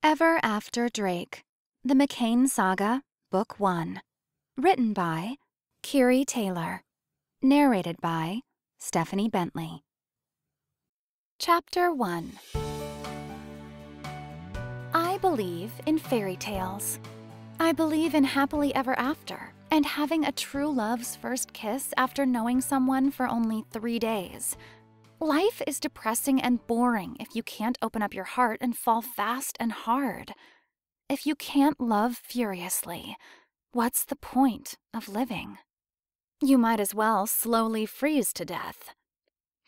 Ever After Drake, The McCain Saga, Book 1. Written by Keary Taylor. Narrated by Stephanie Bentley. Chapter 1. I believe in fairy tales. I believe in happily ever after and having a true love's first kiss after knowing someone for only 3 days. Life is depressing and boring if you can't open up your heart and fall fast and hard. If you can't love furiously, what's the point of living? You might as well slowly freeze to death.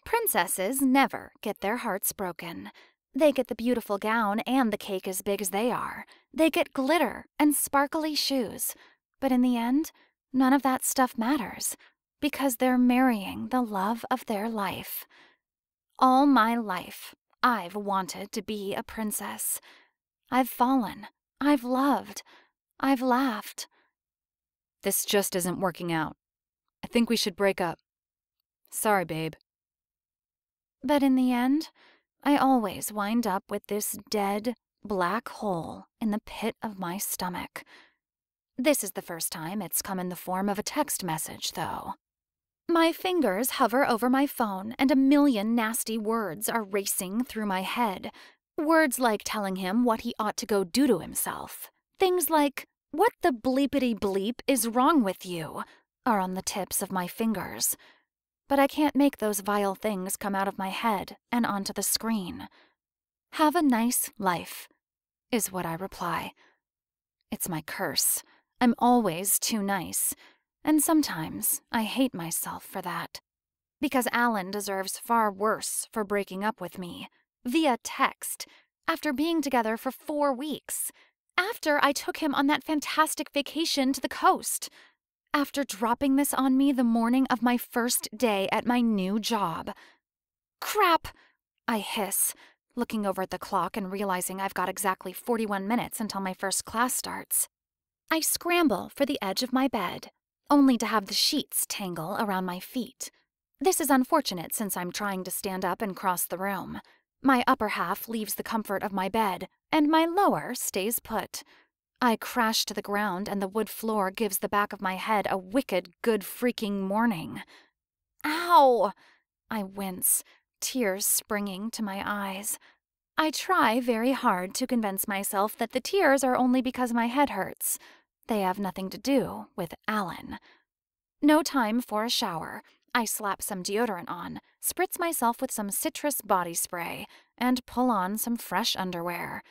Princesses never get their hearts broken. They get the beautiful gown and the cake as big as they are. They get glitter and sparkly shoes. But in the end, none of that stuff matters because they're marrying the love of their life. All my life, I've wanted to be a princess. I've fallen. I've loved. I've laughed. This just isn't working out. I think we should break up. Sorry, babe. But in the end, I always wind up with this dead, black hole in the pit of my stomach. This is the first time it's come in the form of a text message, though. My fingers hover over my phone and a million nasty words are racing through my head. Words like telling him what he ought to go do to himself. Things like, "What the bleepity bleep is wrong with you?" are on the tips of my fingers. But I can't make those vile things come out of my head and onto the screen. "Have a nice life," is what I reply. It's my curse. I'm always too nice. And sometimes I hate myself for that. Because Alan deserves far worse for breaking up with me, via text, after being together for 4 weeks, after I took him on that fantastic vacation to the coast, after dropping this on me the morning of my first day at my new job. Crap! I hiss, looking over at the clock and realizing I've got exactly 41 minutes until my first class starts. I scramble for the edge of my bed, only to have the sheets tangle around my feet. This is unfortunate since I'm trying to stand up and cross the room. My upper half leaves the comfort of my bed, and my lower stays put. I crash to the ground, and the wood floor gives the back of my head a wicked good freaking morning. Ow! I wince, tears springing to my eyes. I try very hard to convince myself that the tears are only because my head hurts. They have nothing to do with Alan. No time for a shower. I slap some deodorant on, spritz myself with some citrus body spray, and pull on some fresh underwear.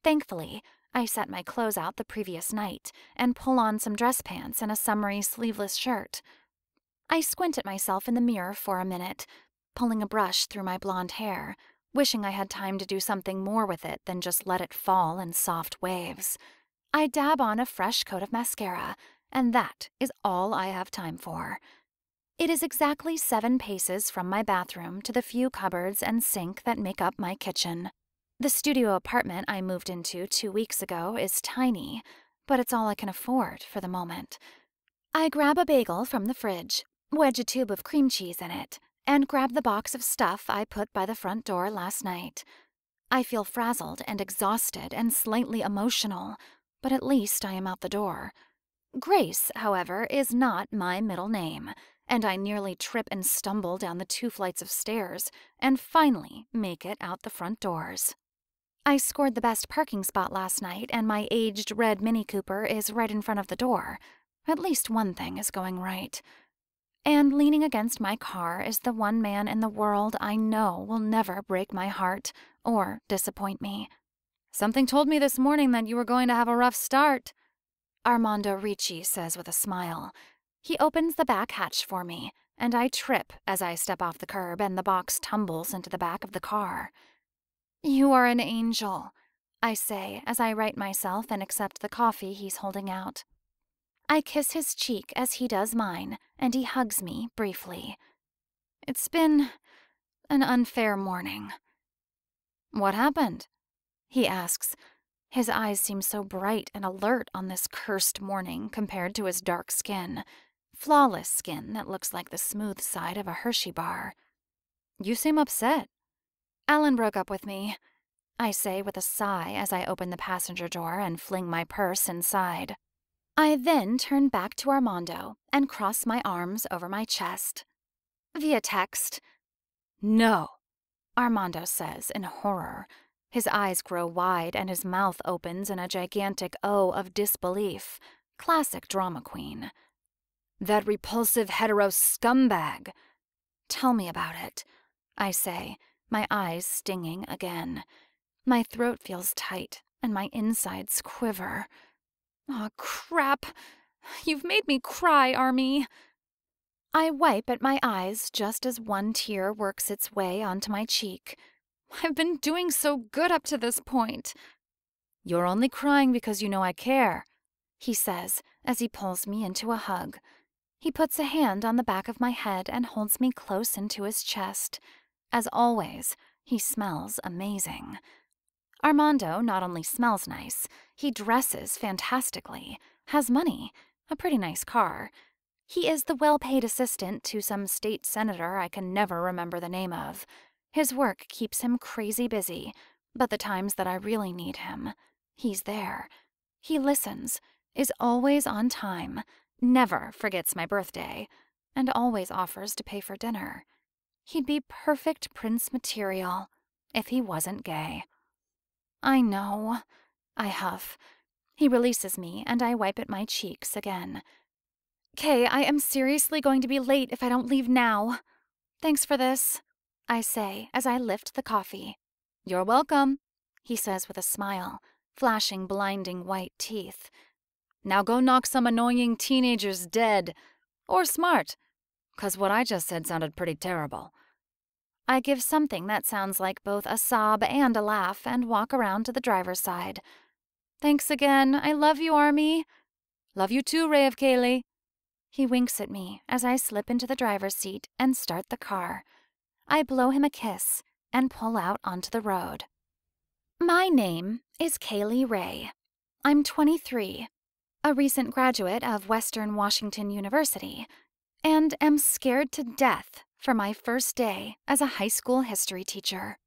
Thankfully, I set my clothes out the previous night and pull on some dress pants and a summery sleeveless shirt. I squint at myself in the mirror for a minute, pulling a brush through my blonde hair, wishing I had time to do something more with it than just let it fall in soft waves. I dab on a fresh coat of mascara, and that is all I have time for. It is exactly 7 paces from my bathroom to the few cupboards and sink that make up my kitchen. The studio apartment I moved into 2 weeks ago is tiny, but it's all I can afford for the moment. I grab a bagel from the fridge, wedge a tube of cream cheese in it, and grab the box of stuff I put by the front door last night. I feel frazzled and exhausted and slightly emotional, but at least I am out the door. Grace, however, is not my middle name, and I nearly trip and stumble down the 2 flights of stairs and finally make it out the front doors. I scored the best parking spot last night, and my aged red Mini Cooper is right in front of the door. At least one thing is going right. And leaning against my car is the one man in the world I know will never break my heart or disappoint me. Something told me this morning that you were going to have a rough start, Armando Ricci says with a smile. He opens the back hatch for me, and I trip as I step off the curb and the box tumbles into the back of the car. "You are an angel," I say as I right myself and accept the coffee he's holding out. I kiss his cheek as he does mine, and he hugs me briefly. It's been an unfair morning. "What happened?" he asks. His eyes seem so bright and alert on this cursed morning compared to his dark skin. Flawless skin that looks like the smooth side of a Hershey bar. "You seem upset." "Alan broke up with me. I say with a sigh as I open the passenger door and fling my purse inside. I then turn back to Armando and cross my arms over my chest. Via text. No, Armando says in horror. His eyes grow wide and his mouth opens in a gigantic O of disbelief. Classic drama queen. that repulsive hetero scumbag. Tell me about it, I say, my eyes stinging again. My throat feels tight and my insides quiver. Aw, crap. You've made me cry, Army. I wipe at my eyes just as one tear works its way onto my cheek. I've been doing so good up to this point. You're only crying because you know I care, he says as he pulls me into a hug. He puts a hand on the back of my head and holds me close into his chest. As always, he smells amazing. Armando not only smells nice, he dresses fantastically, has money, a pretty nice car. He is the well-paid assistant to some state senator I can never remember the name of. His work keeps him crazy busy, but the times that I really need him, he's there. He listens, is always on time, never forgets my birthday, and always offers to pay for dinner. He'd be perfect prince material if he wasn't gay. I know, I huff. He releases me and I wipe at my cheeks again. Kay, I am seriously going to be late if I don't leave now. Thanks for this, I say as I lift the coffee. You're welcome, he says with a smile, flashing blinding white teeth. Now go knock some annoying teenagers dead. Or smart, 'cause what I just said sounded pretty terrible. I give something that sounds like both a sob and a laugh and walk around to the driver's side. Thanks again. I love you, Army. Love you too, Ray of Kaylee. He winks at me as I slip into the driver's seat and start the car. I blow him a kiss and pull out onto the road. My name is Kaylee Ray. I'm 23, a recent graduate of Western Washington University, and am scared to death for my first day as a high school history teacher.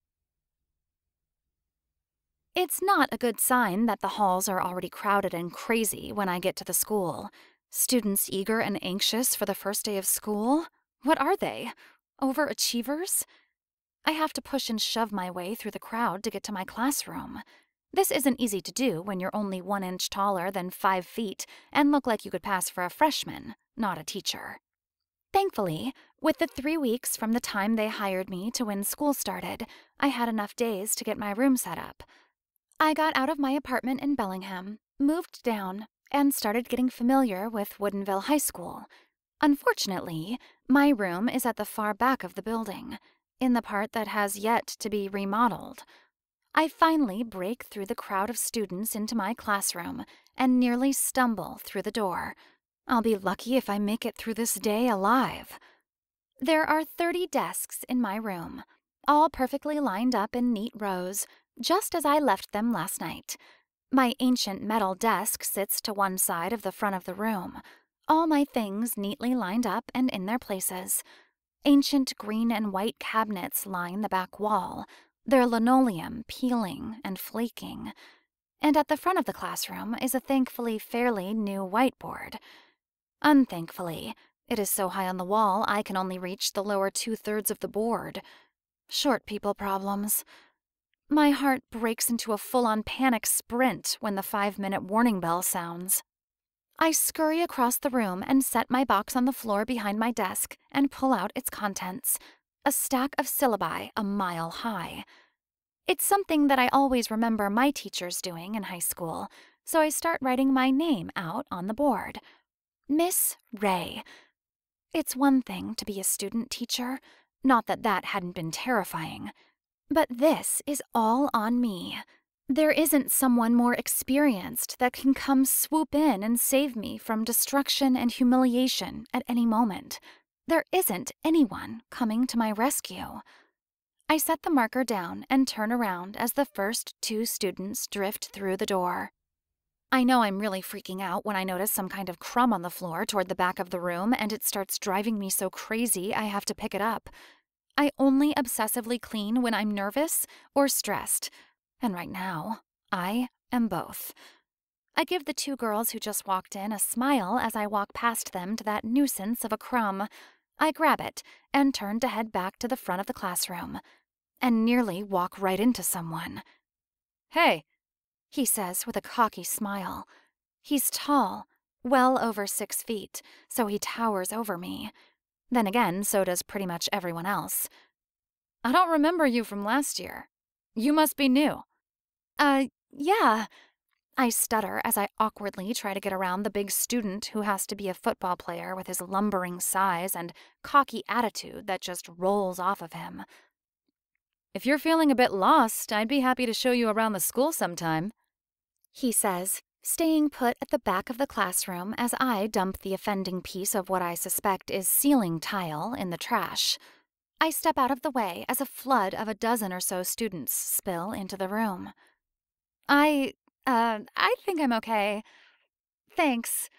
It's not a good sign that the halls are already crowded and crazy when I get to the school. Students eager and anxious for the first day of school? What are they? Overachievers? I have to push and shove my way through the crowd to get to my classroom. This isn't easy to do when you're only 1 inch taller than 5 feet and look like you could pass for a freshman, not a teacher. Thankfully, with the 3 weeks from the time they hired me to when school started, I had enough days to get my room set up. I got out of my apartment in Bellingham, moved down, and started getting familiar with Woodinville High School. Unfortunately, my room is at the far back of the building, in the part that has yet to be remodeled. I finally break through the crowd of students into my classroom and nearly stumble through the door. I'll be lucky if I make it through this day alive. There are 30 desks in my room, all perfectly lined up in neat rows, just as I left them last night. My ancient metal desk sits to one side of the front of the room, all my things neatly lined up and in their places. Ancient green and white cabinets line the back wall, their linoleum peeling and flaking. And at the front of the classroom is a thankfully fairly new whiteboard. Unthankfully, it is so high on the wall I can only reach the lower 2/3 of the board. Short people problems. My heart breaks into a full-on panic sprint when the 5-minute warning bell sounds. I scurry across the room and set my box on the floor behind my desk and pull out its contents, a stack of syllabi a mile high. It's something that I always remember my teachers doing in high school, so I start writing my name out on the board. Miss Ray. It's one thing to be a student teacher, not that that hadn't been terrifying. But this is all on me. There isn't someone more experienced that can come swoop in and save me from destruction and humiliation at any moment. There isn't anyone coming to my rescue. I set the marker down and turn around as the first 2 students drift through the door. I know I'm really freaking out when I notice some kind of crumb on the floor toward the back of the room, and it starts driving me so crazy I have to pick it up. I only obsessively clean when I'm nervous or stressed. And right now, I am both. I give the two girls who just walked in a smile as I walk past them to that nuisance of a crumb. I grab it and turn to head back to the front of the classroom, and nearly walk right into someone. Hey, He says with a cocky smile. He's tall, well over 6 feet, so he towers over me. Then again, so does pretty much everyone else. I don't remember you from last year. You must be new. Yeah. I stutter as I awkwardly try to get around the big student who has to be a football player with his lumbering size and cocky attitude that just rolls off of him. If you're feeling a bit lost, I'd be happy to show you around the school sometime. He says, staying put at the back of the classroom as I dump the offending piece of what I suspect is ceiling tile in the trash. I step out of the way as a flood of a dozen or so students spill into the room. I think I'm okay. Thanks,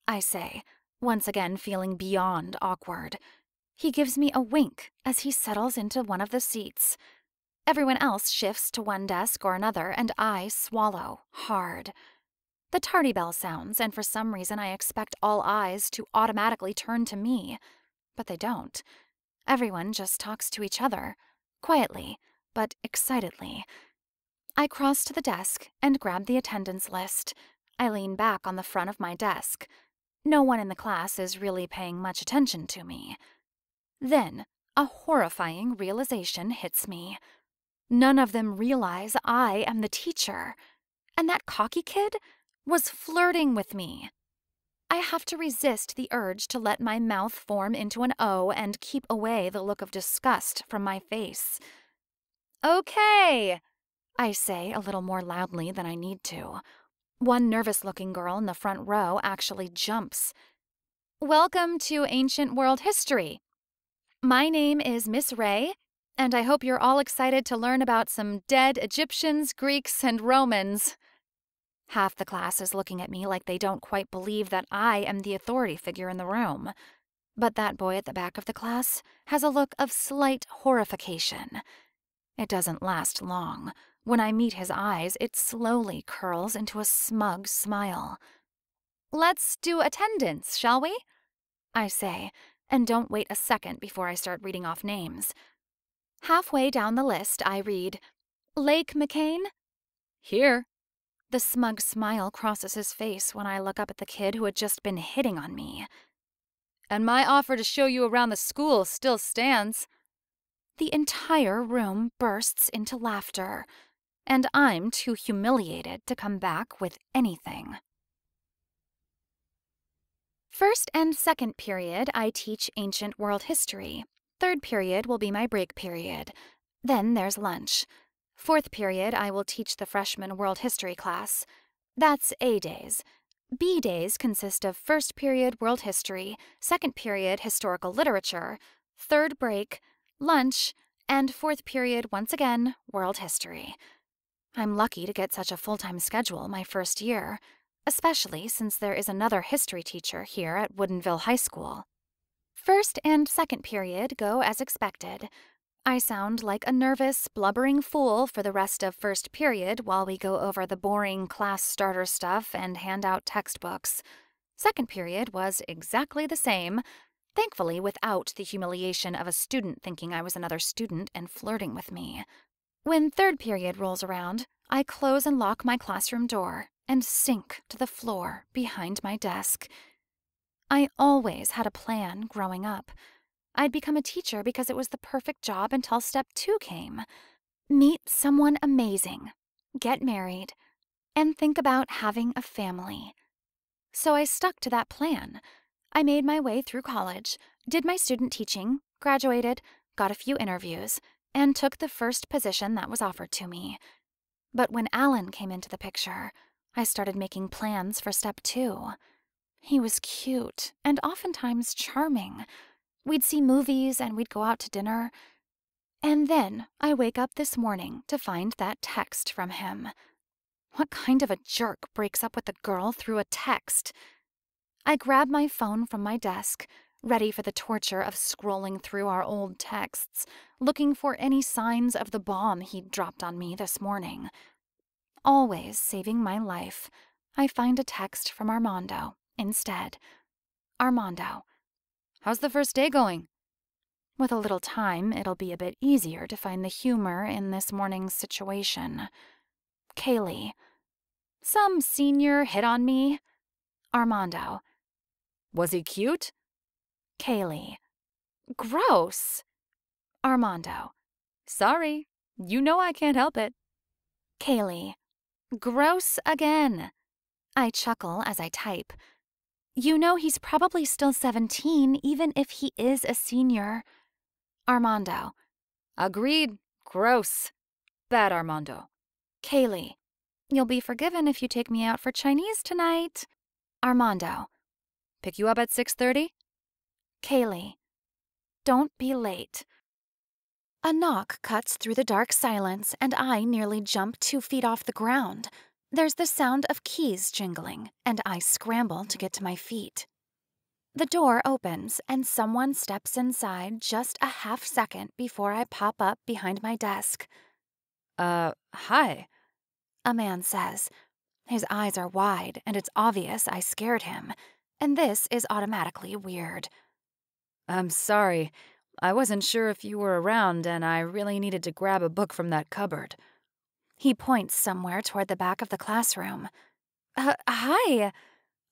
I say, once again feeling beyond awkward. He gives me a wink as he settles into one of the seats. Everyone else shifts to one desk or another, and I swallow hard. The tardy bell sounds, and for some reason I expect all eyes to automatically turn to me. But they don't. Everyone just talks to each other, quietly, but excitedly. I cross to the desk and grab the attendance list. I lean back on the front of my desk. No one in the class is really paying much attention to me. Then, a horrifying realization hits me. None of them realize I am the teacher. And that cocky kid was flirting with me. I have to resist the urge to let my mouth form into an O and keep away the look of disgust from my face. Okay, I say a little more loudly than I need to. One nervous-looking girl in the front row actually jumps. welcome to Ancient World History. My name is Miss Ray, and I hope you're all excited to learn about some dead Egyptians, Greeks, and Romans. Half the class is looking at me like they don't quite believe that I am the authority figure in the room. But that boy at the back of the class has a look of slight horrification. It doesn't last long. When I meet his eyes, it slowly curls into a smug smile. Let's do attendance, shall we? I say, and don't wait a second before I start reading off names. Halfway down the list, I read, Lake McCain? Here. The smug smile crosses his face when I look up at the kid who had just been hitting on me. And my offer to show you around the school still stands. The entire room bursts into laughter, and I'm too humiliated to come back with anything. First and second period, I teach ancient world history. Third period will be my break period. Then there's lunch. Fourth period, I will teach the freshman world history class. That's A days. B days consist of first period world history, second period historical literature, third break, lunch, and fourth period once again world history. I'm lucky to get such a full-time schedule my first year, especially since there is another history teacher here at Woodinville High School. First and second period go as expected. I sound like a nervous, blubbering fool for the rest of first period while we go over the boring class starter stuff and hand out textbooks. Second period was exactly the same, thankfully without the humiliation of a student thinking I was another student and flirting with me. When third period rolls around, I close and lock my classroom door and sink to the floor behind my desk. I always had a plan growing up. I'd become a teacher because it was the perfect job until step 2 came. Meet someone amazing, get married, and think about having a family. So I stuck to that plan. I made my way through college, did my student teaching, graduated, got a few interviews, and took the first position that was offered to me. But when Alan came into the picture, I started making plans for step 2. He was cute and oftentimes charming. We'd see movies and we'd go out to dinner. And then I wake up this morning to find that text from him. What kind of a jerk breaks up with a girl through a text? I grab my phone from my desk, ready for the torture of scrolling through our old texts, looking for any signs of the bomb he'd dropped on me this morning. Always saving my life, I find a text from Armando instead. Armando. How's the first day going? With a little time, it'll be a bit easier to find the humor in this morning's situation. Kaylee. Some senior hit on me. Armando. Was he cute? Kaylee. Gross. Armando. Sorry. You know I can't help it. Kaylee. Gross again. I chuckle as I type. You know he's probably still 17, even if he is a senior. Armando. Agreed. Gross. Bad Armando. Kaylee. You'll be forgiven if you take me out for Chinese tonight. Armando. Pick you up at 6:30? Kaylee. Don't be late. A knock cuts through the dark silence, and I nearly jump 2 feet off the ground. There's the sound of keys jingling, and I scramble to get to my feet. The door opens, and someone steps inside just a half second before I pop up behind my desk. Hi. A man says. His eyes are wide, and it's obvious I scared him, and this is automatically weird. I'm sorry. I wasn't sure if you were around, and I really needed to grab a book from that cupboard. He points somewhere toward the back of the classroom. Hi,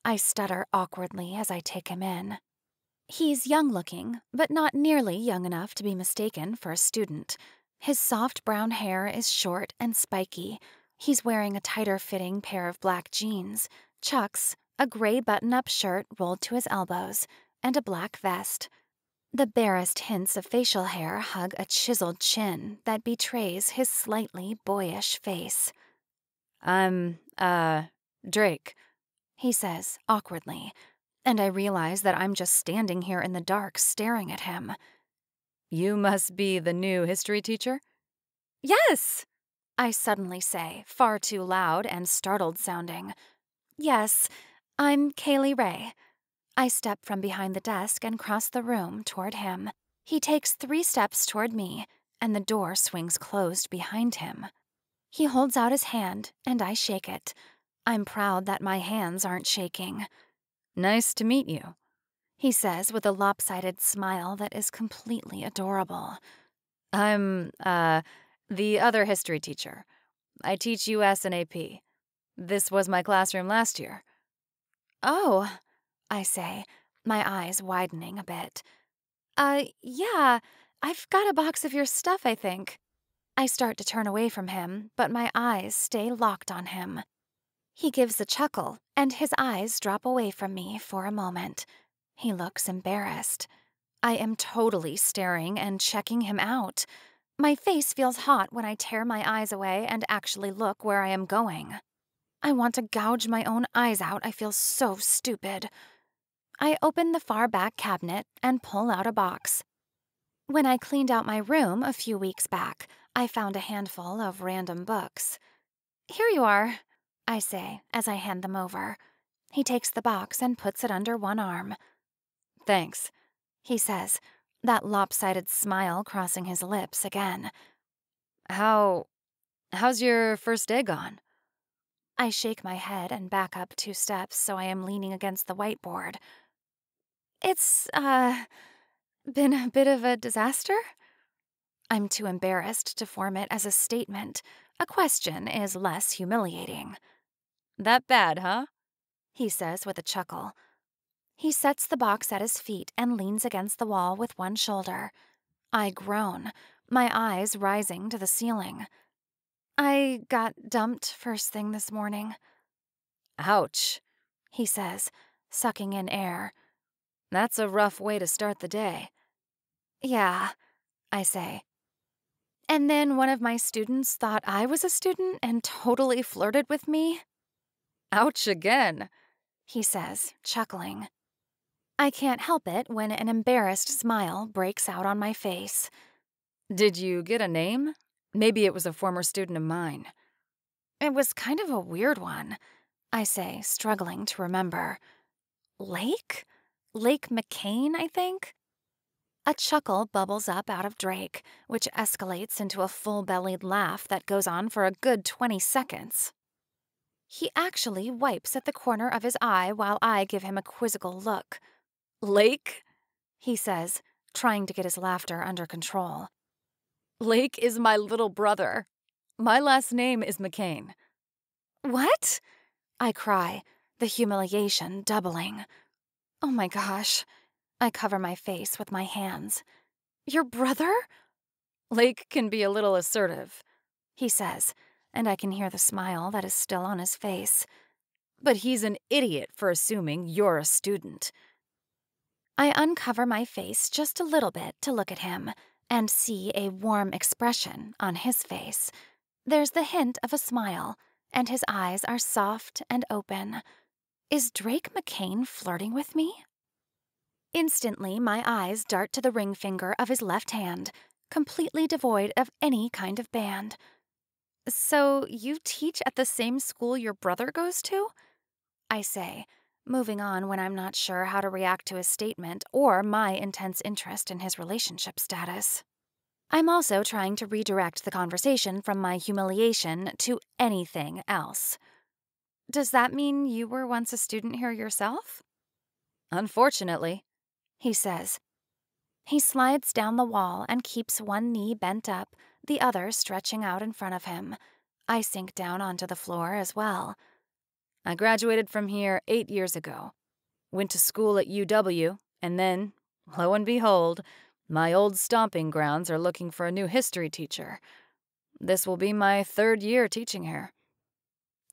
I stutter awkwardly as I take him in. He's young-looking, but not nearly young enough to be mistaken for a student. His soft brown hair is short and spiky. He's wearing a tighter-fitting pair of black jeans, chucks, a gray button-up shirt rolled to his elbows, and a black vest. The barest hints of facial hair hug a chiseled chin that betrays his slightly boyish face. I'm, Drake, he says awkwardly, and I realize that I'm just standing here in the dark staring at him. You must be the new history teacher? Yes, I suddenly say, far too loud and startled sounding. Yes, I'm Kaylee Ray. I step from behind the desk and cross the room toward him. He takes 3 steps toward me, and the door swings closed behind him. He holds out his hand, and I shake it. I'm proud that my hands aren't shaking. Nice to meet you, he says with a lopsided smile that is completely adorable. I'm, the other history teacher. I teach US and AP. This was my classroom last year. Oh, I say, my eyes widening a bit. Yeah, I've got a box of your stuff, I think. I start to turn away from him, but my eyes stay locked on him. He gives a chuckle, and his eyes drop away from me for a moment. He looks embarrassed. I am totally staring and checking him out. My face feels hot when I tear my eyes away and actually look where I am going. I want to gouge my own eyes out. I feel so stupid. I open the far back cabinet and pull out a box. When I cleaned out my room a few weeks back, I found a handful of random books. Here you are, I say as I hand them over. He takes the box and puts it under one arm. Thanks, he says, that lopsided smile crossing his lips again. How's your first day gone? I shake my head and back up 2 steps so I am leaning against the whiteboard. It's, been a bit of a disaster? I'm too embarrassed to form it as a statement. A question is less humiliating. That bad, huh? He says with a chuckle. He sets the box at his feet and leans against the wall with one shoulder. I groan, my eyes rising to the ceiling. I got dumped first thing this morning. Ouch, he says, sucking in air. That's a rough way to start the day. Yeah, I say. And then one of my students thought I was a student and totally flirted with me. Ouch again, he says, chuckling. I can't help it when an embarrassed smile breaks out on my face. Did you get a name? Maybe it was a former student of mine. It was kind of a weird one, I say, struggling to remember. Lake? Lake McCain, I think? A chuckle bubbles up out of Drake, which escalates into a full-bellied laugh that goes on for a good 20 seconds. He actually wipes at the corner of his eye while I give him a quizzical look. Lake? He says, trying to get his laughter under control. Lake is my little brother. My last name is McCain. What? I cry, the humiliation doubling. Oh my gosh. I cover my face with my hands. Your brother? Lake can be a little assertive, he says, and I can hear the smile that is still on his face. But he's an idiot for assuming you're a student. I uncover my face just a little bit to look at him and see a warm expression on his face. There's the hint of a smile, and his eyes are soft and open. Is Drake McCain flirting with me? Instantly, my eyes dart to the ring finger of his left hand, completely devoid of any kind of band. So, you teach at the same school your brother goes to? I say, moving on when I'm not sure how to react to his statement or my intense interest in his relationship status. I'm also trying to redirect the conversation from my humiliation to anything else. Does that mean you were once a student here yourself? Unfortunately, he says. He slides down the wall and keeps one knee bent up, the other stretching out in front of him. I sink down onto the floor as well. I graduated from here 8 years ago. Went to school at UW, and then, lo and behold, my old stomping grounds are looking for a new history teacher. This will be my 3rd year teaching here.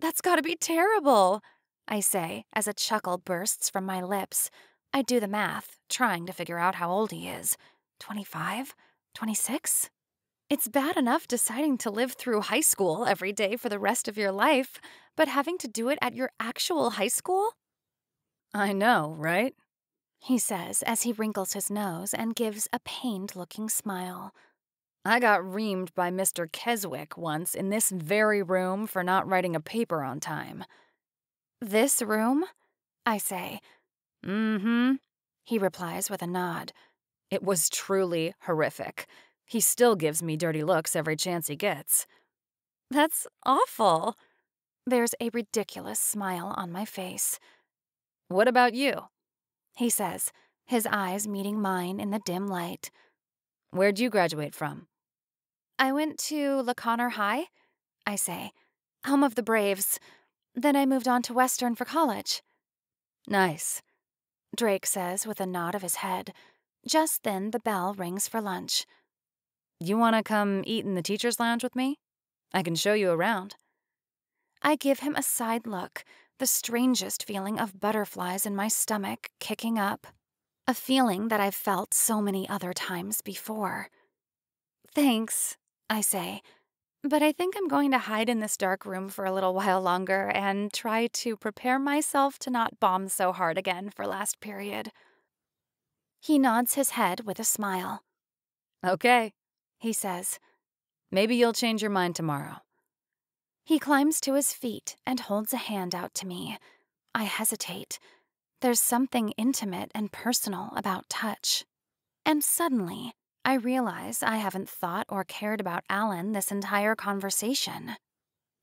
That's gotta be terrible, I say as a chuckle bursts from my lips. I do the math, trying to figure out how old he is. 25? 26? It's bad enough deciding to live through high school every day for the rest of your life, but having to do it at your actual high school? I know, right? He says as he wrinkles his nose and gives a pained-looking smile. I got reamed by Mr. Keswick once in this very room for not writing a paper on time. This room? I say. Mm-hmm, he replies with a nod. It was truly horrific. He still gives me dirty looks every chance he gets. That's awful. There's a ridiculous smile on my face. What about you? He says, his eyes meeting mine in the dim light. Where'd you graduate from? I went to LaConner High, I say, home of the Braves. Then I moved on to Western for college. Nice, Drake says with a nod of his head. Just then the bell rings for lunch. You want to come eat in the teacher's lounge with me? I can show you around. I give him a side look, the strangest feeling of butterflies in my stomach kicking up. A feeling that I've felt so many other times before. Thanks, I say, but I think I'm going to hide in this dark room for a little while longer and try to prepare myself to not bomb so hard again for last period. He nods his head with a smile. Okay, he says. Maybe you'll change your mind tomorrow. He climbs to his feet and holds a hand out to me. I hesitate. There's something intimate and personal about touch. And suddenly, I realize I haven't thought or cared about Alan this entire conversation.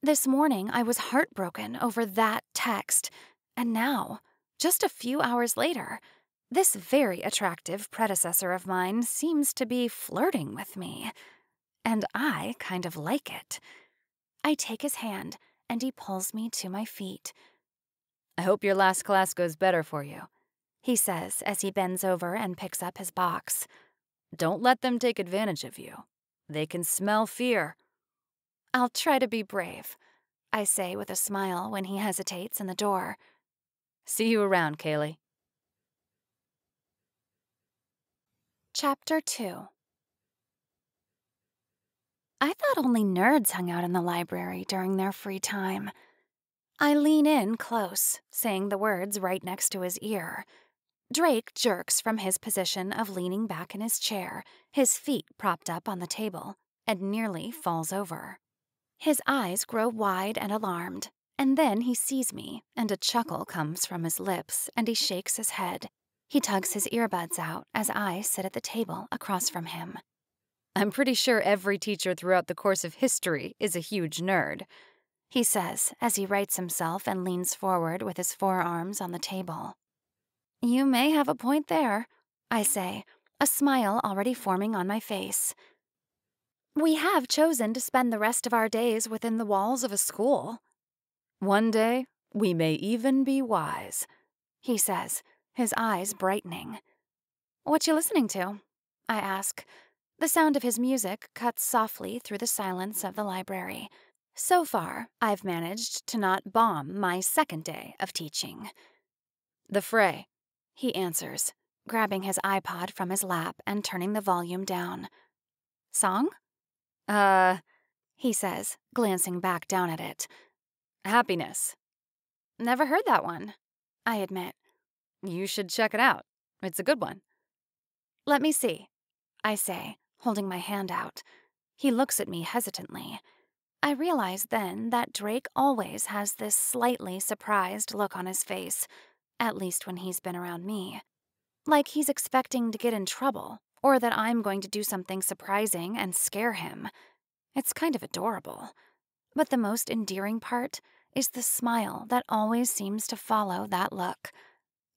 This morning, I was heartbroken over that text, and now, just a few hours later, this very attractive predecessor of mine seems to be flirting with me. And I kind of like it. I take his hand, and he pulls me to my feet. I hope your last class goes better for you, he says as he bends over and picks up his box. Don't let them take advantage of you. They can smell fear. I'll try to be brave, I say with a smile when he hesitates in the door. See you around, Kaylee. Chapter 2. I thought only nerds hung out in the library during their free time. I lean in close, saying the words right next to his ear. Drake jerks from his position of leaning back in his chair, his feet propped up on the table, and nearly falls over. His eyes grow wide and alarmed, and then he sees me, and a chuckle comes from his lips, and he shakes his head. He tugs his earbuds out as I sit at the table across from him. I'm pretty sure every teacher throughout the course of history is a huge nerd, he says as he rights himself and leans forward with his forearms on the table. You may have a point there, I say, a smile already forming on my face. We have chosen to spend the rest of our days within the walls of a school. One day, we may even be wise, he says, his eyes brightening. What you listening to? I ask. The sound of his music cuts softly through the silence of the library. So far, I've managed to not bomb my second day of teaching. The Fray, he answers, grabbing his iPod from his lap and turning the volume down. Song? He says, glancing back down at it. Happiness. Never heard that one, I admit. You should check it out. It's a good one. Let me see, I say, holding my hand out. He looks at me hesitantly. I realize then that Drake always has this slightly surprised look on his face, at least when he's been around me. Like he's expecting to get in trouble, or that I'm going to do something surprising and scare him. It's kind of adorable. But the most endearing part is the smile that always seems to follow that look.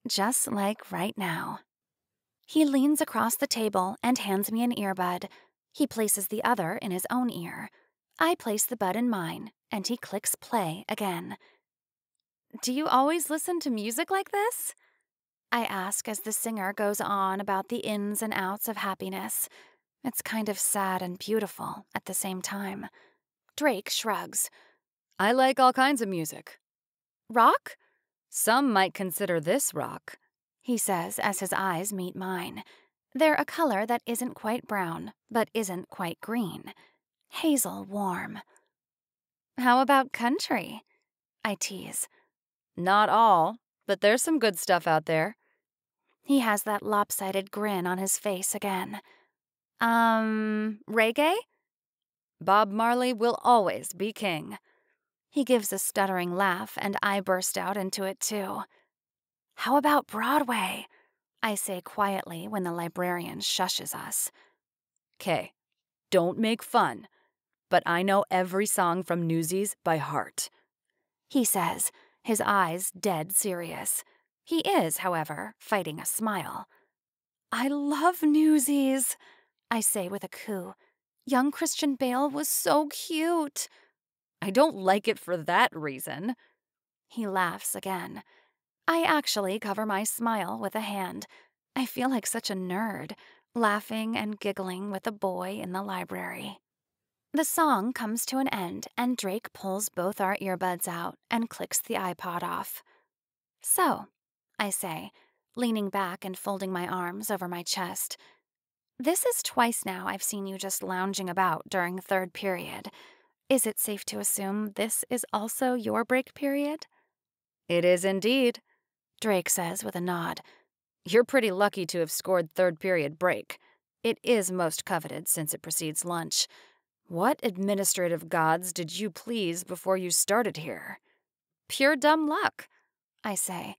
Just like right now. He leans across the table and hands me an earbud. He places the other in his own ear. I place the bud in mine, and he clicks play again. Do you always listen to music like this? I ask as the singer goes on about the ins and outs of happiness. It's kind of sad and beautiful at the same time. Drake shrugs. I like all kinds of music. Rock? Some might consider this rock, he says as his eyes meet mine. They're a color that isn't quite brown, but isn't quite green. Hazel warm. How about country? I tease. Not all, but there's some good stuff out there. He has that lopsided grin on his face again. Reggae? Bob Marley will always be king. He gives a stuttering laugh, and I burst out into it too. How about Broadway? I say quietly when the librarian shushes us. 'Kay, don't make fun, but I know every song from Newsies by heart, he says, his eyes dead serious. He is, however, fighting a smile. I love Newsies, I say with a coo. Young Christian Bale was so cute. I don't like it for that reason. He laughs again. I actually cover my smile with a hand. I feel like such a nerd, laughing and giggling with a boy in the library. The song comes to an end, and Drake pulls both our earbuds out and clicks the iPod off. So, I say, leaning back and folding my arms over my chest, this is twice now I've seen you just lounging about during third period. Is it safe to assume this is also your break period? It is indeed, Drake says with a nod. You're pretty lucky to have scored third period break. It is most coveted since it precedes lunch. What administrative gods did you please before you started here? Pure dumb luck, I say.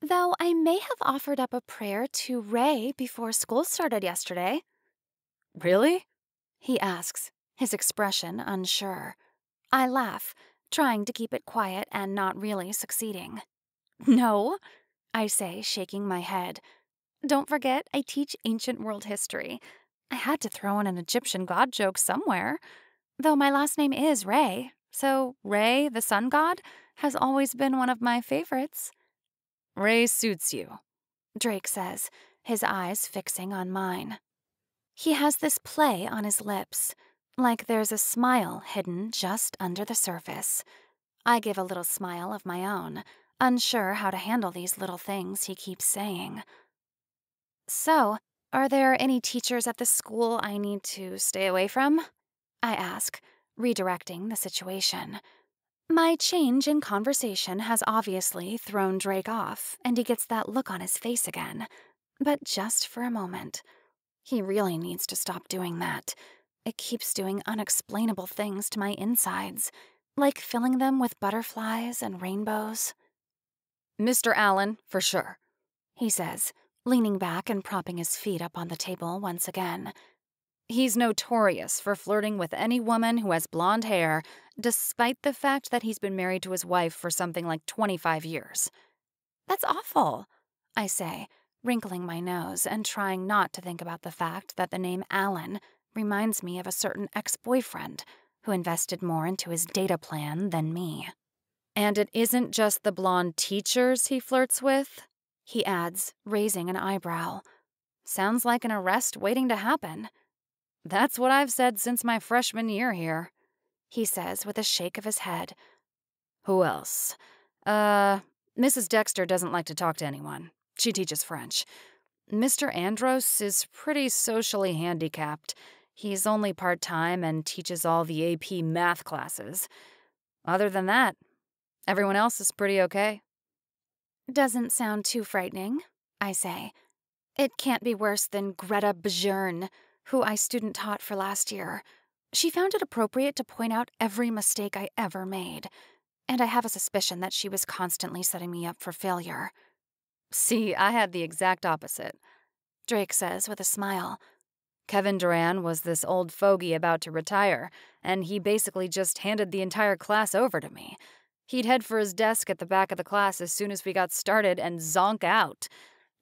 Though I may have offered up a prayer to Ray before school started yesterday. Really? He asks, his expression unsure. I laugh, trying to keep it quiet and not really succeeding. No, I say, shaking my head. Don't forget, I teach ancient world history. I had to throw in an Egyptian god joke somewhere. Though my last name is Ray, so Ray, the sun god, has always been one of my favorites. Ray suits you, Drake says, his eyes fixing on mine. He has this play on his lips, like there's a smile hidden just under the surface. I give a little smile of my own, unsure how to handle these little things he keeps saying. So, are there any teachers at the school I need to stay away from? I ask, redirecting the situation. My change in conversation has obviously thrown Drake off, and he gets that look on his face again. But just for a moment. He really needs to stop doing that. It keeps doing unexplainable things to my insides, like filling them with butterflies and rainbows. Mr. Allen, for sure, he says, leaning back and propping his feet up on the table once again. He's notorious for flirting with any woman who has blonde hair, despite the fact that he's been married to his wife for something like 25 years. That's awful, I say, wrinkling my nose and trying not to think about the fact that the name Alan reminds me of a certain ex-boyfriend who invested more into his data plan than me. And it isn't just the blonde teachers he flirts with, he adds, raising an eyebrow. Sounds like an arrest waiting to happen. That's what I've said since my freshman year here, he says with a shake of his head. Who else? Mrs. Dexter doesn't like to talk to anyone. She teaches French. Mr. Andros is pretty socially handicapped. He's only part-time and teaches all the AP math classes. Other than that, everyone else is pretty okay. Doesn't sound too frightening, I say. It can't be worse than Greta Björn, who I student taught for last year. She found it appropriate to point out every mistake I ever made, and I have a suspicion that she was constantly setting me up for failure. See, I had the exact opposite, Drake says with a smile. Kevin Duran was this old fogey about to retire, and he basically just handed the entire class over to me. He'd head for his desk at the back of the class as soon as we got started and zonk out.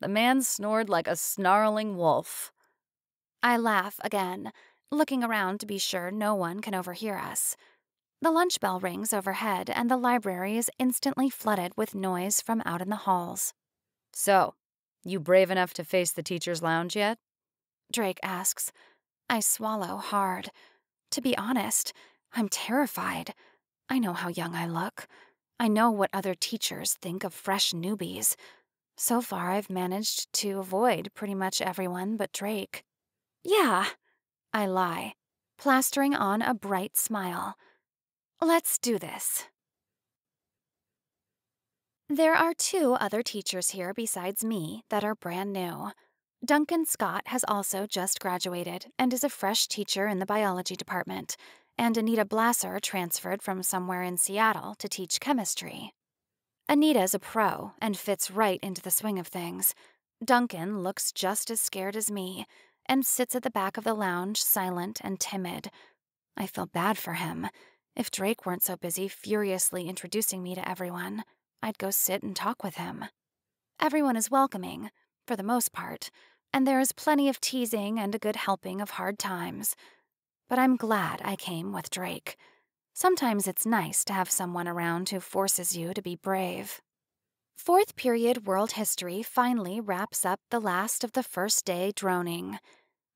The man snored like a snarling wolf. I laugh again, looking around to be sure no one can overhear us. The lunch bell rings overhead, and the library is instantly flooded with noise from out in the halls. So, you brave enough to face the teacher's lounge yet? Drake asks. I swallow hard. To be honest, I'm terrified. I know how young I look. I know what other teachers think of fresh newbies. So far, I've managed to avoid pretty much everyone but Drake. Yeah, I lie, plastering on a bright smile. Let's do this. There are 2 other teachers here besides me that are brand new. Duncan Scott has also just graduated and is a fresh teacher in the biology department, and Anita Blasser transferred from somewhere in Seattle to teach chemistry. Anita's a pro and fits right into the swing of things. Duncan looks just as scared as me and sits at the back of the lounge, silent and timid. I feel bad for him. If Drake weren't so busy furiously introducing me to everyone, I'd go sit and talk with him. Everyone is welcoming, for the most part, and there is plenty of teasing and a good helping of hard times. But I'm glad I came with Drake. Sometimes it's nice to have someone around who forces you to be brave. 4th period world history finally wraps up the last of the first day droning.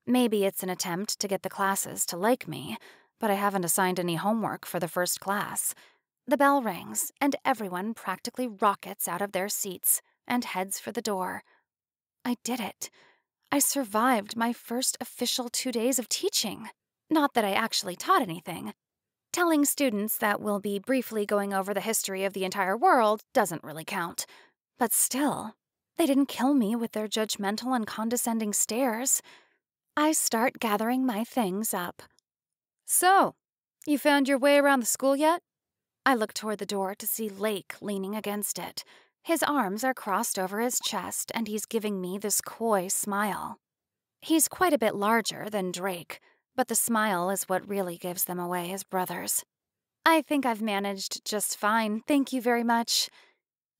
Maybe it's an attempt to get the classes to like me, but I haven't assigned any homework for the first class. The bell rings, and everyone practically rockets out of their seats and heads for the door. I did it. I survived my first official 2 days of teaching. Not that I actually taught anything. Telling students that we'll be briefly going over the history of the entire world doesn't really count. But still, they didn't kill me with their judgmental and condescending stares. I start gathering my things up. So, you found your way around the school yet? I look toward the door to see Lake leaning against it. His arms are crossed over his chest, and he's giving me this coy smile. He's quite a bit larger than Drake, but the smile is what really gives them away as brothers. I think I've managed just fine, thank you very much.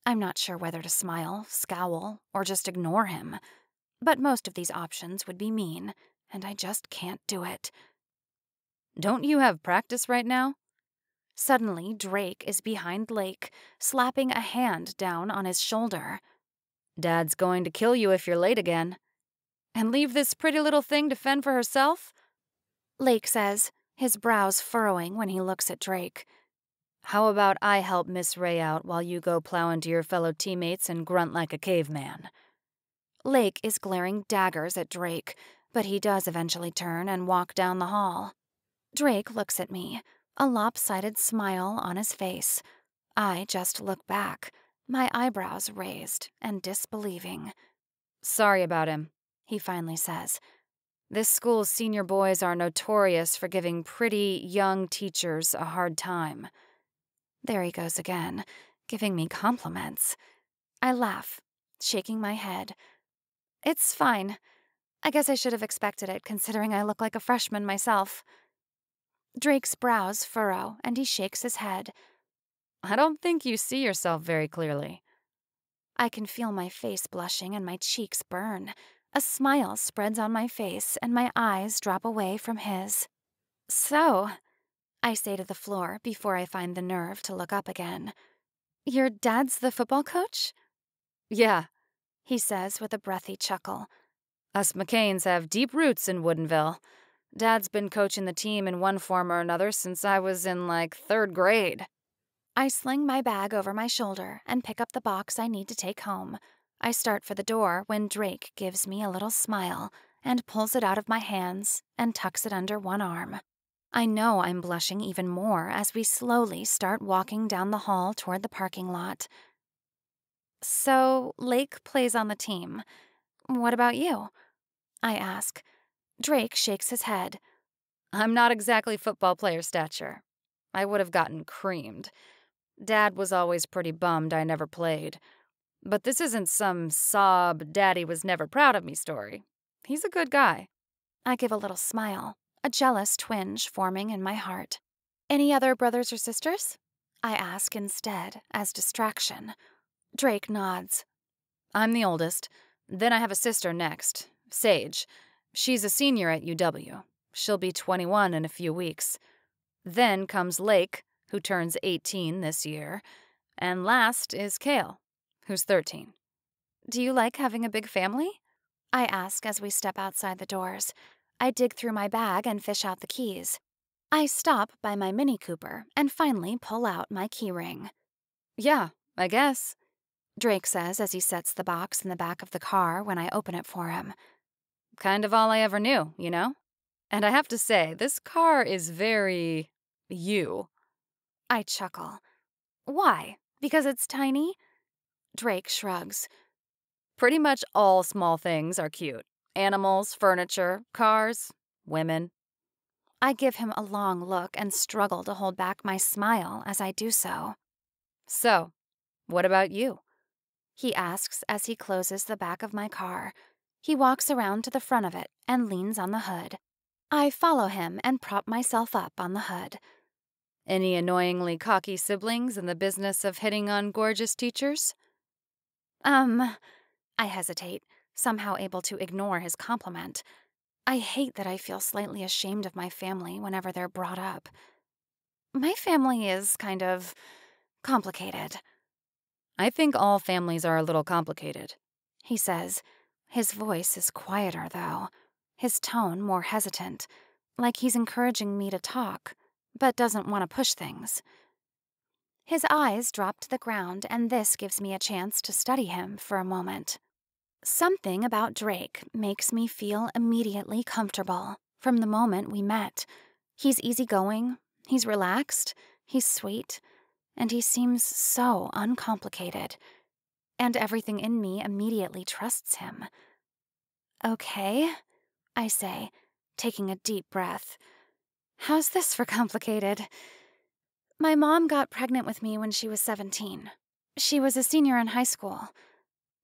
I'm not sure whether to smile, scowl, or just ignore him. But most of these options would be mean, and I just can't do it. Don't you have practice right now? Suddenly, Drake is behind Lake, slapping a hand down on his shoulder. Dad's going to kill you if you're late again. And leave this pretty little thing to fend for herself? Lake says, his brows furrowing when he looks at Drake. How about I help Miss Ray out while you go plow into your fellow teammates and grunt like a caveman? Lake is glaring daggers at Drake, but he does eventually turn and walk down the hall. Drake looks at me, a lopsided smile on his face. I just look back, my eyebrows raised and disbelieving. Sorry about him, he finally says. This school's senior boys are notorious for giving pretty young teachers a hard time. There he goes again, giving me compliments. I laugh, shaking my head. It's fine. I guess I should have expected it, considering I look like a freshman myself. Drake's brows furrow, and he shakes his head. I don't think you see yourself very clearly. I can feel my face blushing and my cheeks burn. A smile spreads on my face, and my eyes drop away from his. So, I say to the floor before I find the nerve to look up again. Your dad's the football coach? Yeah, He says with a breathy chuckle. us McCains have deep roots in Woodinville. Dad's been coaching the team in one form or another since I was in, like, 3rd grade. I sling my bag over my shoulder and pick up the box I need to take home. I start for the door when Drake gives me a little smile and pulls it out of my hands and tucks it under one arm. I know I'm blushing even more as we slowly start walking down the hall toward the parking lot. So, Lake plays on the team. What about you? I ask. Drake shakes his head. I'm not exactly football player stature. I would have gotten creamed. Dad was always pretty bummed I never played. But this isn't some sob, daddy was never proud of me story. He's a good guy. I give a little smile, a jealous twinge forming in my heart. Any other brothers or sisters? I ask instead, as distraction. Drake nods. I'm the oldest. Then I have a sister next, Sage. She's a senior at UW. She'll be 21 in a few weeks. Then comes Lake, who turns 18 this year. And last is Kale, who's 13. Do you like having a big family? I ask as we step outside the doors. I dig through my bag and fish out the keys. I stop by my Mini Cooper and finally pull out my key ring. Yeah, I guess. Drake says as he sets the box in the back of the car when I open it for him. Kind of all I ever knew, you know? And I have to say, this car is very you. I chuckle. Why? Because it's tiny? Drake shrugs. Pretty much all small things are cute. Animals, furniture, cars, women. I give him a long look and struggle to hold back my smile as I do so. So, what about you? He asks as he closes the back of my car. He walks around to the front of it and leans on the hood. I follow him and prop myself up on the hood. Any annoyingly cocky siblings in the business of hitting on gorgeous teachers? I hesitate, somehow able to ignore his compliment. I hate that I feel slightly ashamed of my family whenever they're brought up. My family is kind of complicated, I think all families are a little complicated. he says. His voice is quieter, though, his tone more hesitant, like he's encouraging me to talk, but doesn't want to push things. His eyes drop to the ground, and this gives me a chance to study him for a moment. Something about Drake makes me feel immediately comfortable from the moment we met. He's easygoing, he's relaxed, he's sweet, and he seems so uncomplicated. And everything in me immediately trusts him. Okay, I say, taking a deep breath. How's this for complicated? My mom got pregnant with me when she was 17. She was a senior in high school.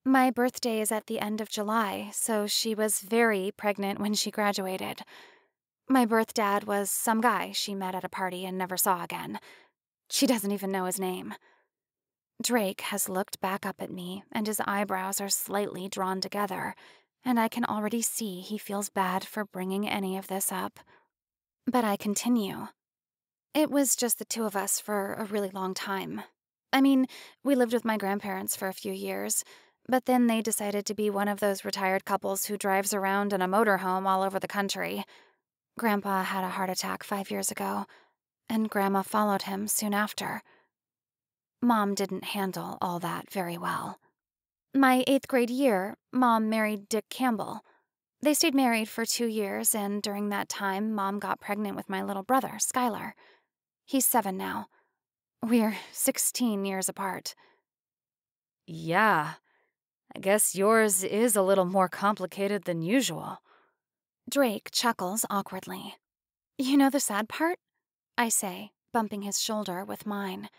My birthday is at the end of July, so she was very pregnant when she graduated. My birth dad was some guy she met at a party and never saw again. She doesn't even know his name. Drake has looked back up at me, and his eyebrows are slightly drawn together, and I can already see he feels bad for bringing any of this up. But I continue. It was just the two of us for a really long time. I mean, we lived with my grandparents for a few years, but then they decided to be one of those retired couples who drives around in a motorhome all over the country. Grandpa had a heart attack 5 years ago, and Grandma followed him soon after. Mom didn't handle all that very well. My 8th grade year, Mom married Dick Campbell. They stayed married for 2 years, and during that time, Mom got pregnant with my little brother, Skylar. He's 7 now. We're 16 years apart. Yeah, I guess yours is a little more complicated than usual. Drake chuckles awkwardly. You know the sad part? I say, bumping his shoulder with mine.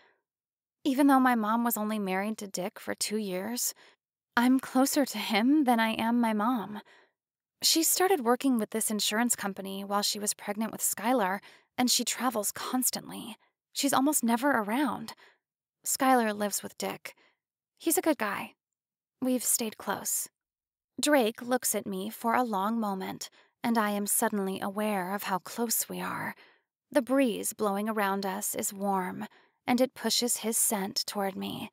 Even though my mom was only married to Dick for 2 years, I'm closer to him than I am my mom. She started working with this insurance company while she was pregnant with Skylar, and she travels constantly. She's almost never around. Skylar lives with Dick. He's a good guy. We've stayed close. Drake looks at me for a long moment, and I am suddenly aware of how close we are. The breeze blowing around us is warm, and it pushes his scent toward me.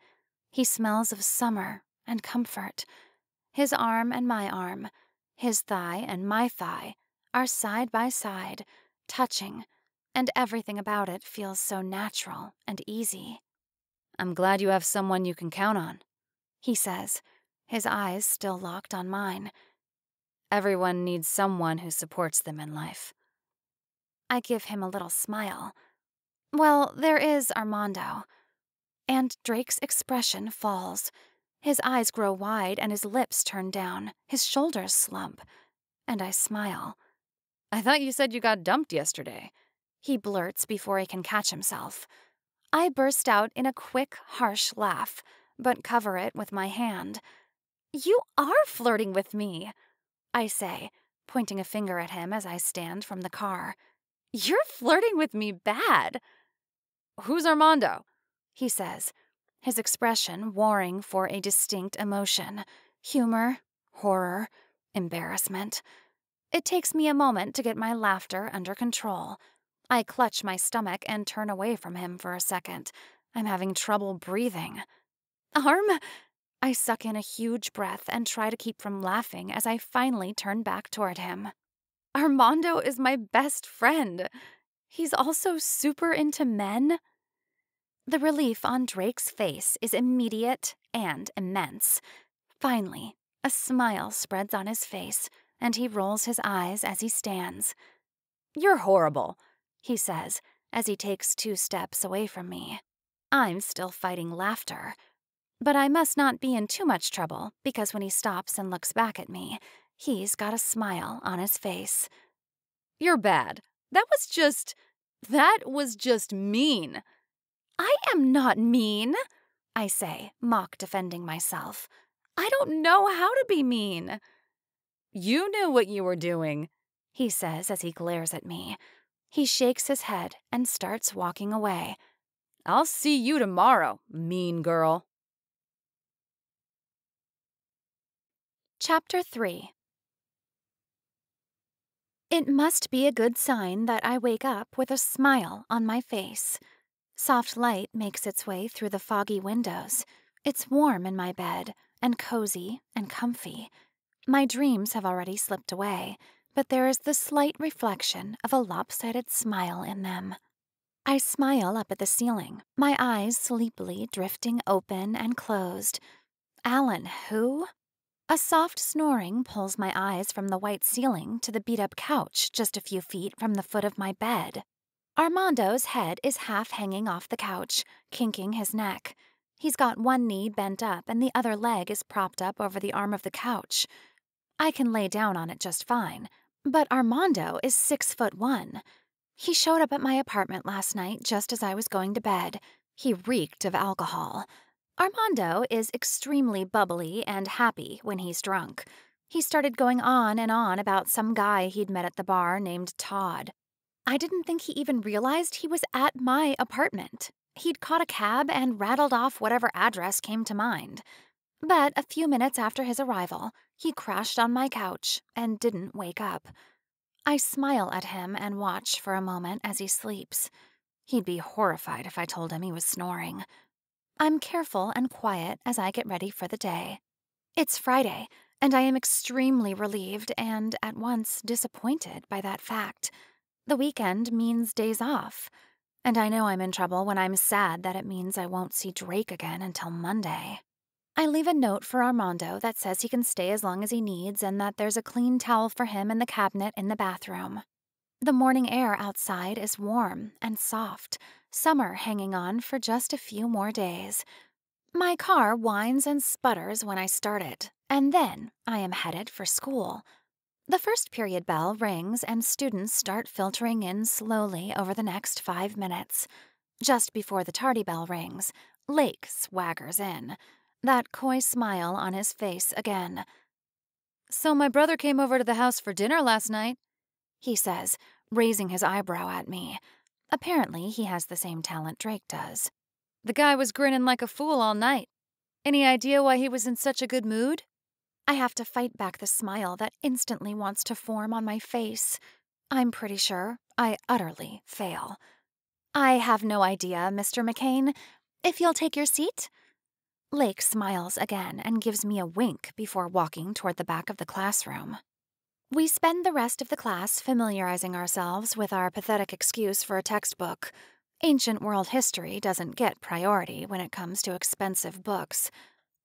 He smells of summer and comfort. His arm and my arm, his thigh and my thigh, are side by side, touching, and everything about it feels so natural and easy. I'm glad you have someone you can count on, He says, his eyes still locked on mine. Everyone needs someone who supports them in life. I give him a little smile. Well, there is Armando. And Drake's expression falls. His eyes grow wide and his lips turn down, his shoulders slump. And I smile. I thought you said you got dumped yesterday. He blurts before he can catch himself. I burst out in a quick, harsh laugh, but cover it with my hand. You are flirting with me, I say, pointing a finger at him as I stand from the car. You're flirting with me bad. Who's Armando? He says, his expression warring for a distinct emotion. Humor, horror, embarrassment. It takes me a moment to get my laughter under control. I clutch my stomach and turn away from him for a second. I'm having trouble breathing. Arm? I suck in a huge breath and try to keep from laughing as I finally turn back toward him. Armando is my best friend. He's also super into men. The relief on Drake's face is immediate and immense. Finally, a smile spreads on his face, and he rolls his eyes as he stands. You're horrible, he says, as he takes 2 steps away from me. I'm still fighting laughter. But I must not be in too much trouble, because when he stops and looks back at me, he's got a smile on his face. You're bad. That was just mean. I am not mean, I say, mock defending myself. I don't know how to be mean. You knew what you were doing, he says as he glares at me. He shakes his head and starts walking away. I'll see you tomorrow, mean girl. Chapter 3. It must be a good sign that I wake up with a smile on my face. Soft light makes its way through the foggy windows. It's warm in my bed, and cozy and comfy. My dreams have already slipped away, but there is the slight reflection of a lopsided smile in them. I smile up at the ceiling, my eyes sleepily drifting open and closed. Alan, who? A soft snoring pulls my eyes from the white ceiling to the beat-up couch just a few feet from the foot of my bed. Armando's head is half hanging off the couch, kinking his neck. He's got one knee bent up and the other leg is propped up over the arm of the couch. I can lay down on it just fine, but Armando is 6'1". He showed up at my apartment last night just as I was going to bed. He reeked of alcohol. Armando is extremely bubbly and happy when he's drunk. He started going on and on about some guy he'd met at the bar named Todd. I didn't think he even realized he was at my apartment. He'd caught a cab and rattled off whatever address came to mind. But a few minutes after his arrival, he crashed on my couch and didn't wake up. I smile at him and watch for a moment as he sleeps. He'd be horrified if I told him he was snoring. I'm careful and quiet as I get ready for the day. It's Friday, and I am extremely relieved and at once disappointed by that fact. The weekend means days off, and I know I'm in trouble when I'm sad that it means I won't see Drake again until Monday. I leave a note for Armando that says he can stay as long as he needs and that there's a clean towel for him in the cabinet in the bathroom. The morning air outside is warm and soft, summer hanging on for just a few more days. My car whines and sputters when I start it, and then I am headed for school. The first period bell rings and students start filtering in slowly over the next 5 minutes. Just before the tardy bell rings, Lake swaggers in. that coy smile on his face again. "So my brother came over to the house for dinner last night," he says, raising his eyebrow at me. Apparently, he has the same talent Drake does. "The guy was grinning like a fool all night. Any idea why he was in such a good mood?" I have to fight back the smile that instantly wants to form on my face. I'm pretty sure I utterly fail. "I have no idea, Mr. McCain. If you'll take your seat?" Lake smiles again and gives me a wink before walking toward the back of the classroom. We spend the rest of the class familiarizing ourselves with our pathetic excuse for a textbook. Ancient world history doesn't get priority when it comes to expensive books.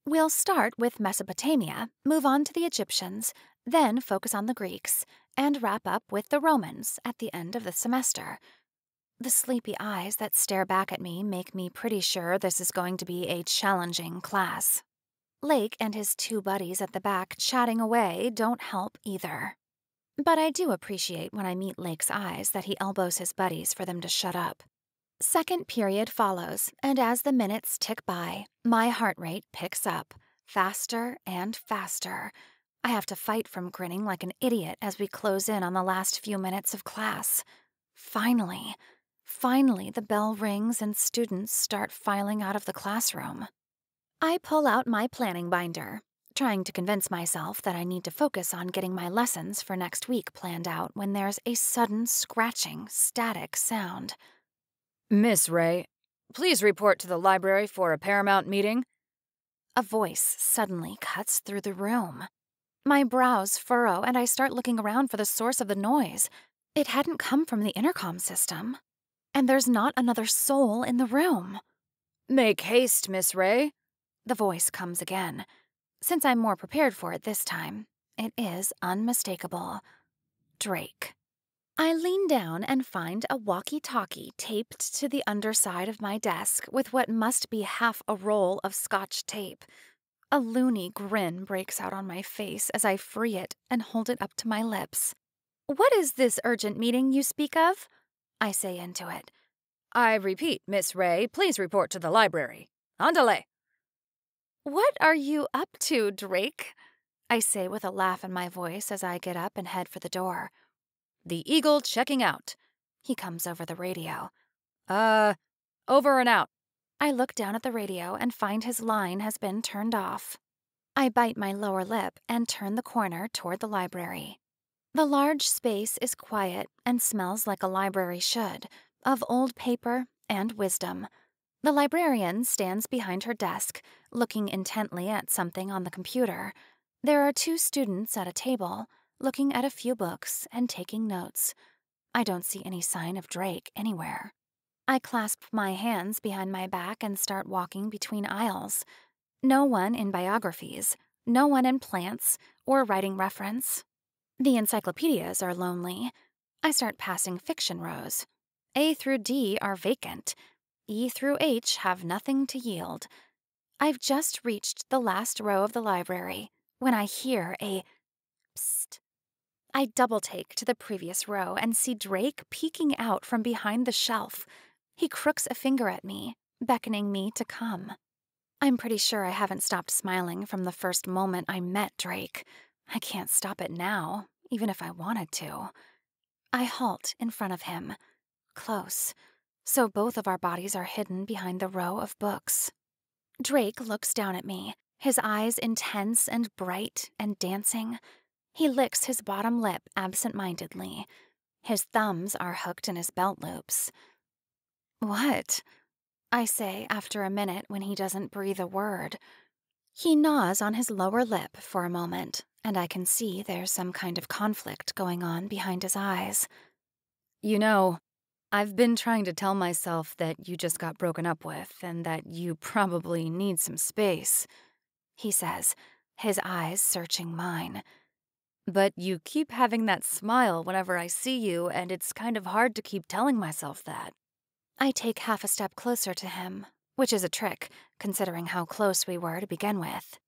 We'll start with Mesopotamia, move on to the Egyptians, then focus on the Greeks, and wrap up with the Romans at the end of the semester. The sleepy eyes that stare back at me make me pretty sure this is going to be a challenging class. Lake and his two buddies at the back chatting away don't help either. But I do appreciate when I meet Lake's eyes that he elbows his buddies for them to shut up. Second period follows, and as the minutes tick by, my heart rate picks up, faster and faster. I have to fight from grinning like an idiot as we close in on the last few minutes of class. Finally, the bell rings and students start filing out of the classroom. I pull out my planning binder, trying to convince myself that I need to focus on getting my lessons for next week planned out when there's a sudden scratching, static sound. "Miss Ray, please report to the library for a paramount meeting." A voice suddenly cuts through the room. My brows furrow and I start looking around for the source of the noise. It hadn't come from the intercom system. And there's not another soul in the room. "Make haste, Miss Ray." The voice comes again. Since I'm more prepared for it this time, it is unmistakable. Drake. I lean down and find a walkie-talkie taped to the underside of my desk with what must be half a roll of Scotch tape. A loony grin breaks out on my face as I free it and hold it up to my lips. "What is this urgent meeting you speak of?" I say into it. "I repeat, Miss Ray, please report to the library. Andale." "What are you up to, Drake?" I say with a laugh in my voice as I get up and head for the door. "The Eagle checking out." He comes over the radio. Over and out." I look down at the radio and find his line has been turned off. I bite my lower lip and turn the corner toward the library. The large space is quiet and smells like a library should, of old paper and wisdom. The librarian stands behind her desk, looking intently at something on the computer. There are two students at a table, looking at a few books and taking notes. I don't see any sign of Drake anywhere. I clasp my hands behind my back and start walking between aisles. No one in biographies, no one in plants or writing reference. The encyclopedias are lonely. I start passing fiction rows. A through D are vacant. E through H have nothing to yield. I've just reached the last row of the library when I hear a psst. I double-take to the previous row and see Drake peeking out from behind the shelf. He crooks a finger at me, beckoning me to come. I'm pretty sure I haven't stopped smiling from the first moment I met Drake. I can't stop it now, even if I wanted to. I halt in front of him, close, so both of our bodies are hidden behind the row of books. Drake looks down at me, his eyes intense and bright and dancing. He licks his bottom lip absent-mindedly. His thumbs are hooked in his belt loops. "What?" I say after a minute when he doesn't breathe a word. He gnaws on his lower lip for a moment, and I can see there's some kind of conflict going on behind his eyes. "You know, I've been trying to tell myself that you just got broken up with and that you probably need some space," he says, his eyes searching mine. "But you keep having that smile whenever I see you, and it's kind of hard to keep telling myself that." I take half a step closer to him, which is a trick, considering how close we were to begin with.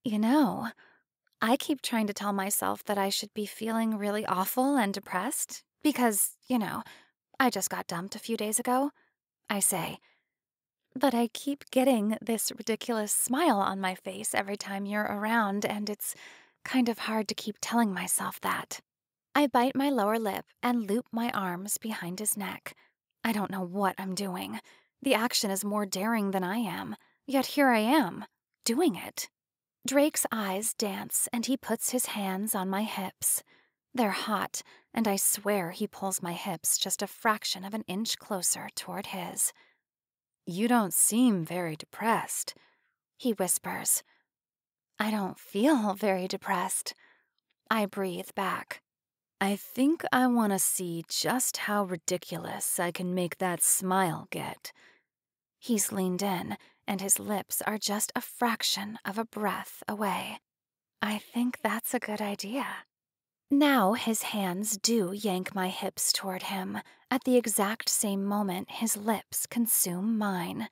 "You know, I keep trying to tell myself that I should be feeling really awful and depressed because, I just got dumped a few days ago," I say. But I keep getting this ridiculous smile on my face every time you're around, and it's kind of hard to keep telling myself that. I bite my lower lip and loop my arms behind his neck. I don't know what I'm doing. The action is more daring than I am, yet here I am, doing it. Drake's eyes dance, and he puts his hands on my hips. They're hot, and I swear he pulls my hips just a fraction of an inch closer toward his. You don't seem very depressed, He whispers. I don't feel very depressed. I breathe back. I think I want to see just how ridiculous I can make that smile get. He's leaned in, and his lips are just a fraction of a breath away. I think that's a good idea. Now his hands do yank my hips toward him. At the exact same moment, his lips consume mine.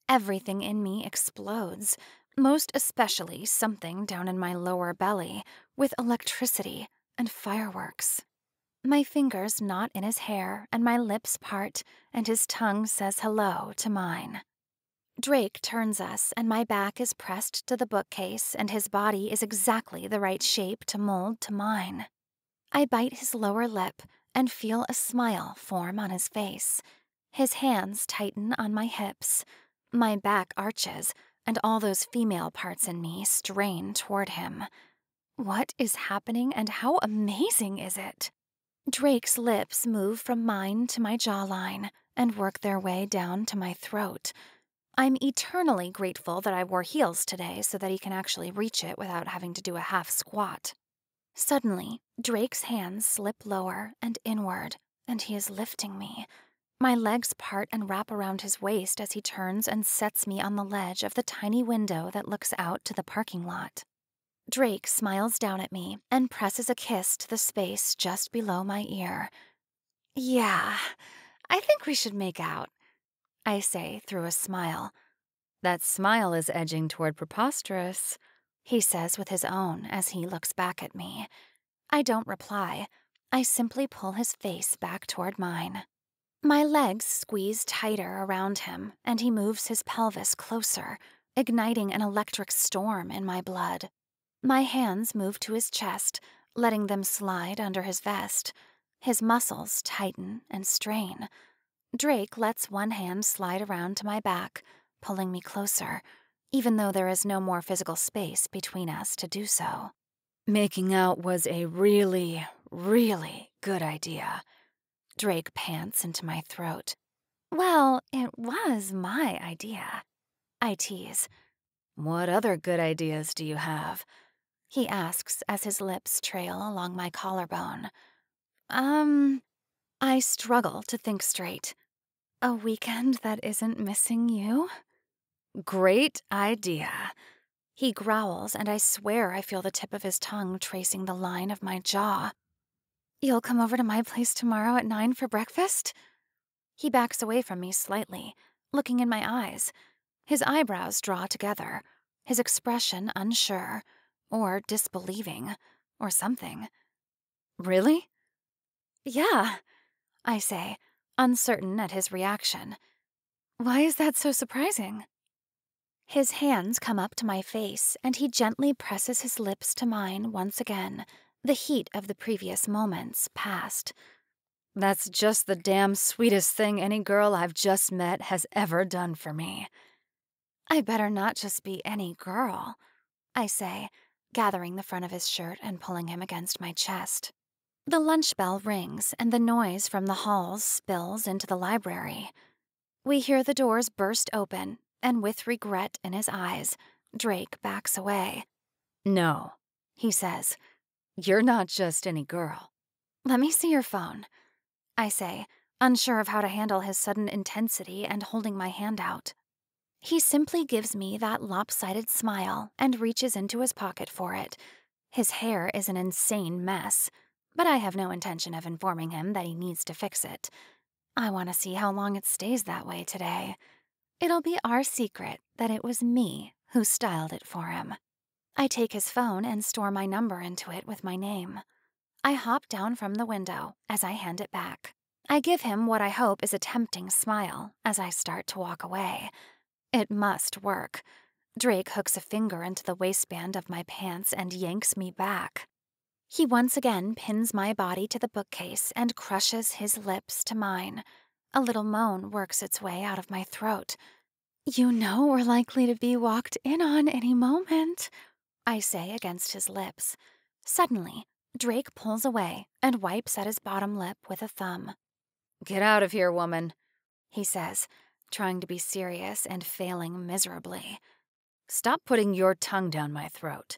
Everything in me explodes, most especially something down in my lower belly, with electricity and fireworks. My fingers knot in his hair, and my lips part, and his tongue says hello to mine. Drake turns us, and my back is pressed to the bookcase, and his body is exactly the right shape to mold to mine. I bite his lower lip and feel a smile form on his face. His hands tighten on my hips. My back arches, and all those female parts in me strain toward him. What is happening, and how amazing is it? Drake's lips move from mine to my jawline and work their way down to my throat. I'm eternally grateful that I wore heels today so that he can actually reach it without having to do a half squat. Suddenly, Drake's hands slip lower and inward, and he is lifting me. My legs part and wrap around his waist as he turns and sets me on the ledge of the tiny window that looks out to the parking lot. Drake smiles down at me and presses a kiss to the space just below my ear. Yeah, I think we should make out, I say through a smile. That smile is edging toward preposterous, He says with his own as he looks back at me. I don't reply. I simply pull his face back toward mine. My legs squeeze tighter around him, and he moves his pelvis closer, igniting an electric storm in my blood. My hands move to his chest, letting them slide under his vest. His muscles tighten and strain. Drake lets one hand slide around to my back, pulling me closer, even though there is no more physical space between us to do so. Making out was a really, really good idea. Drake pants into my throat. Well, it was my idea. I tease. What other good ideas do you have? He asks as his lips trail along my collarbone. I struggle to think straight. A weekend that isn't missing you? Great idea. He growls, and I swear I feel the tip of his tongue tracing the line of my jaw. You'll come over to my place tomorrow at 9 for breakfast? He backs away from me slightly, looking in my eyes. His eyebrows draw together, his expression unsure, or disbelieving, or something. Really? Yeah, I say, uncertain at his reaction. Why is that so surprising? His hands come up to my face, and he gently presses his lips to mine once again, the heat of the previous moments past. That's just the damn sweetest thing any girl I've just met has ever done for me. I better not just be any girl, I say, gathering the front of his shirt and pulling him against my chest. The lunch bell rings, and the noise from the halls spills into the library. We hear the doors burst open, and with regret in his eyes, Drake backs away. No, He says, you're not just any girl. Let me see your phone, I say, unsure of how to handle his sudden intensity and holding my hand out. He simply gives me that lopsided smile and reaches into his pocket for it. His hair is an insane mess, but I have no intention of informing him that he needs to fix it. I want to see how long it stays that way today. It'll be our secret that it was me who styled it for him. I take his phone and store my number into it with my name. I hop down from the window as I hand it back. I give him what I hope is a tempting smile as I start to walk away. It must work. Drake hooks a finger into the waistband of my pants and yanks me back. He once again pins my body to the bookcase and crushes his lips to mine. A little moan works its way out of my throat. You know we're likely to be walked in on any moment, I say against his lips. Suddenly, Drake pulls away and wipes at his bottom lip with a thumb. Get out of here, woman, He says, trying to be serious and failing miserably. Stop putting your tongue down my throat.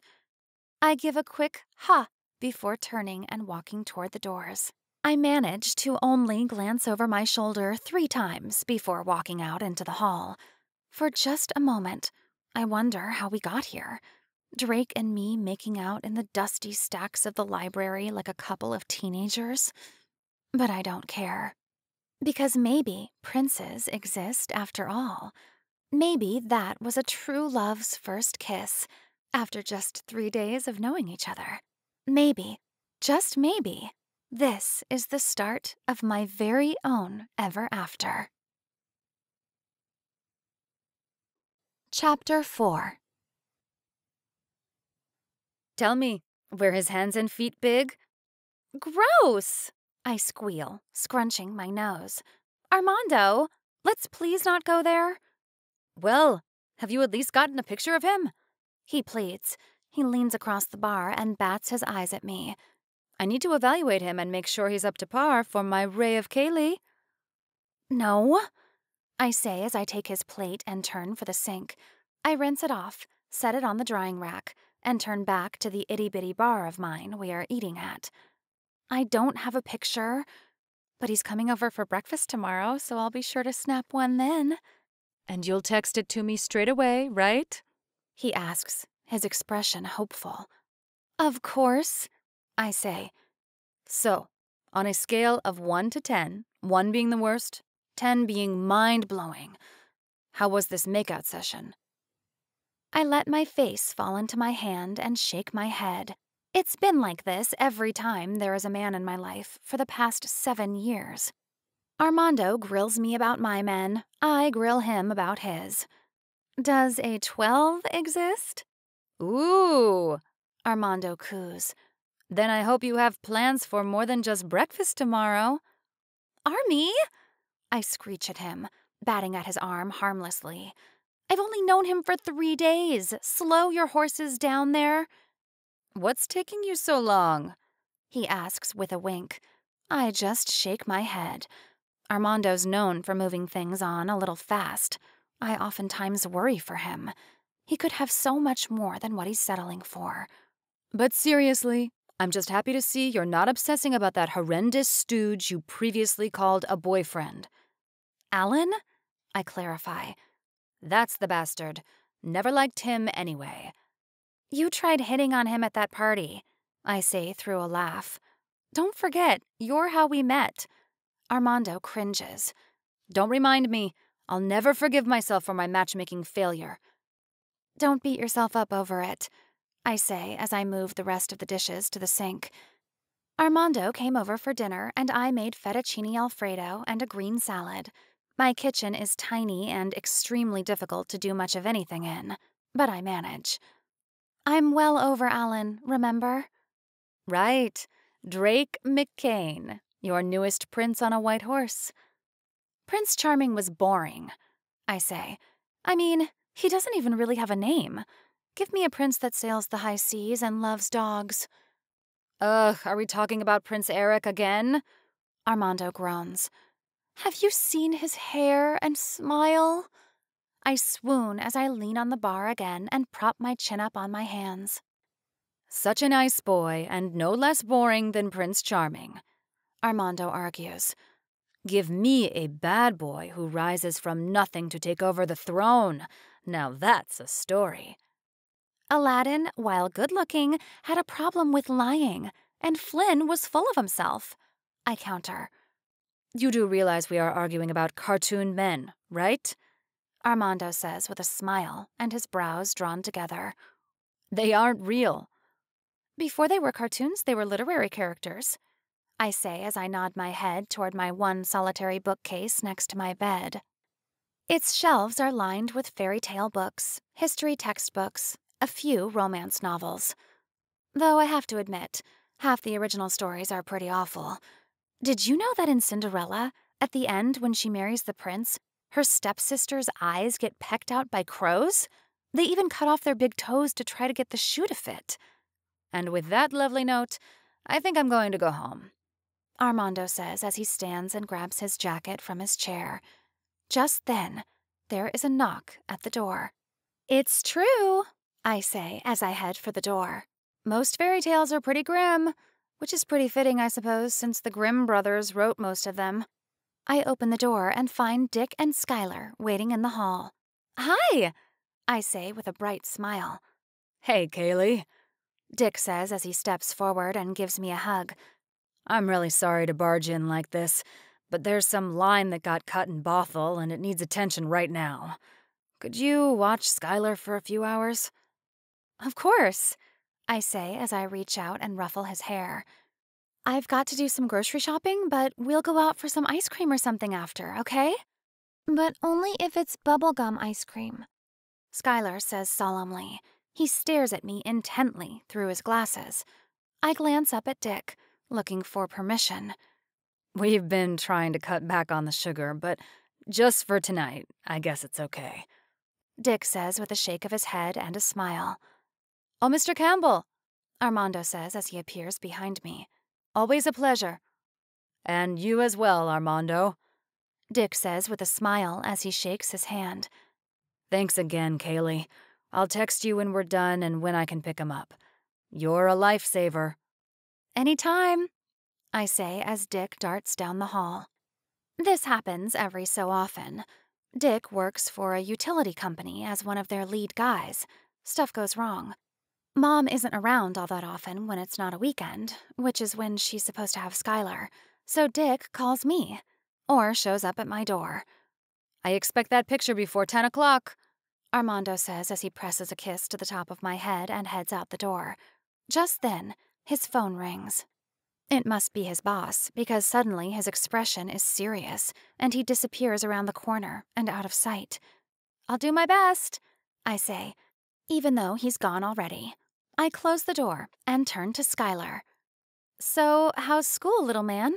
I give a quick ha before turning and walking toward the doors. I manage to only glance over my shoulder 3 times before walking out into the hall. For just a moment, I wonder how we got here. Drake and me making out in the dusty stacks of the library like a couple of teenagers. But I don't care. Because maybe princes exist after all. Maybe that was a true love's first kiss after just 3 days of knowing each other. Maybe, just maybe, this is the start of my very own ever after. Chapter 4. Tell me, were his hands and feet big? Gross! I squeal, scrunching my nose. Armando, let's please not go there. Well, have you at least gotten a picture of him? He pleads. He leans across the bar and bats his eyes at me. I need to evaluate him and make sure he's up to par for my ray of Kaylee. No, I say as I take his plate and turn for the sink. I rinse it off, set it on the drying rack, and turn back to the itty-bitty bar of mine we are eating at. I don't have a picture, but he's coming over for breakfast tomorrow, so I'll be sure to snap one then. And you'll text it to me straight away, right? He asks, his expression hopeful. Of course, I say. So, on a scale of 1 to 10, 1 being the worst, 10 being mind-blowing, how was this makeout session? I let my face fall into my hand and shake my head. It's been like this every time there is a man in my life for the past 7 years. Armando grills me about my men. I grill him about his. Does a 12 exist? Ooh, Armando coos. Then I hope you have plans for more than just breakfast tomorrow. Army? I screech at him, batting at his arm harmlessly. I've only known him for 3 days. Slow your horses down there. What's taking you so long? He asks with a wink. I just shake my head. Armando's known for moving things on a little fast. I oftentimes worry for him. He could have so much more than what he's settling for. But seriously, I'm just happy to see you're not obsessing about that horrendous stooge you previously called a boyfriend. Alan? I clarify. That's the bastard. Never liked him anyway. You tried hitting on him at that party, I say through a laugh. Don't forget, you're how we met. Armando cringes. Don't remind me. I'll never forgive myself for my matchmaking failure. Don't beat yourself up over it, I say as I move the rest of the dishes to the sink. Armando came over for dinner and I made fettuccine alfredo and a green salad. My kitchen is tiny and extremely difficult to do much of anything in, but I manage. I'm well over Alan, remember? Right. Drake McCain, your newest prince on a white horse. Prince Charming was boring, I say. I mean, he doesn't even really have a name. Give me a prince that sails the high seas and loves dogs. Ugh, are we talking about Prince Eric again? Armando groans. Have you seen his hair and smile? I swoon as I lean on the bar again and prop my chin up on my hands. Such a nice boy and no less boring than Prince Charming, Armando argues. Give me a bad boy who rises from nothing to take over the throne. Now that's a story. Aladdin, while good-looking, had a problem with lying, and Flynn was full of himself. I counter. You do realize we are arguing about cartoon men, right? Armando says with a smile and his brows drawn together. They aren't real. Before they were cartoons, they were literary characters, I say as I nod my head toward my one solitary bookcase next to my bed. Its shelves are lined with fairy tale books, history textbooks, a few romance novels. Though I have to admit, half the original stories are pretty awful. Did you know that in Cinderella, at the end when she marries the prince, her stepsister's eyes get pecked out by crows? They even cut off their big toes to try to get the shoe to fit. And with that lovely note, I think I'm going to go home, Armando says as he stands and grabs his jacket from his chair. Just then, there is a knock at the door. It's true, I say as I head for the door. Most fairy tales are pretty grim, which is pretty fitting, I suppose, since the Grimm brothers wrote most of them. I open the door and find Dick and Skylar waiting in the hall. Hi, I say with a bright smile. Hey, Kaylee, Dick says as he steps forward and gives me a hug. I'm really sorry to barge in like this, but there's some line that got cut in Bothell and it needs attention right now. Could you watch Skylar for a few hours? Of course, I say as I reach out and ruffle his hair. I've got to do some grocery shopping, but we'll go out for some ice cream or something after, okay? But only if it's bubblegum ice cream, Skylar says solemnly. He stares at me intently through his glasses. I glance up at Dick, looking for permission. We've been trying to cut back on the sugar, but just for tonight, I guess it's okay, Dick says with a shake of his head and a smile. Oh, Mr. Campbell, Armando says as he appears behind me. Always a pleasure. And you as well, Armando, Dick says with a smile as he shakes his hand. Thanks again, Kaylee. I'll text you when we're done and when I can pick him up. You're a lifesaver. Anytime, I say as Dick darts down the hall. This happens every so often. Dick works for a utility company as one of their lead guys. Stuff goes wrong. Mom isn't around all that often when it's not a weekend, which is when she's supposed to have Skylar. So Dick calls me, or shows up at my door. I expect that picture before 10 o'clock, Armando says as he presses a kiss to the top of my head and heads out the door. Just then, his phone rings. It must be his boss, because suddenly his expression is serious, and he disappears around the corner and out of sight. I'll do my best, I say, even though he's gone already. I close the door and turn to Skylar. So, how's school, little man?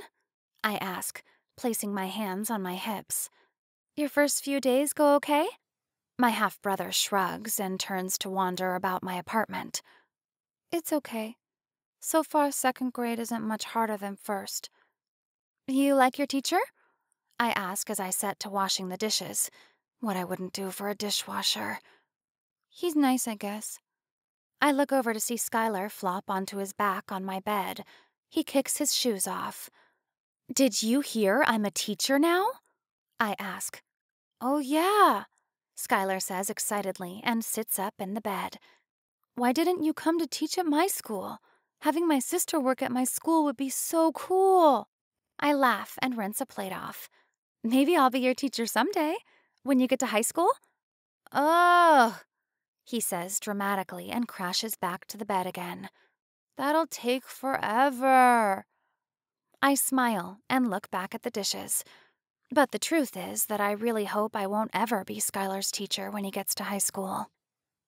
I ask, placing my hands on my hips. Your first few days go okay? My half-brother shrugs and turns to wander about my apartment. It's okay. So far, second grade isn't much harder than first. You like your teacher? I ask as I set to washing the dishes. What I wouldn't do for a dishwasher. He's nice, I guess. I look over to see Skylar flop onto his back on my bed. He kicks his shoes off. Did you hear I'm a teacher now? I ask. Oh, yeah, Skylar says excitedly and sits up in the bed. Why didn't you come to teach at my school? Having my sister work at my school would be so cool. I laugh and rinse a plate off. Maybe I'll be your teacher someday, when you get to high school. Ugh, he says dramatically and crashes back to the bed again. That'll take forever. I smile and look back at the dishes. But the truth is that I really hope I won't ever be Skylar's teacher when he gets to high school.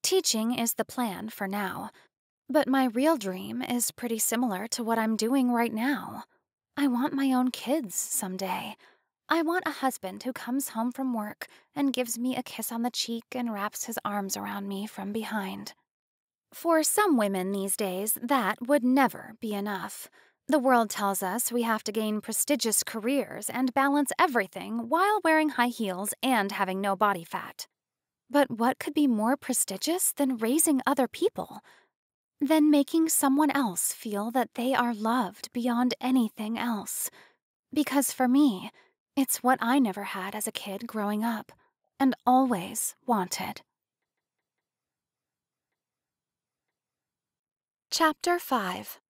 Teaching is the plan for now. But my real dream is pretty similar to what I'm doing right now. I want my own kids someday. I want a husband who comes home from work and gives me a kiss on the cheek and wraps his arms around me from behind. For some women these days, that would never be enough. The world tells us we have to gain prestigious careers and balance everything while wearing high heels and having no body fat. But what could be more prestigious than raising other people? Than making someone else feel that they are loved beyond anything else? Because for me, it's what I never had as a kid growing up, and always wanted. Chapter 5.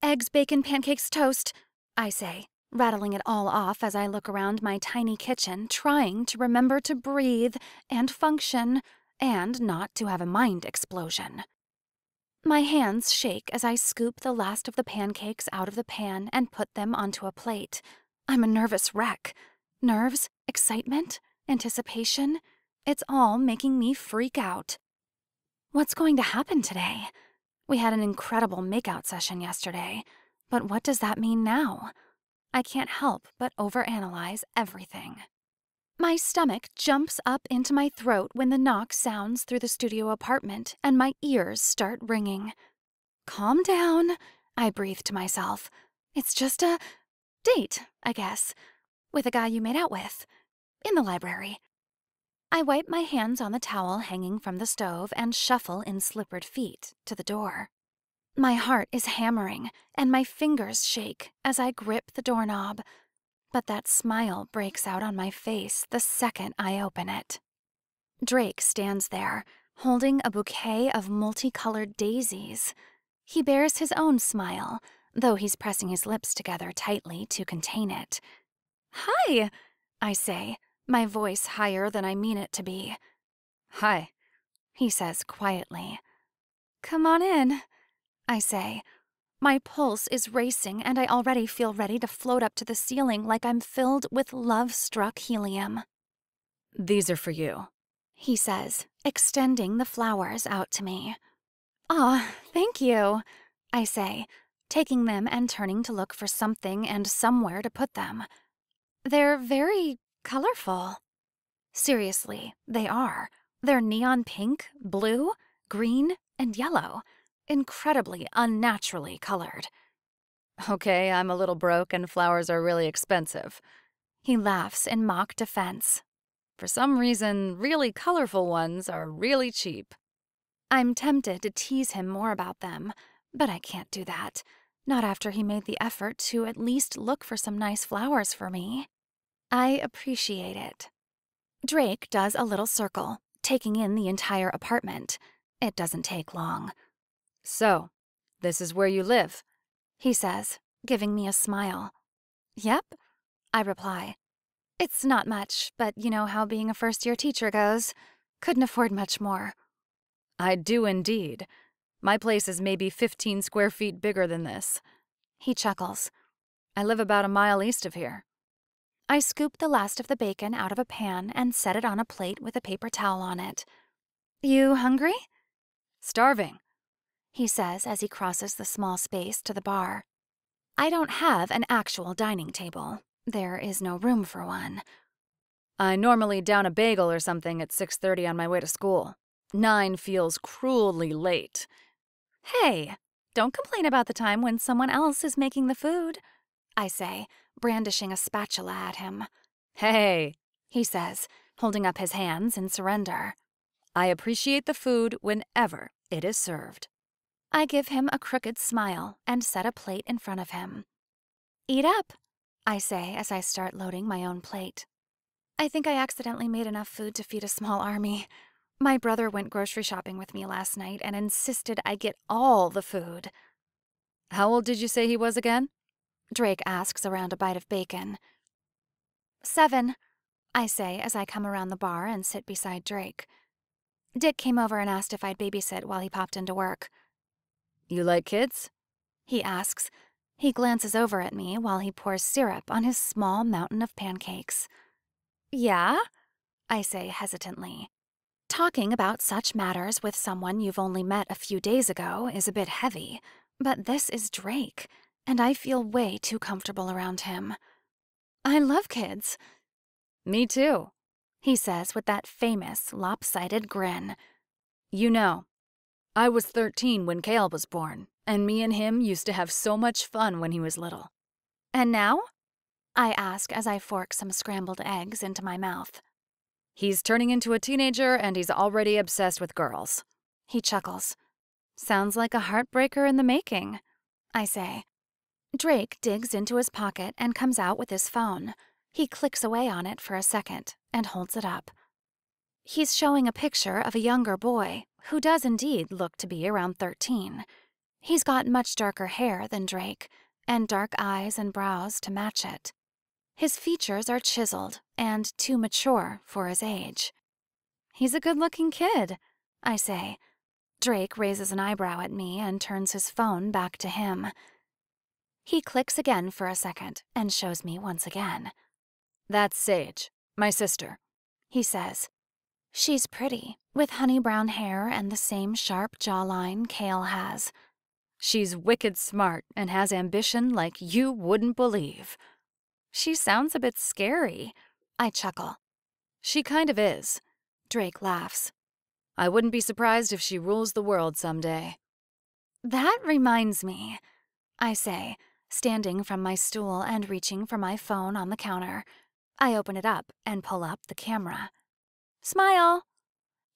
Eggs, bacon, pancakes, toast, I say, rattling it all off as I look around my tiny kitchen, trying to remember to breathe and function, and not to have a mind explosion. My hands shake as I scoop the last of the pancakes out of the pan and put them onto a plate. I'm a nervous wreck. Nerves, excitement, anticipation. It's all making me freak out. What's going to happen today? We had an incredible makeout session yesterday, but what does that mean now? I can't help but overanalyze everything. My stomach jumps up into my throat when the knock sounds through the studio apartment and my ears start ringing. Calm down, I breathe to myself. It's just a date, I guess, with a guy you made out with, in the library. I wipe my hands on the towel hanging from the stove and shuffle in slippered feet to the door. My heart is hammering and my fingers shake as I grip the doorknob, but that smile breaks out on my face the second I open it. Drake stands there, holding a bouquet of multicolored daisies. He bears his own smile, though he's pressing his lips together tightly to contain it. "Hi," I say, my voice higher than I mean it to be. Hi, He says quietly. "Come on in," I say. My pulse is racing and I already feel ready to float up to the ceiling like I'm filled with love-struck helium. these are for you. He says, extending the flowers out to me. "Aw, thank you," I say, taking them and turning to look for something and somewhere to put them. They're very colorful. Seriously, they are. They're neon pink, blue, green, and yellow. Incredibly unnaturally colored. Okay, I'm a little broke and flowers are really expensive. He laughs in mock defense. For some reason, really colorful ones are really cheap. I'm tempted to tease him more about them, but I can't do that. Not after he made the effort to at least look for some nice flowers for me. I appreciate it. Drake does a little circle, taking in the entire apartment. It doesn't take long. So, this is where you live? He says, giving me a smile. "Yep," I reply. "It's not much, but you know how being a first-year teacher goes. Couldn't afford much more." I do indeed. My place is maybe 15 square feet bigger than this. He chuckles. I live about a mile east of here. I scoop the last of the bacon out of a pan and set it on a plate with a paper towel on it. "You hungry?" Starving. He says as he crosses the small space to the bar. I don't have an actual dining table. There is no room for one. I normally down a bagel or something at 6:30 on my way to school. 9 feels cruelly late. "Hey, don't complain about the time when someone else is making the food," I say, brandishing a spatula at him. Hey, He says, holding up his hands in surrender. I appreciate the food whenever it is served. I give him a crooked smile and set a plate in front of him. "Eat up," I say as I start loading my own plate. I think I accidentally made enough food to feed a small army. My brother went grocery shopping with me last night and insisted I get all the food. How old did you say he was again? Drake asks around a bite of bacon. 7, I say as I come around the bar and sit beside Drake. Dick came over and asked if I'd babysit while he popped into work. You like kids? He asks. He glances over at me while he pours syrup on his small mountain of pancakes. "Yeah?" I say hesitantly. Talking about such matters with someone you've only met a few days ago is a bit heavy, but this is Drake, and I feel way too comfortable around him. "I love kids," Me too. he says with that famous lopsided grin. You know, I was 13 when Cale was born, and me and him used to have so much fun when he was little. "And now?" I ask as I fork some scrambled eggs into my mouth. He's turning into a teenager and he's already obsessed with girls. He chuckles. "Sounds like a heartbreaker in the making," I say. Drake digs into his pocket and comes out with his phone. He clicks away on it for a second and holds it up. He's showing a picture of a younger boy who does indeed look to be around 13. He's got much darker hair than Drake and dark eyes and brows to match it. His features are chiseled and too mature for his age. "He's a good-looking kid," I say. Drake raises an eyebrow at me and turns his phone back to him. He clicks again for a second and shows me once again. That's Sage, my sister, he says. She's pretty, with honey brown hair and the same sharp jawline Kale has. She's wicked smart and has ambition like you wouldn't believe. She sounds a bit scary, I chuckle. She kind of is, Drake laughs. I wouldn't be surprised if she rules the world someday. That reminds me, I say, standing from my stool and reaching for my phone on the counter. I open it up and pull up the camera. Smile!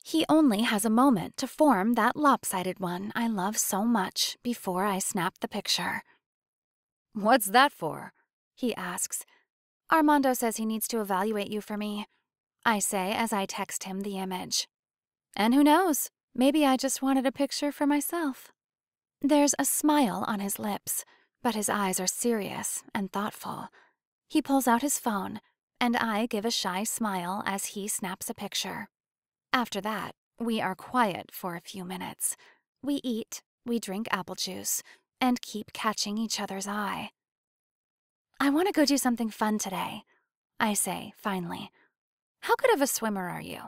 He only has a moment to form that lopsided one I love so much before I snap the picture. What's that for? He asks. Armando says he needs to evaluate you for me, I say as I text him the image. And who knows, maybe I just wanted a picture for myself. There's a smile on his lips, but his eyes are serious and thoughtful. He pulls out his phone, and I give a shy smile as he snaps a picture. After that, we are quiet for a few minutes. We eat, we drink apple juice, and keep catching each other's eye. I want to go do something fun today, I say, finally. How good of a swimmer are you?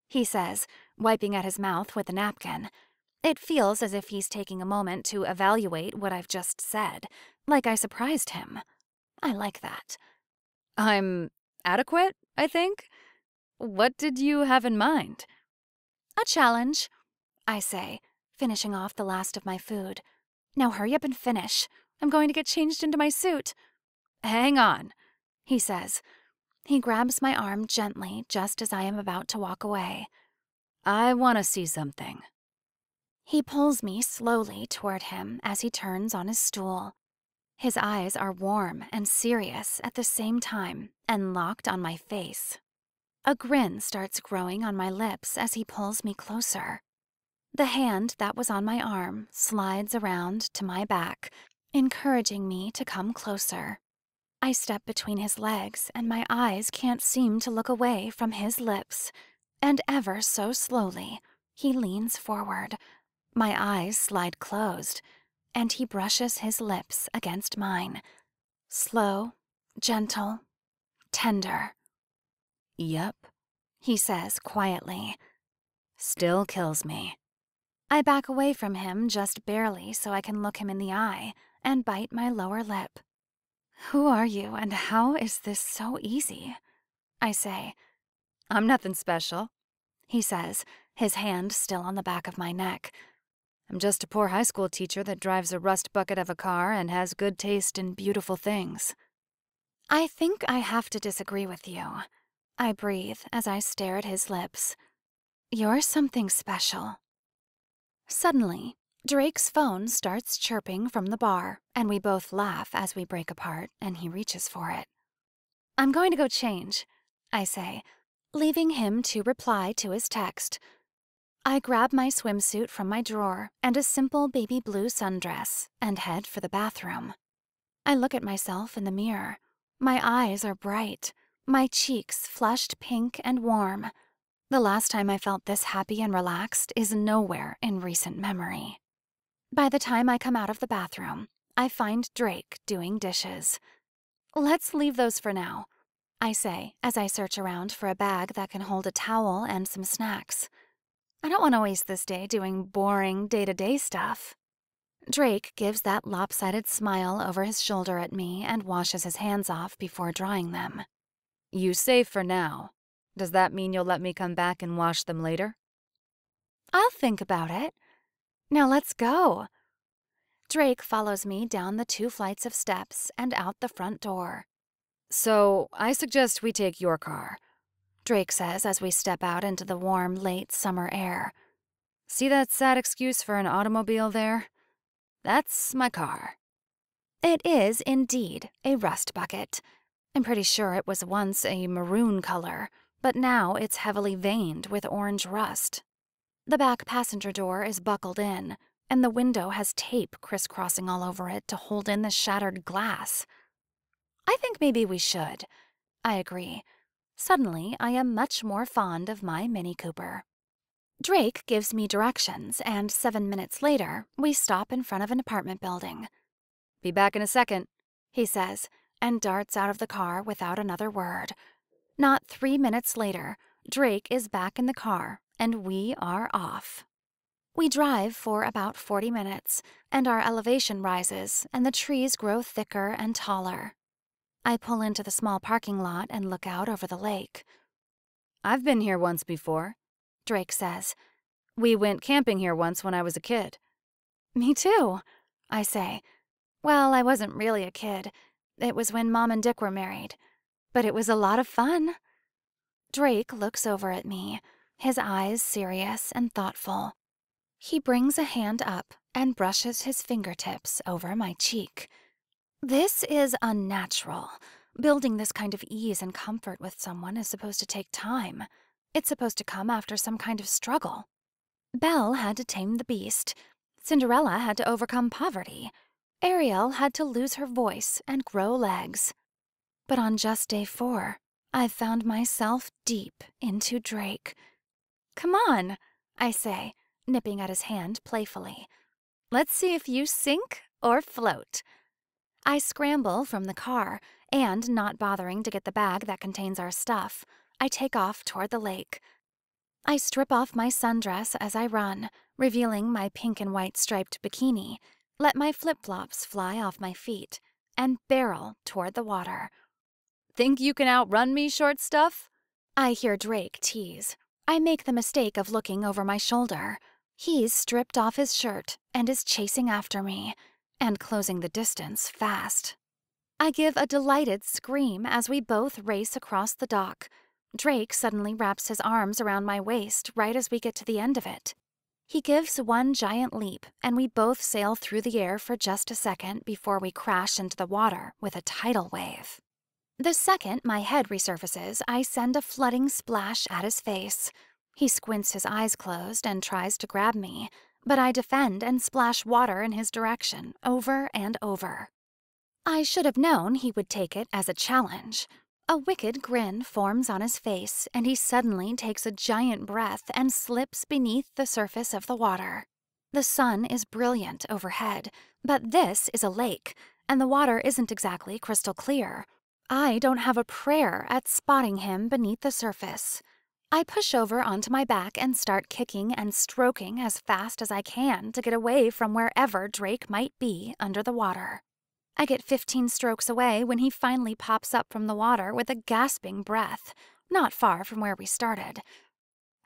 He says, wiping at his mouth with a napkin. It feels as if he's taking a moment to evaluate what I've just said, like I surprised him. I like that. I'm adequate, I think. What did you have in mind? A challenge, I say, finishing off the last of my food. Now hurry up and finish. I'm going to get changed into my suit. Hang on, he says. He grabs my arm gently just as I am about to walk away. I want to see something. He pulls me slowly toward him as he turns on his stool. His eyes are warm and serious at the same time and locked on my face. A grin starts growing on my lips as he pulls me closer. The hand that was on my arm slides around to my back, encouraging me to come closer. I step between his legs and my eyes can't seem to look away from his lips. And ever so slowly, he leans forward. My eyes slide closed, and he brushes his lips against mine. Slow, gentle, tender. Yep, He says quietly. Still kills me. I back away from him just barely so I can look him in the eye and bite my lower lip. Who are you and how is this so easy? I say. I'm nothing special, He says, his hand still on the back of my neck. I'm just a poor high school teacher that drives a rust bucket of a car and has good taste in beautiful things. I think I have to disagree with you. I breathe as I stare at his lips. You're something special. Suddenly, Drake's phone starts chirping from the bar, and we both laugh as we break apart, and he reaches for it. I'm going to go change, I say, leaving him to reply to his text. I grab my swimsuit from my drawer and a simple baby blue sundress and head for the bathroom. I look at myself in the mirror. My eyes are bright, my cheeks flushed pink and warm. The last time I felt this happy and relaxed is nowhere in recent memory. By the time I come out of the bathroom, I find Drake doing dishes. Let's leave those for now, I say as I search around for a bag that can hold a towel and some snacks. I don't want to waste this day doing boring day-to-day stuff. Drake gives that lopsided smile over his shoulder at me and washes his hands off before drying them. You say for now. Does that mean you'll let me come back and wash them later? I'll think about it. Now let's go. Drake follows me down the 2 flights of steps and out the front door. So, I suggest we take your car, Drake says as we step out into the warm, late summer air. See that sad excuse for an automobile there? That's my car. It is indeed a rust bucket. I'm pretty sure it was once a maroon color, but now it's heavily veined with orange rust. The back passenger door is buckled in, and the window has tape crisscrossing all over it to hold in the shattered glass. I think maybe we should. I agree. Suddenly, I am much more fond of my Mini Cooper. Drake gives me directions, and 7 minutes later, we stop in front of an apartment building. Be back in a second, he says, and darts out of the car without another word. Not 3 minutes later, Drake is back in the car, and we are off. We drive for about 40 minutes, and our elevation rises, and the trees grow thicker and taller. I pull into the small parking lot and look out over the lake. "I've been here once before," Drake says. "We went camping here once when I was a kid." Me too, I say. Well, I wasn't really a kid. It was when Mom and Dick were married. But it was a lot of fun. Drake looks over at me, his eyes serious and thoughtful. He brings a hand up and brushes his fingertips over my cheek. This is unnatural. Building this kind of ease and comfort with someone is supposed to take time. It's supposed to come after some kind of struggle. Belle had to tame the beast. Cinderella had to overcome poverty. Ariel had to lose her voice and grow legs. But on just day 4, I found myself deep into Drake. "Come on," I say, nipping at his hand playfully. "Let's see if you sink or float." I scramble from the car, and not bothering to get the bag that contains our stuff, I take off toward the lake. I strip off my sundress as I run, revealing my pink and white striped bikini, let my flip-flops fly off my feet, and barrel toward the water. "Think you can outrun me, short stuff?" I hear Drake tease. I make the mistake of looking over my shoulder. He's stripped off his shirt and is chasing after me, and closing the distance fast. I give a delighted scream as we both race across the dock. Drake suddenly wraps his arms around my waist right as we get to the end of it. He gives one giant leap, and we both sail through the air for just a second before we crash into the water with a tidal wave. The second my head resurfaces, I send a flooding splash at his face. He squints his eyes closed and tries to grab me, but I defend and splash water in his direction over and over. I should have known he would take it as a challenge. A wicked grin forms on his face, and he suddenly takes a giant breath and slips beneath the surface of the water. The sun is brilliant overhead, but this is a lake, and the water isn't exactly crystal clear. I don't have a prayer at spotting him beneath the surface. I push over onto my back and start kicking and stroking as fast as I can to get away from wherever Drake might be under the water. I get 15 strokes away when he finally pops up from the water with a gasping breath, not far from where we started.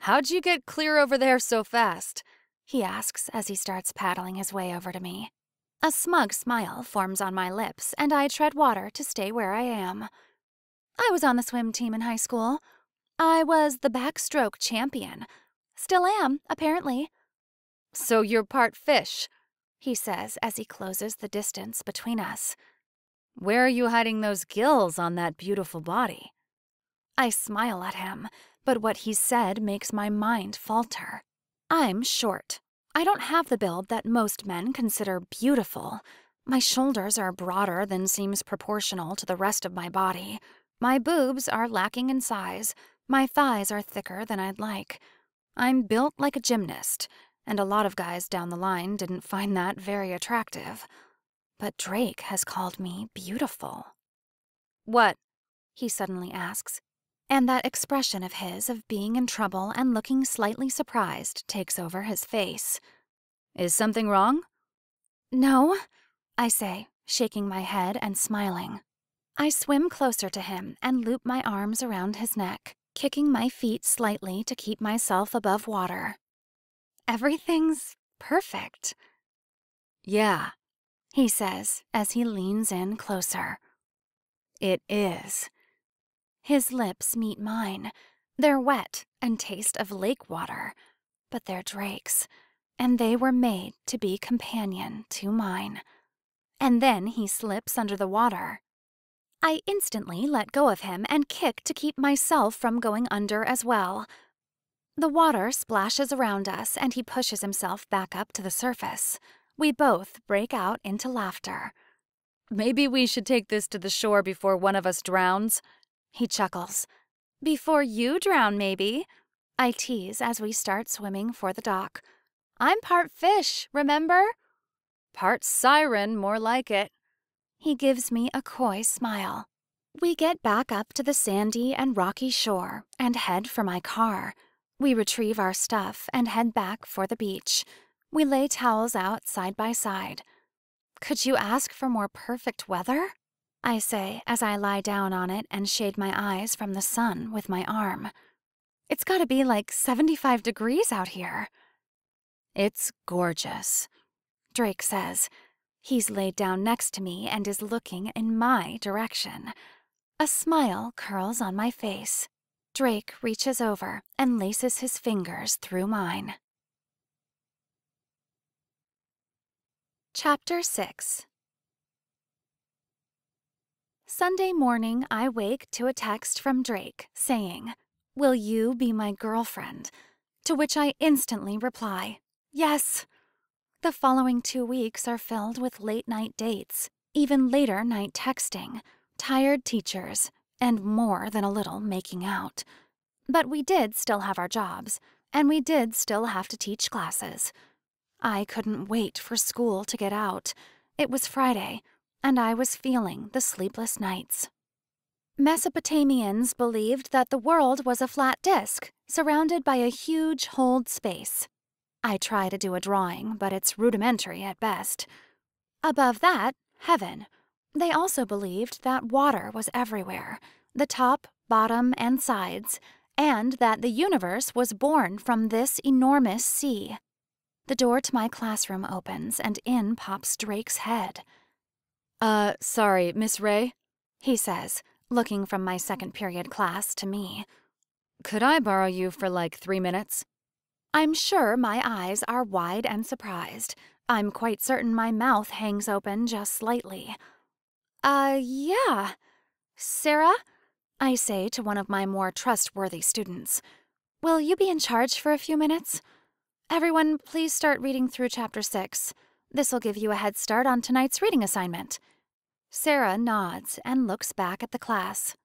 "How'd you get clear over there so fast?" he asks as he starts paddling his way over to me. A smug smile forms on my lips, and I tread water to stay where I am. I was on the swim team in high school. I was the backstroke champion. Still am, apparently. "So you're part fish," he says as he closes the distance between us. "Where are you hiding those gills on that beautiful body?" I smile at him, but what he said makes my mind falter. I'm short. I don't have the build that most men consider beautiful. My shoulders are broader than seems proportional to the rest of my body. My boobs are lacking in size. My thighs are thicker than I'd like. I'm built like a gymnast, and a lot of guys down the line didn't find that very attractive. But Drake has called me beautiful. "What?" he suddenly asks, and that expression of his of being in trouble and looking slightly surprised takes over his face. "Is something wrong?" "No," I say, shaking my head and smiling. I swim closer to him and loop my arms around his neck, kicking my feet slightly to keep myself above water. "Everything's perfect." "Yeah," he says as he leans in closer. "It is." His lips meet mine. They're wet and taste of lake water, but they're Drake's, and they were made to be companion to mine. And then he slips under the water. I instantly let go of him and kick to keep myself from going under as well. The water splashes around us, and he pushes himself back up to the surface. We both break out into laughter. "Maybe we should take this to the shore before one of us drowns," he chuckles. "Before you drown, maybe," I tease as we start swimming for the dock. "I'm part fish, remember?" "Part siren, more like it." He gives me a coy smile. We get back up to the sandy and rocky shore and head for my car. We retrieve our stuff and head back for the beach. We lay towels out side by side. Could you ask for more perfect weather? I say as I lie down on it and shade my eyes from the sun with my arm. It's gotta be like 75 degrees out here. It's gorgeous, Drake says. He's laid down next to me and is looking in my direction. A smile curls on my face. Drake reaches over and laces his fingers through mine. Chapter 6. Sunday morning, I wake to a text from Drake saying, "Will you be my girlfriend?" To which I instantly reply, "Yes." The following 2 weeks are filled with late-night dates, even later-night texting, tired teachers, and more than a little making out. But we did still have our jobs, and we did still have to teach classes. I couldn't wait for school to get out. It was Friday, and I was feeling the sleepless nights. Mesopotamians believed that the world was a flat disk, surrounded by a huge holed space. I try to do a drawing, but it's rudimentary at best. Above that, heaven. They also believed that water was everywhere, the top, bottom, and sides, and that the universe was born from this enormous sea. The door to my classroom opens, and in pops Drake's head. Sorry, Miss Ray," He says, looking from my second period class to me. "Could I borrow you for like 3 minutes?" I'm sure my eyes are wide and surprised. I'm quite certain my mouth hangs open just slightly. Yeah. Sarah? I say to one of my more trustworthy students. Will you be in charge for a few minutes? Everyone, please start reading through Chapter 6. This'll give you a head start on tonight's reading assignment. Sarah nods and looks back at the class.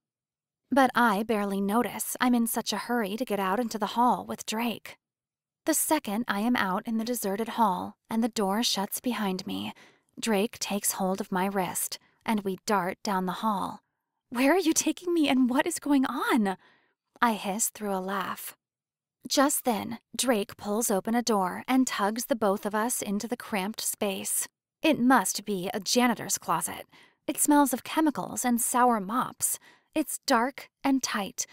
But I barely notice. I'm in such a hurry to get out into the hall with Drake. The second I am out in the deserted hall and the door shuts behind me, Drake takes hold of my wrist, and we dart down the hall. Where are you taking me and what is going on? I hiss through a laugh. Just then, Drake pulls open a door and tugs the both of us into the cramped space. It must be a janitor's closet. It smells of chemicals and sour mops. It's dark and tight,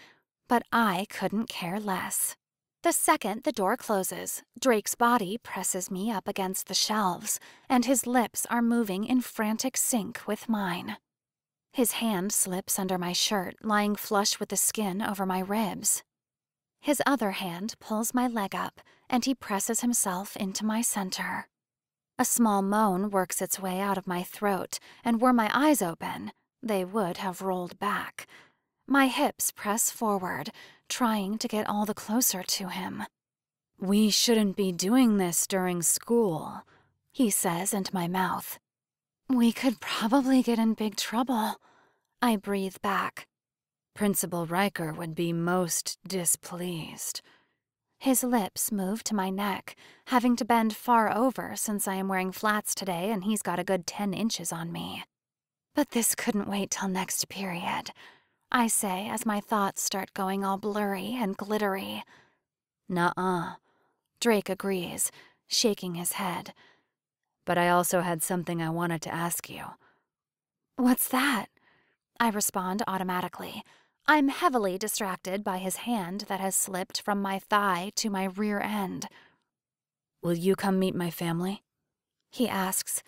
but I couldn't care less. The second the door closes, Drake's body presses me up against the shelves, and his lips are moving in frantic sync with mine. His hand slips under my shirt, lying flush with the skin over my ribs. His other hand pulls my leg up, and he presses himself into my center. A small moan works its way out of my throat, and were my eyes open, they would have rolled back. My hips press forward, trying to get all the closer to him. "We shouldn't be doing this during school," he says into my mouth. We could probably get in big trouble. I breathe back. "Principal Riker would be most displeased." His lips move to my neck, having to bend far over since I am wearing flats today and he's got a good 10 inches on me. But this couldn't wait till next period, I say as my thoughts start going all blurry and glittery. "Nuh-uh," Drake agrees, shaking his head. "But I also had something I wanted to ask you." What's that? I respond automatically. I'm heavily distracted by his hand that has slipped from my thigh to my rear end. "Will you come meet my family?" He asks.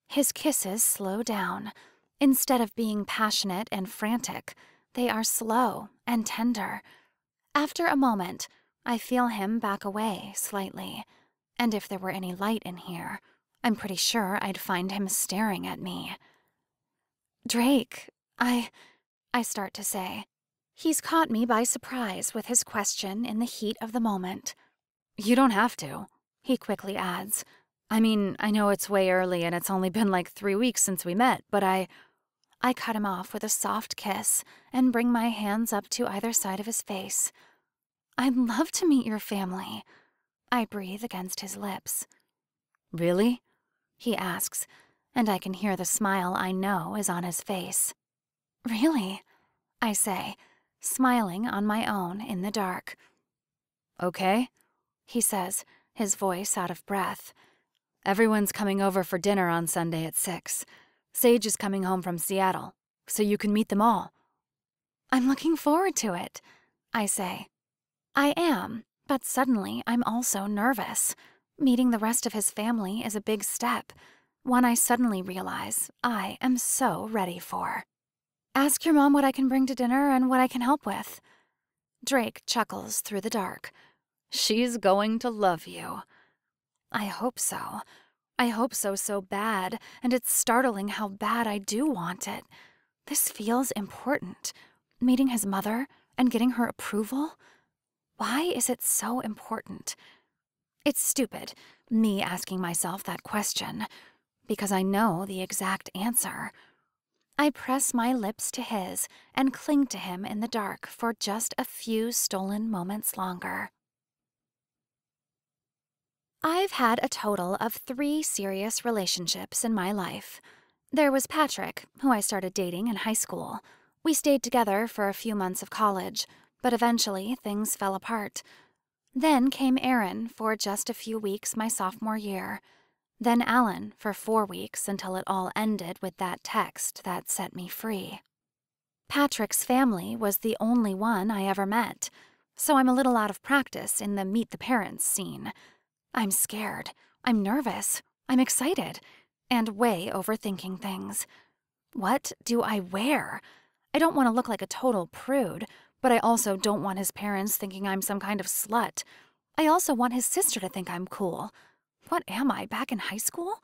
His kisses slow down. Instead of being passionate and frantic, they are slow and tender. After a moment, I feel him back away slightly. And if there were any light in here, I'm pretty sure I'd find him staring at me. Drake, I start to say. He's caught me by surprise with his question in the heat of the moment. "You don't have to," he quickly adds. "I mean, I know it's way early and it's only been like 3 weeks since we met, but I cut him off with a soft kiss and bring my hands up to either side of his face. I'd love to meet your family. I breathe against his lips. "Really?" he asks, and I can hear the smile I know is on his face. "Really?" I say, smiling on my own in the dark. "Okay," he says, his voice out of breath. "Everyone's coming over for dinner on Sunday at 6. Sage is coming home from Seattle, so you can meet them all." "I'm looking forward to it," I say. I am, but suddenly I'm also nervous. Meeting the rest of his family is a big step, one I suddenly realize I am so ready for. "Ask your mom what I can bring to dinner and what I can help with." Drake chuckles through the dark. "She's going to love you." I hope so. I hope so bad, and it's startling how bad I do want it. This feels important. Meeting his mother and getting her approval. Why is it so important? It's stupid, me asking myself that question, because I know the exact answer. I press my lips to his and cling to him in the dark for just a few stolen moments longer. I've had a total of 3 serious relationships in my life. There was Patrick, who I started dating in high school. We stayed together for a few months of college, but eventually things fell apart. Then came Aaron for just a few weeks my sophomore year. Then Alan for 4 weeks until it all ended with that text that set me free. Patrick's family was the only one I ever met, so I'm a little out of practice in the meet the parents scene. I'm scared, I'm nervous, I'm excited, and way overthinking things. What do I wear? I don't want to look like a total prude, but I also don't want his parents thinking I'm some kind of slut. I also want his sister to think I'm cool. What am I, back in high school?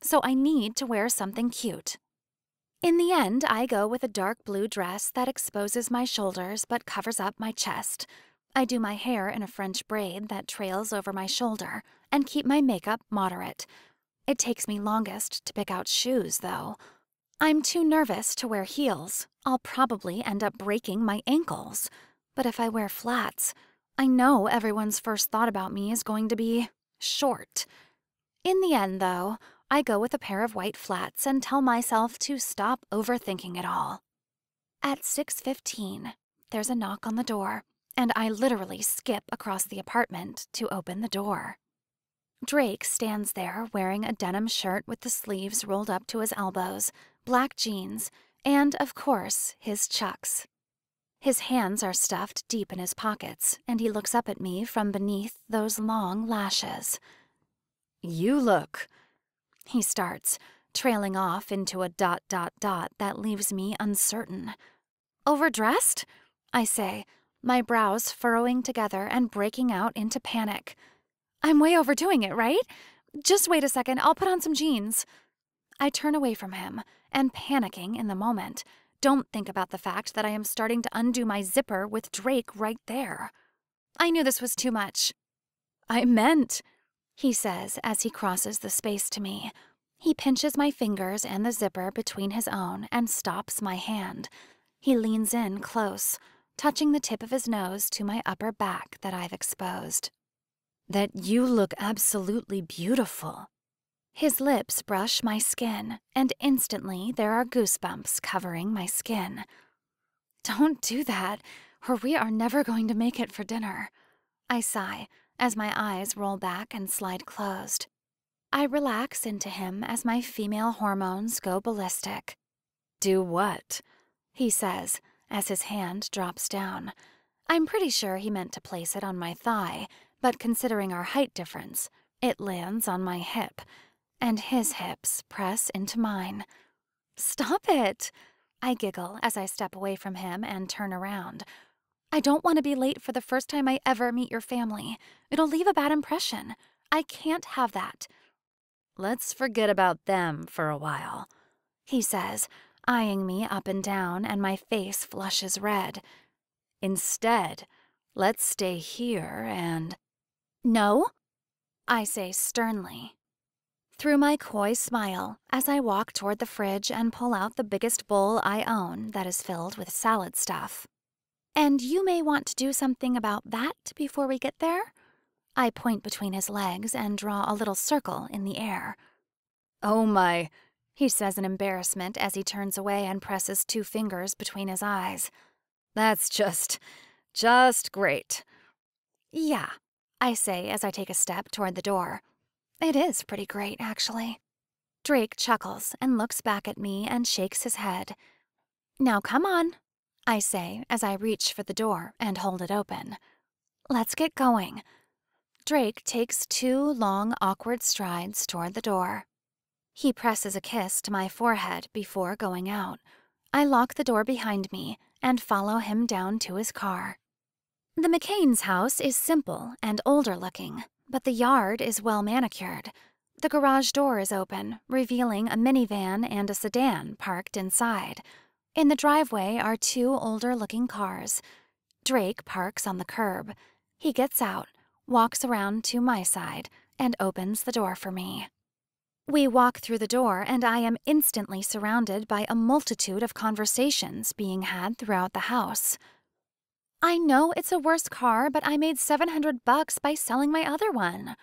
So I need to wear something cute. In the end, I go with a dark blue dress that exposes my shoulders but covers up my chest. I do my hair in a French braid that trails over my shoulder and keep my makeup moderate. It takes me longest to pick out shoes, though. I'm too nervous to wear heels. I'll probably end up breaking my ankles. But if I wear flats, I know everyone's first thought about me is going to be short. In the end, though, I go with a pair of white flats and tell myself to stop overthinking it all. At 6:15, there's a knock on the door, and I literally skip across the apartment to open the door. Drake stands there wearing a denim shirt with the sleeves rolled up to his elbows, black jeans, and, of course, his Chucks. His hands are stuffed deep in his pockets, and he looks up at me from beneath those long lashes. "You look," he starts, trailing off into a ... that leaves me uncertain. "Overdressed?" I say, my brows furrowing together and breaking out into panic. "I'm way overdoing it, right? Just wait a second, I'll put on some jeans." I turn away from him, and panicking in the moment, don't think about the fact that I am starting to undo my zipper with Drake right there. I knew this was too much. "I meant," he says as he crosses the space to me. He pinches my fingers and the zipper between his own and stops my hand. He leans in close, touching the tip of his nose to my upper back that I've exposed. "that you look absolutely beautiful." His lips brush my skin, and instantly there are goosebumps covering my skin. "Don't do that, or we are never going to make it for dinner." I sigh as my eyes roll back and slide closed. I relax into him as my female hormones go ballistic. "Do what?" he says as his hand drops down. I'm pretty sure he meant to place it on my thigh, but considering our height difference, it lands on my hip, and his hips press into mine. "Stop it!" I giggle as I step away from him and turn around. "I don't want to be late for the first time I ever meet your family. It'll leave a bad impression. I can't have that." "Let's forget about them for a while," he says, eyeing me up and down, and my face flushes red. "Instead, let's stay here and—" "No," I say sternly. Through my coy smile, as I walk toward the fridge and pull out the biggest bowl I own that is filled with salad stuff. "And you may want to do something about that before we get there?" I point between his legs and draw a little circle in the air. "Oh my, he says in embarrassment as he turns away and presses 2 fingers between his eyes. That's just great. Yeah, I say as I take a step toward the door. It is pretty great, actually. Drake chuckles and looks back at me and shakes his head. Now come on, I say as I reach for the door and hold it open. Let's get going. Drake takes 2 long, awkward strides toward the door. He presses a kiss to my forehead before going out. I lock the door behind me and follow him down to his car. The McCain's house is simple and older-looking, but the yard is well manicured. The garage door is open, revealing a minivan and a sedan parked inside. In the driveway are 2 older-looking cars. Drake parks on the curb. He gets out, walks around to my side, and opens the door for me. We walk through the door, and I am instantly surrounded by a multitude of conversations being had throughout the house. I know it's a worse car, but I made $700 by selling my other one.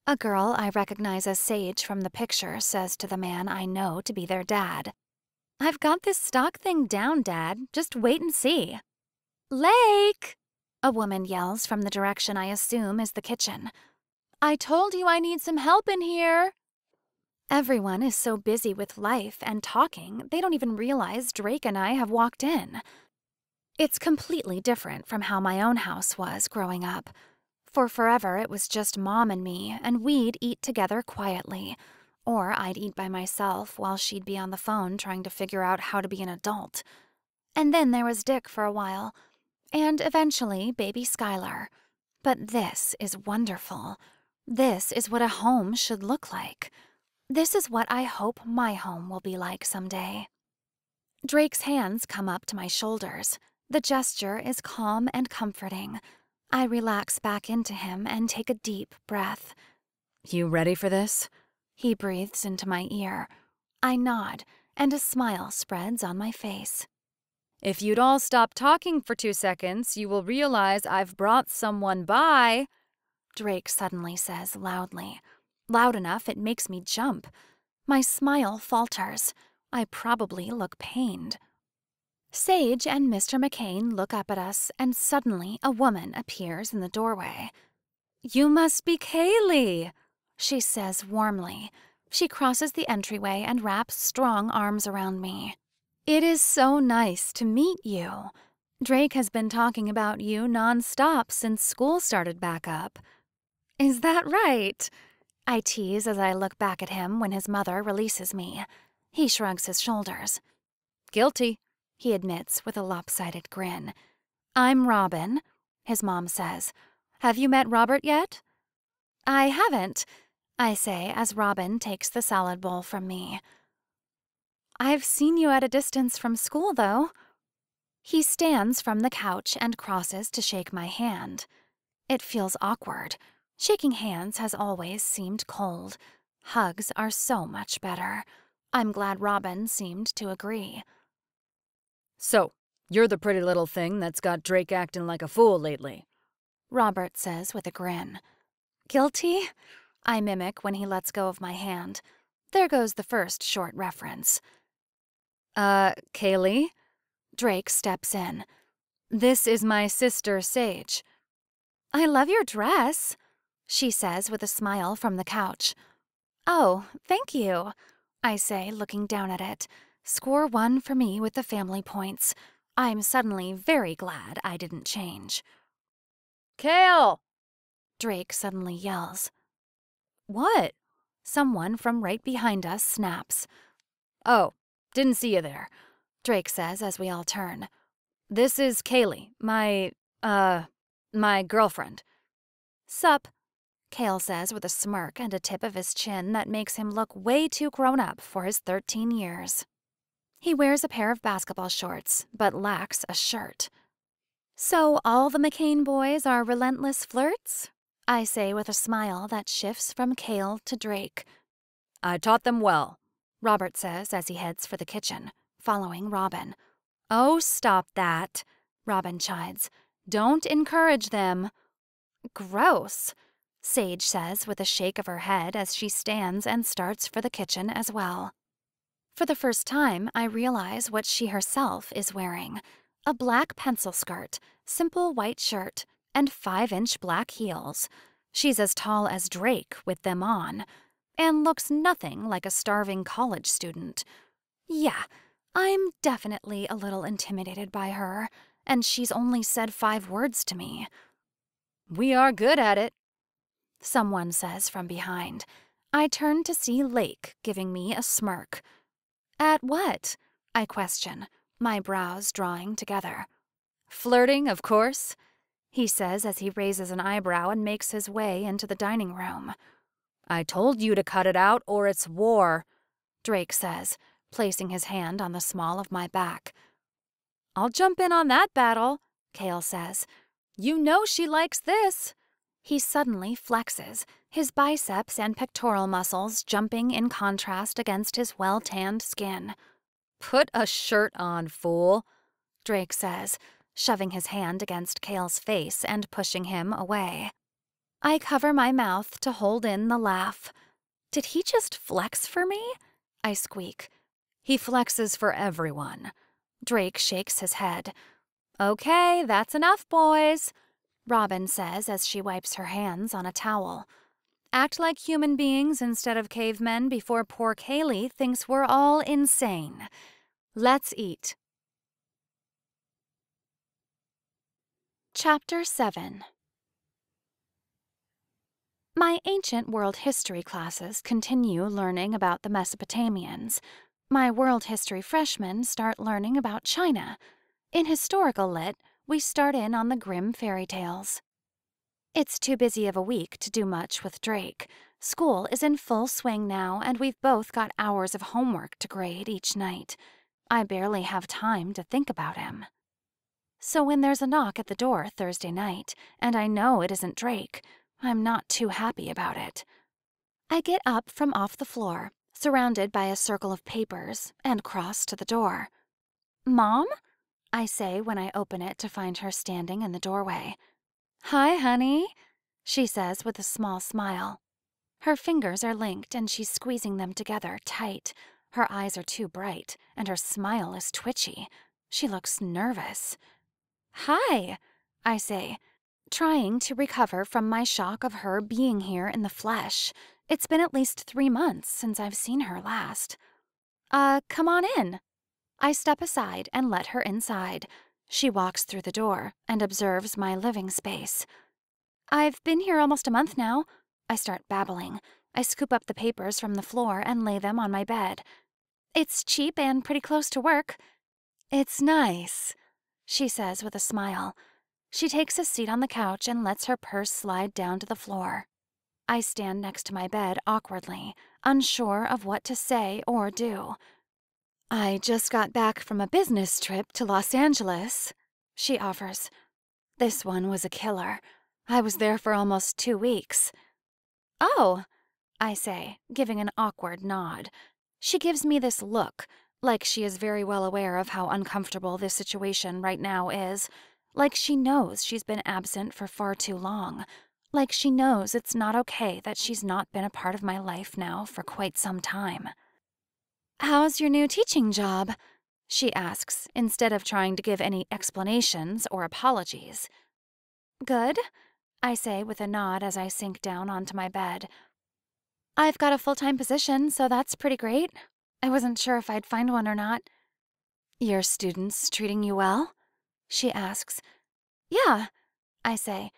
A girl I recognize as Sage from the picture says to the man I know to be their dad. I've got this stock thing down, Dad. Just wait and see. Lake! A woman yells from the direction I assume is the kitchen. I told you I need some help in here. Everyone is so busy with life and talking, they don't even realize Drake and I have walked in. It's completely different from how my own house was growing up. For forever, it was just Mom and me, and we'd eat together quietly. Or I'd eat by myself while she'd be on the phone trying to figure out how to be an adult. And then there was Dick for a while, and eventually baby Skylar. But this is wonderful. This is what a home should look like. This is what I hope my home will be like someday. Drake's hands come up to my shoulders. The gesture is calm and comforting. I relax back into him and take a deep breath. You ready for this? He breathes into my ear. I nod, and a smile spreads on my face. If you'd all stop talking for 2 seconds, you will realize I've brought someone by, Drake suddenly says loudly. Loud enough it makes me jump. My smile falters. I probably look pained. Sage and Mr. McCain look up at us, and suddenly a woman appears in the doorway. You must be Kaylee, she says warmly. She crosses the entryway and wraps strong arms around me. It is so nice to meet you. Drake has been talking about you nonstop since school started back up. Is that right? I tease as I look back at him when his mother releases me. He shrugs his shoulders. Guilty, he admits with a lopsided grin. I'm Robin, his mom says. Have you met Robert yet? I haven't, I say as Robin takes the salad bowl from me. I've seen you at a distance from school, though. He stands from the couch and crosses to shake my hand. It feels awkward. Shaking hands has always seemed cold. Hugs are so much better. I'm glad Robin seemed to agree. So, you're the pretty little thing that's got Drake acting like a fool lately, Robert says with a grin. Guilty? I mimic when he lets go of my hand. There goes the first short reference. Kaylee? Drake steps in. This is my sister, Sage. I love your dress, she says with a smile from the couch. Oh, thank you, I say, looking down at it. Score 1 for me with the family points. I'm suddenly very glad I didn't change. Kale! Drake suddenly yells. What? Someone from right behind us snaps. Oh, didn't see you there, Drake says as we all turn. This is Kaylee, my girlfriend. Sup, Kale says with a smirk and a tip of his chin that makes him look way too grown up for his 13 years. He wears a pair of basketball shorts, but lacks a shirt. So all the McCain boys are relentless flirts? I say with a smile that shifts from Kale to Drake. I taught them well, Robert says as he heads for the kitchen, following Robin. Oh, stop that, Robin chides. Don't encourage them. Gross, Sage says with a shake of her head as she stands and starts for the kitchen as well. For the first time, I realize what she herself is wearing. A black pencil skirt, simple white shirt, and 5-inch black heels. She's as tall as Drake with them on, and looks nothing like a starving college student. Yeah, I'm definitely a little intimidated by her, and she's only said 5 words to me. "We are good at it," someone says from behind. I turn to see Lake giving me a smirk. At what? I question, my brows drawing together. "Flirting, of course," he says as he raises an eyebrow and makes his way into the dining room. "I told you to cut it out or it's war," Drake says, placing his hand on the small of my back. "I'll jump in on that battle," Kale says. "You know she likes this." He suddenly flexes, his biceps and pectoral muscles jumping in contrast against his well-tanned skin. "Put a shirt on, fool," Drake says, shoving his hand against Kale's face and pushing him away. I cover my mouth to hold in the laugh. Did he just flex for me? I squeak. "He flexes for everyone." Drake shakes his head. "Okay, that's enough, boys," Robin says as she wipes her hands on a towel. "Act like human beings instead of cavemen before poor Kaylee thinks we're all insane. Let's eat." Chapter 7. My ancient world history classes continue learning about the Mesopotamians. My world history freshmen start learning about China. In historical lit, we start in on the grim fairy tales. It's too busy of a week to do much with Drake. School is in full swing now, and we've both got hours of homework to grade each night. I barely have time to think about him. So when there's a knock at the door Thursday night, and I know it isn't Drake, I'm not too happy about it. I get up from off the floor, surrounded by a circle of papers, and cross to the door. "Mom?" I say when I open it to find her standing in the doorway. "Hi, honey," she says with a small smile. Her fingers are linked and she's squeezing them together tight. Her eyes are too bright, and her smile is twitchy. She looks nervous. "Hi," I say, trying to recover from my shock of her being here in the flesh. It's been at least 3 months since I've seen her last. Come on in." I step aside and let her inside. She walks through the door and observes my living space. "I've been here almost a month now." I start babbling. I scoop up the papers from the floor and lay them on my bed. "It's cheap and pretty close to work." "It's nice," she says with a smile. She takes a seat on the couch and lets her purse slide down to the floor. I stand next to my bed awkwardly, unsure of what to say or do. "I just got back from a business trip to Los Angeles," she offers. "This one was a killer. I was there for almost 2 weeks. "Oh," I say, giving an awkward nod. She gives me this look, like she is very well aware of how uncomfortable this situation right now is, like she knows she's been absent for far too long, like she knows it's not okay that she's not been a part of my life now for quite some time. "How's your new teaching job?" she asks, instead of trying to give any explanations or apologies. "Good," I say with a nod as I sink down onto my bed. "I've got a full-time position, so that's pretty great. I wasn't sure if I'd find one or not." "Your students treating you well?" she asks. "Yeah," I say.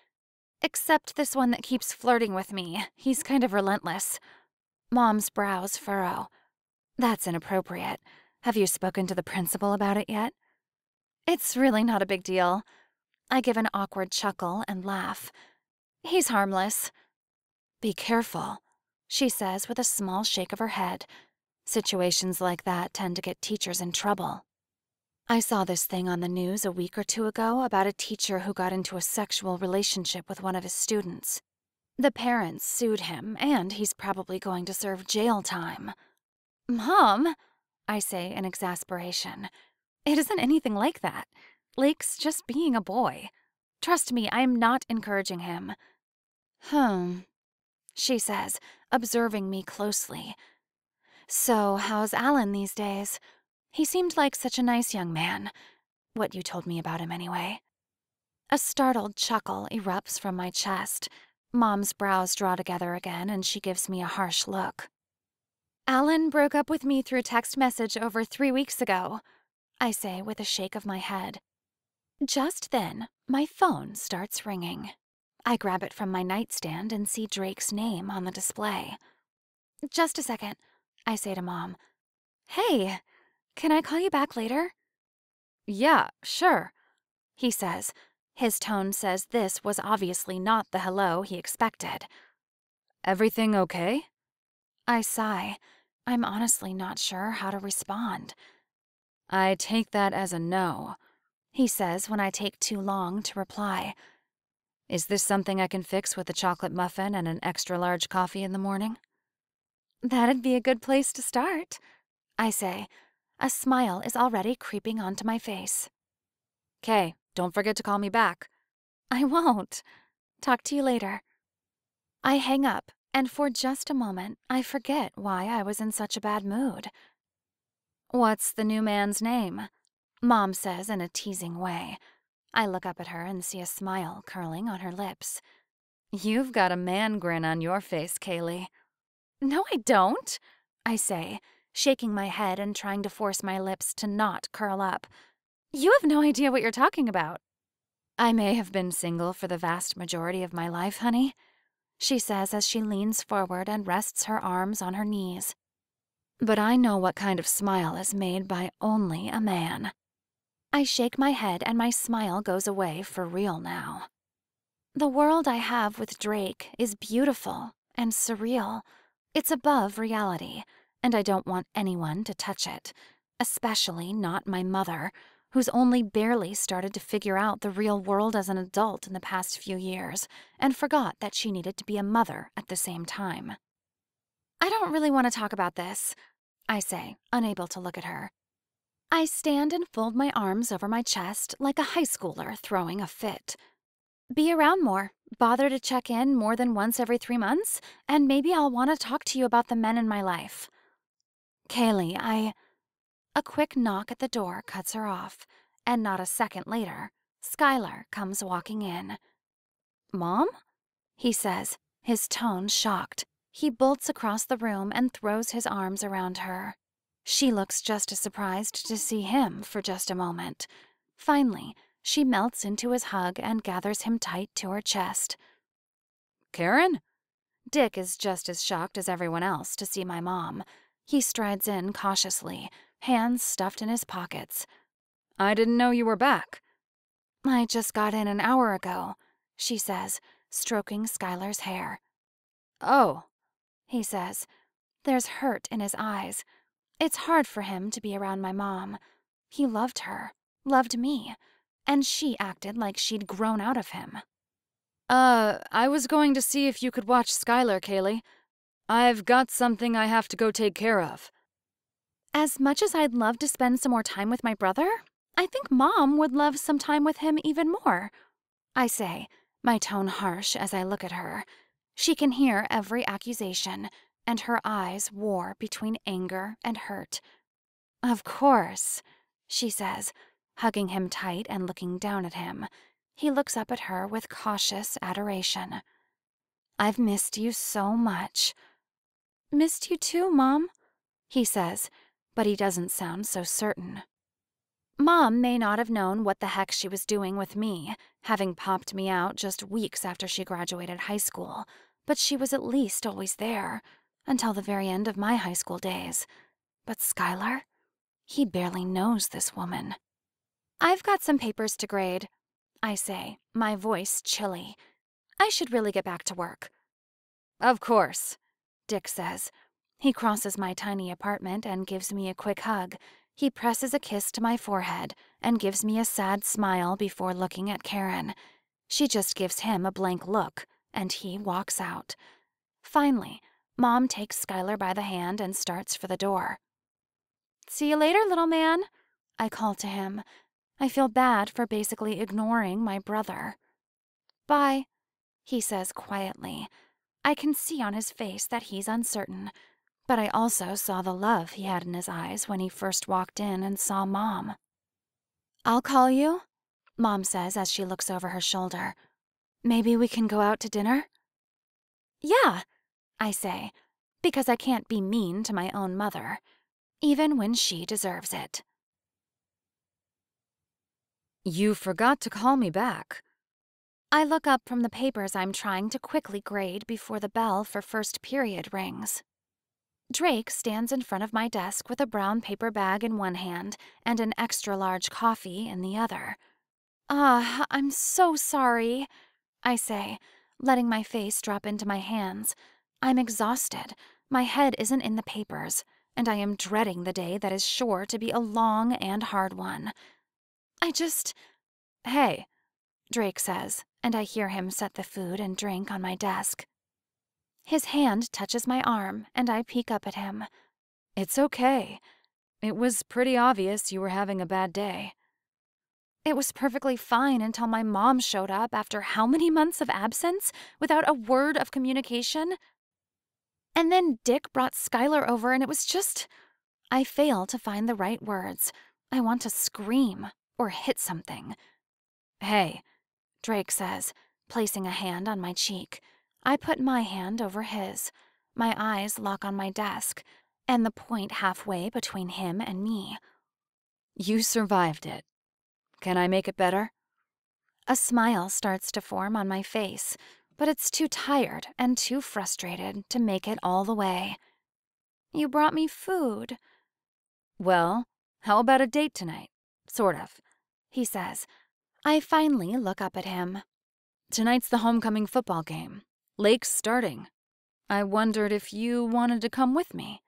"Except this one that keeps flirting with me. He's kind of relentless." Mom's brows furrow. "That's inappropriate. Have you spoken to the principal about it yet?" "It's really not a big deal." I give an awkward chuckle and laugh. "He's harmless." "Be careful," she says with a small shake of her head. "Situations like that tend to get teachers in trouble." I saw this thing on the news a week or 2 ago about a teacher who got into a sexual relationship with one of his students. The parents sued him, and he's probably going to serve jail time. "Mom," I say in exasperation, "it isn't anything like that. Lake's just being a boy. Trust me, I'm not encouraging him." She says, observing me closely. So, how's Alan these days? He seemed like such a nice young man. What you told me about him, anyway. A startled chuckle erupts from my chest. Mom's brows draw together again, and she gives me a harsh look. Alan broke up with me through text message over 3 weeks ago, I say with a shake of my head. Just then, my phone starts ringing. I grab it from my nightstand and see Drake's name on the display. Just a second, I say to Mom. Hey, can I call you back later? Yeah, sure. He says. His tone says this was obviously not the hello he expected. Everything okay? I sigh. I'm honestly not sure how to respond. I take that as a no. He says when I take too long to reply. Is this something I can fix with a chocolate muffin and an extra large coffee in the morning? That'd be a good place to start, I say. A smile is already creeping onto my face. 'Kay, don't forget to call me back. I won't. Talk to you later. I hang up, and for just a moment, I forget why I was in such a bad mood. What's the new man's name? Mom says in a teasing way. I look up at her and see a smile curling on her lips. You've got a man grin on your face, Kaylee. No, I don't, I say, shaking my head and trying to force my lips to not curl up. You have no idea what you're talking about. I may have been single for the vast majority of my life, honey, she says as she leans forward and rests her arms on her knees. But I know what kind of smile is made by only a man. I shake my head and my smile goes away for real now. The world I have with Drake is beautiful and surreal. It's above reality, and I don't want anyone to touch it, especially not my mother, who's only barely started to figure out the real world as an adult in the past few years, and forgot that she needed to be a mother at the same time. I don't really want to talk about this, I say, unable to look at her. I stand and fold my arms over my chest like a high schooler throwing a fit. Be around more, bother to check in more than once every 3 months, and maybe I'll want to talk to you about the men in my life. Kaylee, A quick knock at the door cuts her off, and not a second later, Skylar comes walking in. Mom? He says, his tone shocked. He bolts across the room and throws his arms around her. She looks just as surprised to see him for just a moment. Finally, she melts into his hug and gathers him tight to her chest. Karen? Dick is just as shocked as everyone else to see my mom. He strides in cautiously, hands stuffed in his pockets. I didn't know you were back. I just got in an hour ago, she says, stroking Skylar's hair. Oh, He says. There's hurt in his eyes. It's hard for him to be around my mom. He loved her, loved me, and she acted like she'd grown out of him. I was going to see if you could watch Skylar, Kaylee. I've got something I have to go take care of. As much as I'd love to spend some more time with my brother, I think Mom would love some time with him even more, I say, my tone harsh as I look at her. She can hear every accusation, and her eyes war between anger and hurt. Of course, she says, hugging him tight and looking down at him. He looks up at her with cautious adoration. I've missed you so much. Missed you too, Mom, he says, but he doesn't sound so certain. Mom may not have known what the heck she was doing with me, having popped me out just weeks after she graduated high school, but she was at least always there, until the very end of my high school days. But Skylar? He barely knows this woman. I've got some papers to grade, I say, my voice chilly. I should really get back to work. Of course, Dick says. He crosses my tiny apartment and gives me a quick hug. He presses a kiss to my forehead and gives me a sad smile before looking at Karen. She just gives him a blank look, and he walks out. Finally, Mom takes Skylar by the hand and starts for the door. See you later, little man, I call to him. I feel bad for basically ignoring my brother. Bye, he says quietly. I can see on his face that he's uncertain, But I also saw the love he had in his eyes when he first walked in and saw Mom. "I'll call you," Mom says as she looks over her shoulder. "Maybe we can go out to dinner?" "Yeah," I say, because I can't be mean to my own mother, even when she deserves it. You forgot to call me back. I look up from the papers I'm trying to quickly grade before the bell for first period rings. Drake stands in front of my desk with a brown paper bag in one hand and an extra-large coffee in the other. I'm so sorry," I say, letting my face drop into my hands. I'm exhausted. My head isn't in the papers, and I am dreading the day that is sure to be a long and hard one. Hey, Drake says, and I hear him set the food and drink on my desk. His hand touches my arm, and I peek up at him. it's okay. It was pretty obvious you were having a bad day. It was perfectly fine until my mom showed up after how many months of absence without a word of communication? And then Dick brought Skylar over, and it was just... I fail to find the right words. I want to scream or hit something. Hey, Drake says, placing a hand on my cheek. I put my hand over his. My eyes lock on my desk, and the point halfway between him and me. you survived it. Can I make it better? A smile starts to form on my face, but it's too tired and too frustrated to make it all the way. "You brought me food," Well, how about a date tonight? Sort of. he says. I finally look up at him. Tonight's the homecoming football game. Lake's starting. I wondered if you wanted to come with me.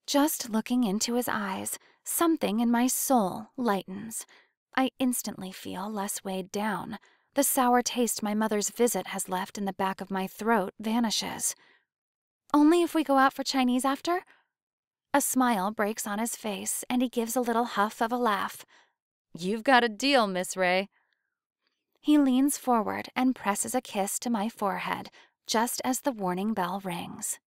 Just looking into his eyes, something in my soul lightens. I instantly feel less weighed down. The sour taste my mother's visit has left in the back of my throat vanishes. "Only if we go out for Chinese after?" A smile breaks on his face, and he gives a little huff of a laugh. You've got a deal, Miss Ray. He leans forward and presses a kiss to my forehead, just as the warning bell rings.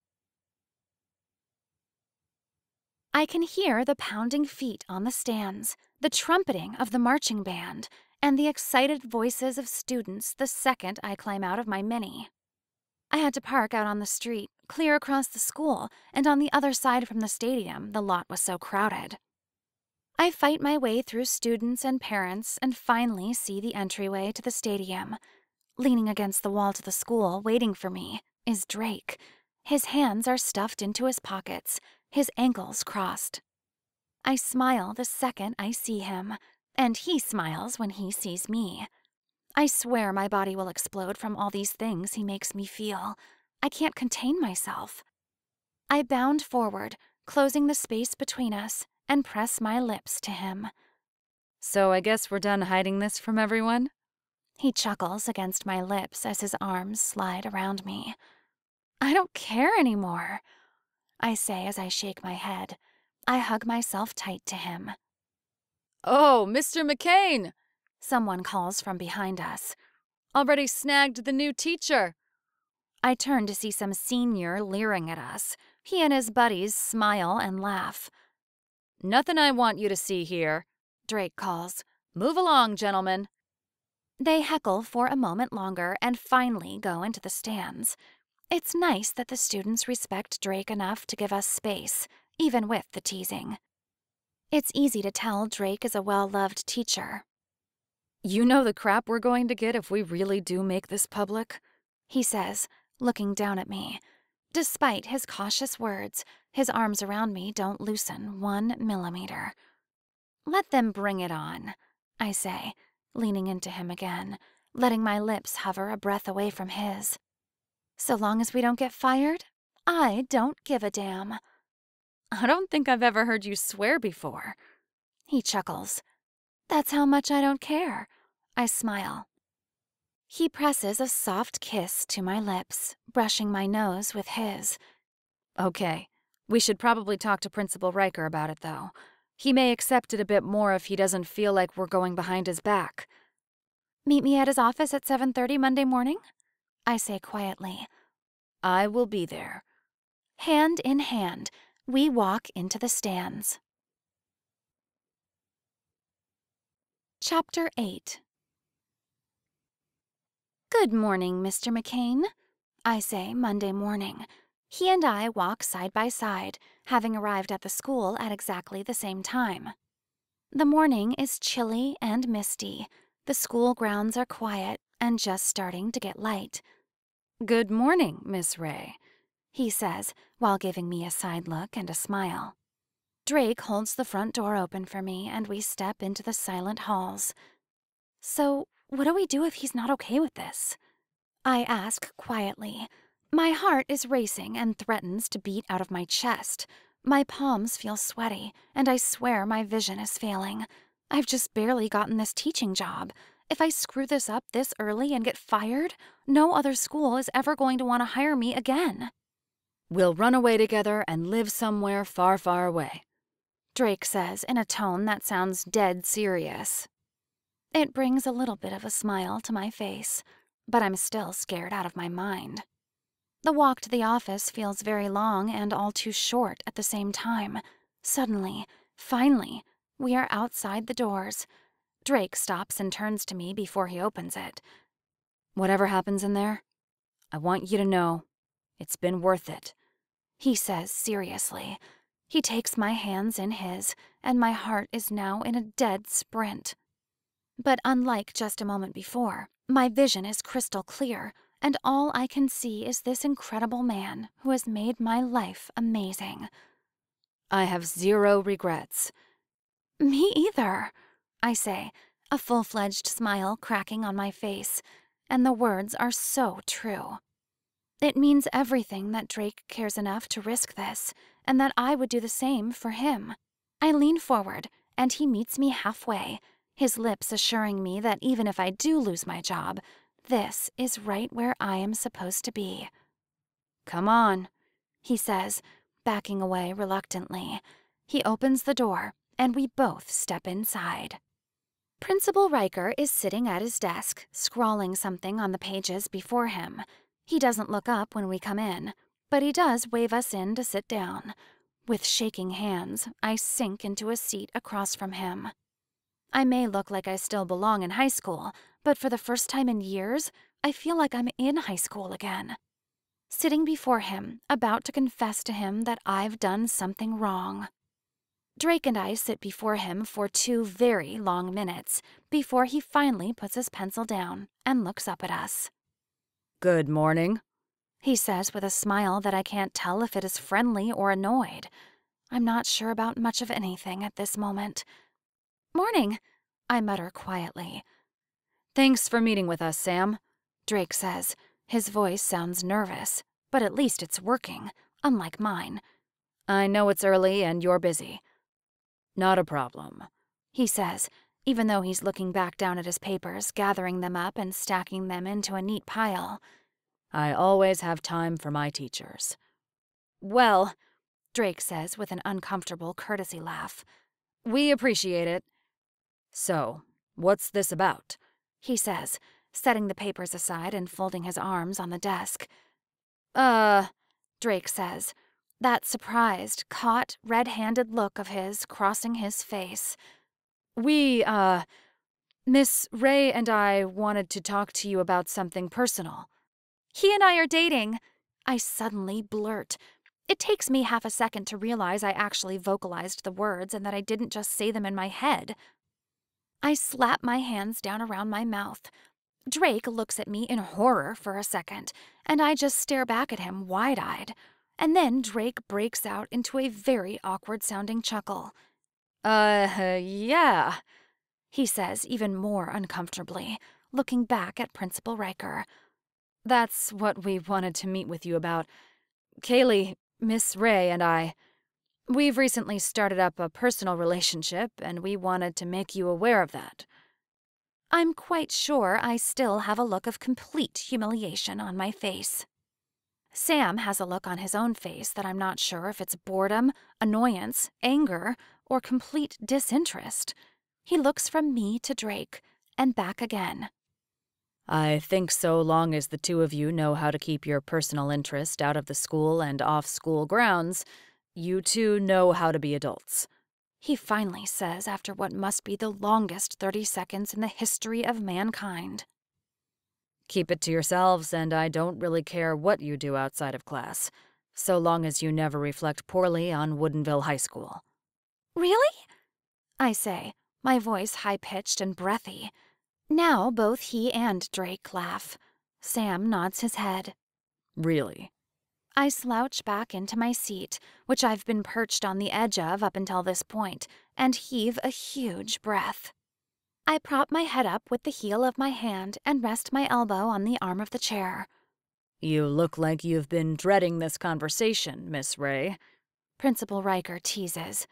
I can hear the pounding feet on the stands, the trumpeting of the marching band, and the excited voices of students the second I climb out of my Mini. I had to park out on the street, clear across the school, and on the other side from the stadium, the lot was so crowded. I fight my way through students and parents and finally see the entryway to the stadium. Leaning against the wall to the school, waiting for me, is Drake. His hands are stuffed into his pockets, his ankles crossed. I smile the second I see him, and he smiles when he sees me. I swear my body will explode from all these things he makes me feel. I can't contain myself. I bound forward, closing the space between us, and press my lips to him. So I guess we're done hiding this from everyone? He chuckles against my lips as his arms slide around me. "I don't care anymore," I say as I shake my head. I hug myself tight to him. Oh, Mr. McCain! Someone calls from behind us. Already snagged the new teacher. I turn to see some senior leering at us. He and his buddies smile and laugh. Nothing I want you to see here, Drake calls. Move along, gentlemen. They heckle for a moment longer and finally go into the stands. It's nice that the students respect Drake enough to give us space, even with the teasing. It's easy to tell Drake is a well-loved teacher. You know the crap we're going to get if we really do make this public? He says, looking down at me. Despite his cautious words, his arms around me don't loosen 1 millimeter. "Let them bring it on," I say, leaning into him again, letting my lips hover a breath away from his. "So long as we don't get fired, I don't give a damn." I don't think I've ever heard you swear before. He chuckles. "That's how much I don't care." I smile. He presses a soft kiss to my lips, brushing my nose with his. Okay, we should probably talk to Principal Riker about it, though. He may accept it a bit more if he doesn't feel like we're going behind his back. "Meet me at his office at 7:30 Monday morning?" I say quietly. I will be there. Hand in hand, we walk into the stands. Chapter 8. Good morning, Mr. McCain, I say Monday morning. He and I walk side by side, having arrived at the school at exactly the same time. The morning is chilly and misty. The school grounds are quiet and just starting to get light. Good morning, Miss Ray, he says, while giving me a side look and a smile. Drake holds the front door open for me, and we step into the silent halls. So, what do we do if he's not okay with this? I ask quietly. My heart is racing and threatens to beat out of my chest. My palms feel sweaty, and I swear my vision is failing. I've just barely gotten this teaching job. If I screw this up this early and get fired, no other school is ever going to want to hire me again. We'll run away together and live somewhere far, far away, Drake says in a tone that sounds dead serious. It brings a little bit of a smile to my face, but I'm still scared out of my mind. The walk to the office feels very long and all too short at the same time. Suddenly, finally, we are outside the doors. Drake stops and turns to me before he opens it. Whatever happens in there, I want you to know it's been worth it, he says seriously. He takes my hands in his, and my heart is now in a dead sprint. But unlike just a moment before, my vision is crystal clear, and all I can see is this incredible man who has made my life amazing. I have zero regrets. Me either, I say, a full-fledged smile cracking on my face, and the words are so true. It means everything that Drake cares enough to risk this, and that I would do the same for him. I lean forward, and he meets me halfway, his lips assuring me that even if I do lose my job, this is right where I am supposed to be. Come on, he says, backing away reluctantly. He opens the door, and we both step inside. Principal Riker is sitting at his desk, scrawling something on the pages before him. He doesn't look up when we come in, but he does wave us in to sit down. With shaking hands, I sink into a seat across from him. I may look like I still belong in high school, but for the first time in years, I feel like I'm in high school again. Sitting before him, about to confess to him that I've done something wrong. Drake and I sit before him for 2 very long minutes before he finally puts his pencil down and looks up at us. Good morning, he says with a smile that I can't tell if it is friendly or annoyed. I'm not sure about much of anything at this moment. Morning, I mutter quietly. Thanks for meeting with us, Sam, Drake says. His voice sounds nervous, but at least it's working, unlike mine. I know it's early and you're busy. Not a problem, he says, even though he's looking back down at his papers, gathering them up and stacking them into a neat pile. I always have time for my teachers. Well, Drake says with an uncomfortable courtesy laugh. We appreciate it. So, what's this about? He says, setting the papers aside and folding his arms on the desk. Drake says, that surprised, caught, red-handed look of his crossing his face. Miss Ray and I wanted to talk to you about something personal. He and I are dating, I suddenly blurt. It takes me half a second to realize I actually vocalized the words and that I didn't just say them in my head. I slap my hands down around my mouth. Drake looks at me in horror for a second, and I just stare back at him wide-eyed. And then Drake breaks out into a very awkward-sounding chuckle. Yeah, he says even more uncomfortably, looking back at Principal Riker. That's what we wanted to meet with you about. Kaylee, Miss Ray, and I. We've recently started up a personal relationship, and we wanted to make you aware of that. I'm quite sure I still have a look of complete humiliation on my face. Sam has a look on his own face that I'm not sure if it's boredom, annoyance, anger, or complete disinterest. He looks from me to Drake, and back again. I think so long as the two of you know how to keep your personal interest out of the school and off-school grounds, you two know how to be adults. He finally says after what must be the longest 30 seconds in the history of mankind. Keep it to yourselves, and I don't really care what you do outside of class, so long as you never reflect poorly on Woodinville High School. Really? I say, my voice high-pitched and breathy. Now both he and Drake laugh. Sam nods his head. Really? I slouch back into my seat, which I've been perched on the edge of up until this point, and heave a huge breath. I prop my head up with the heel of my hand and rest my elbow on the arm of the chair. You look like you've been dreading this conversation, Miss Ray. Principal Riker teases.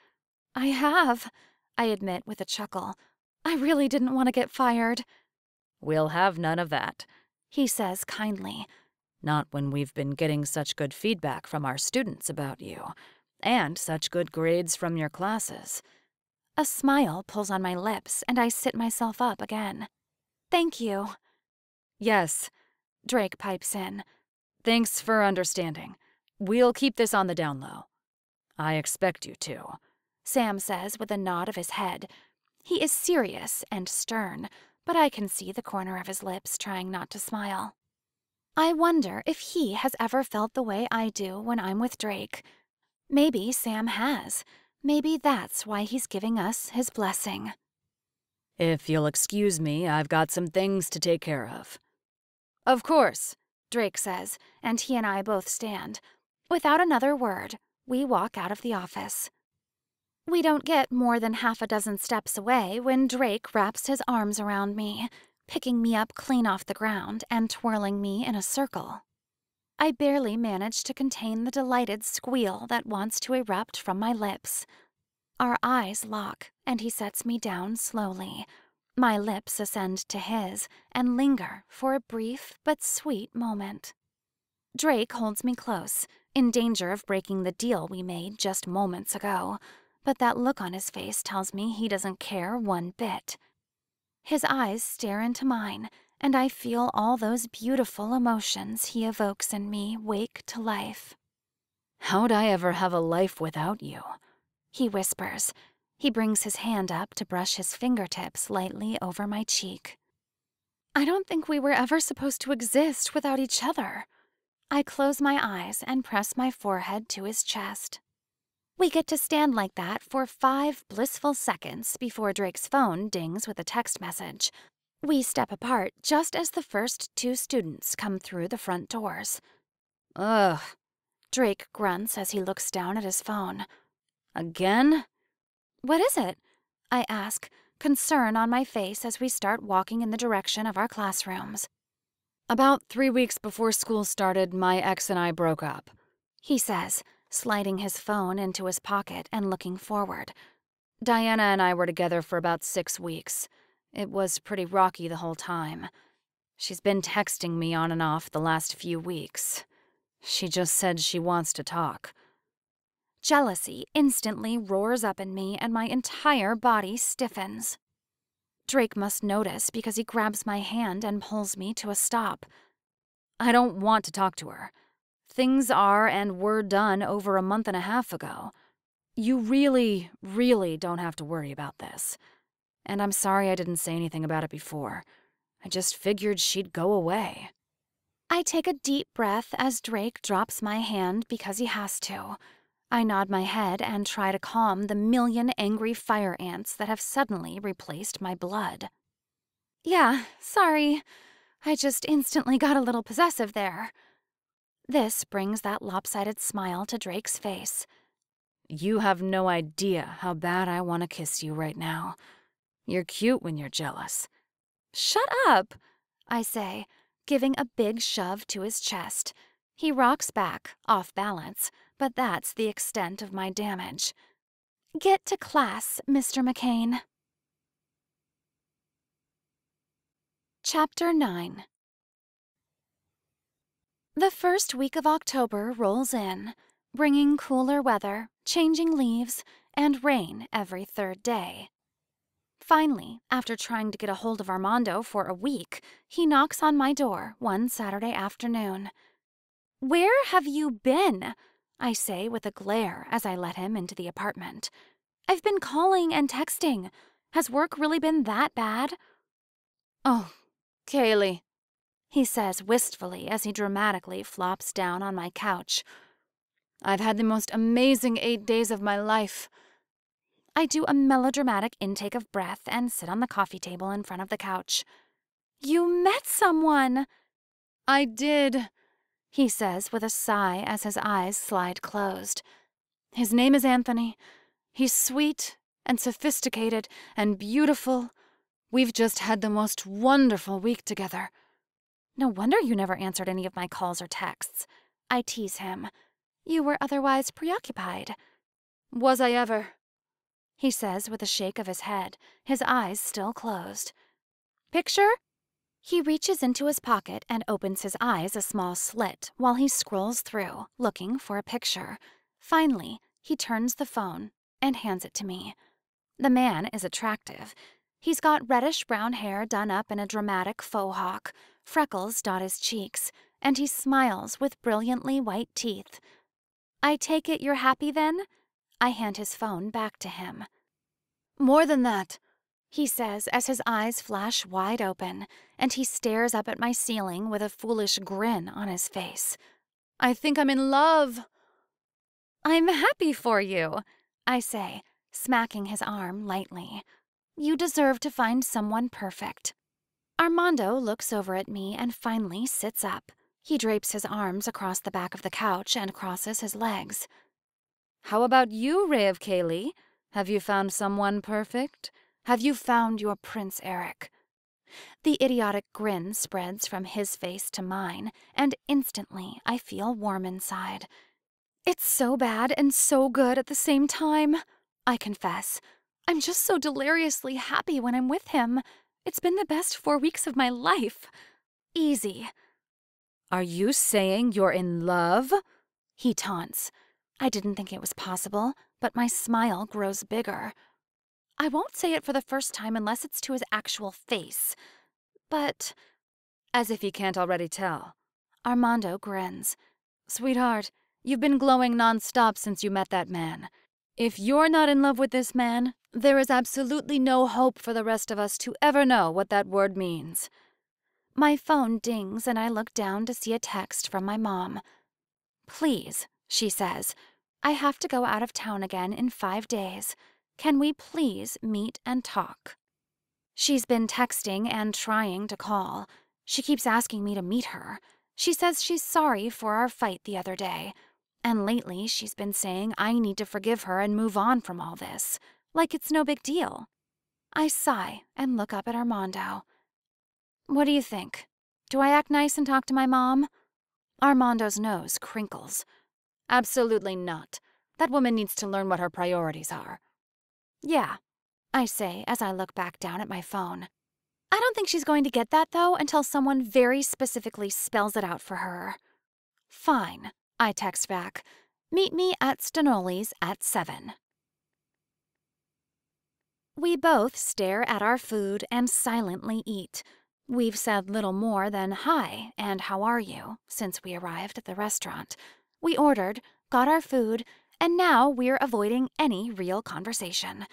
I have, I admit with a chuckle. I really didn't want to get fired. We'll have none of that, he says kindly. Not when we've been getting such good feedback from our students about you, and such good grades from your classes. A smile pulls on my lips, and I sit myself up again. Thank you. Yes, Drake pipes in. Thanks for understanding. We'll keep this on the down low. I expect you to, Sam says with a nod of his head. He is serious and stern, but I can see the corner of his lips trying not to smile. I wonder if he has ever felt the way I do when I'm with Drake. Maybe Sam has. Maybe that's why he's giving us his blessing. If you'll excuse me, I've got some things to take care of. Of course, Drake says, and he and I both stand. Without another word, we walk out of the office. We don't get more than half a dozen steps away when Drake wraps his arms around me, picking me up clean off the ground and twirling me in a circle. I barely manage to contain the delighted squeal that wants to erupt from my lips. Our eyes lock, and he sets me down slowly. My lips ascend to his and linger for a brief but sweet moment. Drake holds me close, in danger of breaking the deal we made just moments ago, but that look on his face tells me he doesn't care one bit. His eyes stare into mine, and I feel all those beautiful emotions he evokes in me wake to life. How'd I ever have a life without you? He whispers. He brings his hand up to brush his fingertips lightly over my cheek. I don't think we were ever supposed to exist without each other. I close my eyes and press my forehead to his chest. We get to stand like that for 5 blissful seconds before Drake's phone dings with a text message. We step apart just as the first 2 students come through the front doors. Ugh, Drake grunts as he looks down at his phone. Again? What is it? I ask, concern on my face as we start walking in the direction of our classrooms. About 3 weeks before school started, my ex and I broke up, he says, sliding his phone into his pocket and looking forward. Diana and I were together for about 6 weeks. It was pretty rocky the whole time. She's been texting me on and off the last few weeks. She just said she wants to talk. Jealousy instantly roars up in me and my entire body stiffens. Drake must notice because he grabs my hand and pulls me to a stop. I don't want to talk to her. Things are and were done over a month and a half ago. You really, really don't have to worry about this. And I'm sorry I didn't say anything about it before. I just figured she'd go away. I take a deep breath as Drake drops my hand because he has to. I nod my head and try to calm the million angry fire ants that have suddenly replaced my blood. Yeah, sorry. I just instantly got a little possessive there. This brings that lopsided smile to Drake's face. You have no idea how bad I want to kiss you right now. You're cute when you're jealous. Shut up, I say, giving a big shove to his chest. He rocks back, off balance, but that's the extent of my damage. Get to class, Mr. McCain. Chapter 9. The first week of October rolls in, bringing cooler weather, changing leaves, and rain every 3rd day. Finally, after trying to get a hold of Armando for a week, he knocks on my door one Saturday afternoon. "Where have you been?" I say with a glare as I let him into the apartment. "I've been calling and texting. Has work really been that bad?" Oh, Kaylee, he says wistfully as he dramatically flops down on my couch. I've had the most amazing 8 days of my life. I do a melodramatic intake of breath and sit on the coffee table in front of the couch. "You met someone!" I did, he says with a sigh as his eyes slide closed. His name is Anthony. He's sweet and sophisticated and beautiful. We've just had the most wonderful week together. "No wonder you never answered any of my calls or texts." I tease him. "You were otherwise preoccupied." Was I ever? He says with a shake of his head, his eyes still closed. "Picture?" He reaches into his pocket and opens his eyes a small slit while he scrolls through, looking for a picture. Finally, he turns the phone and hands it to me. The man is attractive. He's got reddish-brown hair done up in a dramatic faux hawk, freckles dot his cheeks, and he smiles with brilliantly white teeth. "I take it you're happy then?" I hand his phone back to him. More than that, he says as his eyes flash wide open, and he stares up at my ceiling with a foolish grin on his face. I think I'm in love. "I'm happy for you," I say, smacking his arm lightly. "You deserve to find someone perfect." Armando looks over at me and finally sits up. He drapes his arms across the back of the couch and crosses his legs. How about you, Ray of Kaylee? Have you found someone perfect? Have you found your Prince Eric? The idiotic grin spreads from his face to mine, and instantly I feel warm inside. "It's so bad and so good at the same time," I confess. "I'm just so deliriously happy when I'm with him. It's been the best 4 weeks of my life. Easy." Are you saying you're in love? He taunts. I didn't think it was possible, but my smile grows bigger. I won't say it for the first time unless it's to his actual face. But, as if he can't already tell, Armando grins. Sweetheart, you've been glowing nonstop since you met that man. If you're not in love with this man, there is absolutely no hope for the rest of us to ever know what that word means. My phone dings and I look down to see a text from my mom. "Please," she says, "I have to go out of town again in 5 days. Can we please meet and talk?" She's been texting and trying to call. She keeps asking me to meet her. She says she's sorry for our fight the other day. And lately she's been saying I need to forgive her and move on from all this, like it's no big deal. I sigh and look up at Armando. "What do you think? Do I act nice and talk to my mom?" Armando's nose crinkles. Absolutely not. That woman needs to learn what her priorities are. "Yeah," I say as I look back down at my phone. "I don't think she's going to get that, though, until someone very specifically spells it out for her." "Fine," I text back. "Meet me at Stanoli's at 7. We both stare at our food and silently eat. We've said little more than hi and how are you since we arrived at the restaurant. We ordered, got our food, and now we're avoiding any real conversation.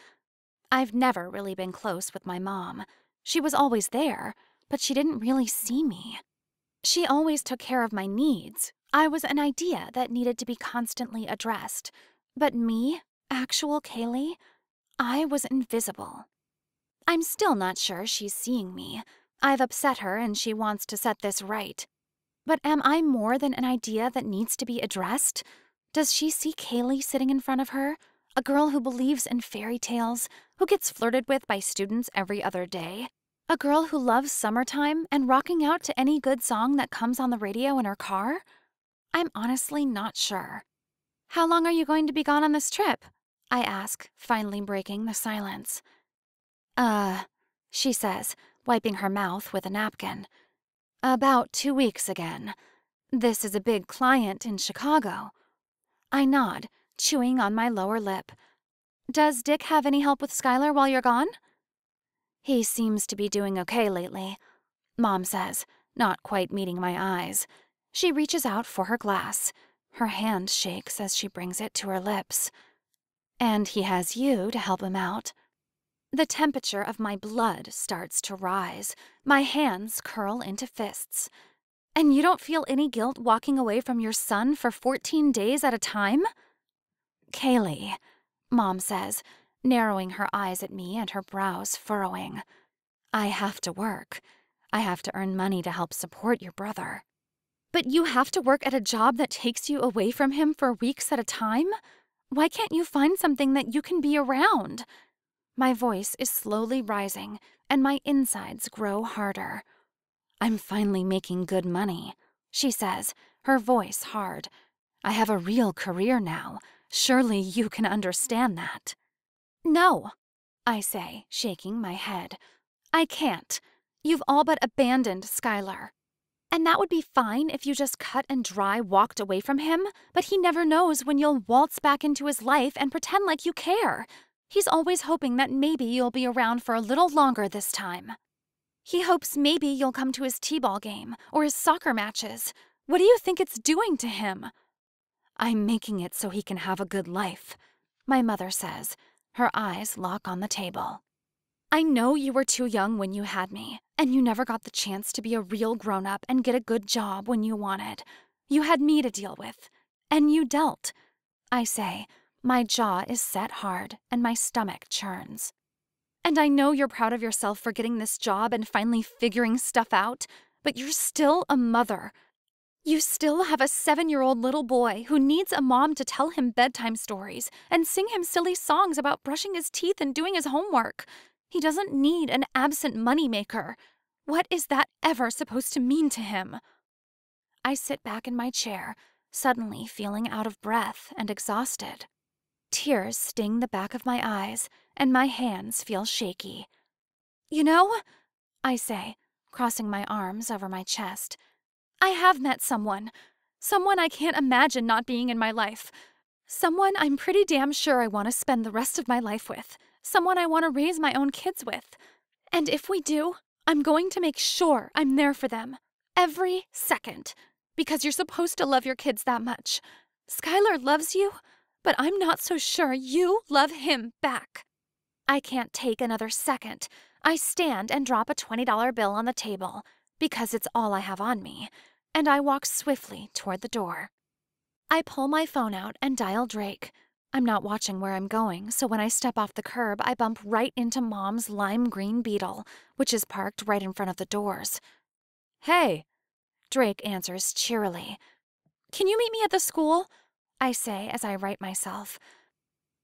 I've never really been close with my mom. She was always there, but she didn't really see me. She always took care of my needs. I was an idea that needed to be constantly addressed. But me, actual Kaylee, I was invisible. I'm still not sure she's seeing me. I've upset her and she wants to set this right. But am I more than an idea that needs to be addressed? Does she see Kaylee sitting in front of her? A girl who believes in fairy tales, who gets flirted with by students every other day? A girl who loves summertime and rocking out to any good song that comes on the radio in her car? I'm honestly not sure. "How long are you going to be gone on this trip?" I ask, finally breaking the silence. She says, wiping her mouth with a napkin. "About 2 weeks again. This is a big client in Chicago." I nod, chewing on my lower lip. "Does Dick have any help with Skylar while you're gone?" He seems to be doing okay lately, Mom says, not quite meeting my eyes. She reaches out for her glass. Her hand shakes as she brings it to her lips. And he has you to help him out. The temperature of my blood starts to rise. My hands curl into fists. And you don't feel any guilt walking away from your son for 14 days at a time? Kaylee, Mom says, narrowing her eyes at me and her brows furrowing. I have to work. I have to earn money to help support your brother. But you have to work at a job that takes you away from him for weeks at a time? Why can't you find something that you can be around? My voice is slowly rising, and my insides grow harder. I'm finally making good money, she says, her voice hard. I have a real career now. Surely you can understand that. No, I say, shaking my head. I can't. You've all but abandoned Skylar. And that would be fine if you just cut and dry walked away from him, but he never knows when you'll waltz back into his life and pretend like you care. He's always hoping that maybe you'll be around for a little longer this time. He hopes maybe you'll come to his t-ball game or his soccer matches. What do you think it's doing to him? I'm making it so he can have a good life, my mother says. Her eyes lock on the table. I know you were too young when you had me, and you never got the chance to be a real grown-up and get a good job when you wanted. You had me to deal with, and you dealt. I say, my jaw is set hard and my stomach churns. And I know you're proud of yourself for getting this job and finally figuring stuff out, but you're still a mother. You still have a 7-year-old little boy who needs a mom to tell him bedtime stories and sing him silly songs about brushing his teeth and doing his homework. He doesn't need an absent moneymaker. What is that ever supposed to mean to him? I sit back in my chair, suddenly feeling out of breath and exhausted. Tears sting the back of my eyes, and my hands feel shaky. You know, I say, crossing my arms over my chest, I have met someone. Someone I can't imagine not being in my life. Someone I'm pretty damn sure I want to spend the rest of my life with. Someone I want to raise my own kids with. And if we do, I'm going to make sure I'm there for them. Every second. Because you're supposed to love your kids that much. Skylar loves you, but I'm not so sure you love him back. I can't take another second. I stand and drop a $20 bill on the table, because it's all I have on me, and I walk swiftly toward the door. I pull my phone out and dial Drake. I'm not watching where I'm going, so when I step off the curb, I bump right into Mom's lime green Beetle, which is parked right in front of the doors. Hey, Drake answers cheerily. Can you meet me at the school? I say as I right myself.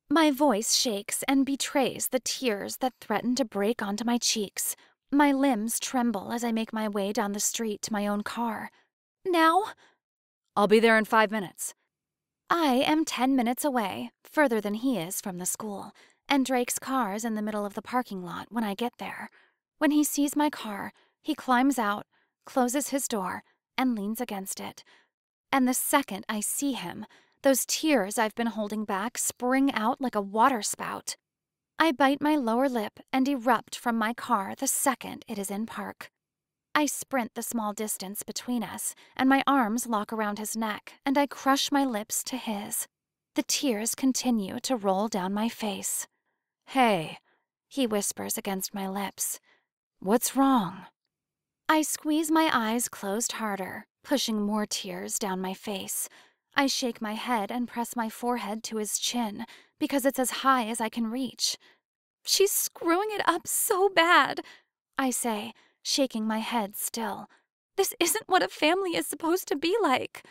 My voice shakes and betrays the tears that threaten to break onto my cheeks. My limbs tremble as I make my way down the street to my own car. Now? I'll be there in 5 minutes. I am 10 minutes away, further than he is from the school, and Drake's car is in the middle of the parking lot when I get there. When he sees my car, he climbs out, closes his door, and leans against it. And the second I see him, those tears I've been holding back spring out like a waterspout. I bite my lower lip and erupt from my car the second it is in park. I sprint the small distance between us, and my arms lock around his neck, and I crush my lips to his. The tears continue to roll down my face. Hey, he whispers against my lips. What's wrong? I squeeze my eyes closed harder, pushing more tears down my face. I shake my head and press my forehead to his chin, because it's as high as I can reach. She's screwing it up so bad, I say, shaking my head still. This isn't what a family is supposed to be like.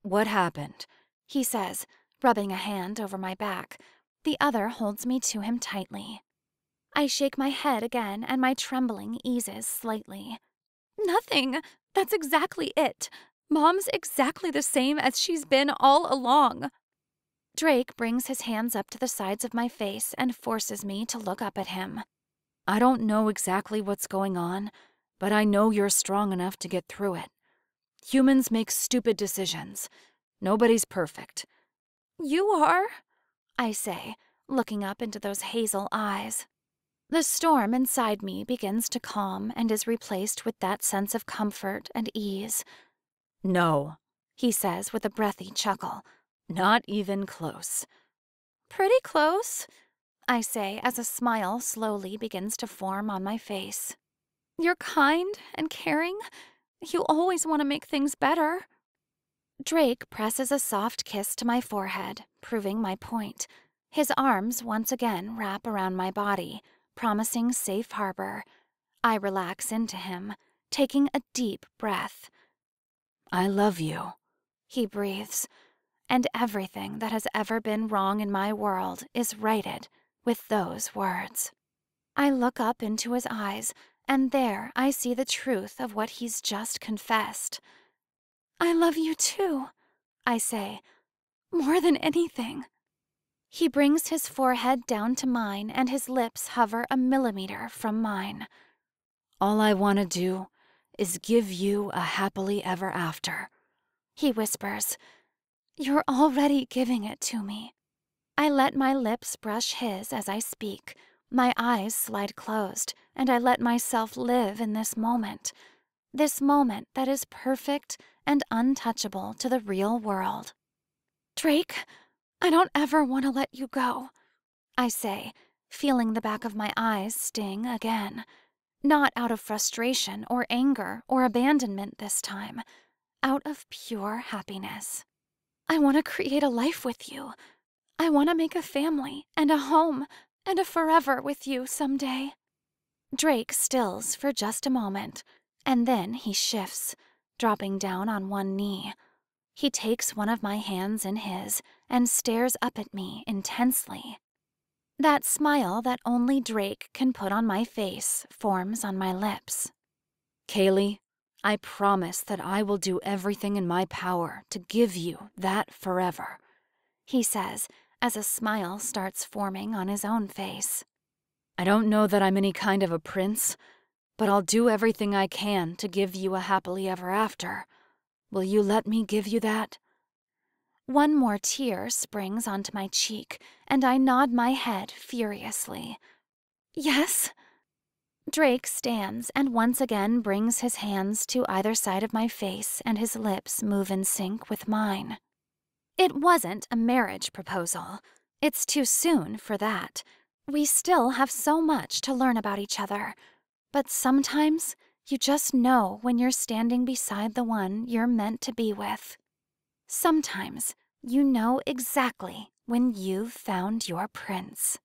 What happened? He says, rubbing a hand over my back. The other holds me to him tightly. I shake my head again, and my trembling eases slightly. Nothing. That's exactly it. Mom's exactly the same as she's been all along. Drake brings his hands up to the sides of my face and forces me to look up at him. I don't know exactly what's going on, but I know you're strong enough to get through it. Humans make stupid decisions. Nobody's perfect. You are, I say, looking up into those hazel eyes. The storm inside me begins to calm and is replaced with that sense of comfort and ease. No, He says with a breathy chuckle. not even close. Pretty close, I say as a smile slowly begins to form on my face. You're kind and caring. You always want to make things better. Drake presses a soft kiss to my forehead, proving my point. His arms once again wrap around my body, promising safe harbor. I relax into him, taking a deep breath. I love you, He breathes, and everything that has ever been wrong in my world is righted with those words. I look up into his eyes, and there I see the truth of what he's just confessed. I love you too, I say, more than anything. He brings his forehead down to mine, and his lips hover a millimeter from mine. All I want to do is give you a happily ever after, He whispers. You're already giving it to me. I let my lips brush his as I speak. My eyes slide closed, and I let myself live in this moment that is perfect and untouchable to the real world. Drake, I don't ever want to let you go, I say, feeling the back of my eyes sting again. Not out of frustration or anger or abandonment this time, out of pure happiness. I want to create a life with you. I want to make a family and a home and a forever with you someday. Drake stills for just a moment, and then he shifts, dropping down on one knee. He takes one of my hands in his and stares up at me intensely. That smile that only Drake can put on my face forms on my lips. Kaylee, I promise that I will do everything in my power to give you that forever, He says as a smile starts forming on his own face. I don't know that I'm any kind of a prince, but I'll do everything I can to give you a happily ever after. Will you let me give you that? One more tear springs onto my cheek, and I nod my head furiously. Yes. Drake stands and once again brings his hands to either side of my face, and his lips move in sync with mine. It wasn't a marriage proposal. It's too soon for that. We still have so much to learn about each other. But sometimes you just know when you're standing beside the one you're meant to be with. Sometimes you know exactly when you've found your prince.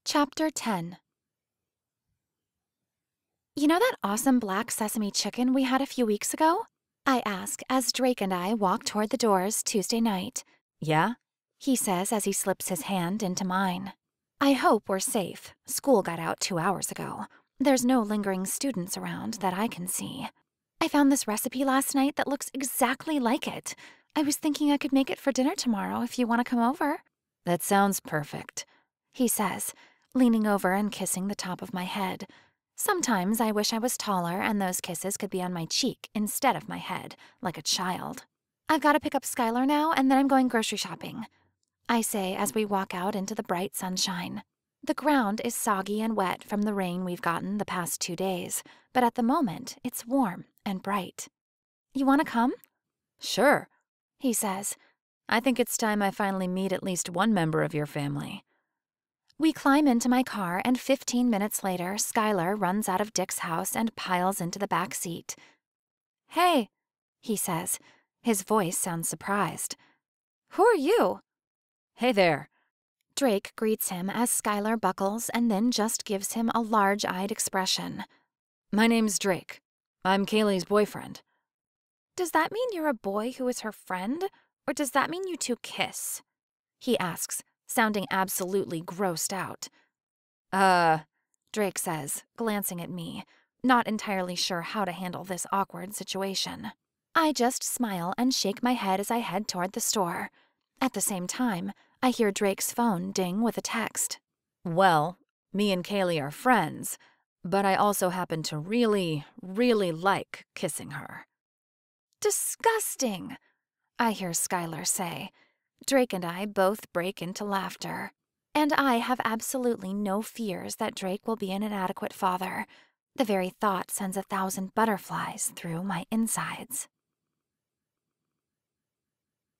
Chapter 10. You know that awesome black sesame chicken we had a few weeks ago? I ask as Drake and I walk toward the doors Tuesday night. Yeah? He says as he slips his hand into mine. I hope we're safe. School got out 2 hours ago. There's no lingering students around that I can see. I found this recipe last night that looks exactly like it. I was thinking I could make it for dinner tomorrow if you want to come over. That sounds perfect, He says, leaning over and kissing the top of my head. Sometimes I wish I was taller and those kisses could be on my cheek instead of my head, like a child. I've got to pick up Skylar now, and then I'm going grocery shopping, I say as we walk out into the bright sunshine. The ground is soggy and wet from the rain we've gotten the past 2 days, but at the moment it's warm and bright. You want to come? Sure, He says. I think it's time I finally meet at least one member of your family. We climb into my car, and 15 minutes later, Skylar runs out of Dick's house and piles into the back seat. Hey, he says. His voice sounds surprised. Who are you? Hey there. Drake greets him as Skylar buckles and then just gives him a large-eyed expression. My name's Drake. I'm Kaylee's boyfriend. Does that mean you're a boy who is her friend, or does that mean you two kiss? He asks, sounding absolutely grossed out. Drake says, glancing at me, not entirely sure how to handle this awkward situation. I just smile and shake my head as I head toward the store. At the same time, I hear Drake's phone ding with a text. Well, me and Kaylee are friends, but I also happen to really, really like kissing her. Disgusting, I hear Skylar say. Drake and I both break into laughter. And I have absolutely no fears that Drake will be an inadequate father. The very thought sends 1,000 butterflies through my insides.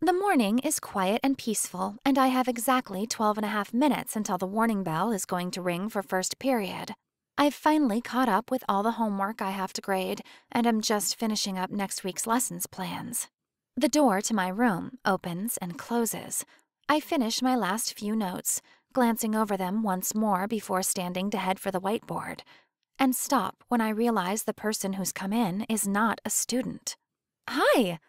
The morning is quiet and peaceful, and I have exactly 12.5 minutes until the warning bell is going to ring for first period. I've finally caught up with all the homework I have to grade, and I'm just finishing up next week's lessons plans. The door to my room opens and closes. I finish my last few notes, glancing over them once more before standing to head for the whiteboard, and stop when I realize the person who's come in is not a student. "Hi,"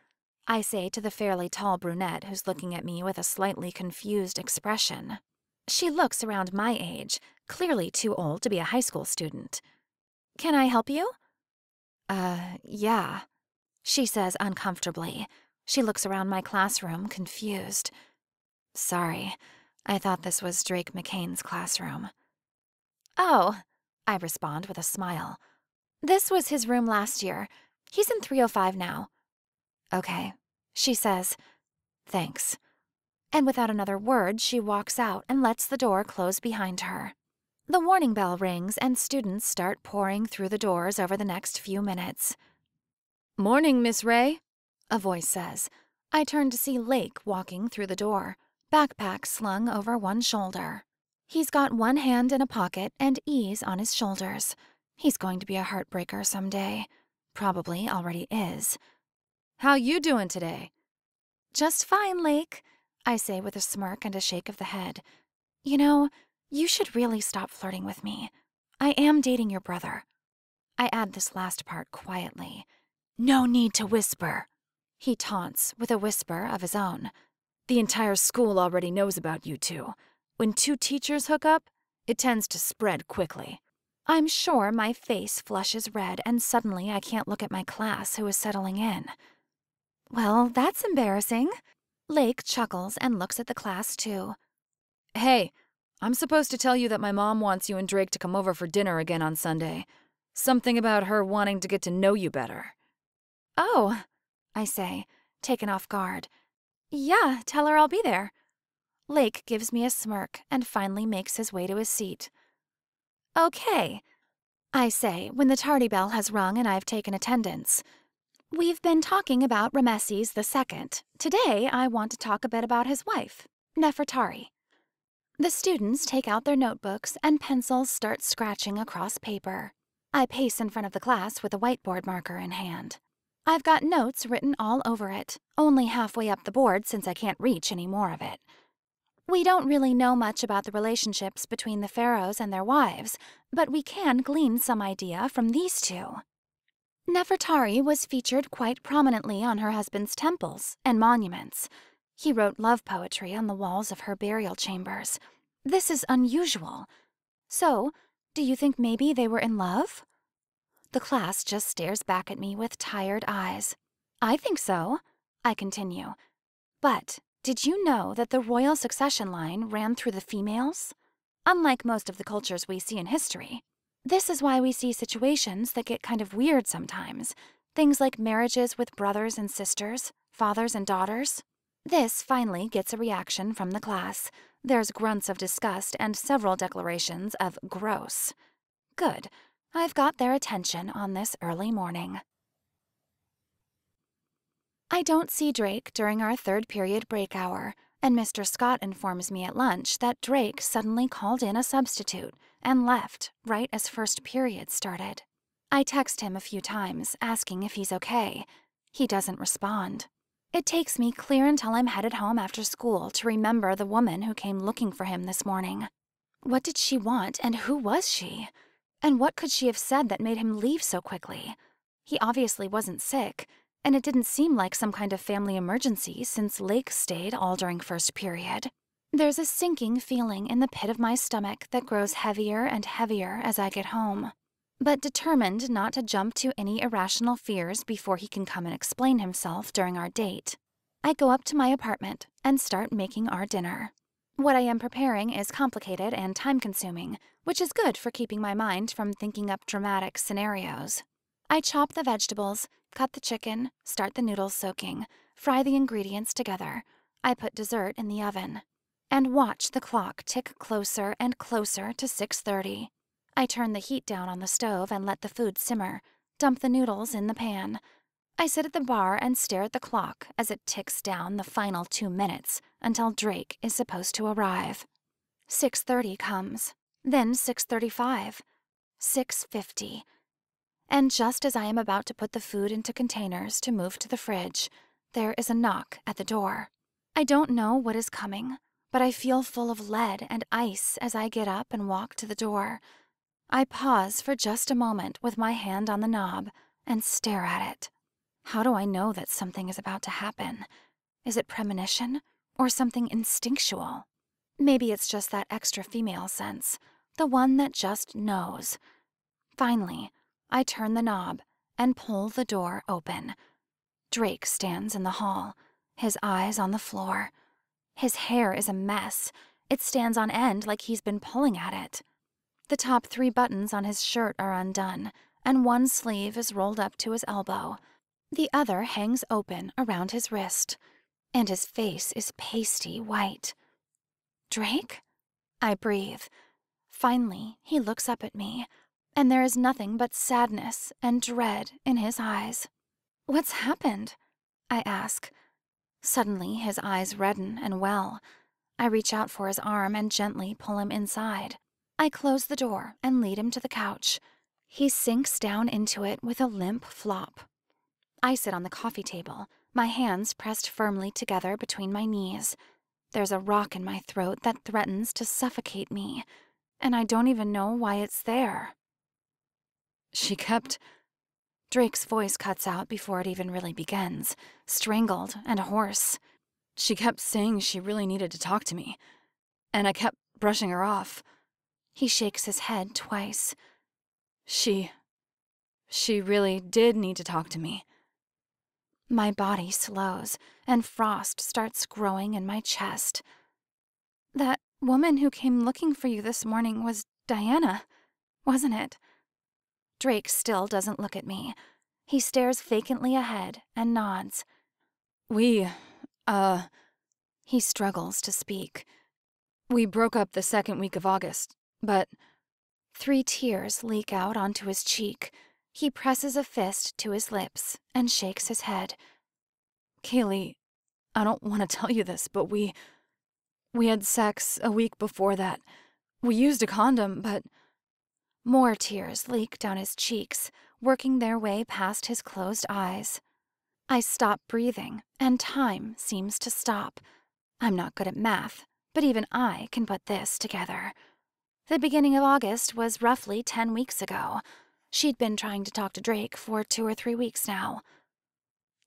I say to the fairly tall brunette who's looking at me with a slightly confused expression. She looks around my age, clearly too old to be a high school student. "Can I help you?" Yeah," she says uncomfortably. She looks around my classroom, confused. "Sorry, I thought this was Drake McCain's classroom." "Oh," I respond with a smile. "This was his room last year. He's in 305 now." "Okay," she says. "Thanks." And without another word, she walks out and lets the door close behind her. The warning bell rings and students start pouring through the doors over the next few minutes. "Morning, Miss Ray," a voice says. I turn to see Lake walking through the door, backpack slung over one shoulder. He's got one hand in a pocket and ease on his shoulders. He's going to be a heartbreaker someday. Probably already is. "How you doing today?" "Just fine, Lake," I say with a smirk and a shake of the head. "You know, you should really stop flirting with me. I am dating your brother." I add this last part quietly. "No need to whisper," he taunts with a whisper of his own. "The entire school already knows about you two. When two teachers hook up, it tends to spread quickly." I'm sure my face flushes red and suddenly I can't look at my class who is settling in. "Well, that's embarrassing." Lake chuckles and looks at the class too. "Hey, I'm supposed to tell you that my mom wants you and Drake to come over for dinner again on Sunday. Something about her wanting to get to know you better." "Oh," I say, taken off guard. "Yeah, tell her I'll be there." Lake gives me a smirk and finally makes his way to his seat. "Okay," I say when the tardy bell has rung and I've taken attendance. "We've been talking about Rameses II. Today, I want to talk a bit about his wife, Nefertari." The students take out their notebooks and pencils start scratching across paper. I pace in front of the class with a whiteboard marker in hand. I've got notes written all over it, only halfway up the board since I can't reach any more of it. We don't really know much about the relationships between the pharaohs and their wives, but we can glean some idea from these two. Nefertari was featured quite prominently on her husband's temples and monuments. He wrote love poetry on the walls of her burial chambers. This is unusual. So, do you think maybe they were in love? The class just stares back at me with tired eyes. I think so, I continue. But did you know that the royal succession line ran through the females? Unlike most of the cultures we see in history. This is why we see situations that get kind of weird sometimes. Things like marriages with brothers and sisters, fathers and daughters. This finally gets a reaction from the class. There's grunts of disgust and several declarations of gross. Good. I've got their attention on this early morning. I don't see Drake during our third period break hour, and Mr. Scott informs me at lunch that Drake suddenly called in a substitute and left right as first period started. I text him a few times, asking if he's okay. He doesn't respond. It takes me clear until I'm headed home after school to remember the woman who came looking for him this morning. What did she want, and who was she? And what could she have said that made him leave so quickly? He obviously wasn't sick, and it didn't seem like some kind of family emergency since Lake stayed all during first period. There's a sinking feeling in the pit of my stomach that grows heavier and heavier as I get home. But determined not to jump to any irrational fears before he can come and explain himself during our date, I go up to my apartment and start making our dinner. What I am preparing is complicated and time-consuming, which is good for keeping my mind from thinking up dramatic scenarios. I chop the vegetables, cut the chicken, start the noodles soaking, fry the ingredients together. I put dessert in the oven. and watch the clock tick closer and closer to 6:30. I turn the heat down on the stove and let the food simmer, dump the noodles in the pan. I sit at the bar and stare at the clock as it ticks down the final 2 minutes until Drake is supposed to arrive. 6:30 comes, then 6:35, 6:50. And just as I am about to put the food into containers to move to the fridge, there is a knock at the door. I don't know what is coming, but I feel full of lead and ice as I get up and walk to the door. I pause for just a moment with my hand on the knob and stare at it. How do I know that something is about to happen? Is it premonition or something instinctual? Maybe it's just that extra female sense, the one that just knows. Finally, I turn the knob and pull the door open. Drake stands in the hall, his eyes on the floor. His hair is a mess. It stands on end like he's been pulling at it. The top 3 buttons on his shirt are undone, and one sleeve is rolled up to his elbow. The other hangs open around his wrist, and his face is pasty white. Drake? I breathe. Finally, he looks up at me, and there is nothing but sadness and dread in his eyes. What's happened? I ask. Suddenly, his eyes redden and well. I reach out for his arm and gently pull him inside. I close the door and lead him to the couch. He sinks down into it with a limp flop. I sit on the coffee table, my hands pressed firmly together between my knees. There's a rock in my throat that threatens to suffocate me, and I don't even know why it's there. She kept... Drake's voice cuts out before it even really begins, strangled and hoarse. She kept saying she really needed to talk to me, and I kept brushing her off. He shakes his head twice. She really did need to talk to me. My body slows, and frost starts growing in my chest. That woman who came looking for you this morning was Diana, wasn't it? Drake still doesn't look at me. He stares vacantly ahead and nods. He struggles to speak. We broke up the 2nd week of August, but... 3 tears leak out onto his cheek. He presses a fist to his lips and shakes his head. Kaylee, I don't want to tell you this, but we had sex a week before that. We used a condom, but... More tears leak down his cheeks, working their way past his closed eyes. I stop breathing, and time seems to stop. I'm not good at math, but even I can put this together. The beginning of August was roughly 10 weeks ago. She'd been trying to talk to Drake for 2 or 3 weeks now.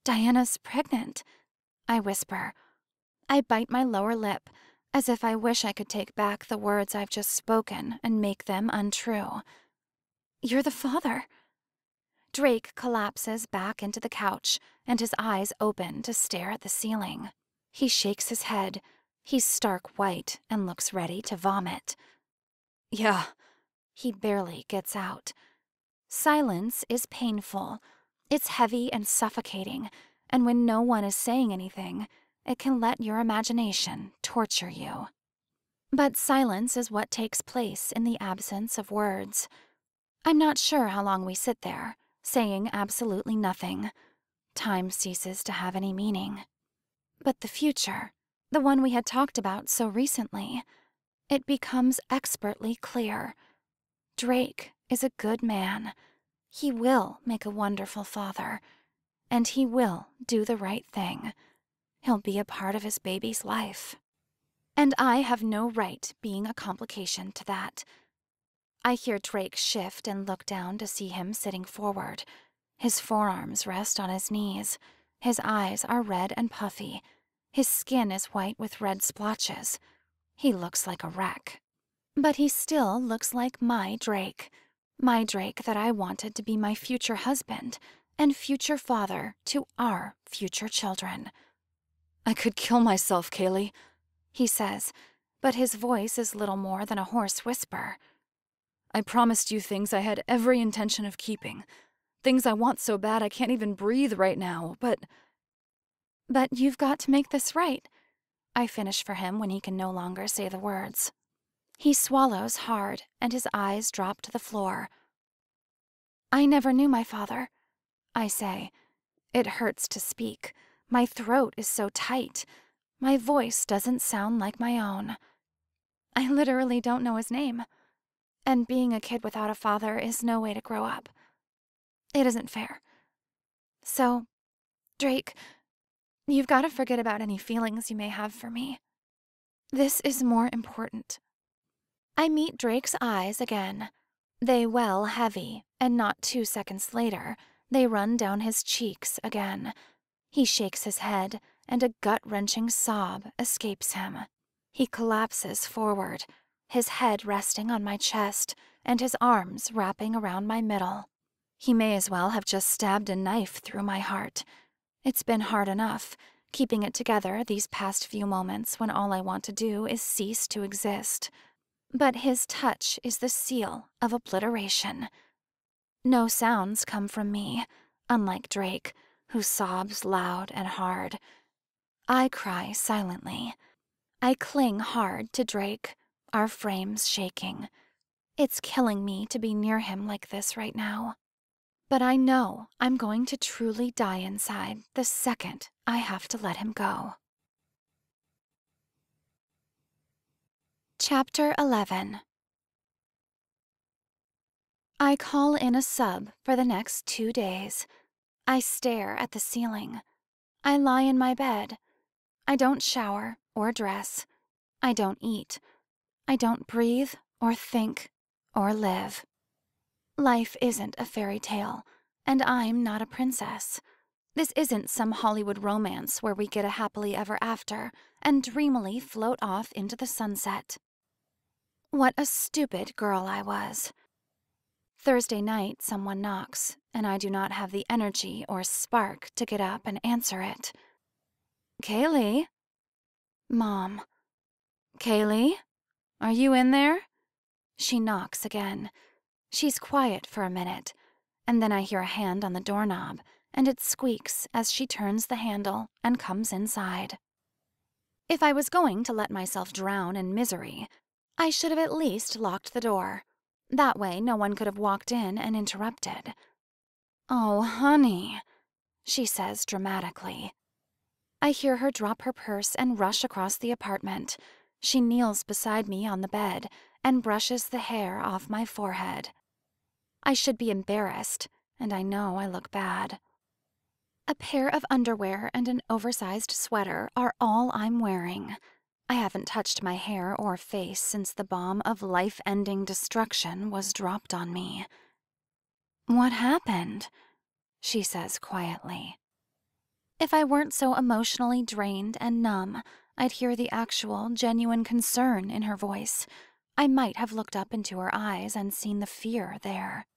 Diana's pregnant, I whisper. I bite my lower lip, as if I wish I could take back the words I've just spoken and make them untrue. You're the father. Drake collapses back into the couch, and his eyes open to stare at the ceiling. He shakes his head. He's stark white and looks ready to vomit. Yeah. He barely gets out. Silence is painful. It's heavy and suffocating, and when no one is saying anything, it can let your imagination torture you. But silence is what takes place in the absence of words. I'm not sure how long we sit there, saying absolutely nothing. Time ceases to have any meaning. But the future, the one we had talked about so recently, it becomes expertly clear. Drake is a good man. He will make a wonderful father, and he will do the right thing. He'll be a part of his baby's life. And I have no right being a complication to that. I hear Drake shift and look down to see him sitting forward. His forearms rest on his knees. His eyes are red and puffy. His skin is white with red splotches. He looks like a wreck. But he still looks like my Drake that I wanted to be my future husband and future father to our future children. I could kill myself, Kaylee, he says, but his voice is little more than a hoarse whisper. I promised you things I had every intention of keeping. Things I want so bad I can't even breathe right now, but... But you've got to make this right. I finish for him when he can no longer say the words. He swallows hard, and his eyes drop to the floor. I never knew my father, I say. It hurts to speak. My throat is so tight. My voice doesn't sound like my own. I literally don't know his name. And being a kid without a father is no way to grow up. It isn't fair. So, Drake, you've got to forget about any feelings you may have for me. This is more important. I meet Drake's eyes again. They well heavy, and not 2 seconds later, they run down his cheeks again. He shakes his head, and a gut-wrenching sob escapes him. He collapses forward, his head resting on my chest, and his arms wrapping around my middle. He may as well have just stabbed a knife through my heart. It's been hard enough, keeping it together these past few moments when all I want to do is cease to exist. But his touch is the seal of obliteration. No sounds come from me, unlike Drake, who sobs loud and hard. I cry silently. I cling hard to Drake, our frames shaking. It's killing me to be near him like this right now. But I know I'm going to truly die inside the second I have to let him go. Chapter 11. I call in a sub for the next 2 days. I stare at the ceiling. I lie in my bed. I don't shower or dress. I don't eat. I don't breathe or think or live. Life isn't a fairy tale, and I'm not a princess. This isn't some Hollywood romance where we get a happily ever after and dreamily float off into the sunset. What a stupid girl I was. Thursday night, someone knocks, and I do not have the energy or spark to get up and answer it. Kaylee? Mom. Kaylee? Are you in there? She knocks again. She's quiet for a minute, and then I hear a hand on the doorknob, and it squeaks as she turns the handle and comes inside. If I was going to let myself drown in misery, I should have at least locked the door. That way no one could have walked in and interrupted. Oh, honey, she says dramatically. I hear her drop her purse and rush across the apartment. She kneels beside me on the bed and brushes the hair off my forehead. I should be embarrassed, and I know I look bad. A pair of underwear and an oversized sweater are all I'm wearing. I haven't touched my hair or face since the bomb of life-ending destruction was dropped on me. What happened? She says quietly. If I weren't so emotionally drained and numb, I'd hear the actual, genuine concern in her voice. I might have looked up into her eyes and seen the fear there.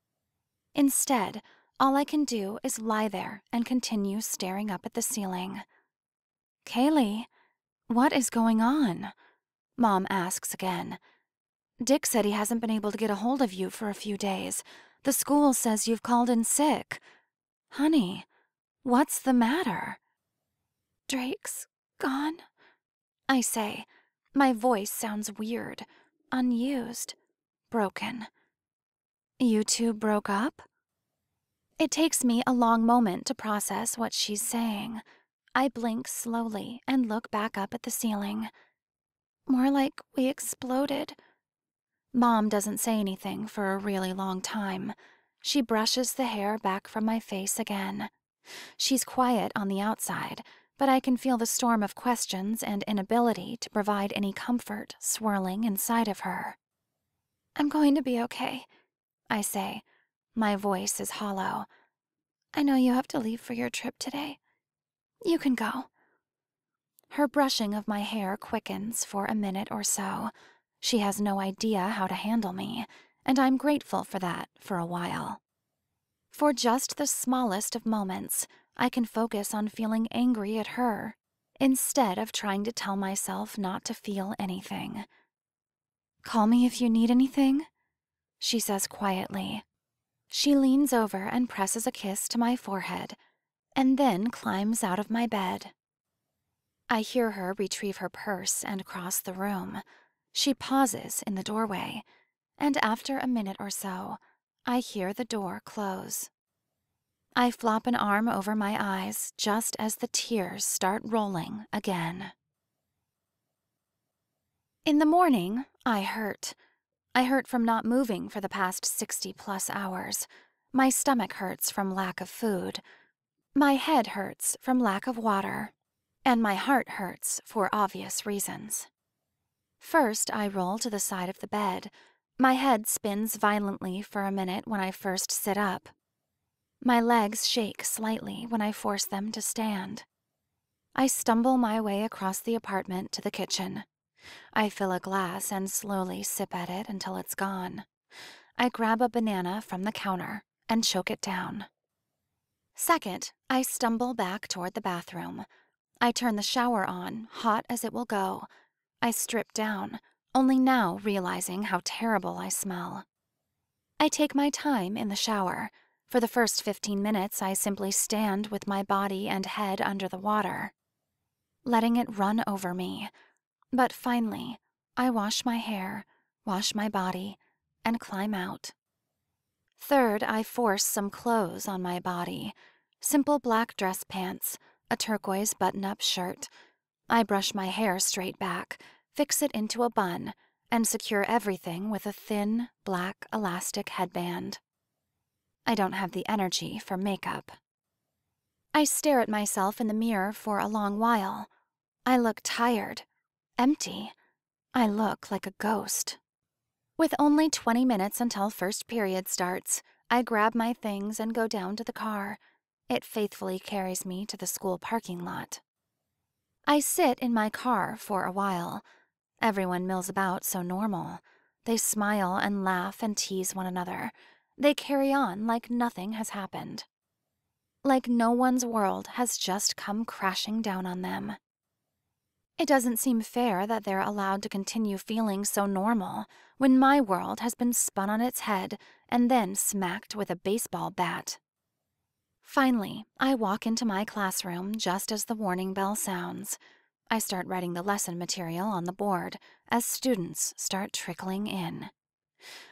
Instead, all I can do is lie there and continue staring up at the ceiling. Kaylee, what is going on? Mom asks again. Dick said he hasn't been able to get a hold of you for a few days. The school says you've called in sick. Honey, what's the matter? Drake's gone, I say. My voice sounds weird, unused, broken. You two broke up? It takes me a long moment to process what she's saying. I blink slowly and look back up at the ceiling. More like we exploded. Mom doesn't say anything for a really long time. She brushes the hair back from my face again. She's quiet on the outside, but I can feel the storm of questions and inability to provide any comfort swirling inside of her. I'm going to be okay, I say. My voice is hollow. I know you have to leave for your trip today. You can go. Her brushing of my hair quickens for a minute or so. She has no idea how to handle me, and I'm grateful for that for a while. For just the smallest of moments, I can focus on feeling angry at her, instead of trying to tell myself not to feel anything. Call me if you need anything, she says quietly. She leans over and presses a kiss to my forehead, and then climbs out of my bed. I hear her retrieve her purse and cross the room. She pauses in the doorway, and after a minute or so, I hear the door close. I flop an arm over my eyes just as the tears start rolling again. In the morning, I hurt. I hurt from not moving for the past 60+ hours. My stomach hurts from lack of food. My head hurts from lack of water. And my heart hurts for obvious reasons. First, I roll to the side of the bed. My head spins violently for a minute when I first sit up. My legs shake slightly when I force them to stand. I stumble my way across the apartment to the kitchen. I fill a glass and slowly sip at it until it's gone. I grab a banana from the counter and choke it down. Second, I stumble back toward the bathroom. I turn the shower on, hot as it will go. I strip down, only now realizing how terrible I smell. I take my time in the shower. For the first 15 minutes, I simply stand with my body and head under the water, letting it run over me. But finally, I wash my hair, wash my body, and climb out. Third, I force some clothes on my body. Simple black dress pants, a turquoise button-up shirt. I brush my hair straight back, fix it into a bun, and secure everything with a thin, black, elastic headband. I don't have the energy for makeup. I stare at myself in the mirror for a long while. I look tired, empty. I look like a ghost. With only 20 minutes until first period starts, I grab my things and go down to the car. It faithfully carries me to the school parking lot. I sit in my car for a while. Everyone mills about so normal. They smile and laugh and tease one another. They carry on like nothing has happened. Like no one's world has just come crashing down on them. It doesn't seem fair that they're allowed to continue feeling so normal when my world has been spun on its head and then smacked with a baseball bat. Finally, I walk into my classroom just as the warning bell sounds. I start writing the lesson material on the board as students start trickling in.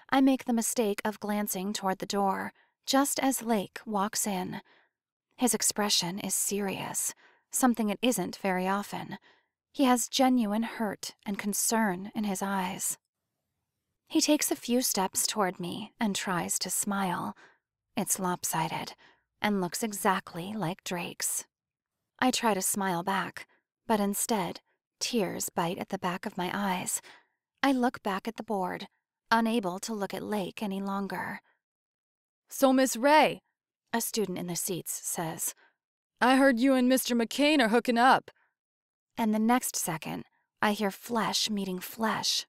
I make the mistake of glancing toward the door just as Lake walks in. His expression is serious, something it isn't very often. He has genuine hurt and concern in his eyes. He takes a few steps toward me and tries to smile. It's lopsided and looks exactly like Drake's. I try to smile back, but instead, tears bite at the back of my eyes. I look back at the board, unable to look at Lake any longer. "So, Miss Ray," A student in the seats says, "I heard you and Mr. McCain are hooking up." and the next second, I hear flesh meeting flesh.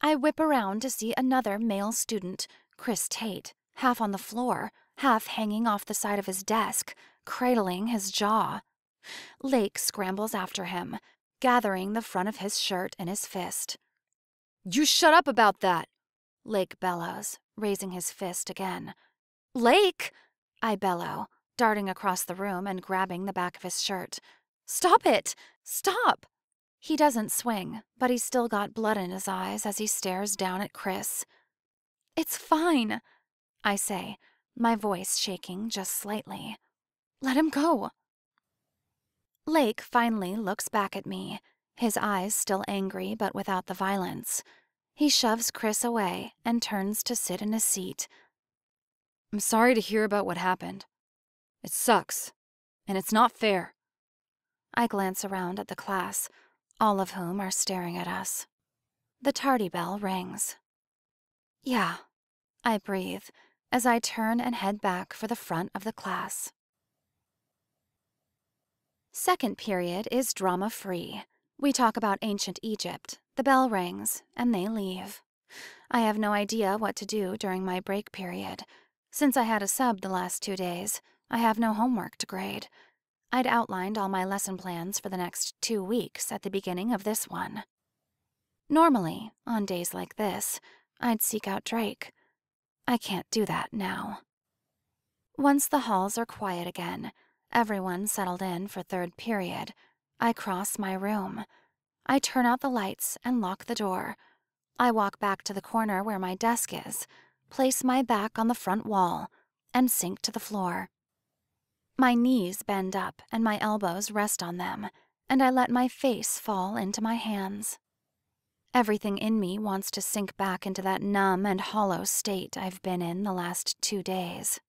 I whip around to see another male student, Chris Tate, half on the floor, half hanging off the side of his desk, cradling his jaw. Lake scrambles after him, gathering the front of his shirt in his fist. "You shut up about that!" Lake bellows, raising his fist again. "Lake!" I bellow, darting across the room and grabbing the back of his shirt. "Stop it! Stop!" He doesn't swing, but he's still got blood in his eyes as he stares down at Chris. "It's fine," I say, my voice shaking just slightly. "Let him go." Lake finally looks back at me, his eyes still angry but without the violence. He shoves Chris away and turns to sit in his seat. "I'm sorry to hear about what happened. It sucks, and it's not fair." I glance around at the class, all of whom are staring at us. The tardy bell rings. "Yeah," I breathe as I turn and head back for the front of the class. Second period is drama-free. We talk about ancient Egypt, the bell rings, and they leave. I have no idea what to do during my break period. Since I had a sub the last 2 days, I have no homework to grade. I'd outlined all my lesson plans for the next 2 weeks at the beginning of this one. Normally, on days like this, I'd seek out Drake. I can't do that now. Once the halls are quiet again, everyone settled in for third period, I cross my room. I turn out the lights and lock the door. I walk back to the corner where my desk is, place my back on the front wall, and sink to the floor. My knees bend up and my elbows rest on them, and I let my face fall into my hands. Everything in me wants to sink back into that numb and hollow state I've been in the last 2 days.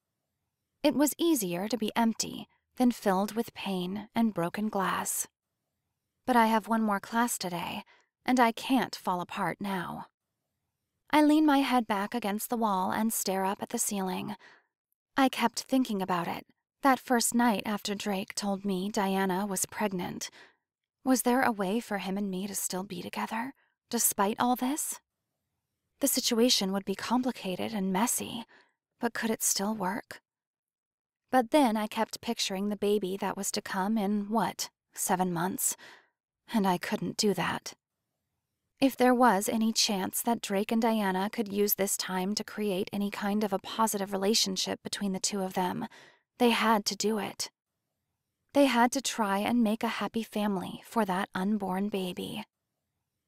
It was easier to be empty than filled with pain and broken glass. But I have one more class today, and I can't fall apart now. I lean my head back against the wall and stare up at the ceiling. I kept thinking about it, that first night after Drake told me Diana was pregnant. Was there a way for him and me to still be together, despite all this? The situation would be complicated and messy, but could it still work? But then I kept picturing the baby that was to come in, 7 months? And I couldn't do that. If there was any chance that Drake and Diana could use this time to create any kind of a positive relationship between the two of them, they had to do it. They had to try and make a happy family for that unborn baby.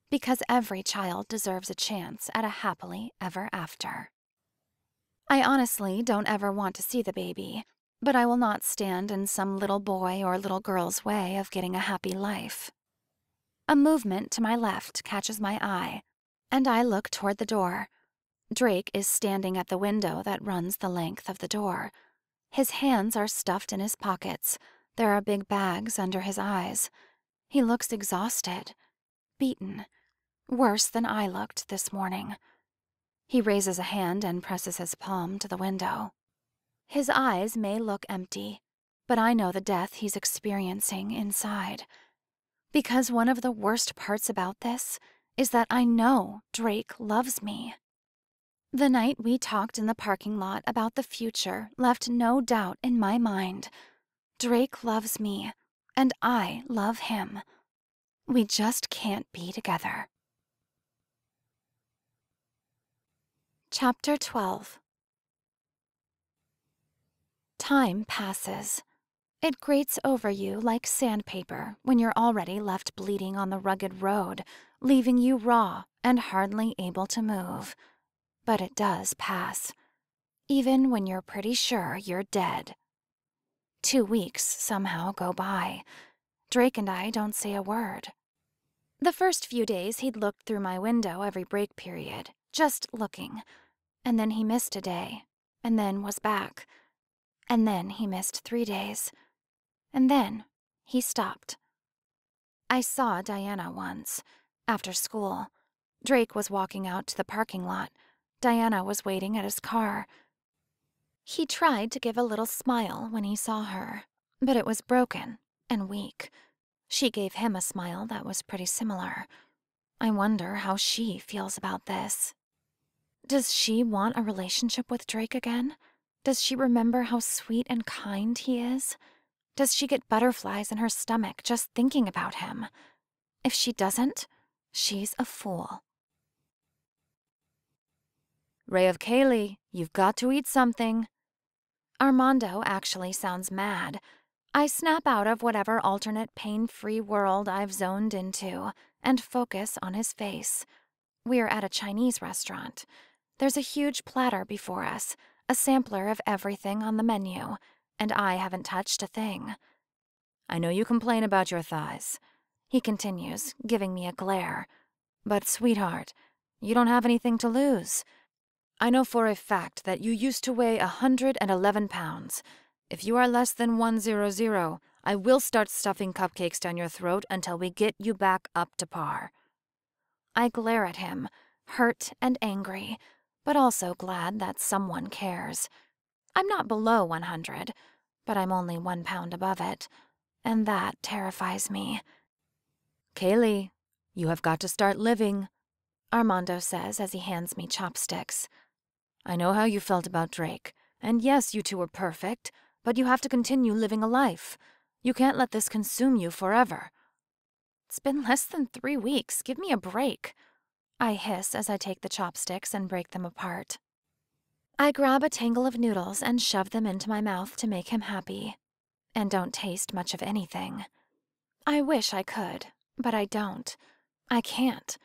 Because every child deserves a chance at a happily ever after. I honestly don't ever want to see the baby, but I will not stand in some little boy or little girl's way of getting a happy life. A movement to my left catches my eye, and I look toward the door. Drake is standing at the window that runs the length of the door. His hands are stuffed in his pockets. There are big bags under his eyes. He looks exhausted, beaten, worse than I looked this morning. He raises a hand and presses his palm to the window. His eyes may look empty, but I know the death he's experiencing inside. Because one of the worst parts about this is that I know Drake loves me. The night we talked in the parking lot about the future left no doubt in my mind. Drake loves me, and I love him. We just can't be together. Chapter 12. Time passes. It grates over you like sandpaper when you're already left bleeding on the rugged road, leaving you raw and hardly able to move. But it does pass, even when you're pretty sure you're dead. 2 weeks somehow go by. Drake and I don't say a word. The first few days he'd looked through my window every break period, just looking. And then he missed a day, and then was back. And then he missed 3 days. And then he stopped. I saw Diana once, after school. Drake was walking out to the parking lot. Diana was waiting at his car. He tried to give a little smile when he saw her, but it was broken and weak. She gave him a smile that was pretty similar. I wonder how she feels about this. Does she want a relationship with Drake again? Does she remember how sweet and kind he is? Does she get butterflies in her stomach just thinking about him? If she doesn't, she's a fool. Ray of Keary, you've got to eat something. Armando actually sounds mad. I snap out of whatever alternate pain-free world I've zoned into and focus on his face. We're at a Chinese restaurant. There's a huge platter before us, a sampler of everything on the menu, and I haven't touched a thing. I know you complain about your thighs, he continues, giving me a glare. But, sweetheart, you don't have anything to lose. I know for a fact that you used to weigh 111 pounds. If you are less than 100, I will start stuffing cupcakes down your throat until we get you back up to par. I glare at him, hurt and angry, but also glad that someone cares. I'm not below 100, but I'm only 1 pound above it, and that terrifies me. Kaylee, you have got to start living, Armando says as he hands me chopsticks. I know how you felt about Drake, and yes, you two were perfect, but you have to continue living a life. You can't let this consume you forever. It's been less than 3 weeks. Give me a break. I hiss as I take the chopsticks and break them apart. I grab a tangle of noodles and shove them into my mouth to make him happy, and don't taste much of anything. I wish I could, but I don't. I can't.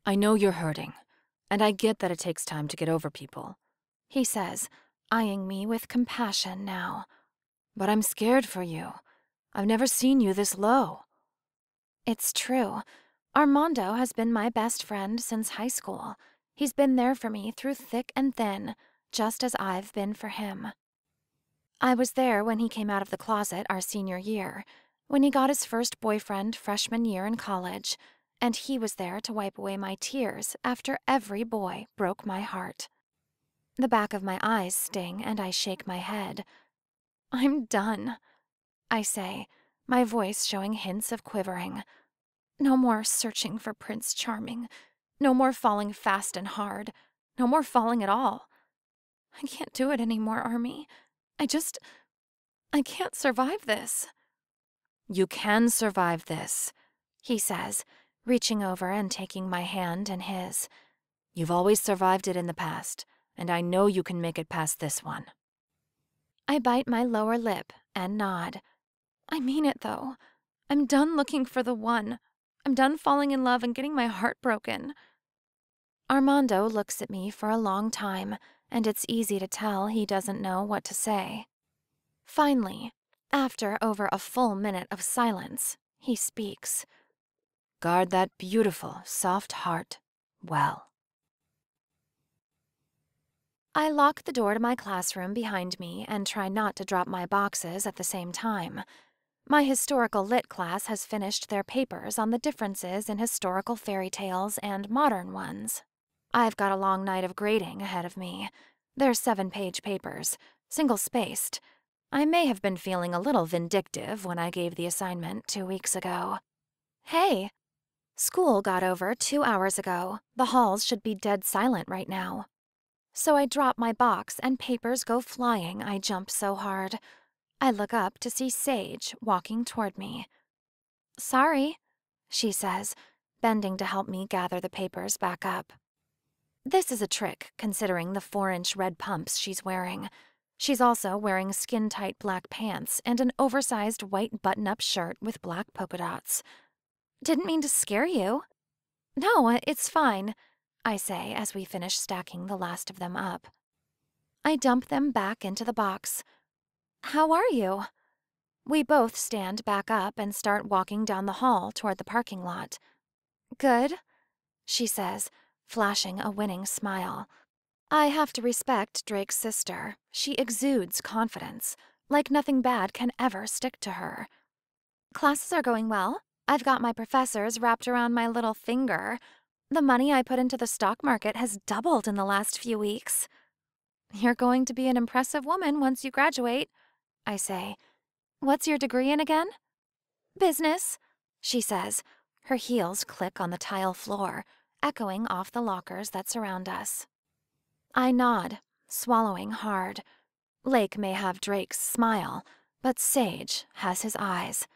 I know you're hurting, and I get that it takes time to get over people, He says, eyeing me with compassion now. but I'm scared for you. I've never seen you this low. It's true. Armando has been my best friend since high school. He's been there for me through thick and thin, just as I've been for him. I was there when he came out of the closet our senior year, when he got his first boyfriend freshman year in college, and he was there to wipe away my tears after every boy broke my heart. The back of my eyes sting and I shake my head. I'm done, I say, my voice showing hints of quivering. No more searching for Prince Charming. No more falling fast and hard. No more falling at all. I can't do it anymore, Army. I can't survive this. You can survive this, He says, reaching over and taking my hand in his. You've always survived it in the past, and I know you can make it past this one. I bite my lower lip and nod. I mean it, though. I'm done looking for the one. I'm done falling in love and getting my heart broken. Armando looks at me for a long time, and it's easy to tell he doesn't know what to say. Finally, after over a full minute of silence, he speaks. Guard that beautiful, soft heart well. I lock the door to my classroom behind me and try not to drop my boxes at the same time. My historical lit class has finished their papers on the differences in historical fairy tales and modern ones. I've got a long night of grading ahead of me. They're 7-page papers, single-spaced. I may have been feeling a little vindictive when I gave the assignment 2 weeks ago. Hey! School got over 2 hours ago. The halls should be dead silent right now. So I drop my box and papers go flying. I jump so hard. I look up to see Sage walking toward me. Sorry, she says, bending to help me gather the papers back up. This is a trick, considering the 4-inch red pumps she's wearing. She's also wearing skin-tight black pants and an oversized white button-up shirt with black polka dots. Didn't mean to scare you. No, it's fine, I say as we finish stacking the last of them up. I dump them back into the box. How are you? We both stand back up and start walking down the hall toward the parking lot. Good, she says, flashing a winning smile. I have to respect Drake's sister. She exudes confidence, like nothing bad can ever stick to her. Classes are going well. I've got my professors wrapped around my little finger. The money I put into the stock market has doubled in the last few weeks. You're going to be an impressive woman once you graduate, I say. What's your degree in again? Business, she says. Her heels click on the tile floor, echoing off the lockers that surround us. I nod, swallowing hard. Lake may have Drake's smile, but Sage has his eyes.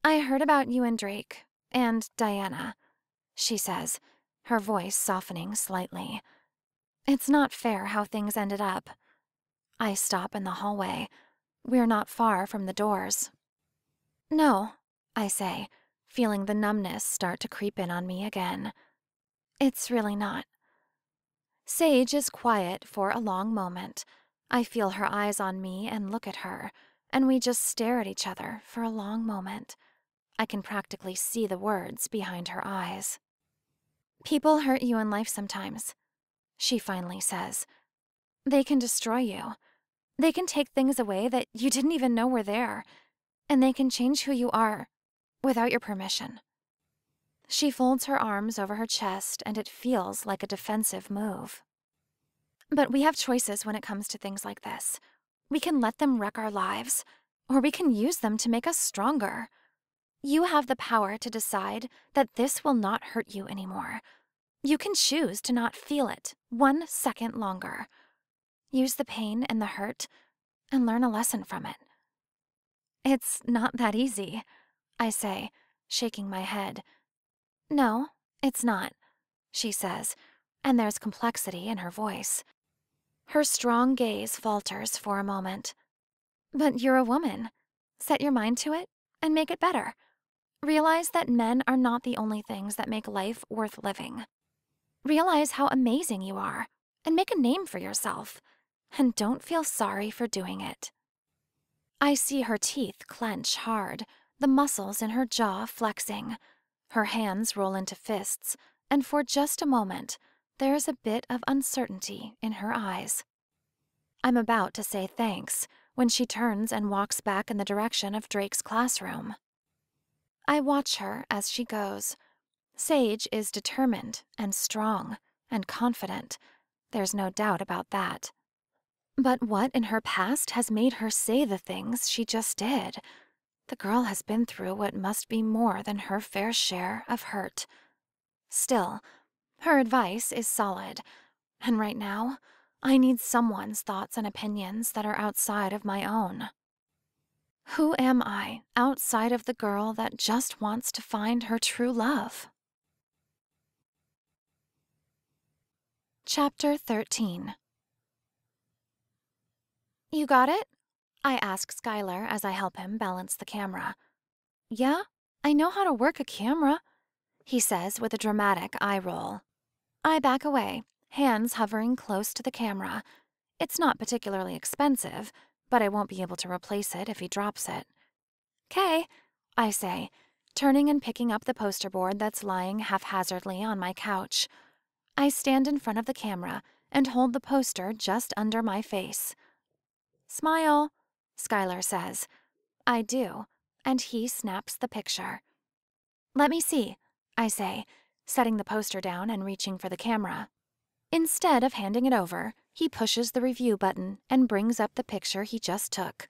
I heard about you and Drake, and Diana, she says, her voice softening slightly. It's not fair how things ended up. I stop in the hallway. We're not far from the doors. No, I say, feeling the numbness start to creep in on me again. It's really not. Sage is quiet for a long moment. I feel her eyes on me and look at her, and we just stare at each other for a long moment. I can practically see the words behind her eyes. People hurt you in life sometimes, she finally says. They can destroy you. They can take things away that you didn't even know were there, and they can change who you are without your permission. She folds her arms over her chest, and it feels like a defensive move. But we have choices when it comes to things like this. We can let them wreck our lives, or we can use them to make us stronger. You have the power to decide that this will not hurt you anymore. You can choose to not feel it 1 second longer. Use the pain and the hurt and learn a lesson from it. It's not that easy, I say, shaking my head. No, it's not, she says, and there's complexity in her voice. Her strong gaze falters for a moment. But you're a woman. Set your mind to it, and make it better. Realize that men are not the only things that make life worth living. Realize how amazing you are and make a name for yourself. And don't feel sorry for doing it. I see her teeth clench hard, the muscles in her jaw flexing. Her hands roll into fists, and for just a moment, there is a bit of uncertainty in her eyes. I'm about to say thanks when she turns and walks back in the direction of Drake's classroom. I watch her as she goes. Sage is determined and strong and confident. There's no doubt about that. But what in her past has made her say the things she just did? The girl has been through what must be more than her fair share of hurt. Still, her advice is solid, and right now, I need someone's thoughts and opinions that are outside of my own. Who am I outside of the girl that just wants to find her true love? Chapter 13. You got it? I ask Skylar as I help him balance the camera. Yeah, I know how to work a camera, he says with a dramatic eye roll. I back away, hands hovering close to the camera. It's not particularly expensive, but I won't be able to replace it if he drops it. "'Kay," I say, turning and picking up the poster board that's lying haphazardly on my couch. I stand in front of the camera and hold the poster just under my face. "Smile," Skylar says. I do, and he snaps the picture. "Let me see," I say, setting the poster down and reaching for the camera. Instead of handing it over, he pushes the review button and brings up the picture he just took.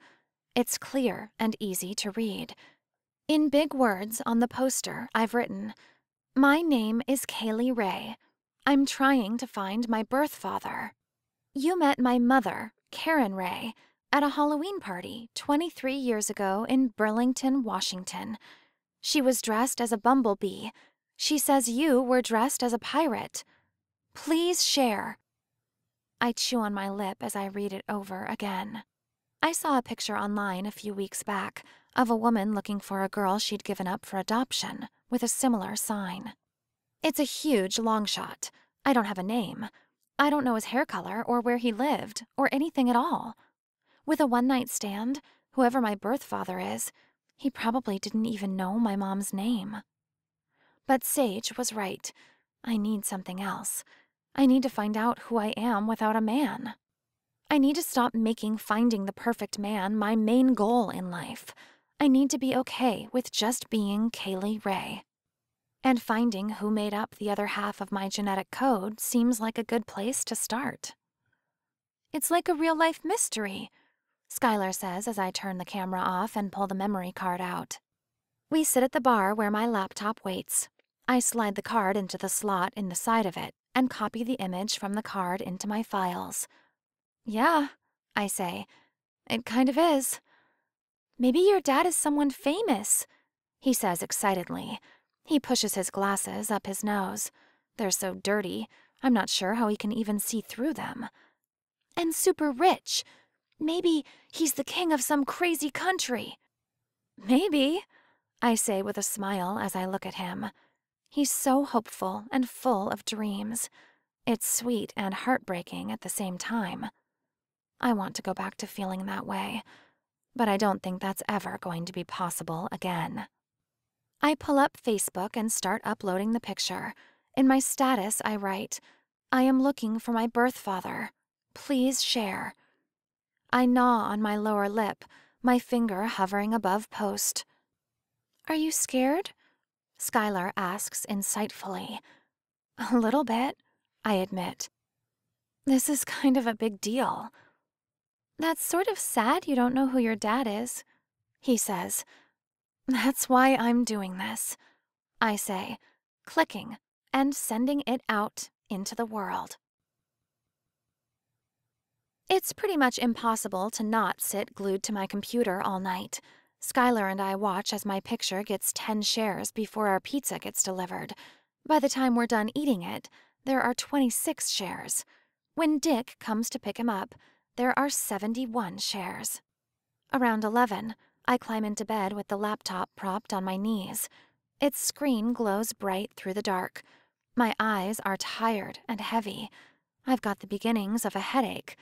It's clear and easy to read. In big words on the poster, I've written, "My name is Keary Ray. I'm trying to find my birth father. You met my mother, Karen Ray, at a Halloween party 23 years ago in Burlington, Washington. She was dressed as a bumblebee. She says you were dressed as a pirate. Please share." I chew on my lip as I read it over again. I saw a picture online a few weeks back of a woman looking for a girl she'd given up for adoption with a similar sign. It's a huge long shot. I don't have a name. I don't know his hair color or where he lived or anything at all. With a one-night stand, whoever my birth father is, he probably didn't even know my mom's name. But Sage was right. I need something else. I need to find out who I am without a man. I need to stop making finding the perfect man my main goal in life. I need to be okay with just being Keary Ray. And finding who made up the other half of my genetic code seems like a good place to start. "It's like a real-life mystery," Skylar says as I turn the camera off and pull the memory card out. We sit at the bar where my laptop waits. I slide the card into the slot in the side of it and copy the image from the card into my files. "Yeah," I say, "it kind of is." "Maybe your dad is someone famous," he says excitedly. He pushes his glasses up his nose. They're so dirty, I'm not sure how he can even see through them. "And super rich. Maybe he's the king of some crazy country." "Maybe," I say with a smile as I look at him. He's so hopeful and full of dreams. It's sweet and heartbreaking at the same time. I want to go back to feeling that way, but I don't think that's ever going to be possible again. I pull up Facebook and start uploading the picture. In my status, I write, "I am looking for my birth father. Please share." I gnaw on my lower lip, my finger hovering above post. "Are you scared?" Skylar asks insightfully. "A little bit," I admit. "This is kind of a big deal." "That's sort of sad you don't know who your dad is," he says. "That's why I'm doing this," I say, clicking and sending it out into the world. It's pretty much impossible to not sit glued to my computer all night. Skylar and I watch as my picture gets 10 shares before our pizza gets delivered. By the time we're done eating it, there are 26 shares. When Dick comes to pick him up, there are 71 shares. Around 11, I climb into bed with the laptop propped on my knees. Its screen glows bright through the dark. My eyes are tired and heavy. I've got the beginnings of a headache,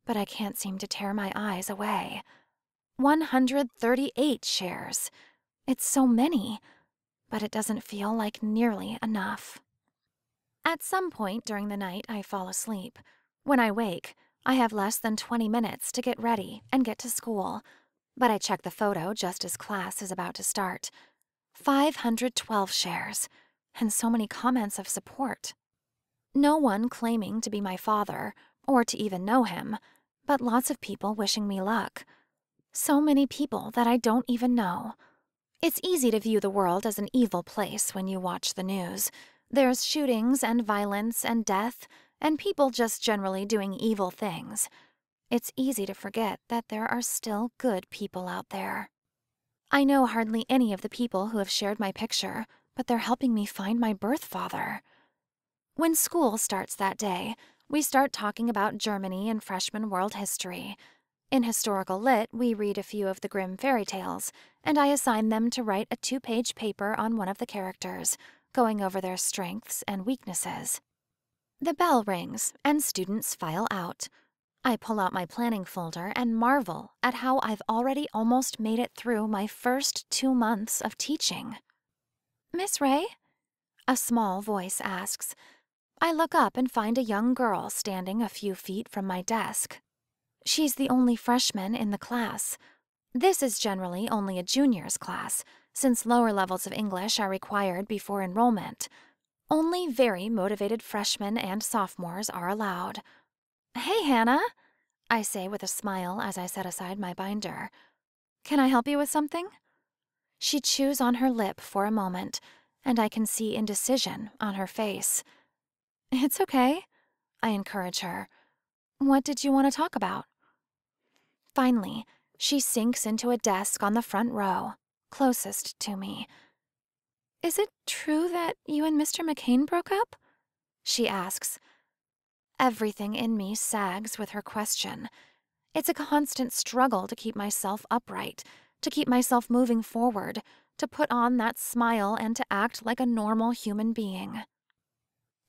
but I can't seem to tear my eyes away. 138 shares. It's so many, but it doesn't feel like nearly enough. At some point during the night, I fall asleep. When I wake, I have less than 20 minutes to get ready and get to school. But I check the photo just as class is about to start. 512 shares, and so many comments of support. No one claiming to be my father, or to even know him, but lots of people wishing me luck. So many people that I don't even know. It's easy to view the world as an evil place when you watch the news. There's shootings and violence and death, and people just generally doing evil things. It's easy to forget that there are still good people out there. I know hardly any of the people who have shared my picture, but they're helping me find my birth father. When school starts that day, we start talking about Germany and freshman world history. In historical lit, we read a few of the Grimm fairy tales, and I assign them to write a 2-page paper on one of the characters, going over their strengths and weaknesses. The bell rings, and students file out. I pull out my planning folder and marvel at how I've already almost made it through my first 2 months of teaching. "Miss Ray?" a small voice asks. I look up and find a young girl standing a few feet from my desk. She's the only freshman in the class. This is generally only a junior's class, since lower levels of English are required before enrollment. Only very motivated freshmen and sophomores are allowed. "Hey, Hannah," I say with a smile as I set aside my binder. "Can I help you with something?" She chews on her lip for a moment, and I can see indecision on her face. "It's okay," I encourage her. "What did you want to talk about?" Finally, she sinks into a desk on the front row, closest to me. "Is it true that you and Mr. McCain broke up?" she asks. Everything in me sags with her question. It's a constant struggle to keep myself upright, to keep myself moving forward, to put on that smile and to act like a normal human being.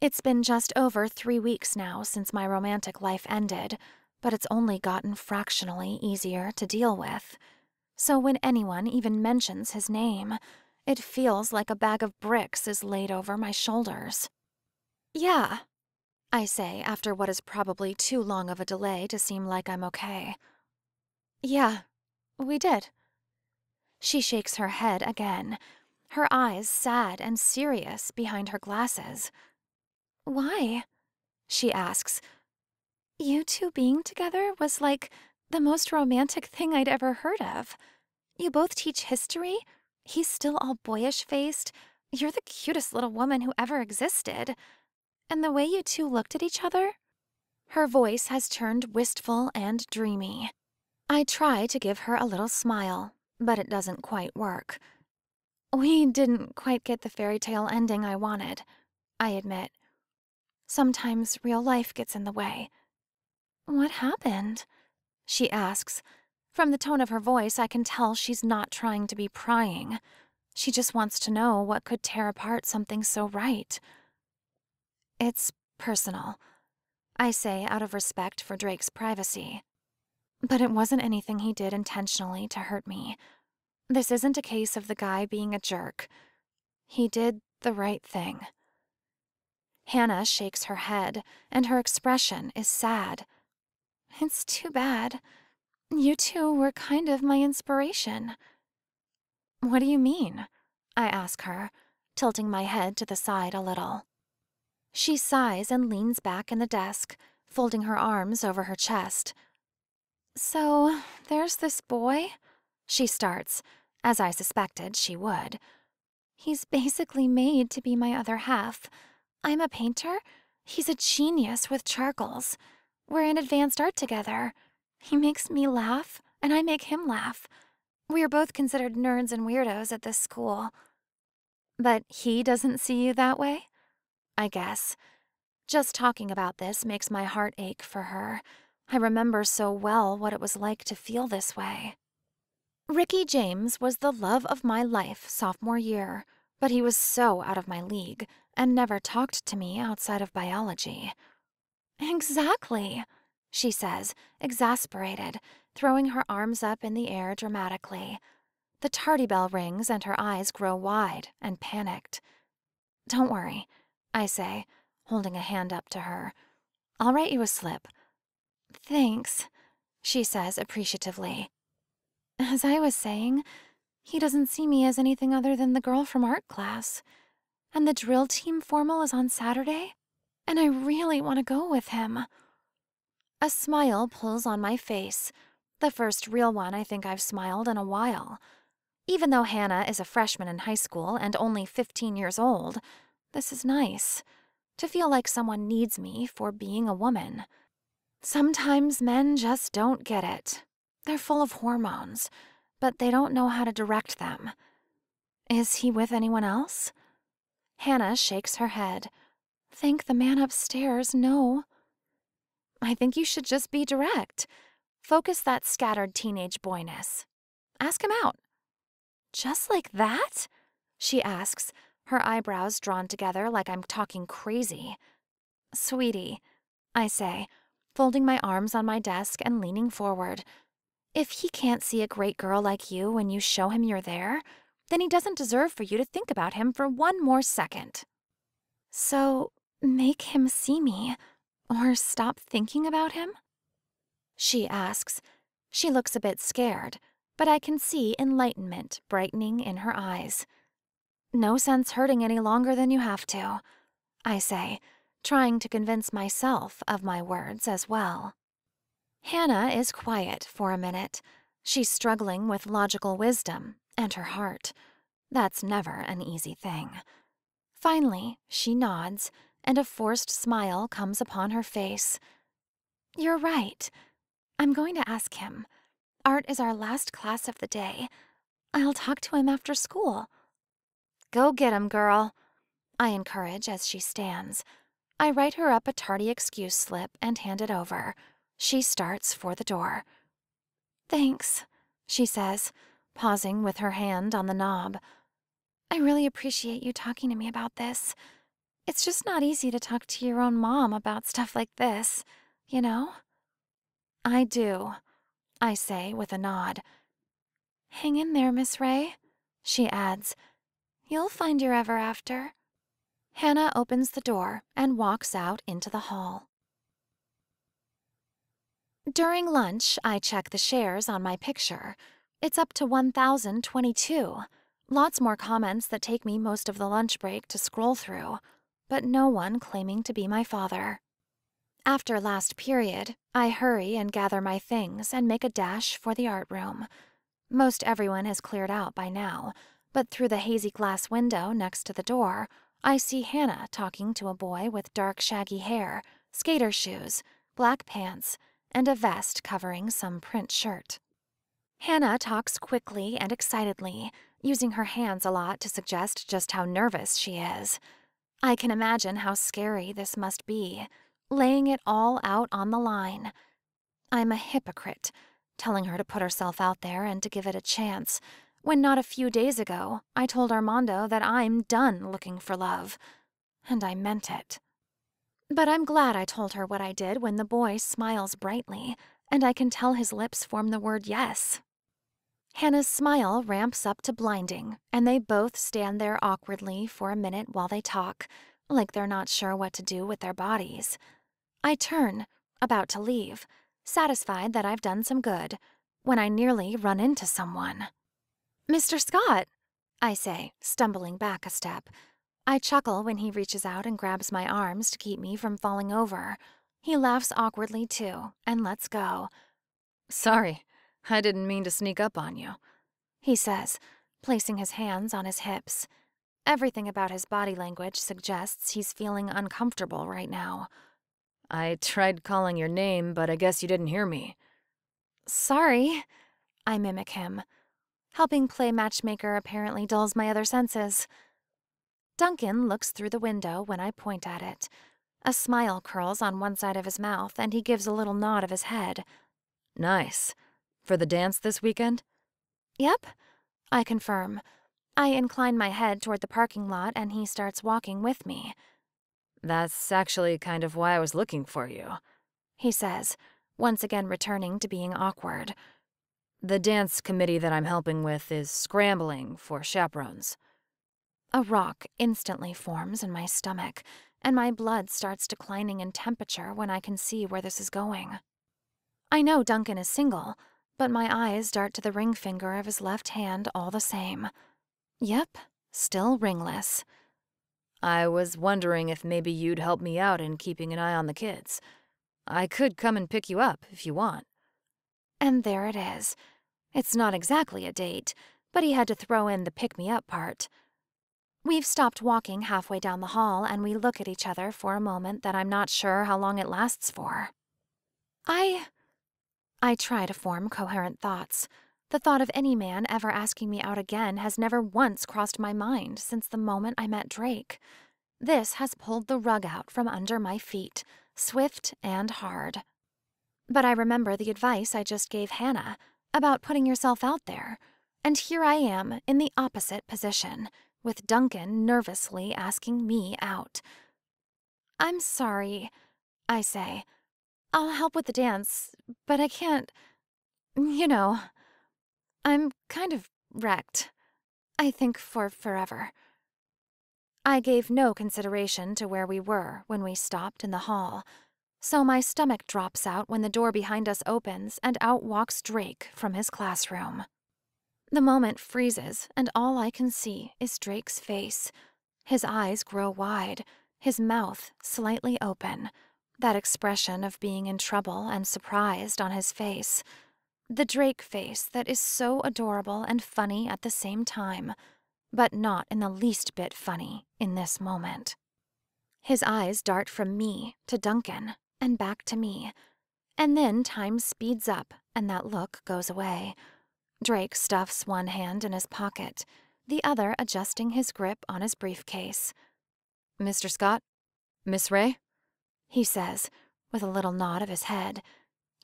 It's been just over 3 weeks now since my romantic life ended, but it's only gotten fractionally easier to deal with. So when anyone even mentions his name, it feels like a bag of bricks is laid over my shoulders. "Yeah," I say after what is probably too long of a delay to seem like I'm okay. "Yeah, we did." She shakes her head again, her eyes sad and serious behind her glasses. "Why?" she asks. "You two being together was like the most romantic thing I'd ever heard of. You both teach history. He's still all boyish-faced. You're the cutest little woman who ever existed. And the way you two looked at each other." Her voice has turned wistful and dreamy. I try to give her a little smile, but it doesn't quite work. "We didn't quite get the fairy tale ending I wanted," I admit. "Sometimes real life gets in the way." "What happened?" she asks. From the tone of her voice, I can tell she's not trying to be prying. She just wants to know what could tear apart something so right. "It's personal," I say out of respect for Drake's privacy. "But it wasn't anything he did intentionally to hurt me. This isn't a case of the guy being a jerk. He did the right thing." Hannah shakes her head, and her expression is sad. "It's too bad. You two were kind of my inspiration." "What do you mean?" I ask her, tilting my head to the side a little. She sighs and leans back in the desk, folding her arms over her chest. "So, there's this boy," she starts, as I suspected she would. "He's basically made to be my other half. I'm a painter. He's a genius with charcoals. We're in advanced art together. He makes me laugh, and I make him laugh. We're both considered nerds and weirdos at this school." "But he doesn't see you that way?" I guess. Just talking about this makes my heart ache for her. I remember so well what it was like to feel this way. Ricky James was the love of my life sophomore year, but he was so out of my league and never talked to me outside of biology. Exactly, she says, exasperated, throwing her arms up in the air dramatically. The tardy bell rings and her eyes grow wide and panicked. Don't worry, I say, holding a hand up to her. I'll write you a slip. Thanks, she says appreciatively. As I was saying, he doesn't see me as anything other than the girl from art class. And the drill team formal is on Saturday, and I really want to go with him. A smile pulls on my face, the first real one I think I've smiled in a while. Even though Hannah is a freshman in high school and only 15 years old, this is nice, to feel like someone needs me for being a woman. Sometimes men just don't get it. They're full of hormones, but they don't know how to direct them. Is he with anyone else? Hannah shakes her head. Thank the man upstairs, no. I think you should just be direct. Focus that scattered teenage boyness. Ask him out. Just like that? She asks, her eyebrows drawn together like I'm talking crazy. Sweetie, I say, folding my arms on my desk and leaning forward. If he can't see a great girl like you when you show him you're there, then he doesn't deserve for you to think about him for one more second. So, make him see me, or stop thinking about him? She asks. She looks a bit scared, but I can see enlightenment brightening in her eyes. No sense hurting any longer than you have to, I say, trying to convince myself of my words as well. Hannah is quiet for a minute. She's struggling with logical wisdom and her heart. That's never an easy thing. Finally, she nods, and a forced smile comes upon her face. You're right. I'm going to ask him. Art is our last class of the day. I'll talk to him after school. Go get him, girl, I encourage as she stands. I write her up a tardy excuse slip and hand it over. She starts for the door. Thanks, she says, pausing with her hand on the knob. I really appreciate you talking to me about this. It's just not easy to talk to your own mom about stuff like this, you know? I do, I say with a nod. Hang in there, Miss Ray, she adds. You'll find your ever after. Hannah opens the door and walks out into the hall. During lunch, I check the shares on my picture. It's up to 1,022. Lots more comments that take me most of the lunch break to scroll through, but no one claiming to be my father. After last period, I hurry and gather my things and make a dash for the art room. Most everyone has cleared out by now, but through the hazy glass window next to the door, I see Hannah talking to a boy with dark shaggy hair, skater shoes, black pants, and a vest covering some print shirt. Hannah talks quickly and excitedly, using her hands a lot to suggest just how nervous she is. I can imagine how scary this must be, laying it all out on the line. I'm a hypocrite, telling her to put herself out there and to give it a chance, when not a few days ago I told Armando that I'm done looking for love. And I meant it. But I'm glad I told her what I did when the boy smiles brightly, and I can tell his lips form the word yes. Hannah's smile ramps up to blinding, and they both stand there awkwardly for a minute while they talk, like they're not sure what to do with their bodies. I turn, about to leave, satisfied that I've done some good, when I nearly run into someone. Mr. Scott, I say, stumbling back a step. I chuckle when he reaches out and grabs my arms to keep me from falling over. He laughs awkwardly, too, and lets go. Sorry, I didn't mean to sneak up on you, he says, placing his hands on his hips. Everything about his body language suggests he's feeling uncomfortable right now. I tried calling your name, but I guess you didn't hear me. Sorry, I mimic him. Helping play matchmaker apparently dulls my other senses. Duncan looks through the window when I point at it. A smile curls on one side of his mouth, and he gives a little nod of his head. Nice. For the dance this weekend? Yep, I confirm. I incline my head toward the parking lot and he starts walking with me. That's actually kind of why I was looking for you, He says, once again returning to being awkward. the dance committee that I'm helping with is scrambling for chaperones. A rock instantly forms in my stomach, and my blood starts declining in temperature when I can see where this is going. I know Duncan is single, but my eyes dart to the ring finger of his left hand all the same. Yep, still ringless. I was wondering if maybe you'd help me out in keeping an eye on the kids. I could come and pick you up if you want. And there it is. It's not exactly a date, but he had to throw in the pick-me-up part. We've stopped walking halfway down the hall, and we look at each other for a moment that I'm not sure how long it lasts for. I try to form coherent thoughts. The thought of any man ever asking me out again has never once crossed my mind since the moment I met Drake. This has pulled the rug out from under my feet, swift and hard. But I remember the advice I just gave Hannah about putting yourself out there, and here I am in the opposite position, with Duncan nervously asking me out. I'm sorry, I say. I'll help with the dance, but I can't. You know, I'm kind of wrecked. I think for forever. I gave no consideration to where we were when we stopped in the hall, so my stomach drops out when the door behind us opens and out walks Drake from his classroom. The moment freezes, and all I can see is Drake's face. His eyes grow wide, his mouth slightly open, that expression of being in trouble and surprised on his face. The Drake face that is so adorable and funny at the same time, but not in the least bit funny in this moment. His eyes dart from me to Duncan and back to me, and then time speeds up and that look goes away. Drake stuffs one hand in his pocket, the other adjusting his grip on his briefcase. Mr. Scott? Miss Ray? He says, with a little nod of his head.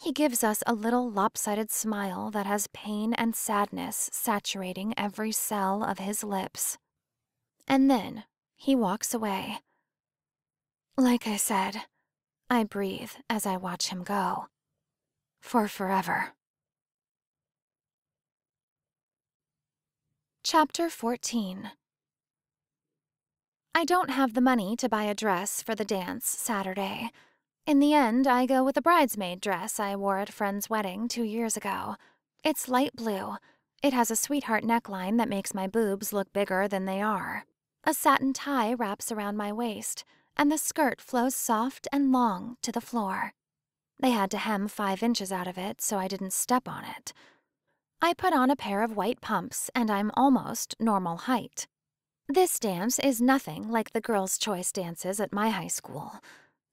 He gives us a little lopsided smile that has pain and sadness saturating every cell of his lips. And then he walks away. Like I said, I breathe as I watch him go. For forever. Chapter 14. I don't have the money to buy a dress for the dance Saturday. In the end, I go with a bridesmaid dress I wore at a friend's wedding 2 years ago. It's light blue. It has a sweetheart neckline that makes my boobs look bigger than they are. A satin tie wraps around my waist, and the skirt flows soft and long to the floor. They had to hem 5 inches out of it so I didn't step on it. I put on a pair of white pumps, and I'm almost normal height. This dance is nothing like the girls' choice dances at my high school.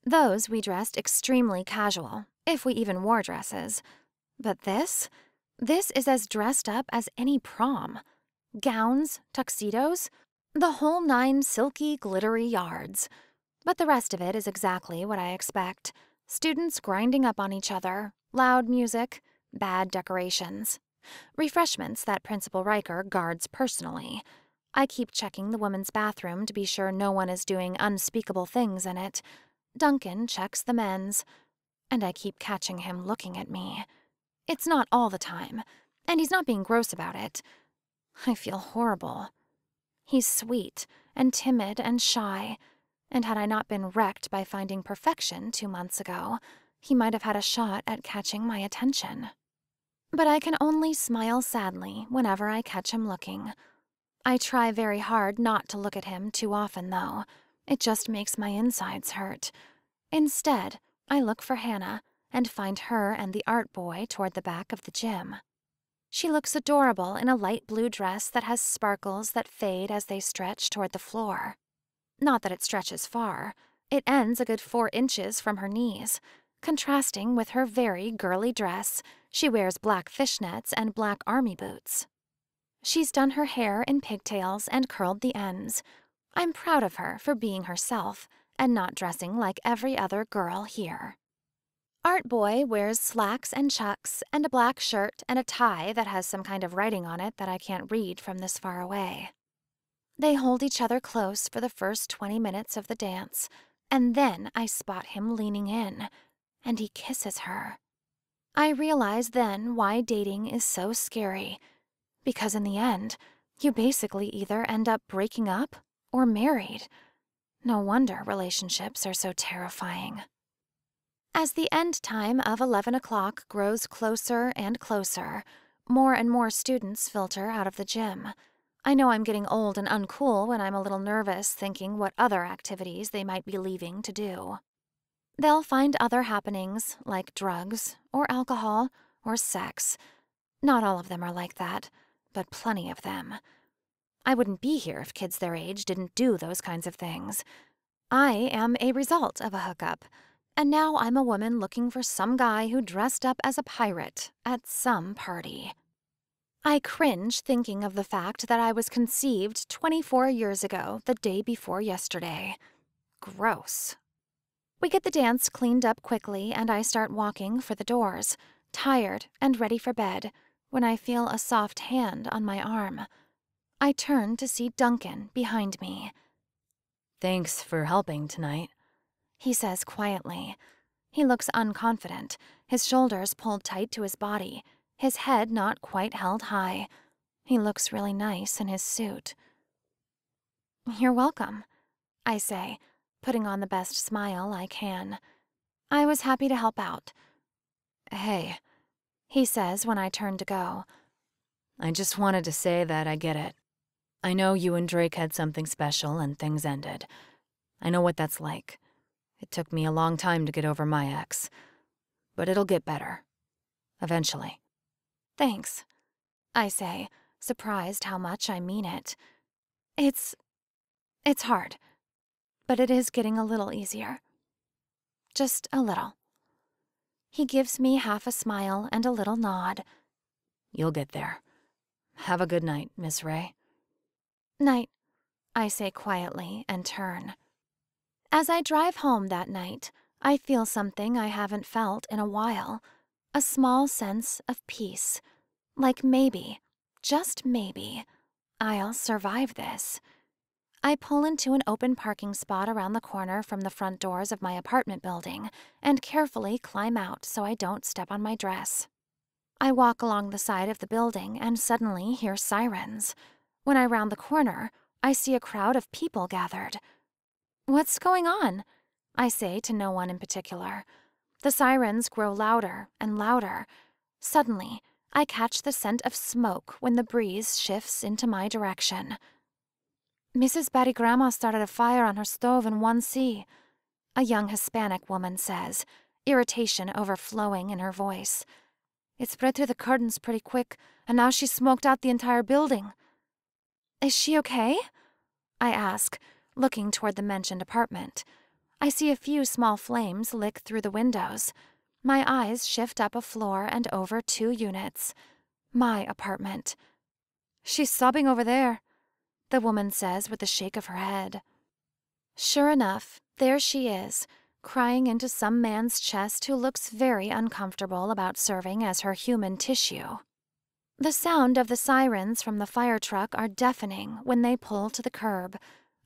Those we dressed extremely casual, if we even wore dresses. But this is as dressed up as any prom. Gowns, tuxedos, the whole 9 silky, glittery yards. But the rest of it is exactly what I expect. Students grinding up on each other, loud music, bad decorations. Refreshments that Principal Riker guards personally. I keep checking the women's bathroom to be sure no one is doing unspeakable things in it. Duncan checks the men's, and I keep catching him looking at me. It's not all the time, and he's not being gross about it. I feel horrible. He's sweet and timid and shy, and had I not been wrecked by finding perfection 2 months ago, he might have had a shot at catching my attention. But I can only smile sadly whenever I catch him looking. I try very hard not to look at him too often, though. It just makes my insides hurt. Instead, I look for Hannah and find her and the art boy toward the back of the gym. She looks adorable in a light blue dress that has sparkles that fade as they stretch toward the floor. Not that it stretches far. It ends a good 4 inches from her knees. Contrasting with her very girly dress, she wears black fishnets and black army boots. She's done her hair in pigtails and curled the ends. I'm proud of her for being herself and not dressing like every other girl here. Art Boy wears slacks and chucks and a black shirt and a tie that has some kind of writing on it that I can't read from this far away. They hold each other close for the first 20 minutes of the dance, and then I spot him leaning in, and he kisses her. I realize then why dating is so scary, because in the end, you basically either end up breaking up or married. No wonder relationships are so terrifying. As the end time of 11 o'clock grows closer and closer, more and more students filter out of the gym. I know I'm getting old and uncool when I'm a little nervous thinking what other activities they might be leaving to do. They'll find other happenings like drugs or alcohol or sex. Not all of them are like that, but plenty of them. I wouldn't be here if kids their age didn't do those kinds of things. I am a result of a hookup. And now I'm a woman looking for some guy who dressed up as a pirate at some party. I cringe thinking of the fact that I was conceived 24 years ago, the day before yesterday. Gross. We get the dance cleaned up quickly, and I start walking for the doors, tired and ready for bed, when I feel a soft hand on my arm. I turn to see Duncan behind me. Thanks for helping tonight, he says quietly. He looks unconfident, his shoulders pulled tight to his body, his head not quite held high. He looks really nice in his suit. You're welcome, I say, putting on the best smile I can. I was happy to help out. Hey, he says when I turn to go. I just wanted to say that I get it. I know you and Drake had something special and things ended. I know what that's like. It took me a long time to get over my ex. But it'll get better. Eventually. Thanks, I say, surprised how much I mean it. It's hard, but it is getting a little easier. Just a little. He gives me half a smile and a little nod. You'll get there. Have a good night, Miss Ray. Night, I say quietly and turn. As I drive home that night, I feel something I haven't felt in a while. A small sense of peace. Like maybe, just maybe, I'll survive this. I pull into an open parking spot around the corner from the front doors of my apartment building and carefully climb out so I don't step on my dress. I walk along the side of the building and suddenly hear sirens. When I round the corner, I see a crowd of people gathered. What's going on? I say to no one in particular. The sirens grow louder and louder. Suddenly, I catch the scent of smoke when the breeze shifts into my direction. Mrs. Betty Grandma started a fire on her stove in 1C, a young Hispanic woman says, irritation overflowing in her voice. It spread through the curtains pretty quick, and now she's smoked out the entire building. Is she okay? I ask, looking toward the mentioned apartment. I see a few small flames lick through the windows. My eyes shift up a floor and over 2 units. My apartment. She's sobbing over there, the woman says with a shake of her head. Sure enough, there she is, crying into some man's chest who looks very uncomfortable about serving as her human tissue. The sound of the sirens from the fire truck are deafening when they pull to the curb.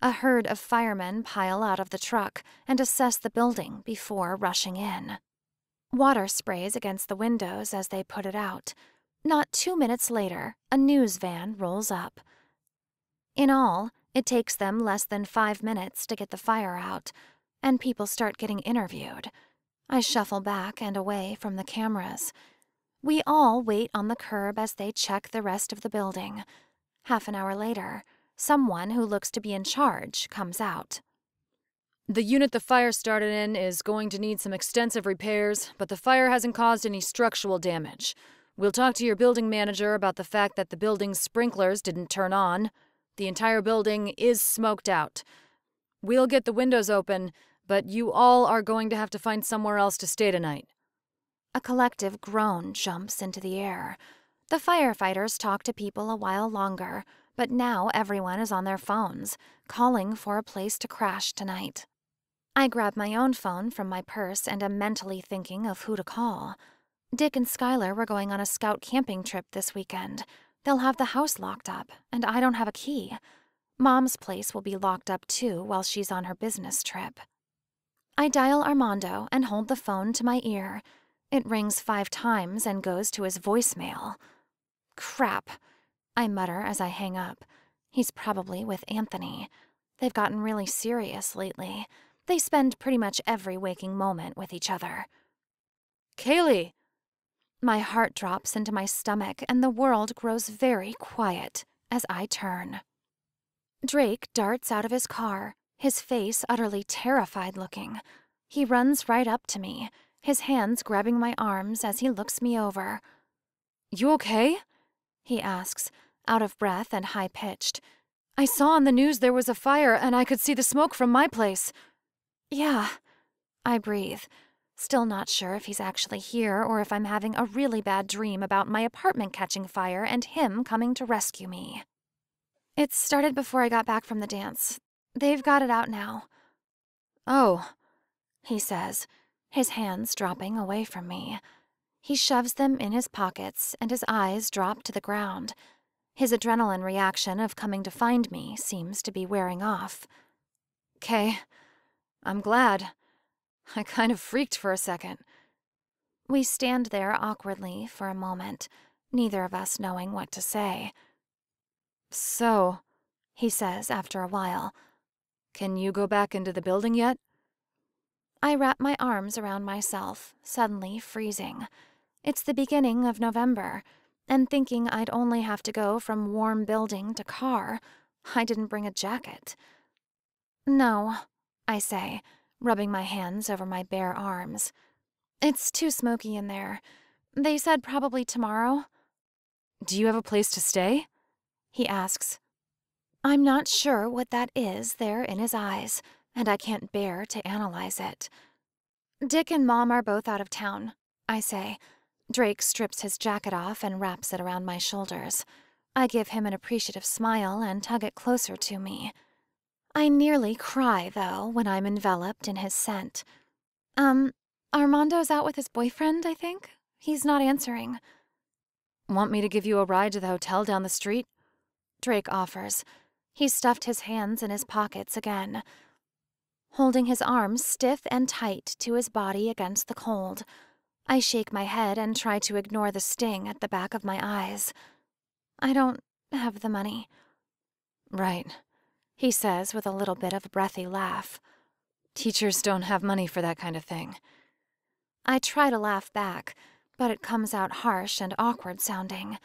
A herd of firemen pile out of the truck and assess the building before rushing in. Water sprays against the windows as they put it out. Not 2 minutes later, a news van rolls up. In all, it takes them less than 5 minutes to get the fire out, and people start getting interviewed. I shuffle back and away from the cameras. We all wait on the curb as they check the rest of the building. Half an hour later, someone who looks to be in charge comes out. The unit the fire started in is going to need some extensive repairs, but the fire hasn't caused any structural damage. We'll talk to your building manager about the fact that the building's sprinklers didn't turn on. The entire building is smoked out. We'll get the windows open, but you all are going to have to find somewhere else to stay tonight. A collective groan jumps into the air. The firefighters talk to people a while longer, but now everyone is on their phones, calling for a place to crash tonight. I grab my own phone from my purse and am mentally thinking of who to call. Dick and Skylar were going on a scout camping trip this weekend. They'll have the house locked up, and I don't have a key. Mom's place will be locked up too while she's on her business trip. I dial Armando and hold the phone to my ear. It rings 5 times and goes to his voicemail. Crap, I mutter as I hang up. He's probably with Anthony. They've gotten really serious lately. They spend pretty much every waking moment with each other. Kaylee! My heart drops into my stomach and the world grows very quiet as I turn. Drake darts out of his car, his face utterly terrified looking. He runs right up to me, his hands grabbing my arms as he looks me over. You okay? He asks, out of breath and high-pitched. I saw on the news there was a fire and I could see the smoke from my place. Yeah, I breathe, still not sure if he's actually here or if I'm having a really bad dream about my apartment catching fire and him coming to rescue me. It started before I got back from the dance. They've got it out now. Oh, he says, his hands dropping away from me. He shoves them in his pockets and his eyes drop to the ground. His adrenaline reaction of coming to find me seems to be wearing off. "'Kay, I'm glad. I kind of freaked for a second." We stand there awkwardly for a moment, neither of us knowing what to say. "So," he says after a while, "can you go back into the building yet?" I wrap my arms around myself, suddenly freezing. It's the beginning of November, and thinking I'd only have to go from warm building to car, I didn't bring a jacket. No, I say, rubbing my hands over my bare arms. It's too smoky in there. They said probably tomorrow. "Do you have a place to stay?" he asks. I'm not sure what that is there in his eyes, and I can't bear to analyze it. Dick and Mom are both out of town, I say. Drake strips his jacket off and wraps it around my shoulders. I give him an appreciative smile and tug it closer to me. I nearly cry, though, when I'm enveloped in his scent. Armando's out with his boyfriend, I think. He's not answering. "Want me to give you a ride to the hotel down the street?" Drake offers. He's stuffed his hands in his pockets again, holding his arms stiff and tight to his body against the cold. I shake my head and try to ignore the sting at the back of my eyes. I don't have the money. "Right," he says with a little bit of a breathy laugh. "Teachers don't have money for that kind of thing." I try to laugh back, but it comes out harsh and awkward sounding.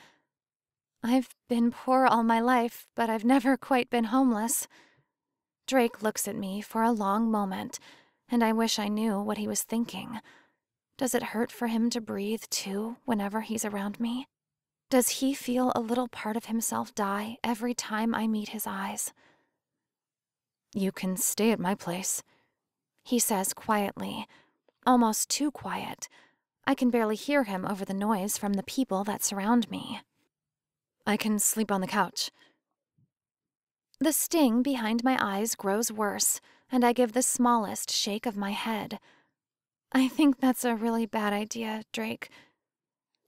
I've been poor all my life, but I've never quite been homeless. Drake looks at me for a long moment, and I wish I knew what he was thinking. Does it hurt for him to breathe, too, whenever he's around me? Does he feel a little part of himself die every time I meet his eyes? "You can stay at my place," he says quietly, almost too quiet. I can barely hear him over the noise from the people that surround me. "I can sleep on the couch." The sting behind my eyes grows worse, and I give the smallest shake of my head. I think that's a really bad idea, Drake.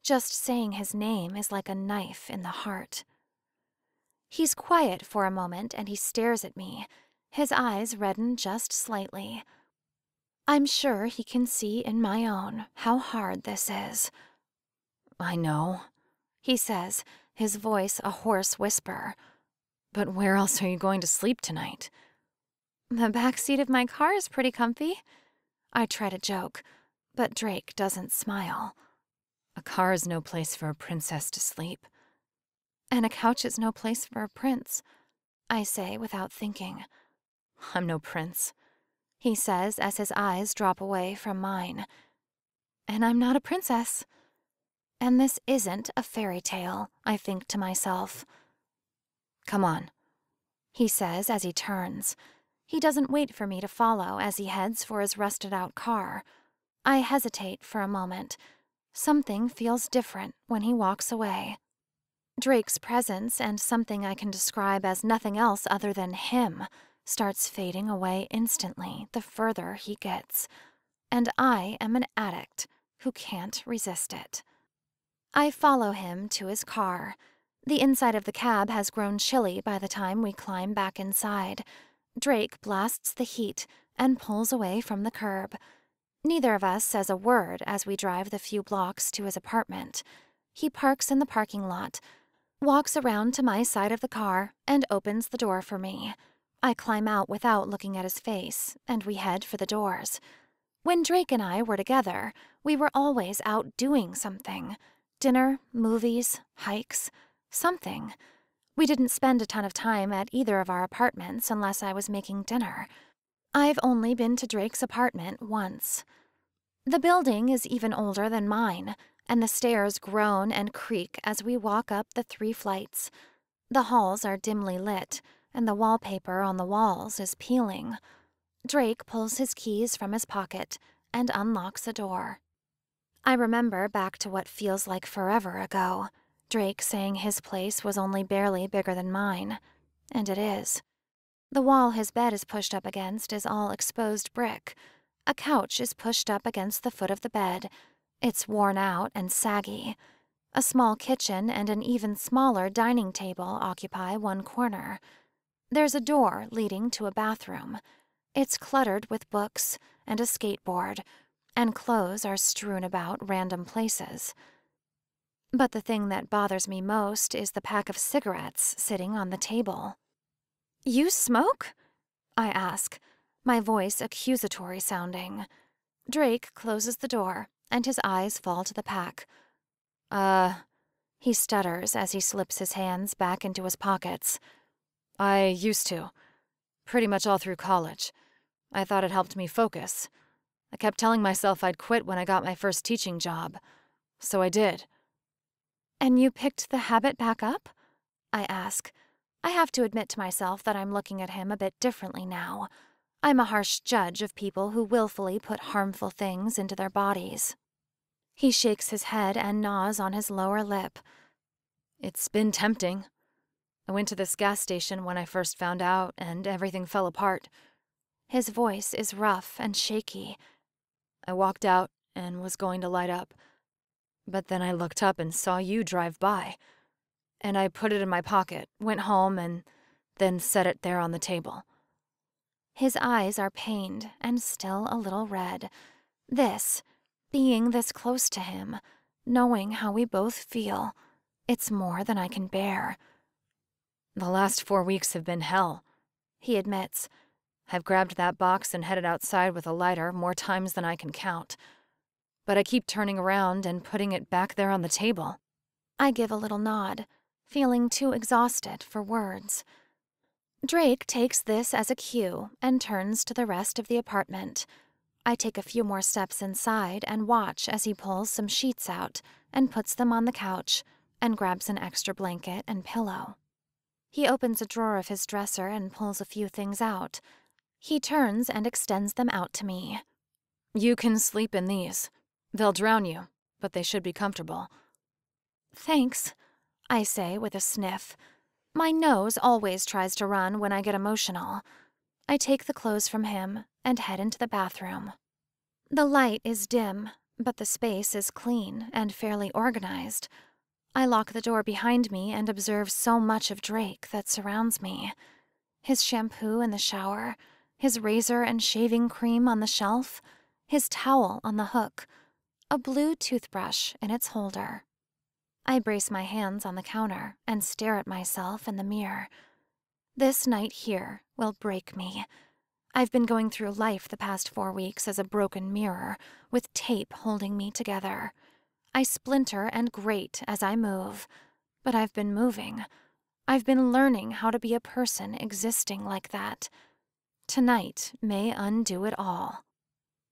Just saying his name is like a knife in the heart. He's quiet for a moment and he stares at me. His eyes redden just slightly. I'm sure he can see in my own how hard this is. "I know," he says, his voice a hoarse whisper. "But where else are you going to sleep tonight?" The back seat of my car is pretty comfy. I try to joke, but Drake doesn't smile. "A car is no place for a princess to sleep." And a couch is no place for a prince, I say without thinking. "I'm no prince," he says as his eyes drop away from mine. And I'm not a princess. And this isn't a fairy tale, I think to myself. "Come on," he says as he turns. He doesn't wait for me to follow as he heads for his rusted-out car. I hesitate for a moment. Something feels different when he walks away. Drake's presence and something I can describe as nothing else other than him starts fading away instantly the further he gets, and I am an addict who can't resist it. I follow him to his car. The inside of the cab has grown chilly by the time we climb back inside. Drake blasts the heat and pulls away from the curb. Neither of us says a word as we drive the few blocks to his apartment. He parks in the parking lot, walks around to my side of the car, and opens the door for me. I climb out without looking at his face, and we head for the doors. When Drake and I were together, we were always out doing something. Dinner, movies, hikes, something. We didn't spend a ton of time at either of our apartments unless I was making dinner. I've only been to Drake's apartment once. The building is even older than mine, and the stairs groan and creak as we walk up the 3 flights. The halls are dimly lit, and the wallpaper on the walls is peeling. Drake pulls his keys from his pocket and unlocks a door. I remember back to what feels like forever ago, Drake saying his place was only barely bigger than mine. And it is. The wall his bed is pushed up against is all exposed brick. A couch is pushed up against the foot of the bed. It's worn out and saggy. A small kitchen and an even smaller dining table occupy one corner. There's a door leading to a bathroom. It's cluttered with books and a skateboard, and clothes are strewn about random places. But the thing that bothers me most is the pack of cigarettes sitting on the table. "You smoke?" I ask, my voice accusatory sounding. Drake closes the door, and his eyes fall to the pack. He stutters as he slips his hands back into his pockets. "I used to. Pretty much all through college. I thought it helped me focus. I kept telling myself I'd quit when I got my first teaching job. So I did." "And you picked the habit back up?" I ask. I have to admit to myself that I'm looking at him a bit differently now. I'm a harsh judge of people who willfully put harmful things into their bodies. He shakes his head and gnaws on his lower lip. "It's been tempting. I went to this gas station when I first found out, and everything fell apart." His voice is rough and shaky. "I walked out and was going to light up. But then I looked up and saw you drive by. And I put it in my pocket, went home, and then set it there on the table." His eyes are pained and still a little red. Being this close to him, knowing how we both feel, it's more than I can bear. "The last 4 weeks have been hell," he admits. "I've grabbed that box and headed outside with a lighter more times than I can count. But I keep turning around and putting it back there on the table." I give a little nod, feeling too exhausted for words. Drake takes this as a cue and turns to the rest of the apartment. I take a few more steps inside and watch as he pulls some sheets out and puts them on the couch and grabs an extra blanket and pillow. He opens a drawer of his dresser and pulls a few things out. He turns and extends them out to me. "You can sleep in these. They'll drown you, but they should be comfortable." "Thanks," I say with a sniff. My nose always tries to run when I get emotional. I take the clothes from him and head into the bathroom. The light is dim, but the space is clean and fairly organized. I lock the door behind me and observe so much of Drake that surrounds me. His shampoo in the shower, his razor and shaving cream on the shelf, his towel on the hook, a blue toothbrush in its holder. I brace my hands on the counter and stare at myself in the mirror. This night here will break me. I've been going through life the past 4 weeks as a broken mirror, with tape holding me together. I splinter and grate as I move, but I've been moving. I've been learning how to be a person existing like that. Tonight may undo it all.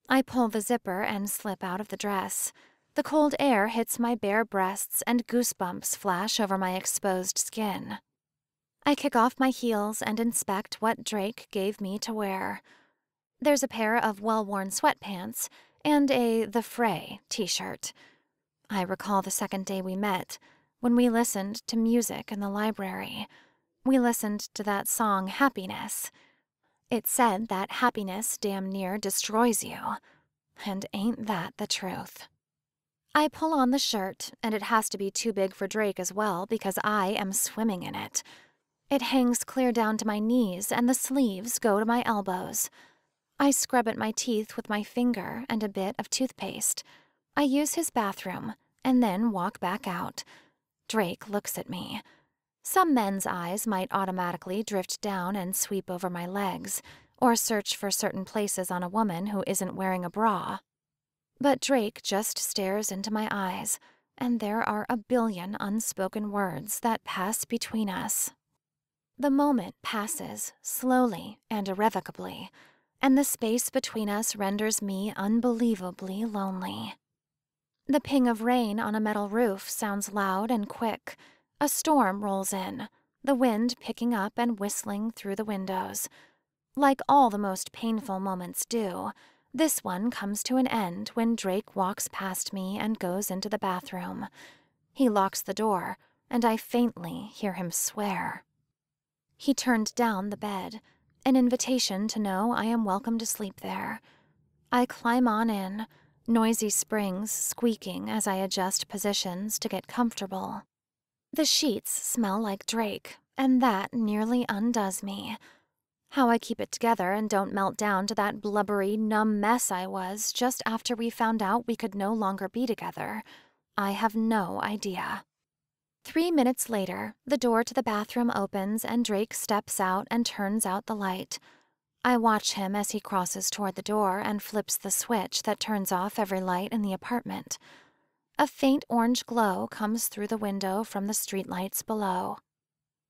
I pull the zipper and slip out of the dress. The cold air hits my bare breasts and goosebumps flash over my exposed skin. I kick off my heels and inspect what Drake gave me to wear. There's a pair of well-worn sweatpants and a The Fray t-shirt. I recall the second day we met, when we listened to music in the library. We listened to that song Happiness. It said that happiness damn near destroys you. And ain't that the truth? I pull on the shirt, and it has to be too big for Drake as well because I am swimming in it. It hangs clear down to my knees, and the sleeves go to my elbows. I scrub at my teeth with my finger and a bit of toothpaste. I use his bathroom, and then walk back out. Drake looks at me. Some men's eyes might automatically drift down and sweep over my legs, or search for certain places on a woman who isn't wearing a bra. But Drake just stares into my eyes, and there are a billion unspoken words that pass between us. The moment passes slowly and irrevocably, and the space between us renders me unbelievably lonely. The ping of rain on a metal roof sounds loud and quick. A storm rolls in, the wind picking up and whistling through the windows. Like all the most painful moments do, this one comes to an end when Drake walks past me and goes into the bathroom. He locks the door, and I faintly hear him swear. He turned down the bed, an invitation to know I am welcome to sleep there. I climb on in, noisy springs squeaking as I adjust positions to get comfortable. The sheets smell like Drake, and that nearly undoes me. How I keep it together and don't melt down to that blubbery, numb mess I was just after we found out we could no longer be together, I have no idea. 3 minutes later, the door to the bathroom opens and Drake steps out and turns out the light. I watch him as he crosses toward the door and flips the switch that turns off every light in the apartment. A faint orange glow comes through the window from the streetlights below.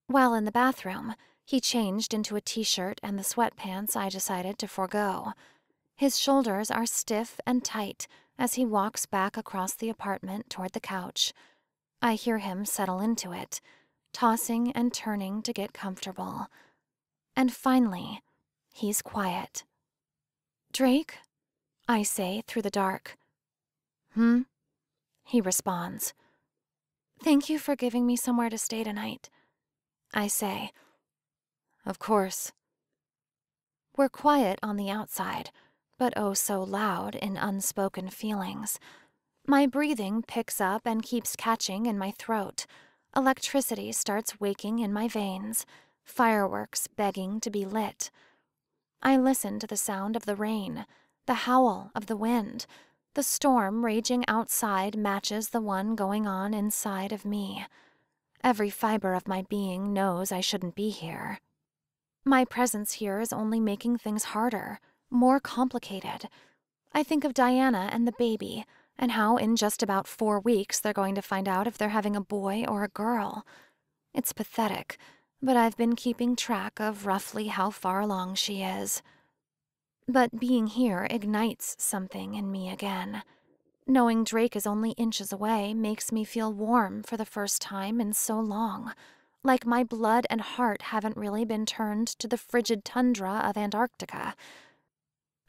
While in the bathroom, he changed into a t-shirt and the sweatpants I decided to forego. His shoulders are stiff and tight as he walks back across the apartment toward the couch. I hear him settle into it, tossing and turning to get comfortable. And finally, he's quiet. "Drake?" I say through the dark. "Hmm?" he responds. "Thank you for giving me somewhere to stay tonight," I say. "Of course." We're quiet on the outside, but oh so loud in unspoken feelings. My breathing picks up and keeps catching in my throat. Electricity starts waking in my veins, fireworks begging to be lit. I listen to the sound of the rain, the howl of the wind. The storm raging outside matches the one going on inside of me. Every fiber of my being knows I shouldn't be here. My presence here is only making things harder, more complicated. I think of Diana and the baby, and how in just about 4 weeks they're going to find out if they're having a boy or a girl. It's pathetic, but I've been keeping track of roughly how far along she is. But being here ignites something in me again. Knowing Drake is only inches away makes me feel warm for the first time in so long, like my blood and heart haven't really been turned to the frigid tundra of Antarctica.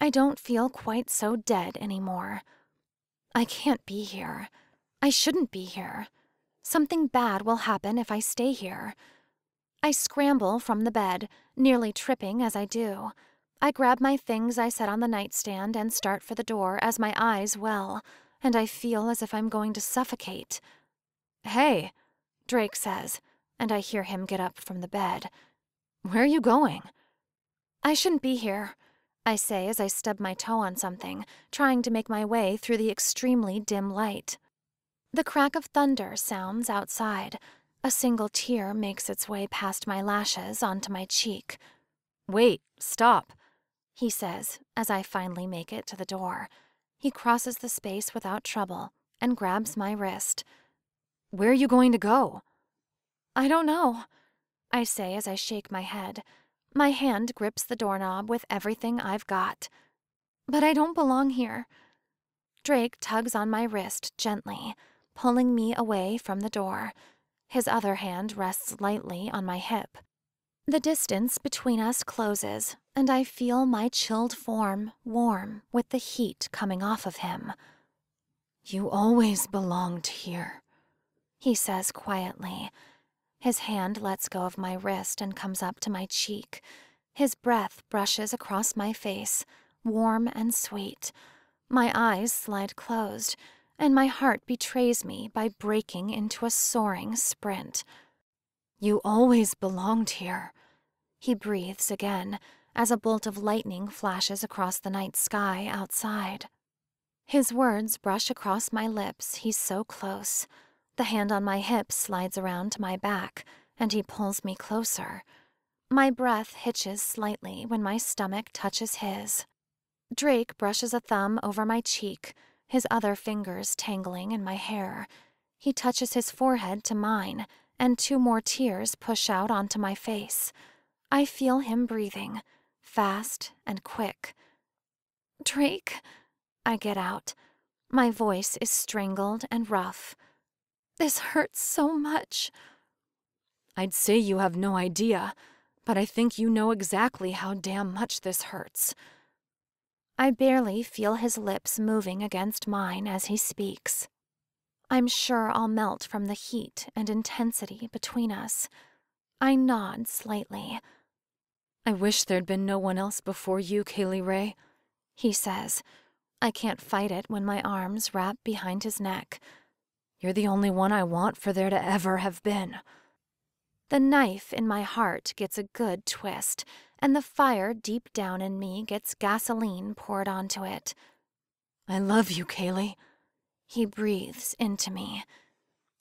I don't feel quite so dead anymore. I can't be here. I shouldn't be here. Something bad will happen if I stay here. I scramble from the bed, nearly tripping as I do. I grab my things I set on the nightstand and start for the door as my eyes well, and I feel as if I'm going to suffocate. "Hey," Drake says, and I hear him get up from the bed. "Where are you going?" "I shouldn't be here," I say as I stub my toe on something, trying to make my way through the extremely dim light. The crack of thunder sounds outside. A single tear makes its way past my lashes onto my cheek. "Wait, stop," he says as I finally make it to the door. He crosses the space without trouble and grabs my wrist. "Where are you going to go?" "I don't know," I say as I shake my head. My hand grips the doorknob with everything I've got. "But I don't belong here." Drake tugs on my wrist gently, pulling me away from the door. His other hand rests lightly on my hip. The distance between us closes, and I feel my chilled form warm with the heat coming off of him. "You always belonged here," he says quietly. His hand lets go of my wrist and comes up to my cheek. His breath brushes across my face, warm and sweet. My eyes slide closed, and my heart betrays me by breaking into a soaring sprint. "You always belonged here," he breathes again, as a bolt of lightning flashes across the night sky outside. His words brush across my lips, he's so close. The hand on my hip slides around to my back, and he pulls me closer. My breath hitches slightly when my stomach touches his. Drake brushes a thumb over my cheek, his other fingers tangling in my hair. He touches his forehead to mine, and 2 more tears push out onto my face. I feel him breathing, fast and quick. "Drake," I get out. My voice is strangled and rough. "This hurts so much." "I'd say you have no idea, but I think you know exactly how damn much this hurts." I barely feel his lips moving against mine as he speaks. I'm sure I'll melt from the heat and intensity between us. I nod slightly. "I wish there'd been no one else before you, Kaylee Ray," he says. I can't fight it when my arms wrap behind his neck. "You're the only one I want for there to ever have been." The knife in my heart gets a good twist, and the fire deep down in me gets gasoline poured onto it. "I love you, Kaylee," he breathes into me.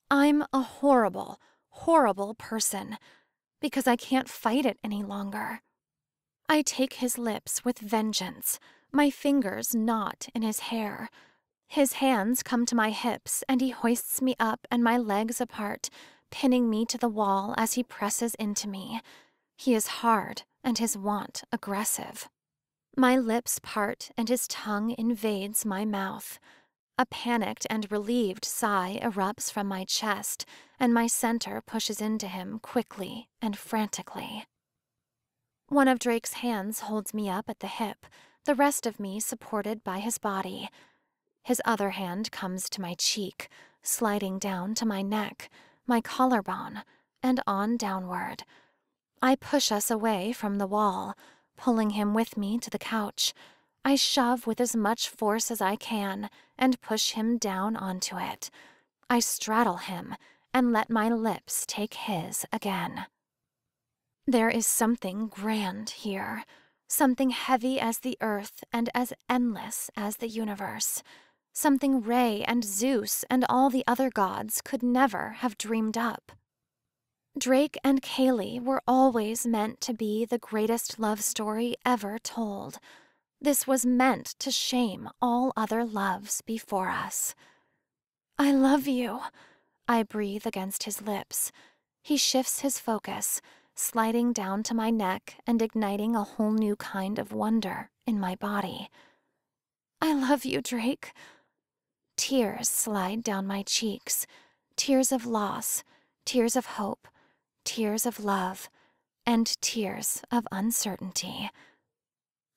I'm a horrible, horrible person, because I can't fight it any longer. I take his lips with vengeance, my fingers knot in his hair. His hands come to my hips, and he hoists me up and my legs apart, pinning me to the wall as he presses into me. He is hard and his want aggressive. My lips part and his tongue invades my mouth. A panicked and relieved sigh erupts from my chest, and my center pushes into him quickly and frantically. One of Drake's hands holds me up at the hip, the rest of me supported by his body. His other hand comes to my cheek, sliding down to my neck, my collarbone, and on downward. I push us away from the wall, pulling him with me to the couch. I shove with as much force as I can and push him down onto it. I straddle him and let my lips take his again. There is something grand here, something heavy as the earth and as endless as the universe, something Ray and Zeus and all the other gods could never have dreamed up. Drake and Kaylee were always meant to be the greatest love story ever told. This was meant to shame all other loves before us. "I love you," I breathe against his lips. He shifts his focus, sliding down to my neck and igniting a whole new kind of wonder in my body. "I love you, Drake." Tears slide down my cheeks, tears of loss, tears of hope, tears of love, and tears of uncertainty.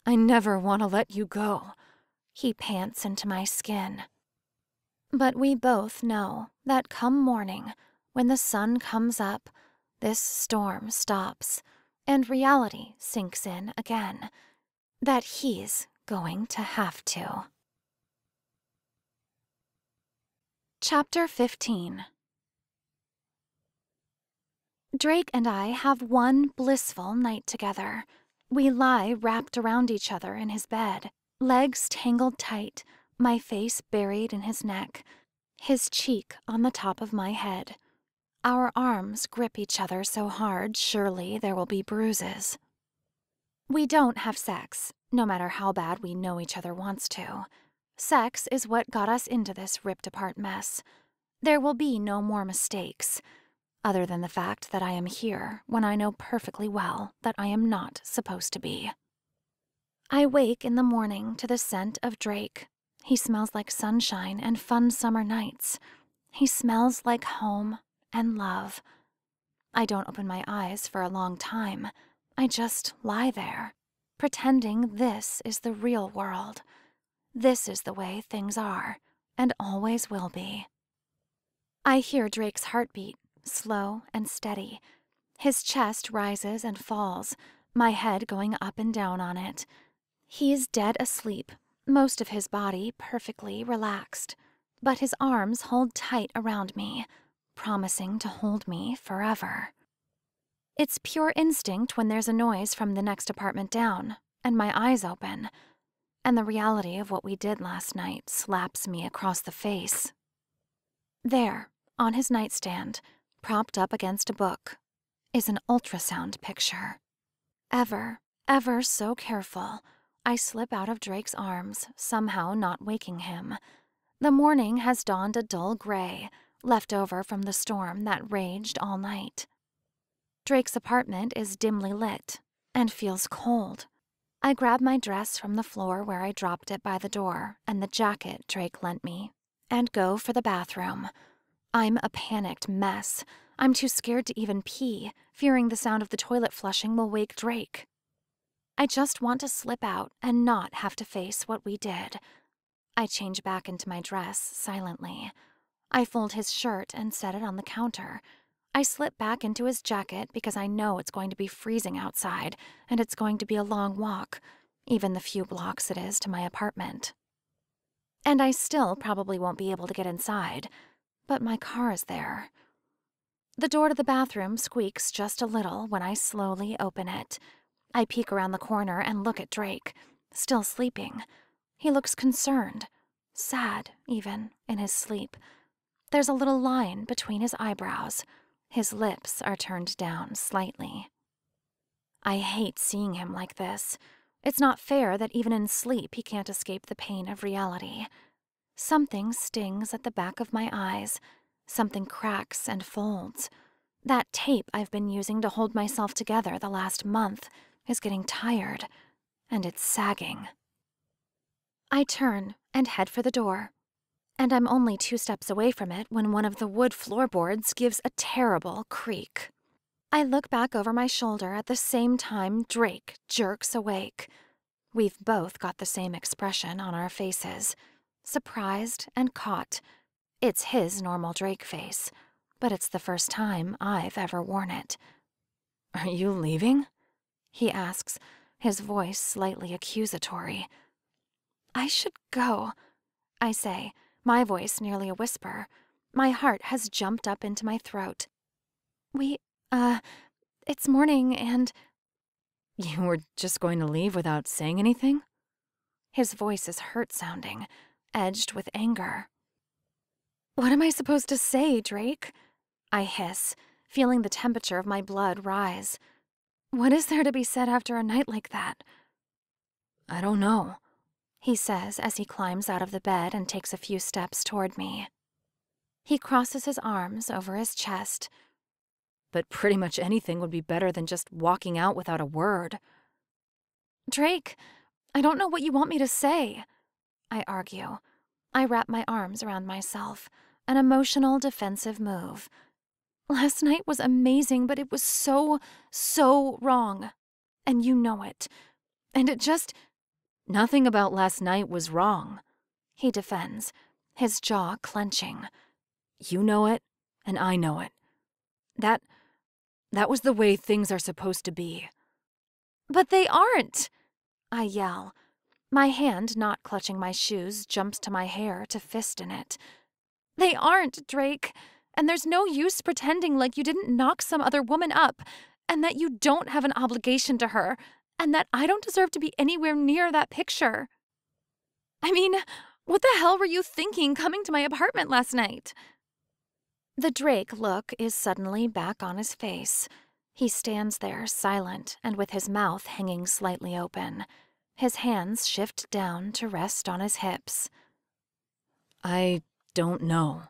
"I never want to let you go," he pants into my skin. But we both know that come morning, when the sun comes up, this storm stops, and reality sinks in again, that he's going to have to. Chapter 15. Drake and I have one blissful night together. We lie wrapped around each other in his bed, legs tangled tight, my face buried in his neck, his cheek on the top of my head. Our arms grip each other so hard, surely there will be bruises. We don't have sex, no matter how bad we know each other wants to. Sex is what got us into this ripped-apart mess. There will be no more mistakes, other than the fact that I am here when I know perfectly well that I am not supposed to be. I wake in the morning to the scent of Drake. He smells like sunshine and fun summer nights. He smells like home and love. I don't open my eyes for a long time. I just lie there, pretending this is the real world. This is the way things are, and always will be. I hear Drake's heartbeat, slow and steady. His chest rises and falls, my head going up and down on it. He's dead asleep, most of his body perfectly relaxed, but his arms hold tight around me, promising to hold me forever. It's pure instinct when there's a noise from the next apartment down, and my eyes open, and the reality of what we did last night slaps me across the face. There, on his nightstand, propped up against a book, is an ultrasound picture. Ever so careful, I slip out of Drake's arms, somehow not waking him. The morning has dawned a dull gray, left over from the storm that raged all night. Drake's apartment is dimly lit and feels cold. I grab my dress from the floor where I dropped it by the door and the jacket Drake lent me, and go for the bathroom. I'm a panicked mess. I'm too scared to even pee, fearing the sound of the toilet flushing will wake Drake. I just want to slip out and not have to face what we did. I change back into my dress silently. I fold his shirt and set it on the counter. I slip back into his jacket because I know it's going to be freezing outside and it's going to be a long walk, even the few blocks it is to my apartment. And I still probably won't be able to get inside, but my car is there. The door to the bathroom squeaks just a little when I slowly open it. I peek around the corner and look at Drake, still sleeping. He looks concerned, sad even, in his sleep. There's a little line between his eyebrows. His lips are turned down slightly. I hate seeing him like this. It's not fair that even in sleep he can't escape the pain of reality. Something stings at the back of my eyes. Something cracks and folds. That tape I've been using to hold myself together the last month is getting tired, and it's sagging. I turn and head for the door, and I'm only 2 steps away from it when one of the wood floorboards gives a terrible creak. I look back over my shoulder at the same time Drake jerks awake. We've both got the same expression on our faces, surprised and caught. It's his normal Drake face, but it's the first time I've ever worn it. "Are you leaving?" he asks, his voice slightly accusatory. "I should go," I say, my voice nearly a whisper. My heart has jumped up into my throat. It's morning and—" You were just going to leave without saying anything? His voice is hurt-sounding, edged with anger. "What am I supposed to say, Drake?" I hiss, feeling the temperature of my blood rise. What is there to be said after a night like that? "I don't know," he says as he climbs out of the bed and takes a few steps toward me. He crosses his arms over his chest. "But pretty much anything would be better than just walking out without a word." "Drake, I don't know what you want me to say," I argue. I wrap my arms around myself, an emotional, defensive move. Last night was amazing, but it was so wrong. And you know it. And it just— "Nothing about last night was wrong," he defends, his jaw clenching. "You know it, and I know it. That was the way things are supposed to be." "But they aren't!" I yell. My hand, not clutching my shoes, jumps to my hair to fist in it. "They aren't, Drake. And there's no use pretending like you didn't knock some other woman up, and that you don't have an obligation to her, and that I don't deserve to be anywhere near that picture. I mean, what the hell were you thinking coming to my apartment last night?" The Drake look is suddenly back on his face. He stands there, silent and with his mouth hanging slightly open. His hands shift down to rest on his hips. "I don't know,"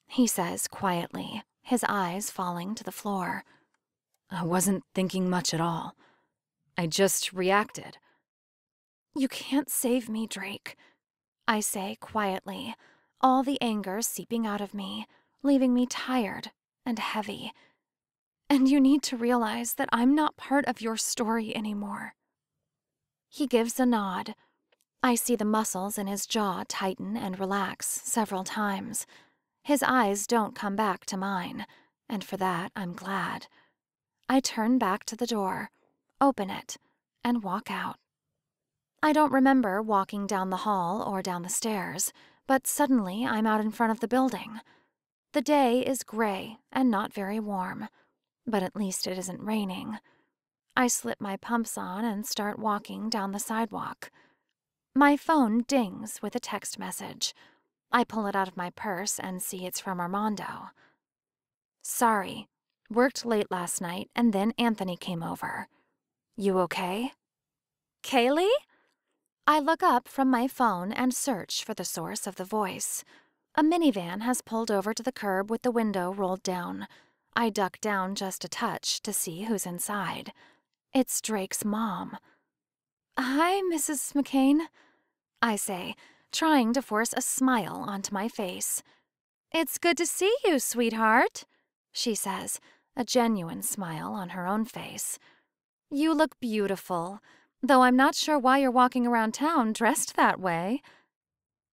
he says quietly, his eyes falling to the floor. "I wasn't thinking much at all. I just reacted." "You can't save me, Drake," I say quietly, all the anger seeping out of me, leaving me tired and heavy. "And you need to realize that I'm not part of your story anymore." He gives a nod. I see the muscles in his jaw tighten and relax several times. His eyes don't come back to mine, and for that I'm glad. I turn back to the door, open it, and walk out. I don't remember walking down the hall or down the stairs, but suddenly I'm out in front of the building. The day is gray and not very warm, but at least it isn't raining. I slip my pumps on and start walking down the sidewalk. My phone dings with a text message. I pull it out of my purse and see it's from Armando. Sorry, worked late last night and then Anthony came over. You okay? Kaylee? I look up from my phone and search for the source of the voice. A minivan has pulled over to the curb with the window rolled down. I duck down just a touch to see who's inside. It's Drake's mom. Hi, Mrs. McCain, I say, trying to force a smile onto my face. It's good to see you, sweetheart, she says, a genuine smile on her own face. You look beautiful, though I'm not sure why you're walking around town dressed that way.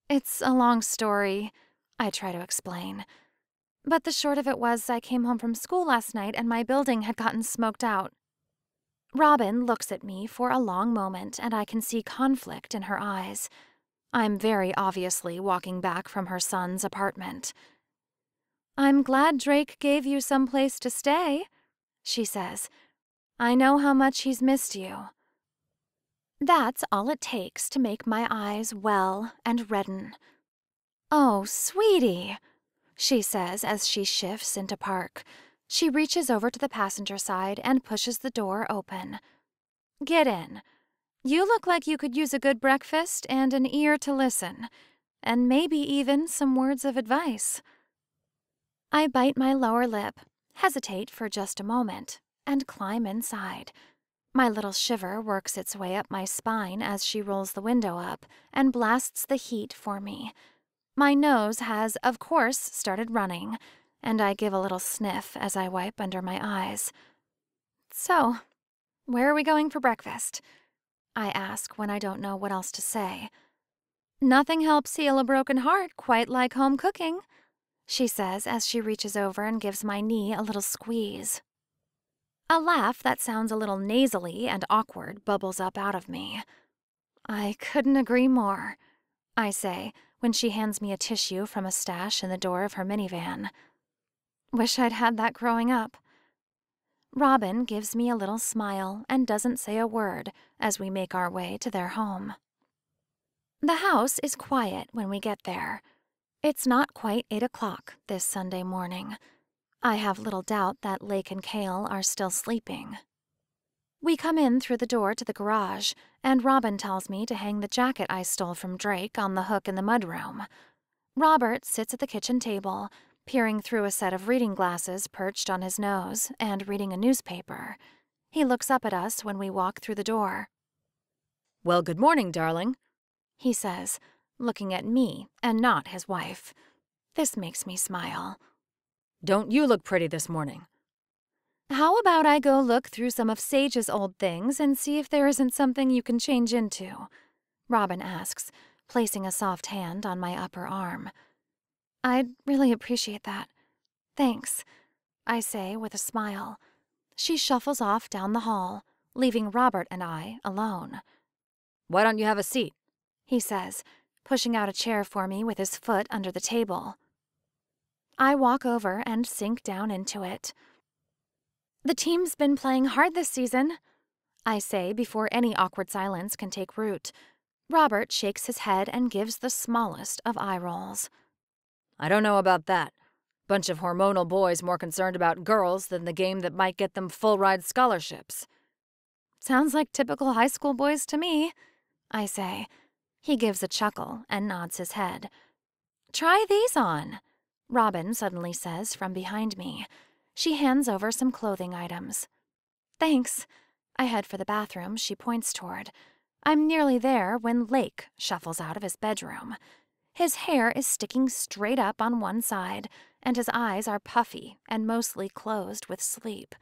It's a long story, I try to explain. But the short of it was I came home from school last night and my building had gotten smoked out. Robin looks at me for a long moment and I can see conflict in her eyes. I'm very obviously walking back from her son's apartment. I'm glad Drake gave you some place to stay, she says. I know how much he's missed you. That's all it takes to make my eyes well and redden. Oh, sweetie, she says as she shifts into park. She reaches over to the passenger side and pushes the door open. Get in. You look like you could use a good breakfast and an ear to listen, and maybe even some words of advice. I bite my lower lip, hesitate for just a moment, and climb inside. My little shiver works its way up my spine as she rolls the window up and blasts the heat for me. My nose has, of course, started running, and I give a little sniff as I wipe under my eyes. So, where are we going for breakfast? I ask when I don't know what else to say. Nothing helps heal a broken heart quite like home cooking, she says as she reaches over and gives my knee a little squeeze. A laugh that sounds a little nasally and awkward bubbles up out of me. I couldn't agree more, I say when she hands me a tissue from a stash in the door of her minivan. Wish I'd had that growing up. Robin gives me a little smile and doesn't say a word as we make our way to their home. The house is quiet when we get there. It's not quite 8 o'clock this Sunday morning. I have little doubt that Lake and Cale are still sleeping. We come in through the door to the garage, and Robin tells me to hang the jacket I stole from Drake on the hook in the mudroom. Robert sits at the kitchen table, peering through a set of reading glasses perched on his nose and reading a newspaper. He looks up at us when we walk through the door. Well, good morning, darling, he says, looking at me and not his wife. This makes me smile. Don't you look pretty this morning? How about I go look through some of Sage's old things and see if there isn't something you can change into? Robin asks, placing a soft hand on my upper arm. I'd really appreciate that. Thanks, I say with a smile. She shuffles off down the hall, leaving Robert and I alone. Why don't you have a seat? He says, pushing out a chair for me with his foot under the table. I walk over and sink down into it. The team's been playing hard this season, I say before any awkward silence can take root. Robert shakes his head and gives the smallest of eye rolls. I don't know about that. Bunch of hormonal boys more concerned about girls than the game that might get them full-ride scholarships. Sounds like typical high school boys to me, I say. He gives a chuckle and nods his head. Try these on, Robin suddenly says from behind me. She hands over some clothing items. Thanks. I head for the bathroom she points toward. I'm nearly there when Lake shuffles out of his bedroom. His hair is sticking straight up on one side, and his eyes are puffy and mostly closed with sleep.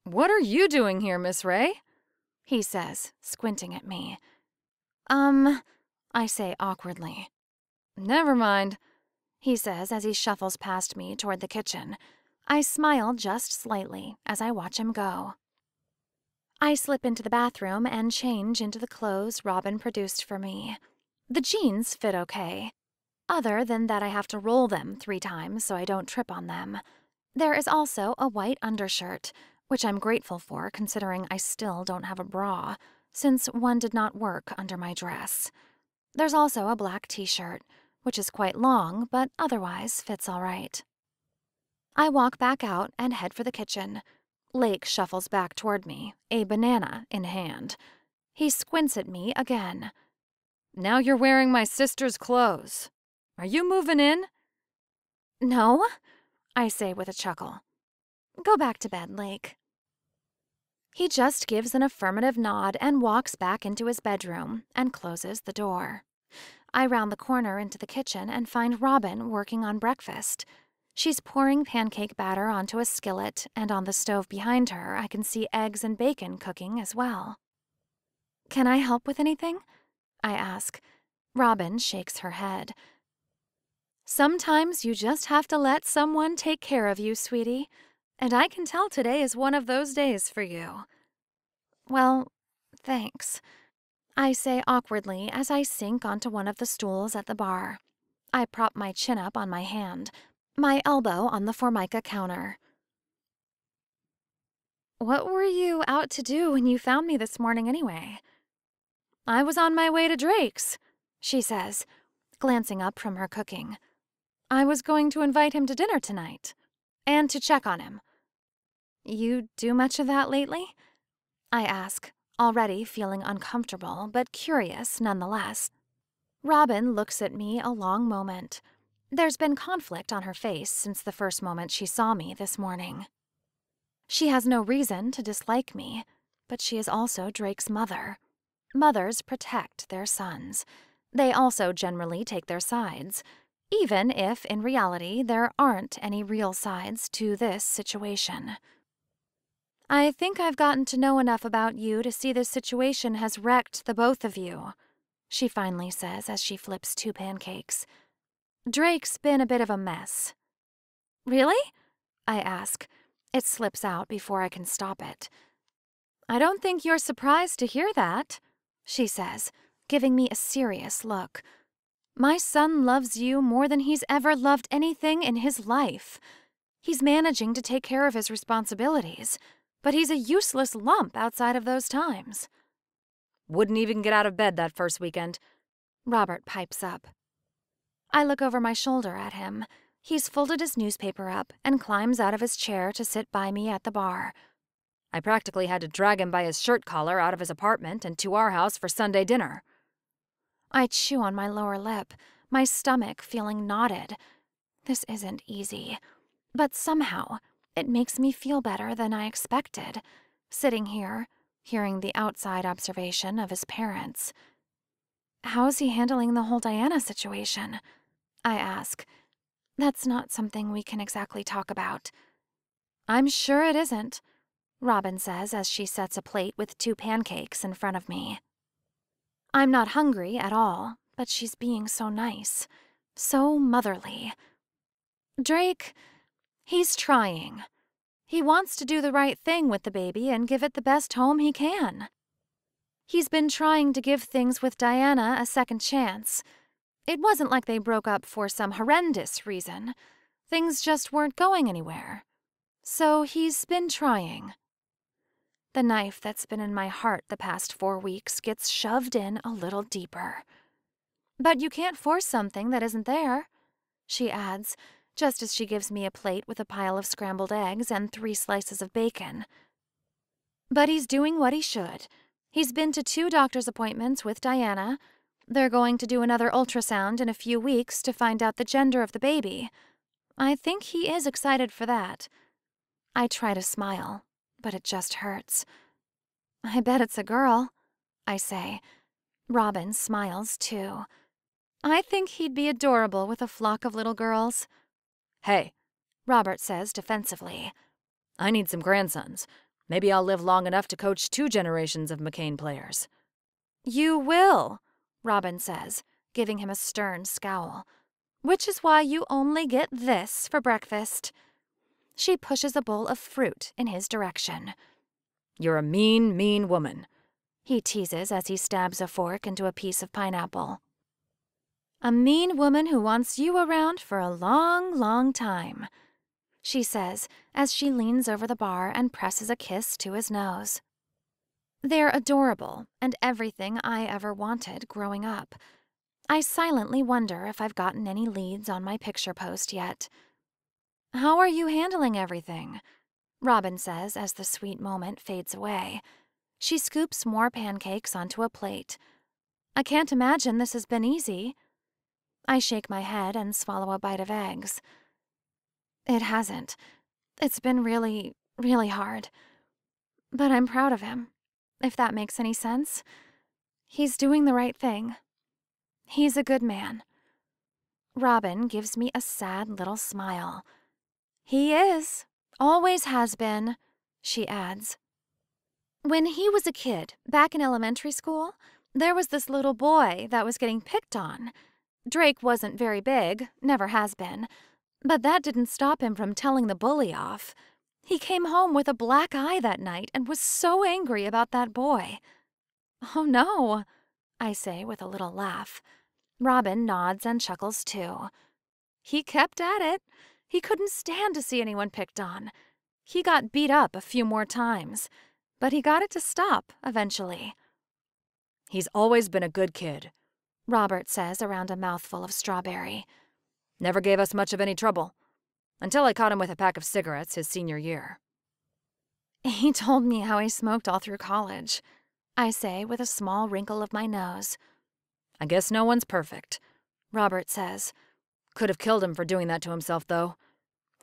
What are you doing here, Miss Ray? He says, squinting at me. I say awkwardly. Never mind, he says as he shuffles past me toward the kitchen. I smile just slightly as I watch him go. I slip into the bathroom and change into the clothes Robin produced for me. The jeans fit okay, other than that I have to roll them 3 times so I don't trip on them. There is also a white undershirt, which I'm grateful for considering I still don't have a bra, since one did not work under my dress. There's also a black t-shirt, which is quite long but otherwise fits all right. I walk back out and head for the kitchen. Lake shuffles back toward me, a banana in hand. He squints at me again. Now you're wearing my sister's clothes. Are you moving in? No, I say with a chuckle. Go back to bed, Lake. He just gives an affirmative nod and walks back into his bedroom and closes the door. I round the corner into the kitchen and find Robin working on breakfast. She's pouring pancake batter onto a skillet, and on the stove behind her I can see eggs and bacon cooking as well. Can I help with anything? I ask. Robin shakes her head. Sometimes you just have to let someone take care of you, sweetie, and I can tell today is one of those days for you. Well, thanks, I say awkwardly as I sink onto one of the stools at the bar. I prop my chin up on my hand, my elbow on the Formica counter. What were you out to do when you found me this morning anyway? I was on my way to Drake's, she says, glancing up from her cooking. I was going to invite him to dinner tonight, and to check on him. You do much of that lately? I ask, already feeling uncomfortable, but curious nonetheless. Robin looks at me a long moment. There's been conflict on her face since the first moment she saw me this morning. She has no reason to dislike me, but she is also Drake's mother. Mothers protect their sons. They also generally take their sides, even if, in reality, there aren't any real sides to this situation. I think I've gotten to know enough about you to see this situation has wrecked the both of you, she finally says as she flips 2 pancakes. Drake's been a bit of a mess. Really? I ask. It slips out before I can stop it. I don't think you're surprised to hear that, she says, giving me a serious look. My son loves you more than he's ever loved anything in his life. He's managing to take care of his responsibilities, but he's a useless lump outside of those times. Wouldn't even get out of bed that first weekend, Robert pipes up. I look over my shoulder at him. He's folded his newspaper up and climbs out of his chair to sit by me at the bar. I practically had to drag him by his shirt collar out of his apartment and to our house for Sunday dinner. I chew on my lower lip, my stomach feeling knotted. This isn't easy, but somehow it makes me feel better than I expected, sitting here, hearing the outside observation of his parents. How's he handling the whole Diana situation? I ask. That's not something we can exactly talk about. I'm sure it isn't, Robin says as she sets a plate with 2 pancakes in front of me. I'm not hungry at all, but she's being so nice, so motherly. Drake, he's trying. He wants to do the right thing with the baby and give it the best home he can. He's been trying to give things with Diana a second chance. It wasn't like they broke up for some horrendous reason. Things just weren't going anywhere. So he's been trying. The knife that's been in my heart the past 4 weeks gets shoved in a little deeper. But you can't force something that isn't there, she adds, just as she gives me a plate with a pile of scrambled eggs and 3 slices of bacon. But he's doing what he should. He's been to 2 doctor's appointments with Diana. They're going to do another ultrasound in a few weeks to find out the gender of the baby. I think he is excited for that. I try to smile, but it just hurts. I bet it's a girl, I say. Robin smiles too. I think he'd be adorable with a flock of little girls. Hey, Robert says defensively. I need some grandsons. Maybe I'll live long enough to coach 2 generations of McCain players. You will, Robin says, giving him a stern scowl. Which is why you only get this for breakfast. She pushes a bowl of fruit in his direction. You're a mean, mean woman, he teases as he stabs a fork into a piece of pineapple. A mean woman who wants you around for a long, long time, she says as she leans over the bar and presses a kiss to his nose. They're adorable and everything I ever wanted growing up. I silently wonder if I've gotten any leads on my picture post yet. How are you handling everything? Robin says as the sweet moment fades away. She scoops more pancakes onto a plate. I can't imagine this has been easy. I shake my head and swallow a bite of eggs. It hasn't. It's been really, really hard. But I'm proud of him, if that makes any sense. He's doing the right thing. He's a good man. Robin gives me a sad little smile. He is. Always has been, she adds. When he was a kid, back in elementary school, there was this little boy that was getting picked on. Drake wasn't very big, never has been, but that didn't stop him from telling the bully off. He came home with a black eye that night and was so angry about that boy. Oh no, I say with a little laugh. Robin nods and chuckles too. He kept at it. He couldn't stand to see anyone picked on. He got beat up a few more times, but he got it to stop eventually. He's always been a good kid, Robert says around a mouthful of strawberry. Never gave us much of any trouble. Until I caught him with a pack of cigarettes his senior year. He told me how he smoked all through college, I say with a small wrinkle of my nose. I guess no one's perfect, Robert says. Could have killed him for doing that to himself, though.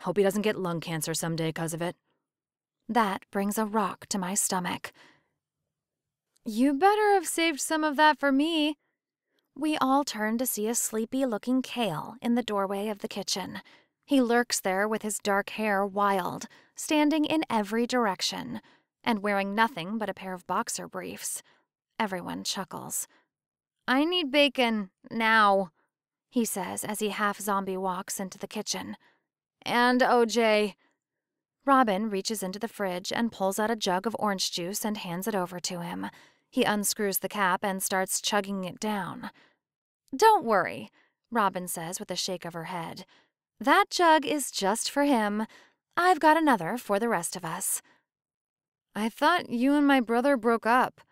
Hope he doesn't get lung cancer someday 'cause of it. That brings a rock to my stomach. You better have saved some of that for me. We all turn to see a sleepy-looking Kale in the doorway of the kitchen. He lurks there with his dark hair wild, standing in every direction, and wearing nothing but a pair of boxer briefs. Everyone chuckles. I need bacon, now, he says as he half-zombie walks into the kitchen. And OJ. Robin reaches into the fridge and pulls out a jug of orange juice and hands it over to him. He unscrews the cap and starts chugging it down. Don't worry, Robin says with a shake of her head. That jug is just for him. I've got another for the rest of us. I thought you and my brother broke up,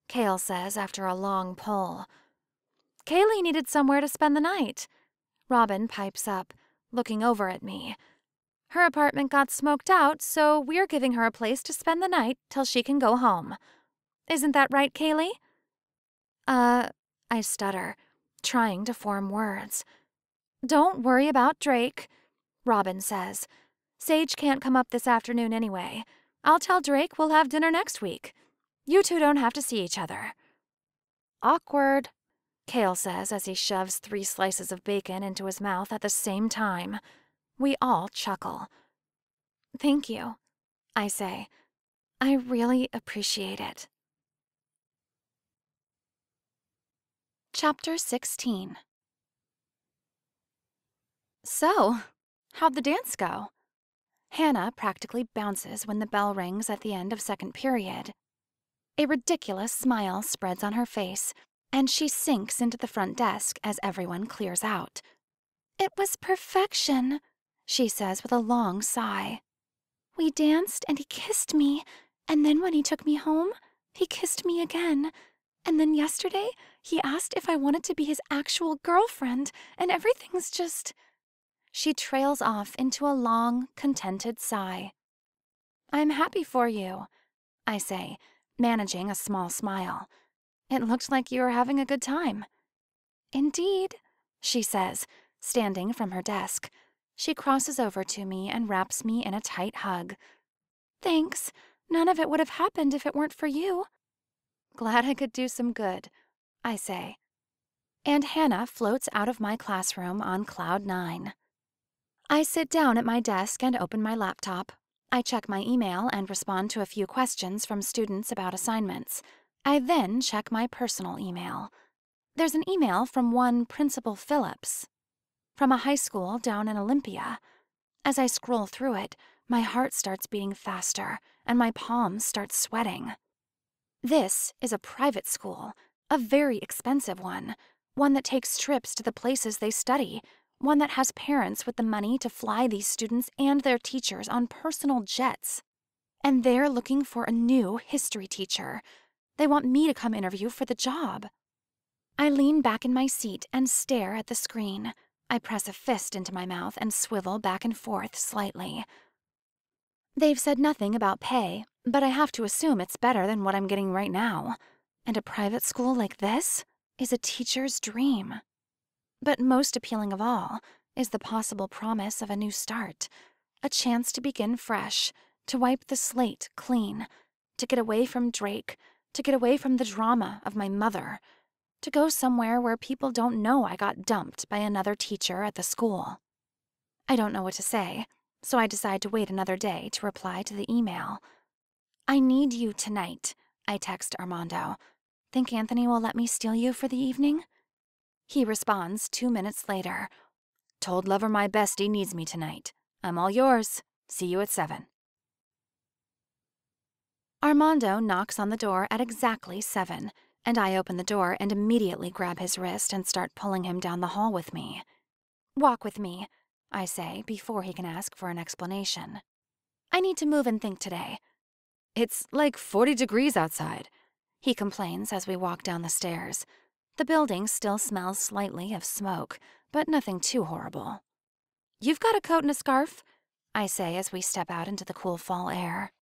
Kale says after a long pull. Kaylee needed somewhere to spend the night. Robin pipes up, looking over at me. Her apartment got smoked out, so we're giving her a place to spend the night till she can go home. Isn't that right, Kaylee? I stutter, trying to form words. Don't worry about Drake, Robin says. Sage can't come up this afternoon anyway. I'll tell Drake we'll have dinner next week. You two don't have to see each other. Awkward, Kale says as he shoves 3 slices of bacon into his mouth at the same time. We all chuckle. Thank you, I say. I really appreciate it. Chapter 16. So, how'd the dance go? Hannah practically bounces when the bell rings at the end of second period. A ridiculous smile spreads on her face, and she sinks into the front desk as everyone clears out. It was perfection, she says with a long sigh. We danced and he kissed me, and then when he took me home, he kissed me again. And then yesterday, he asked if I wanted to be his actual girlfriend, and everything's just... She trails off into a long, contented sigh. I'm happy for you, I say, managing a small smile. It looked like you were having a good time. Indeed, she says, standing from her desk. She crosses over to me and wraps me in a tight hug. Thanks. None of it would have happened if it weren't for you. Glad I could do some good, I say. And Hannah floats out of my classroom on cloud 9. I sit down at my desk and open my laptop. I check my email and respond to a few questions from students about assignments. I then check my personal email. There's an email from one Principal Phillips, from a high school down in Olympia. As I scroll through it, My heart starts beating faster, and my palms start sweating. This is a private school, a very expensive one that takes trips to the places they study, one that has parents with the money to fly these students and their teachers on personal jets. And they're looking for a new history teacher. They want me to come interview for the job. I lean back in my seat and stare at the screen. I press a fist into my mouth and swivel back and forth slightly. They've said nothing about pay, but I have to assume it's better than what I'm getting right now. And a private school like this is a teacher's dream. But most appealing of all is the possible promise of a new start, a chance to begin fresh, to wipe the slate clean, to get away from Drake, to get away from the drama of my mother, to go somewhere where people don't know I got dumped by another teacher at the school. I don't know what to say, so I decide to wait another day to reply to the email. I need you tonight, I text Armando. Think Anthony will let me steal you for the evening? He responds 2 minutes later. Told lover my bestie needs me tonight. I'm all yours. See you at 7. Armando knocks on the door at exactly 7, and I open the door and immediately grab his wrist and start pulling him down the hall with me. Walk with me, I say before he can ask for an explanation. I need to move and think today. It's like 40 degrees outside, he complains as we walk down the stairs. The building still smells slightly of smoke, but nothing too horrible. You've got a coat and a scarf, I say as we step out into the cool fall air.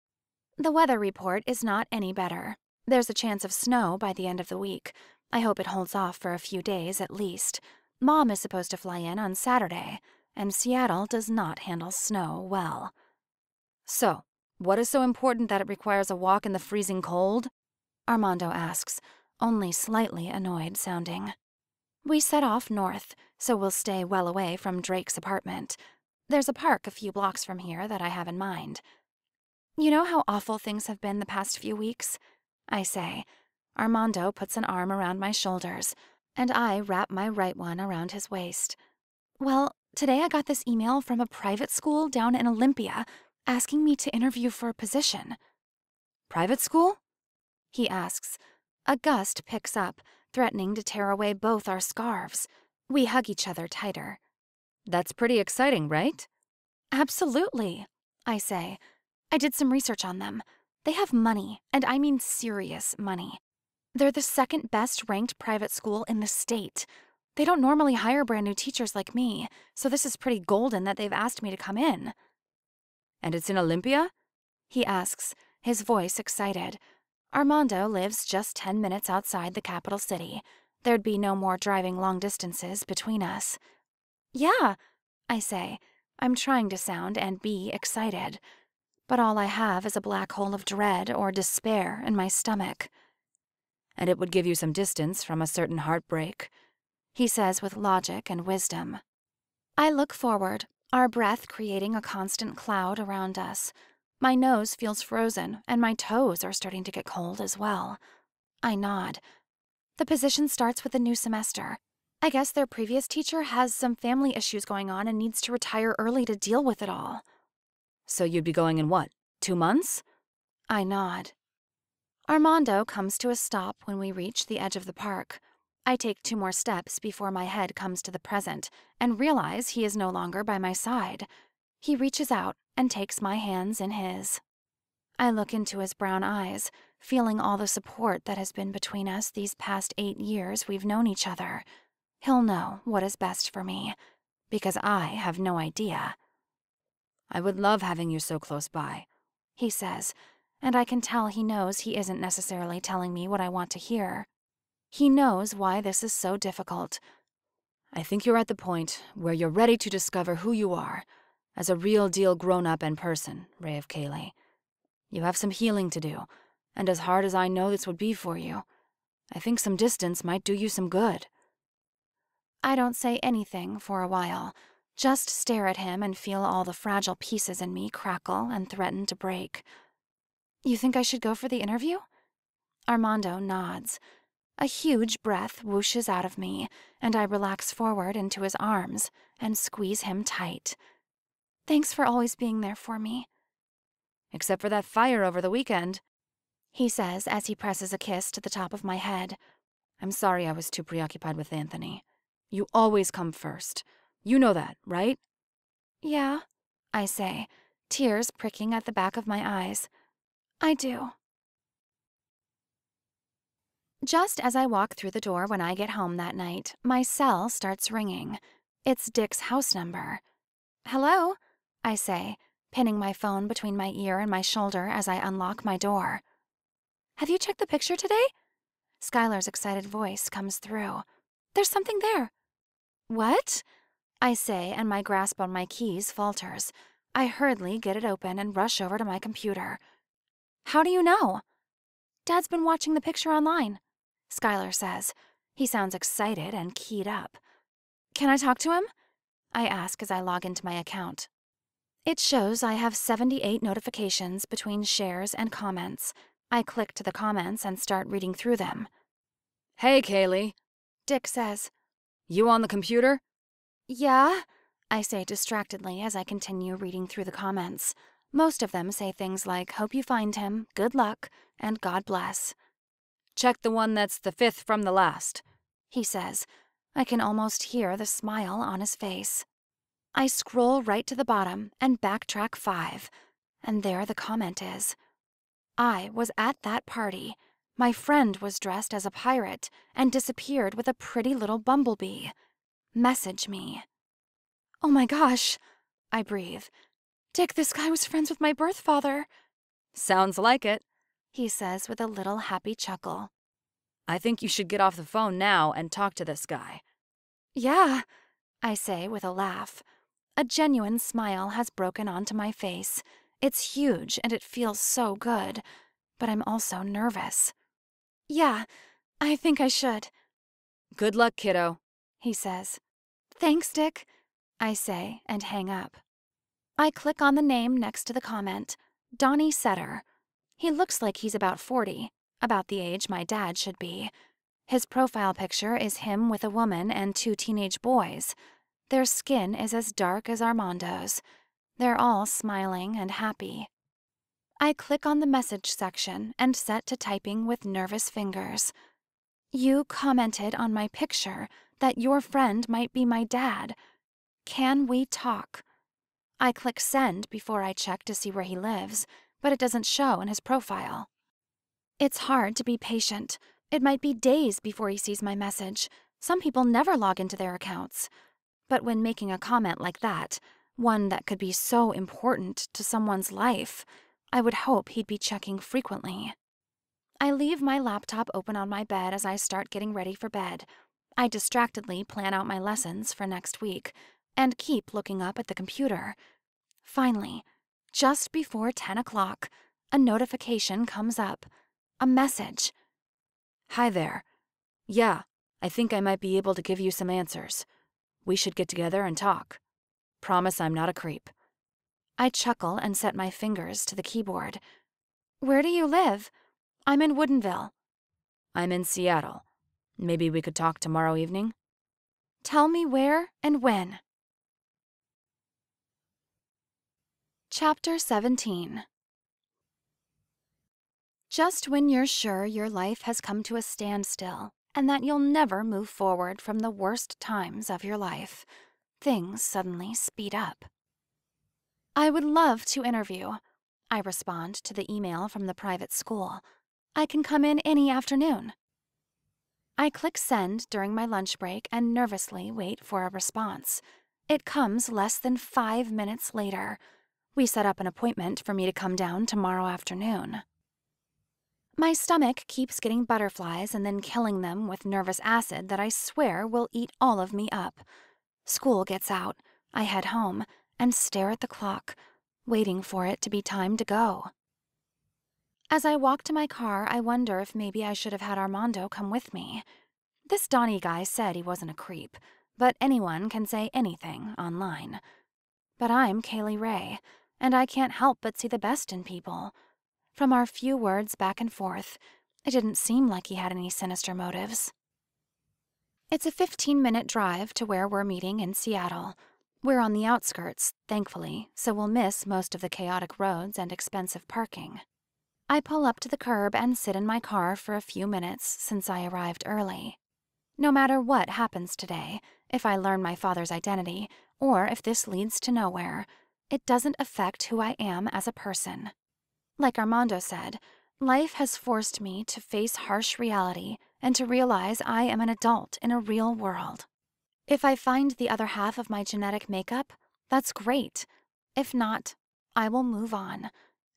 The weather report is not any better. There's a chance of snow by the end of the week. I hope it holds off for a few days at least. Mom is supposed to fly in on Saturday, and Seattle does not handle snow well. So, what is so important that it requires a walk in the freezing cold? Armando asks, only slightly annoyed sounding. We set off north, so we'll stay well away from Drake's apartment. There's a park a few blocks from here that I have in mind. You know how awful things have been the past few weeks? I say. Armando puts an arm around my shoulders, and I wrap my right one around his waist. Well, today I got this email from a private school down in Olympia asking me to interview for a position. Private school? He asks. A gust picks up, threatening to tear away both our scarves. We hug each other tighter. That's pretty exciting, right? Absolutely, I say. I did some research on them. They have money, and I mean serious money. They're the second best ranked private school in the state. They don't normally hire brand new teachers like me, so this is pretty golden that they've asked me to come in. And it's in Olympia? He asks, his voice excited. Armando lives just 10 minutes outside the capital city. There'd be no more driving long distances between us. Yeah, I say. I'm trying to sound and be excited. But all I have is a black hole of dread or despair in my stomach. And it would give you some distance from a certain heartbreak, he says with logic and wisdom. I look forward, our breath creating a constant cloud around us. My nose feels frozen, and my toes are starting to get cold as well. I nod. The position starts with a new semester. I guess their previous teacher has some family issues going on and needs to retire early to deal with it all. So you'd be going in what, 2 months? I nod. Armando comes to a stop when we reach the edge of the park. I take 2 more steps before my head comes to the present and realize he is no longer by my side. He reaches out and takes my hands in his. I look into his brown eyes, feeling all the support that has been between us these past 8 years we've known each other. He'll know what is best for me, because I have no idea. I would love having you so close by, he says, and I can tell he knows he isn't necessarily telling me what I want to hear. He knows why this is so difficult. I think you're at the point where you're ready to discover who you are, as a real-deal grown-up and person, Ray of Cayley. You have some healing to do, and as hard as I know this would be for you, I think some distance might do you some good. I don't say anything for a while, just stare at him and feel all the fragile pieces in me crackle and threaten to break. You think I should go for the interview? Armando nods. A huge breath whooshes out of me, and I relax forward into his arms and squeeze him tight. Thanks for always being there for me, except for that fire over the weekend," he says as he presses a kiss to the top of my head. "I'm sorry I was too preoccupied with Anthony. You always come first. You know that, right?" Yeah, I say, tears pricking at the back of my eyes. I do. Just as I walk through the door when I get home that night, my cell starts ringing. It's Dick's house number. Hello, I say, pinning my phone between my ear and my shoulder as I unlock my door. Have you checked the picture today? Skylar's excited voice comes through. There's something there. What? I say, and my grasp on my keys falters. I hurriedly get it open and rush over to my computer. How do you know? Dad's been watching the picture online, Skylar says. He sounds excited and keyed up. Can I talk to him? I ask as I log into my account. It shows I have 78 notifications between shares and comments. I click to the comments and start reading through them. "Hey, Kaylee," Dick says. "You on the computer?" Yeah, I say distractedly as I continue reading through the comments. Most of them say things like, hope you find him, good luck, and God bless. "Check the one that's the fifth from the last," he says. I can almost hear the smile on his face. I scroll right to the bottom and backtrack 5, and there the comment is. I was at that party. My friend was dressed as a pirate and disappeared with a pretty little bumblebee. Message me. Oh my gosh, I breathe. Dick, this guy was friends with my birth father. "Sounds like it," he says with a little happy chuckle. "I think you should get off the phone now and talk to this guy." Yeah, I say with a laugh. A genuine smile has broken onto my face. It's huge and it feels so good, but I'm also nervous. Yeah, I think I should. "Good luck, kiddo," he says. Thanks, Dick, I say and hang up. I click on the name next to the comment, Donnie Setter. He looks like he's about 40, about the age my dad should be. His profile picture is him with a woman and 2 teenage boys. Their skin is as dark as Armando's. They're all smiling and happy. I click on the message section and set to typing with nervous fingers. You commented on my picture that your friend might be my dad. Can we talk? I click send before I check to see where he lives, but it doesn't show in his profile. It's hard to be patient. It might be days before he sees my message. Some people never log into their accounts. But when making a comment like that, one that could be so important to someone's life, I would hope he'd be checking frequently. I leave my laptop open on my bed as I start getting ready for bed. I distractedly plan out my lessons for next week and keep looking up at the computer. Finally, just before 10 o'clock, a notification comes up. A message. "Hi there. Yeah, I think I might be able to give you some answers. We should get together and talk. Promise I'm not a creep." I chuckle and set my fingers to the keyboard. Where do you live? I'm in Woodinville. "I'm in Seattle. Maybe we could talk tomorrow evening?" Tell me where and when. Chapter 17. Just when you're sure your life has come to a standstill and that you'll never move forward from the worst times of your life, things suddenly speed up. I would love to interview. I respond to the email from the private school. I can come in any afternoon. I click send during my lunch break and nervously wait for a response. It comes less than 5 minutes later. We set up an appointment for me to come down tomorrow afternoon. My stomach keeps getting butterflies and then killing them with nervous acid that I swear will eat all of me up. School gets out. I head home and stare at the clock, waiting for it to be time to go. As I walk to my car, I wonder if maybe I should have had Armando come with me. This Donnie guy said he wasn't a creep, but anyone can say anything online. But I'm Kaylee Ray, and I can't help but see the best in people. From our few words back and forth, it didn't seem like he had any sinister motives. It's a 15-minute drive to where we're meeting in Seattle. We're on the outskirts, thankfully, so we'll miss most of the chaotic roads and expensive parking. I pull up to the curb and sit in my car for a few minutes since I arrived early. No matter what happens today, if I learn my father's identity, or if this leads to nowhere, it doesn't affect who I am as a person. Like Armando said, life has forced me to face harsh reality and to realize I am an adult in a real world. If I find the other half of my genetic makeup, that's great. If not, I will move on,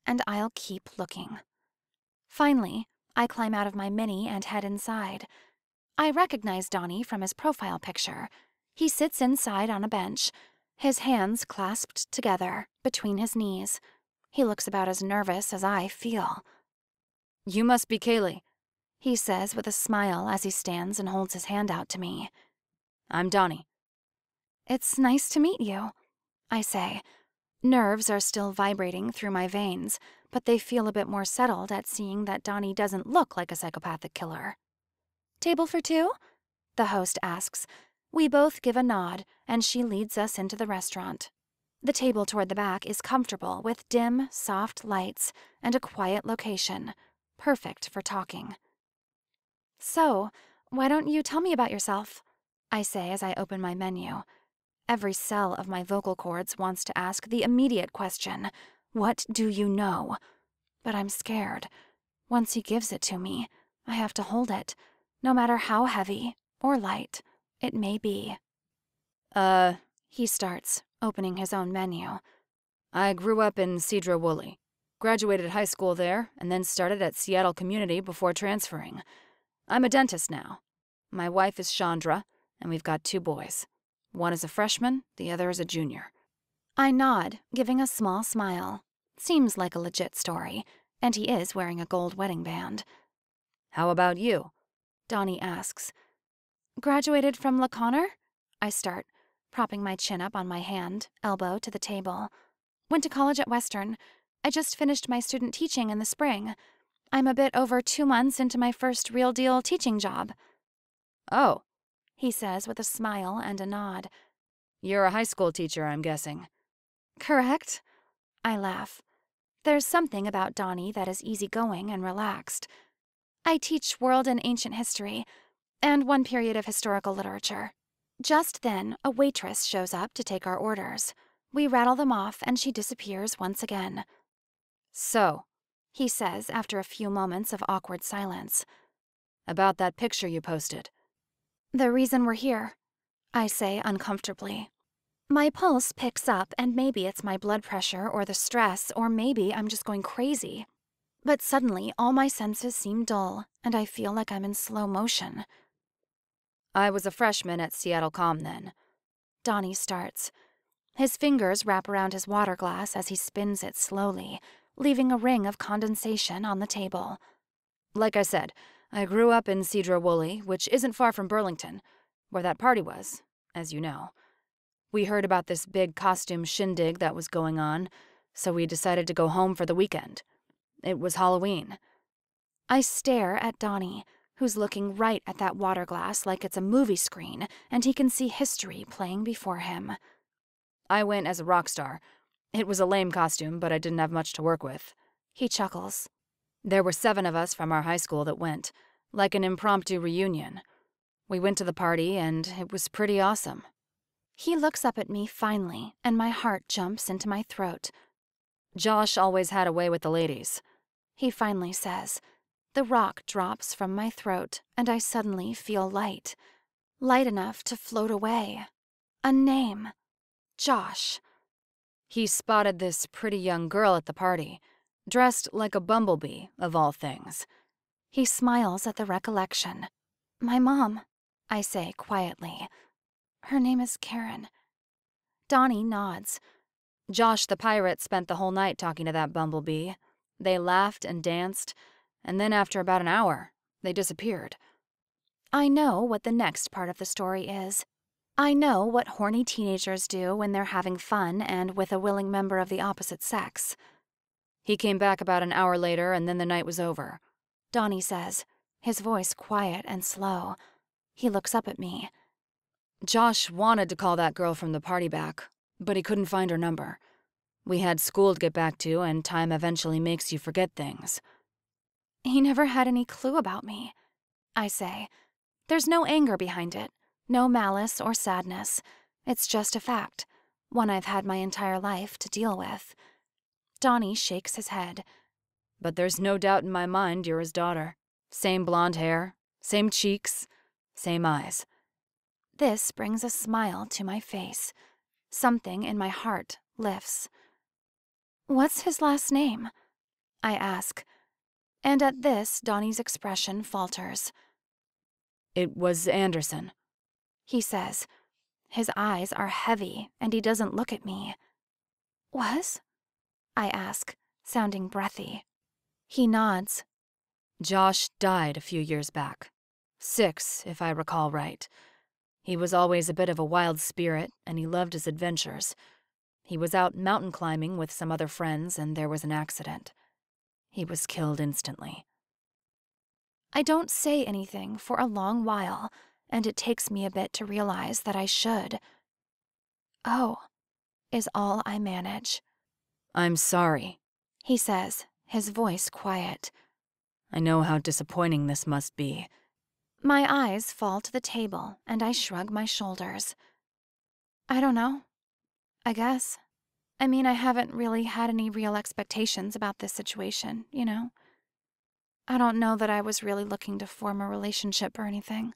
and I'll keep looking. Finally, I climb out of my Mini and head inside. I recognize Donnie from his profile picture. He sits inside on a bench, his hands clasped together between his knees. He looks about as nervous as I feel. "You must be Kaylee," he says with a smile as he stands and holds his hand out to me. "I'm Donnie." "It's nice to meet you," I say. Nerves are still vibrating through my veins, but they feel a bit more settled at seeing that Donnie doesn't look like a psychopathic killer. "Table for two?" the host asks. We both give a nod, and she leads us into the restaurant. The table toward the back is comfortable with dim, soft lights and a quiet location, perfect for talking. "So, why don't you tell me about yourself?" I say as I open my menu. Every cell of my vocal cords wants to ask the immediate question, "What do you know?" But I'm scared. Once he gives it to me, I have to hold it, no matter how heavy or light it may be. He starts, opening his own menu. "I grew up in Cedar Woolley. Graduated high school there, and then started at Seattle Community before transferring. I'm a dentist now. My wife is Chandra, and we've got 2 boys. One is a freshman, the other is a junior." I nod, giving a small smile. Seems like a legit story, and he is wearing a gold wedding band. "How about you?" Donnie asks. "Graduated from La Conner?" I start, propping my chin up on my hand, elbow to the table. "Went to college at Western. I just finished my student teaching in the spring. I'm a bit over 2 months into my first real-deal teaching job." "Oh," he says with a smile and a nod. "You're a high school teacher, I'm guessing." "Correct." I laugh. There's something about Donnie that is easygoing and relaxed. "I teach world and ancient history, and one period of historical literature." Just then, a waitress shows up to take our orders. We rattle them off, and she disappears once again. "So," he says after a few moments of awkward silence. "about that picture you posted." "The reason we're here," I say uncomfortably. My pulse picks up, and maybe it's my blood pressure or the stress, or maybe I'm just going crazy. But suddenly, all my senses seem dull, and I feel like I'm in slow motion. "I was a freshman at Seattle Com then." Donnie starts. His fingers wrap around his water glass as he spins it slowly, leaving a ring of condensation on the table. "Like I said, I grew up in Cedar Woolley, which isn't far from Burlington, where that party was, as you know. We heard about this big costume shindig that was going on, so we decided to go home for the weekend. It was Halloween." I stare at Donnie, who's looking right at that water glass like it's a movie screen, and he can see history playing before him. "I went as a rock star. It was a lame costume, but I didn't have much to work with." He chuckles. "There were 7 of us from our high school that went, like an impromptu reunion. We went to the party, and it was pretty awesome." He looks up at me finally, and my heart jumps into my throat. "Josh always had a way with the ladies," he finally says. The rock drops from my throat, and I suddenly feel light. Light enough to float away. A name. Josh. "He spotted this pretty young girl at the party, dressed like a bumblebee, of all things." He smiles at the recollection. "My mom," I say quietly. "Her name is Karen." Donnie nods. "Josh the pirate spent the whole night talking to that bumblebee. They laughed and danced, and then after about an hour, they disappeared." I know what the next part of the story is. I know what horny teenagers do when they're having fun and with a willing member of the opposite sex. "He came back about an hour later, and then the night was over," Donnie says, his voice quiet and slow. He looks up at me. "Josh wanted to call that girl from the party back, but he couldn't find her number. We had school to get back to, and time eventually makes you forget things. He never had any clue about me, I say. There's no anger behind it, no malice or sadness. It's just a fact, one I've had my entire life to deal with. Donnie shakes his head. But there's no doubt in my mind you're his daughter. Same blonde hair, same cheeks, same eyes. This brings a smile to my face. Something in my heart lifts. What's his last name? I ask. And at this, Donnie's expression falters. It was Anderson, He says. His eyes are heavy, and he doesn't look at me. Was? I ask, sounding breathy. He nods. Josh died a few years back. 6, if I recall right. He was always a bit of a wild spirit, and he loved his adventures. He was out mountain climbing with some other friends, and there was an accident. He was killed instantly. I don't say anything for a long while, and it takes me a bit to realize that I should. Oh, is all I manage. I'm sorry, He says, his voice quiet. I know how disappointing this must be. My eyes fall to the table, and I shrug my shoulders. I don't know. I guess. I mean, I haven't really had any real expectations about this situation, you know? I don't know that I was really looking to form a relationship or anything.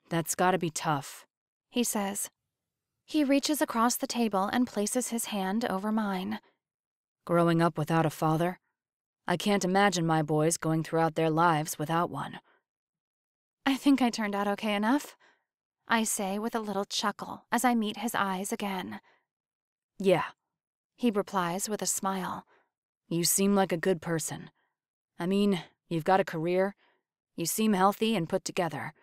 That's gotta be tough, He says. He reaches across the table and places his hand over mine. growing up without a father. I can't imagine my boys going throughout their lives without one. I think I turned out okay enough, I say with a little chuckle as I meet his eyes again. Yeah, He replies with a smile. you seem like a good person. I mean, you've got a career. You seem healthy and put together.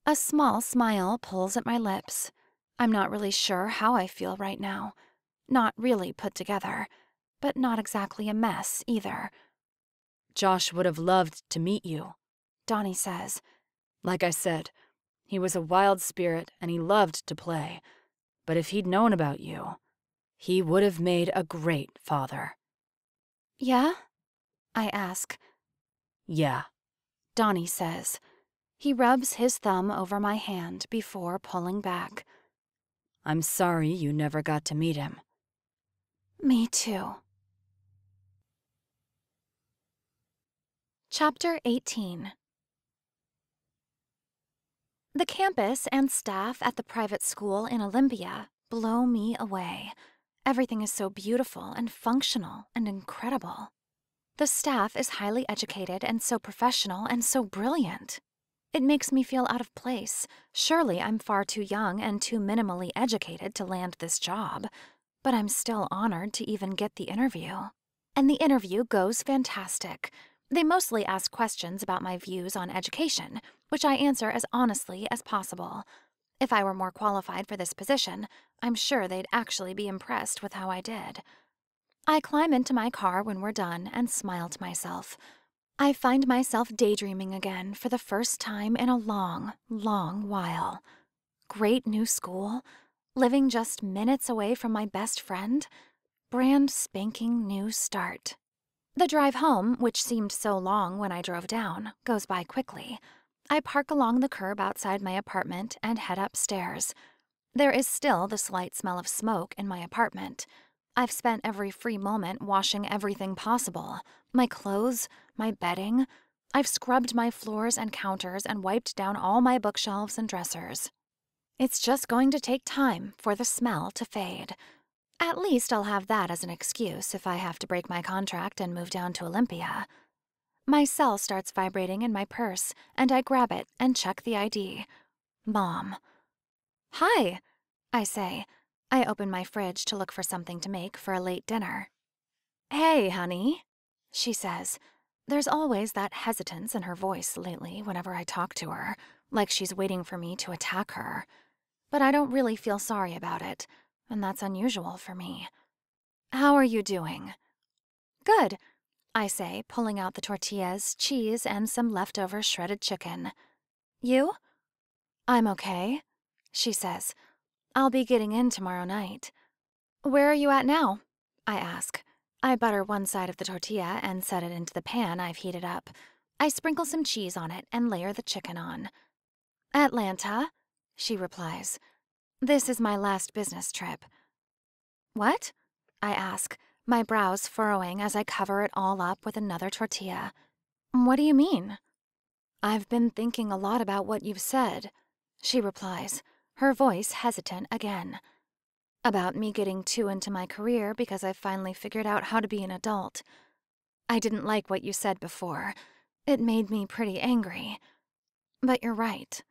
A small smile pulls at my lips. I'm not really sure how I feel right now. Not really put together, but not exactly a mess either. Josh would have loved to meet you. Donnie says. Like I said, he was a wild spirit and he loved to play. But if he'd known about you, he would have made a great father. Yeah? I ask. Yeah. Donnie says. He rubs his thumb over my hand before pulling back. I'm sorry you never got to meet him. Me too. Chapter 18. The campus and staff at the private school in Olympia blow me away. Everything is so beautiful and functional and incredible. The staff is highly educated and so professional and so brilliant. It makes me feel out of place. Surely I'm far too young and too minimally educated to land this job. But I'm still honored to even get the interview. And the interview goes fantastic. They mostly ask questions about my views on education, which I answer as honestly as possible. If I were more qualified for this position, I'm sure they'd actually be impressed with how I did. I climb into my car when we're done and smile to myself. I find myself daydreaming again for the first time in a long, long while. Great new school, living just minutes away from my best friend, brand spanking new start. The drive home, which seemed so long when I drove down, goes by quickly. I park along the curb outside my apartment and head upstairs. There is still the slight smell of smoke in my apartment. I've spent every free moment washing everything possible. My clothes, my bedding. I've scrubbed my floors and counters and wiped down all my bookshelves and dressers. It's just going to take time for the smell to fade. At least I'll have that as an excuse if I have to break my contract and move down to Olympia. My cell starts vibrating in my purse, and I grab it and check the ID. Mom. Hi, I say. I open my fridge to look for something to make for a late dinner. Hey, honey, she says. There's always that hesitance in her voice lately whenever I talk to her, like she's waiting for me to attack her. But I don't really feel sorry about it, and that's unusual for me. How are you doing? Good, I say, pulling out the tortillas, cheese, and some leftover shredded chicken. You? I'm okay, she says. I'll be getting in tomorrow night. Where are you at now? I ask. I butter one side of the tortilla and set it into the pan I've heated up. I sprinkle some cheese on it and layer the chicken on. Atlanta, she replies. This is my last business trip. What? I ask, my brows furrowing as I cover it all up with another tortilla. What do you mean? I've been thinking a lot about what you've said, she replies, her voice hesitant again. About me getting too into my career because I've finally figured out how to be an adult. I didn't like what you said before. It made me pretty angry. But you're right.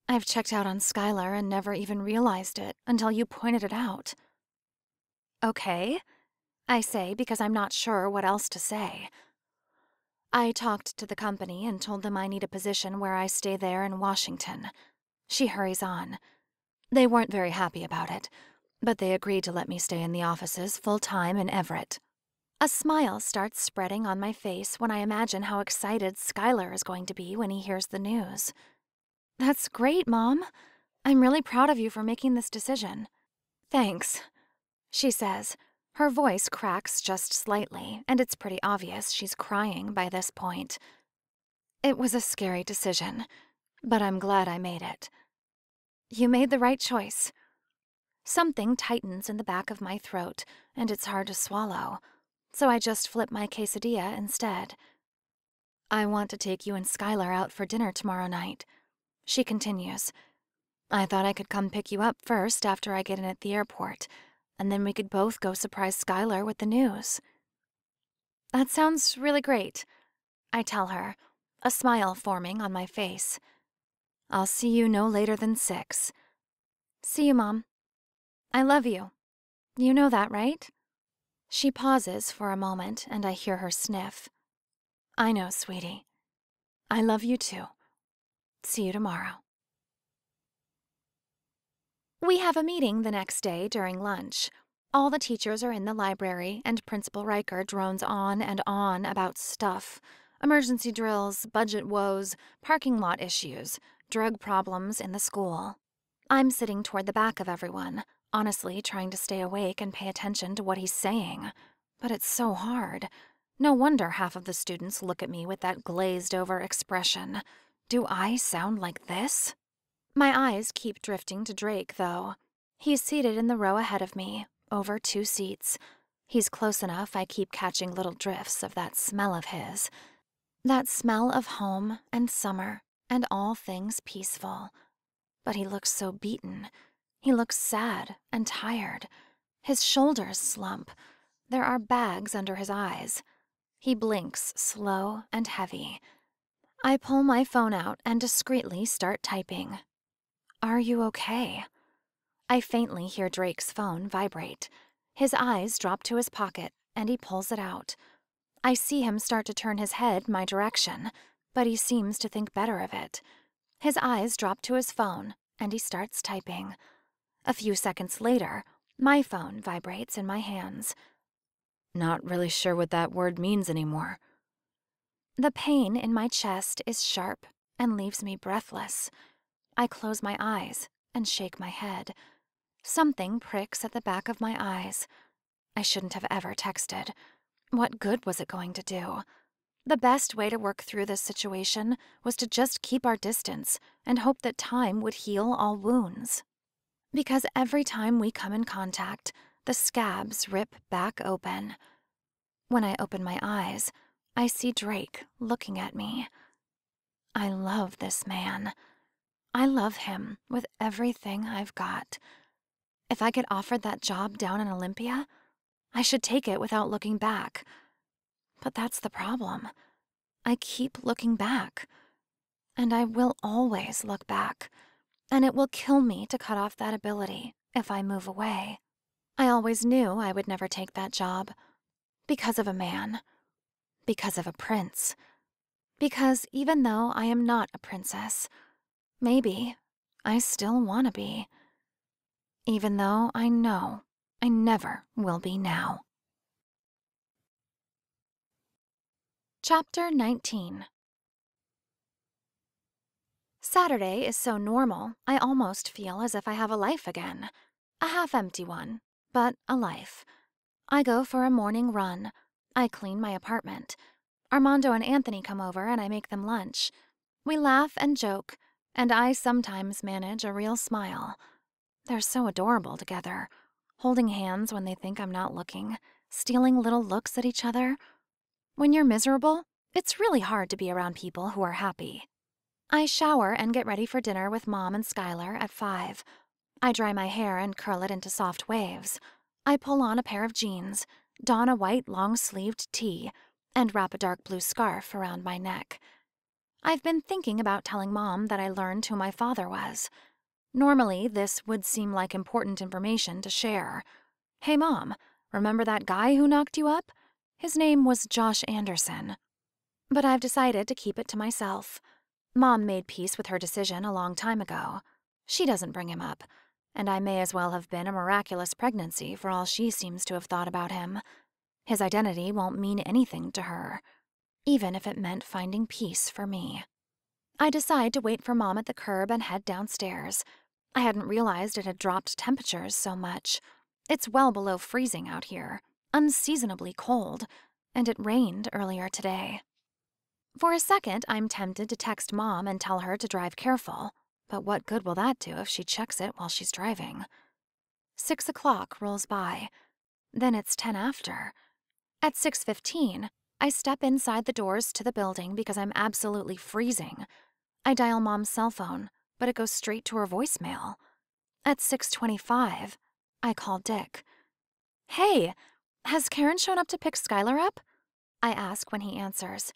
I've checked out on Skylar and never even realized it until you pointed it out. Okay, I say because I'm not sure what else to say. I talked to the company and told them I need a position where I stay there in Washington. She hurries on. They weren't very happy about it, but they agreed to let me stay in the offices full-time in Everett. A smile starts spreading on my face when I imagine how excited Skylar is going to be when he hears the news. That's great, Mom. I'm really proud of you for making this decision. Thanks, she says. Her voice cracks just slightly, and it's pretty obvious she's crying by this point. It was a scary decision, but I'm glad I made it. You made the right choice. Something tightens in the back of my throat, and it's hard to swallow, so I just flip my quesadilla instead. I want to take you and Skylar out for dinner tomorrow night, she continues. I thought I could come pick you up first after I get in at the airport, and then we could both go surprise Skylar with the news. That sounds really great, I tell her, a smile forming on my face. I'll see you no later than 6. See you, Mom. I love you. You know that, right? She pauses for a moment, and I hear her sniff. I know, sweetie. I love you too. See you tomorrow. We have a meeting the next day during lunch. All the teachers are in the library, and Principal Riker drones on and on about stuff. Emergency drills, budget woes, parking lot issues, drug problems in the school. I'm sitting toward the back of everyone, honestly trying to stay awake and pay attention to what he's saying. But it's so hard. No wonder half of the students look at me with that glazed-over expression. Do I sound like this? My eyes keep drifting to Drake, though. He's seated in the row ahead of me, over 2 seats. He's close enough I keep catching little drifts of that smell of his. That smell of home and summer and all things peaceful. But he looks so beaten. He looks sad and tired. His shoulders slump. There are bags under his eyes. He blinks slow and heavy. I pull my phone out and discreetly start typing. Are you okay? I faintly hear Drake's phone vibrate. His eyes drop to his pocket, and he pulls it out. I see him start to turn his head my direction, but he seems to think better of it. His eyes drop to his phone, and he starts typing. A few seconds later, my phone vibrates in my hands. Not really sure what that word means anymore. The pain in my chest is sharp and leaves me breathless. I close my eyes and shake my head. Something pricks at the back of my eyes. I shouldn't have ever texted. What good was it going to do? The best way to work through this situation was to just keep our distance and hope that time would heal all wounds. Because every time we come in contact, the scabs rip back open. When I open my eyes, I see Drake looking at me. I love this man. I love him with everything I've got. If I get offered that job down in Olympia, I should take it without looking back. But that's the problem. I keep looking back. And I will always look back. And it will kill me to cut off that ability if I move away. I always knew I would never take that job. Because of a man. Because of a prince. Because even though I am not a princess, maybe I still want to be. Even though I know I never will be now. Chapter 19. Saturday is so normal, I almost feel as if I have a life again. A half-empty one, but a life. I go for a morning run. I clean my apartment. Armando and Anthony come over and I make them lunch. We laugh and joke, and I sometimes manage a real smile. They're so adorable together, holding hands when they think I'm not looking, stealing little looks at each other. When you're miserable, it's really hard to be around people who are happy. I shower and get ready for dinner with Mom and Skylar at 5. I dry my hair and curl it into soft waves. I pull on a pair of jeans, don a white long-sleeved tee, and wrap a dark blue scarf around my neck. I've been thinking about telling Mom that I learned who my father was. Normally, this would seem like important information to share. Hey, Mom, remember that guy who knocked you up? His name was Josh Anderson. But I've decided to keep it to myself. Mom made peace with her decision a long time ago. She doesn't bring him up, and I may as well have been a miraculous pregnancy for all she seems to have thought about him. His identity won't mean anything to her, even if it meant finding peace for me. I decide to wait for Mom at the curb and head downstairs. I hadn't realized it had dropped temperatures so much. It's well below freezing out here, unseasonably cold, and it rained earlier today. For a second, I'm tempted to text Mom and tell her to drive careful, but what good will that do if she checks it while she's driving? 6 o'clock rolls by. Then it's 10 after. At 6:15, I step inside the doors to the building because I'm absolutely freezing. I dial Mom's cell phone, but it goes straight to her voicemail. At 6:25, I call Dick. Hey, has Karen shown up to pick Skylar up? I ask when he answers.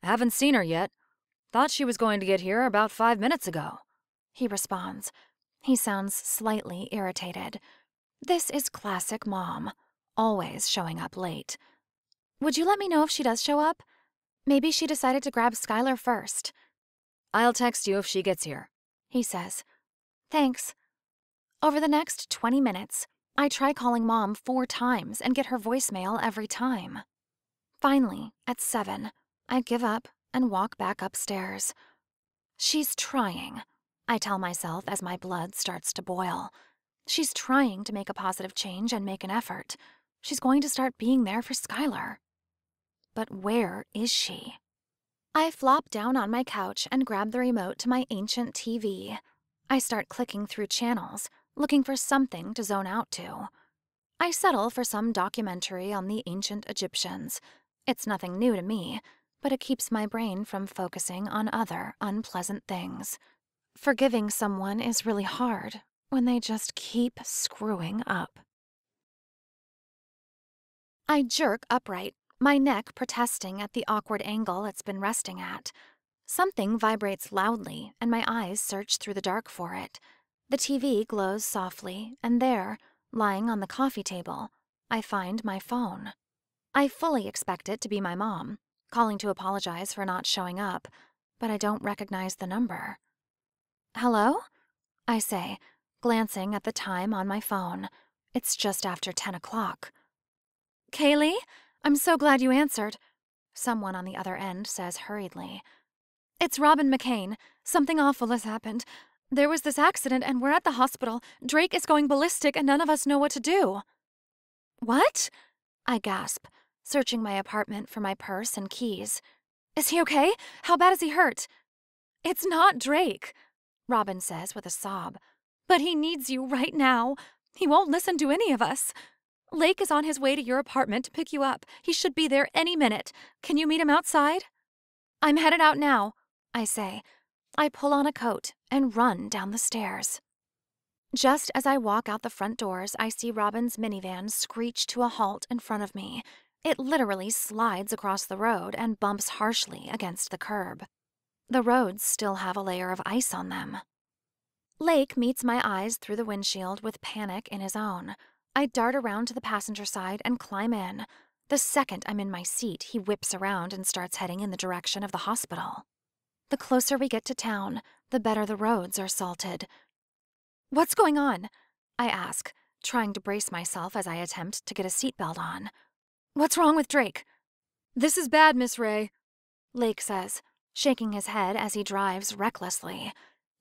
Haven't seen her yet. Thought she was going to get here about 5 minutes ago. He responds. He sounds slightly irritated. This is classic Mom, always showing up late. Would you let me know if she does show up? Maybe she decided to grab Skylar first. I'll text you if she gets here, He says. Thanks. Over the next 20 minutes, I try calling Mom 4 times and get her voicemail every time. Finally, at 7, I give up and walk back upstairs. She's trying, I tell myself as my blood starts to boil. She's trying to make a positive change and make an effort. She's going to start being there for Skylar. But where is she? I flop down on my couch and grab the remote to my ancient TV. I start clicking through channels, looking for something to zone out to. I settle for some documentary on the ancient Egyptians. It's nothing new to me, but it keeps my brain from focusing on other unpleasant things. Forgiving someone is really hard when they just keep screwing up. I jerk upright, my neck protesting at the awkward angle it's been resting at. Something vibrates loudly, and my eyes search through the dark for it. The TV glows softly, and there, lying on the coffee table, I find my phone. I fully expect it to be my mom, calling to apologize for not showing up, but I don't recognize the number. Hello? I say, glancing at the time on my phone. It's just after 10 o'clock. Kaylee? I'm so glad you answered, someone on the other end says hurriedly. It's Robin McCain. Something awful has happened. There was this accident and we're at the hospital. Drake is going ballistic and none of us know what to do. What? I gasp, searching my apartment for my purse and keys. Is he okay? How bad is he hurt? It's not Drake, Robin says with a sob. But he needs you right now. He won't listen to any of us. Lake is on his way to your apartment to pick you up. He should be there any minute. Can you meet him outside? I'm headed out now, I say. I pull on a coat and run down the stairs. Just as I walk out the front doors, I see Robin's minivan screech to a halt in front of me. It literally slides across the road and bumps harshly against the curb. The roads still have a layer of ice on them. Lake meets my eyes through the windshield with panic in his own. I dart around to the passenger side and climb in. The second I'm in my seat, he whips around and starts heading in the direction of the hospital. The closer we get to town, the better the roads are salted. What's going on? I ask, trying to brace myself as I attempt to get a seatbelt on. What's wrong with Drake? This is bad, Miss Ray, Lake says. shaking his head as he drives recklessly.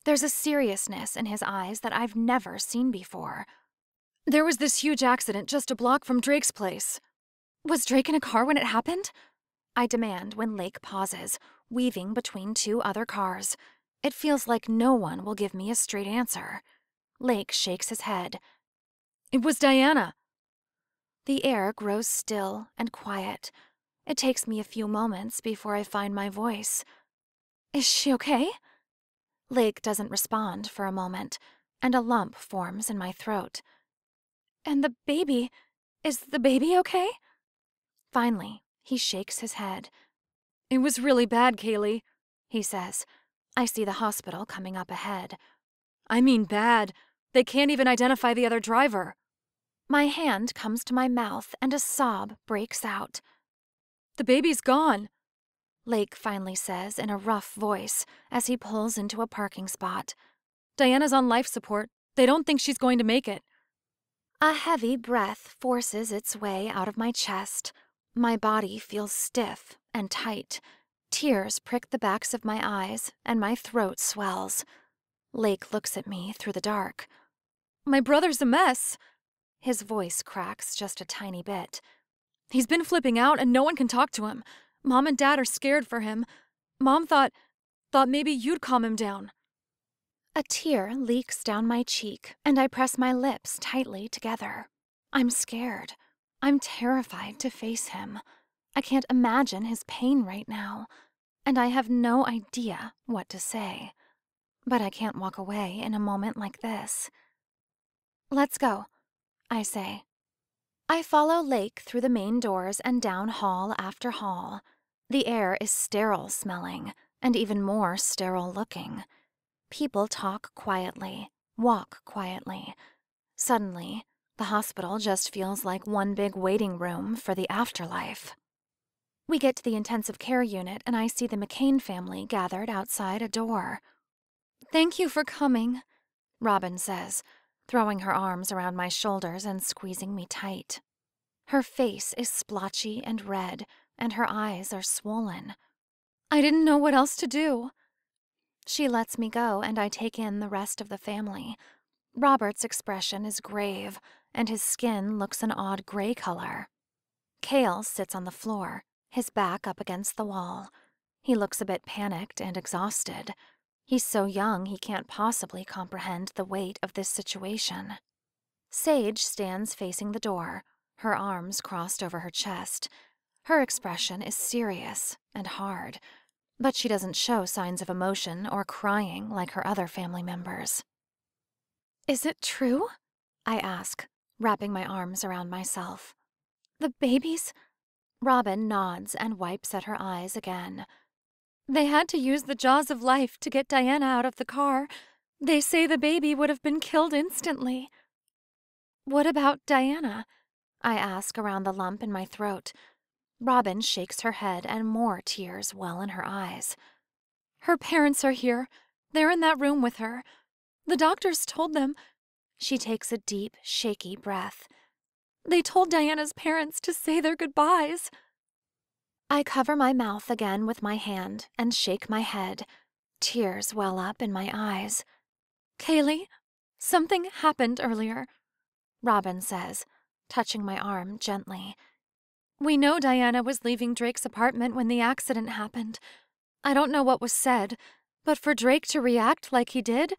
There's a seriousness in his eyes that I've never seen before. There was this huge accident just a block from Drake's place. Was Drake in a car when it happened? I demand when Lake pauses, weaving between two other cars. It feels like no one will give me a straight answer. Lake shakes his head. It was Diana. The air grows still and quiet. It takes me a few moments before I find my voice. Is she okay? Lake doesn't respond for a moment, and a lump forms in my throat. And the baby? Is the baby okay? Finally, he shakes his head. It was really bad, Kaylee, he says. I see the hospital coming up ahead. I mean bad. They can't even identify the other driver. My hand comes to my mouth and a sob breaks out. The baby's gone, Lake finally says in a rough voice as he pulls into a parking spot. Diana's on life support. They don't think she's going to make it. A heavy breath forces its way out of my chest. My body feels stiff and tight. Tears prick the backs of my eyes and my throat swells. Lake looks at me through the dark. My brother's a mess. His voice cracks just a tiny bit. He's been flipping out and no one can talk to him. Mom and Dad are scared for him. Mom thought maybe you'd calm him down. A tear leaks down my cheek, and I press my lips tightly together. I'm scared. I'm terrified to face him. I can't imagine his pain right now, and I have no idea what to say. But I can't walk away in a moment like this. Let's go, I say. I follow Lake through the main doors and down hall after hall. The air is sterile-smelling, and even more sterile-looking. People talk quietly, walk quietly. Suddenly, the hospital just feels like one big waiting room for the afterlife. We get to the intensive care unit, and I see the McCain family gathered outside a door. "Thank you for coming," Robin says, throwing her arms around my shoulders and squeezing me tight. Her face is splotchy and red, and her eyes are swollen. "I didn't know what else to do." She lets me go, and I take in the rest of the family. Robert's expression is grave, and his skin looks an odd gray color. Cale sits on the floor, his back up against the wall. He looks a bit panicked and exhausted. He's so young he can't possibly comprehend the weight of this situation. Sage stands facing the door, her arms crossed over her chest. Her expression is serious and hard, but she doesn't show signs of emotion or crying like her other family members. "Is it true?" I ask, wrapping my arms around myself. "The babies?" Robin nods and wipes at her eyes again. "They had to use the jaws of life to get Diana out of the car. They say the baby would have been killed instantly." "What about Diana?" I ask around the lump in my throat. Robin shakes her head and more tears well in her eyes. "Her parents are here. They're in that room with her. The doctors told them—" She takes a deep, shaky breath. "They told Diana's parents to say their goodbyes." I cover my mouth again with my hand and shake my head. Tears well up in my eyes. "Kaylee, something happened earlier," Robin says, touching my arm gently. "We know Diana was leaving Drake's apartment when the accident happened. I don't know what was said, but for Drake to react like he did—"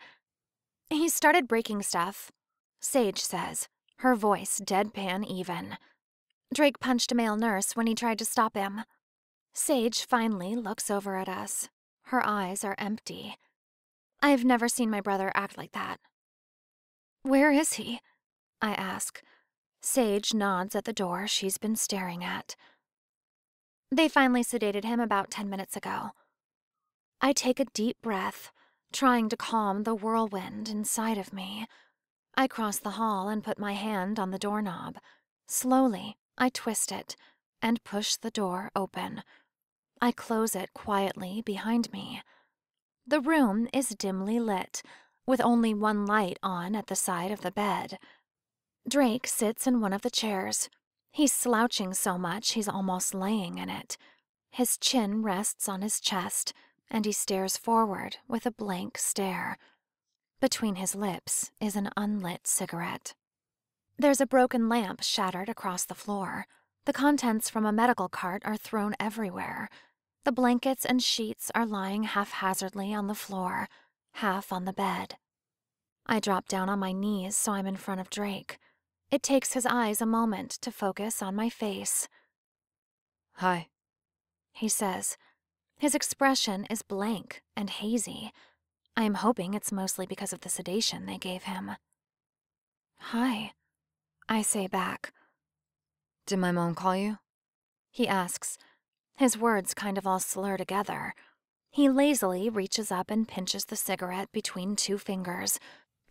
"He started breaking stuff," Sage says, her voice deadpan even. "Drake punched a male nurse when he tried to stop him." Sage finally looks over at us. Her eyes are empty. I've never seen my brother act like that. "Where is he?" I ask. Sage nods at the door she's been staring at. "They finally sedated him about 10 minutes ago." I take a deep breath, trying to calm the whirlwind inside of me. I cross the hall and put my hand on the doorknob. Slowly, I twist it and push the door open. I close it quietly behind me. The room is dimly lit, with only one light on at the side of the bed. Drake sits in one of the chairs. He's slouching so much he's almost laying in it. His chin rests on his chest, and he stares forward with a blank stare. Between his lips is an unlit cigarette. There's a broken lamp shattered across the floor. The contents from a medical cart are thrown everywhere. The blankets and sheets are lying haphazardly on the floor, half on the bed. I drop down on my knees so I'm in front of Drake. It takes his eyes a moment to focus on my face. Hi. He says. His expression is blank and hazy. I am hoping it's mostly because of the sedation they gave him. Hi, I say back. Did my mom call you? He asks. His words kind of all slur together. He lazily reaches up and pinches the cigarette between two fingers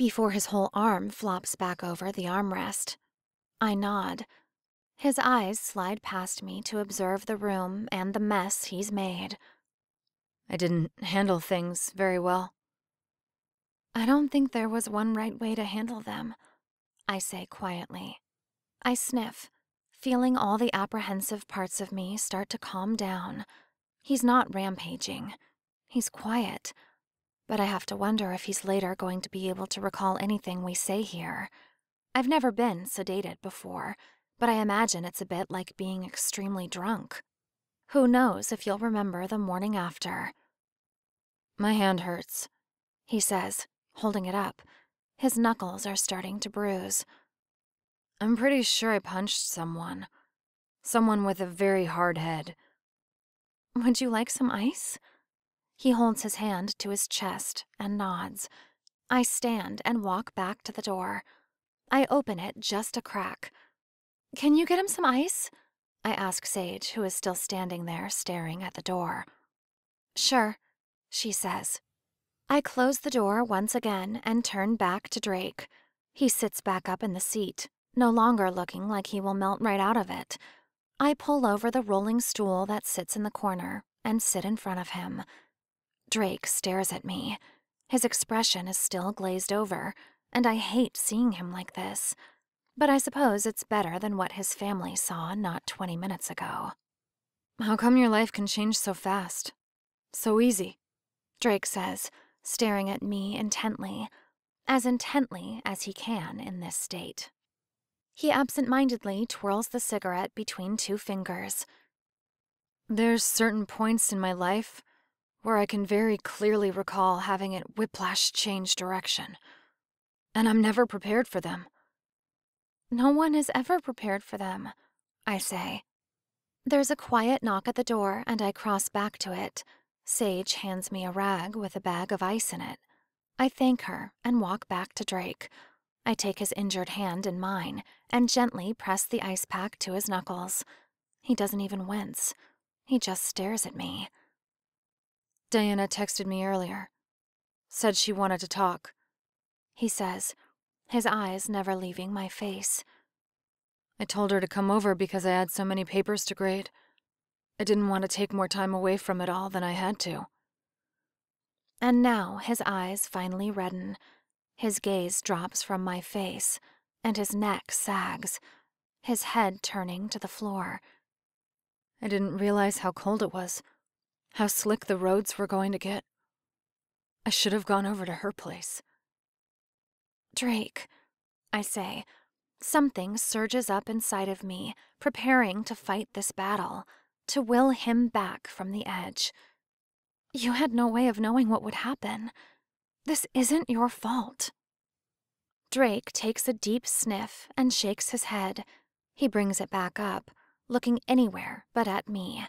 before his whole arm flops back over the armrest. I nod. His eyes slide past me to observe the room and the mess he's made. I didn't handle things very well. I don't think there was one right way to handle them, I say quietly. I sniff, feeling all the apprehensive parts of me start to calm down. He's not rampaging. He's quiet. But I have to wonder if he's later going to be able to recall anything we say here. I've never been sedated before, but I imagine it's a bit like being extremely drunk. Who knows if you'll remember the morning after. My hand hurts, He says, holding it up. His knuckles are starting to bruise. I'm pretty sure I punched someone. Someone with a very hard head. Would you like some ice? He holds his hand to his chest and nods. I stand and walk back to the door. I open it just a crack. Can you get him some ice? I ask Sage, who is still standing there staring at the door. Sure, she says. I close the door once again and turn back to Drake. He sits back up in the seat, no longer looking like he will melt right out of it. I pull over the rolling stool that sits in the corner and sit in front of him. Drake stares at me. His expression is still glazed over, and I hate seeing him like this. But I suppose it's better than what his family saw not 20 minutes ago. How come your life can change so fast? So easy? Drake says, staring at me intently as he can in this state. He absent-mindedly twirls the cigarette between two fingers. There's certain points in my life where I can very clearly recall having it whiplash change direction. And I'm never prepared for them. No one is ever prepared for them, I say. There's a quiet knock at the door, and I cross back to it. Sage hands me a rag with a bag of ice in it. I thank her and walk back to Drake. I take his injured hand in mine and gently press the ice pack to his knuckles. He doesn't even wince. He just stares at me. Diana texted me earlier. Said she wanted to talk. He says, his eyes never leaving my face. I told her to come over because I had so many papers to grade. I didn't want to take more time away from it all than I had to. And now his eyes finally redden. His gaze drops from my face, and his neck sags, his head turning to the floor. I didn't realize how cold it was, how slick the roads were going to get. I should have gone over to her place. Drake, I say. Something surges up inside of me, preparing to fight this battle, to will him back from the edge. You had no way of knowing what would happen. This isn't your fault. Drake takes a deep sniff and shakes his head. He brings it back up, looking anywhere but at me.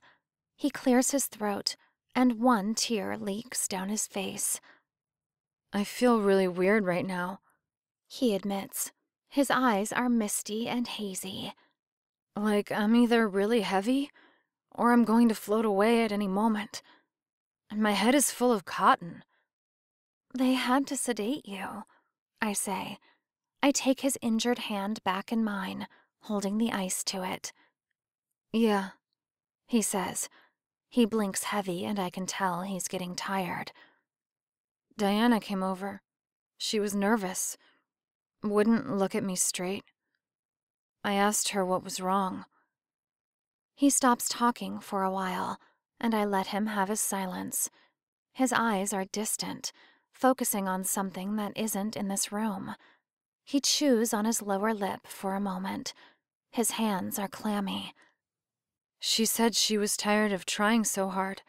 He clears his throat, and one tear leaks down his face. I feel really weird right now, he admits. His eyes are misty and hazy. Like I'm either really heavy, or I'm going to float away at any moment. And my head is full of cotton. They had to sedate you, I say. I take his injured hand back in mine, holding the ice to it. Yeah, he says. He blinks heavy, and I can tell he's getting tired. Diana came over. She was nervous. Wouldn't look at me straight. I asked her what was wrong. He stops talking for a while, and I let him have his silence. His eyes are distant, focusing on something that isn't in this room. He chews on his lower lip for a moment. His hands are clammy. She said she was tired of trying so hard.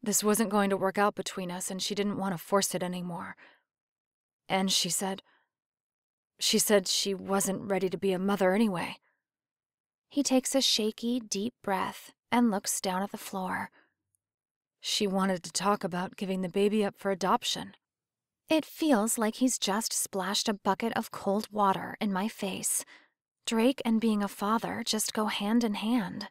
This wasn't going to work out between us, and she didn't want to force it anymore. And she said she wasn't ready to be a mother anyway. He takes a shaky, deep breath and looks down at the floor. She wanted to talk about giving the baby up for adoption. It feels like he's just splashed a bucket of cold water in my face. Drake and being a father just go hand in hand.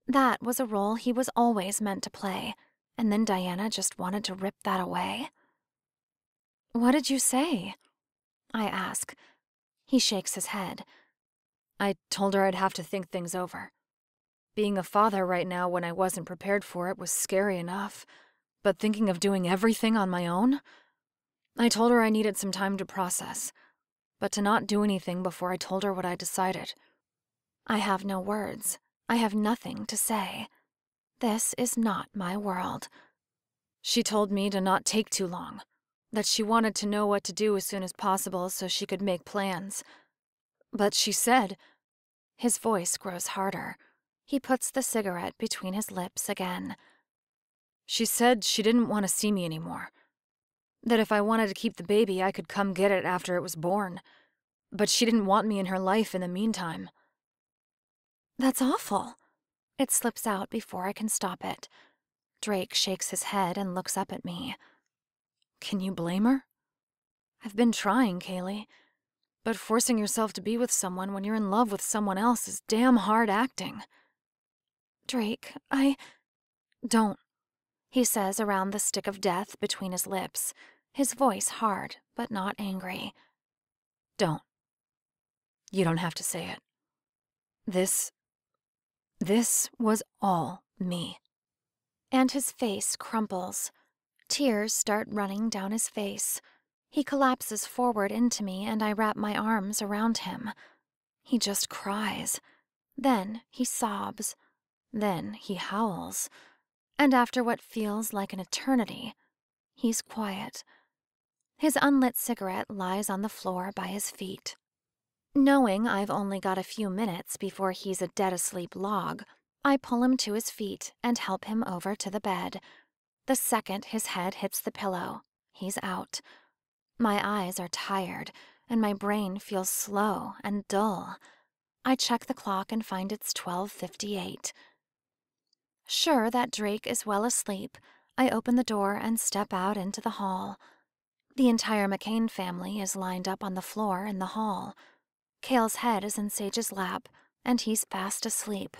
That was a role he was always meant to play, and then Diana just wanted to rip that away. "What did you say?" I ask. He shakes his head. I told her I'd have to think things over. Being a father right now when I wasn't prepared for it was scary enough, but thinking of doing everything on my own? I told her I needed some time to process, but to not do anything before I told her what I decided. I have no words. I have nothing to say. This is not my world. She told me to not take too long, that she wanted to know what to do as soon as possible so she could make plans. But she said... His voice grows harder. He puts the cigarette between his lips again. She said she didn't want to see me anymore. That if I wanted to keep the baby, I could come get it after it was born. But she didn't want me in her life in the meantime. That's awful. It slips out before I can stop it. Drake shakes his head and looks up at me. Can you blame her? I've been trying, Kaylee. But forcing yourself to be with someone when you're in love with someone else is damn hard acting. Drake, Don't. He says around the stick of death between his lips, his voice hard but not angry. Don't. You don't have to say it. This was all me. And his face crumples. Tears start running down his face. He collapses forward into me and I wrap my arms around him. He just cries. Then he sobs. Then he howls. And after what feels like an eternity, he's quiet. His unlit cigarette lies on the floor by his feet. Knowing I've only got a few minutes before he's a dead-asleep log, I pull him to his feet and help him over to the bed. The second his head hits the pillow, he's out. My eyes are tired, and my brain feels slow and dull. I check the clock and find it's 12:58. Sure that Drake is well asleep, I open the door and step out into the hall. The entire McCain family is lined up on the floor in the hall. Cale's head is in Sage's lap, and he's fast asleep.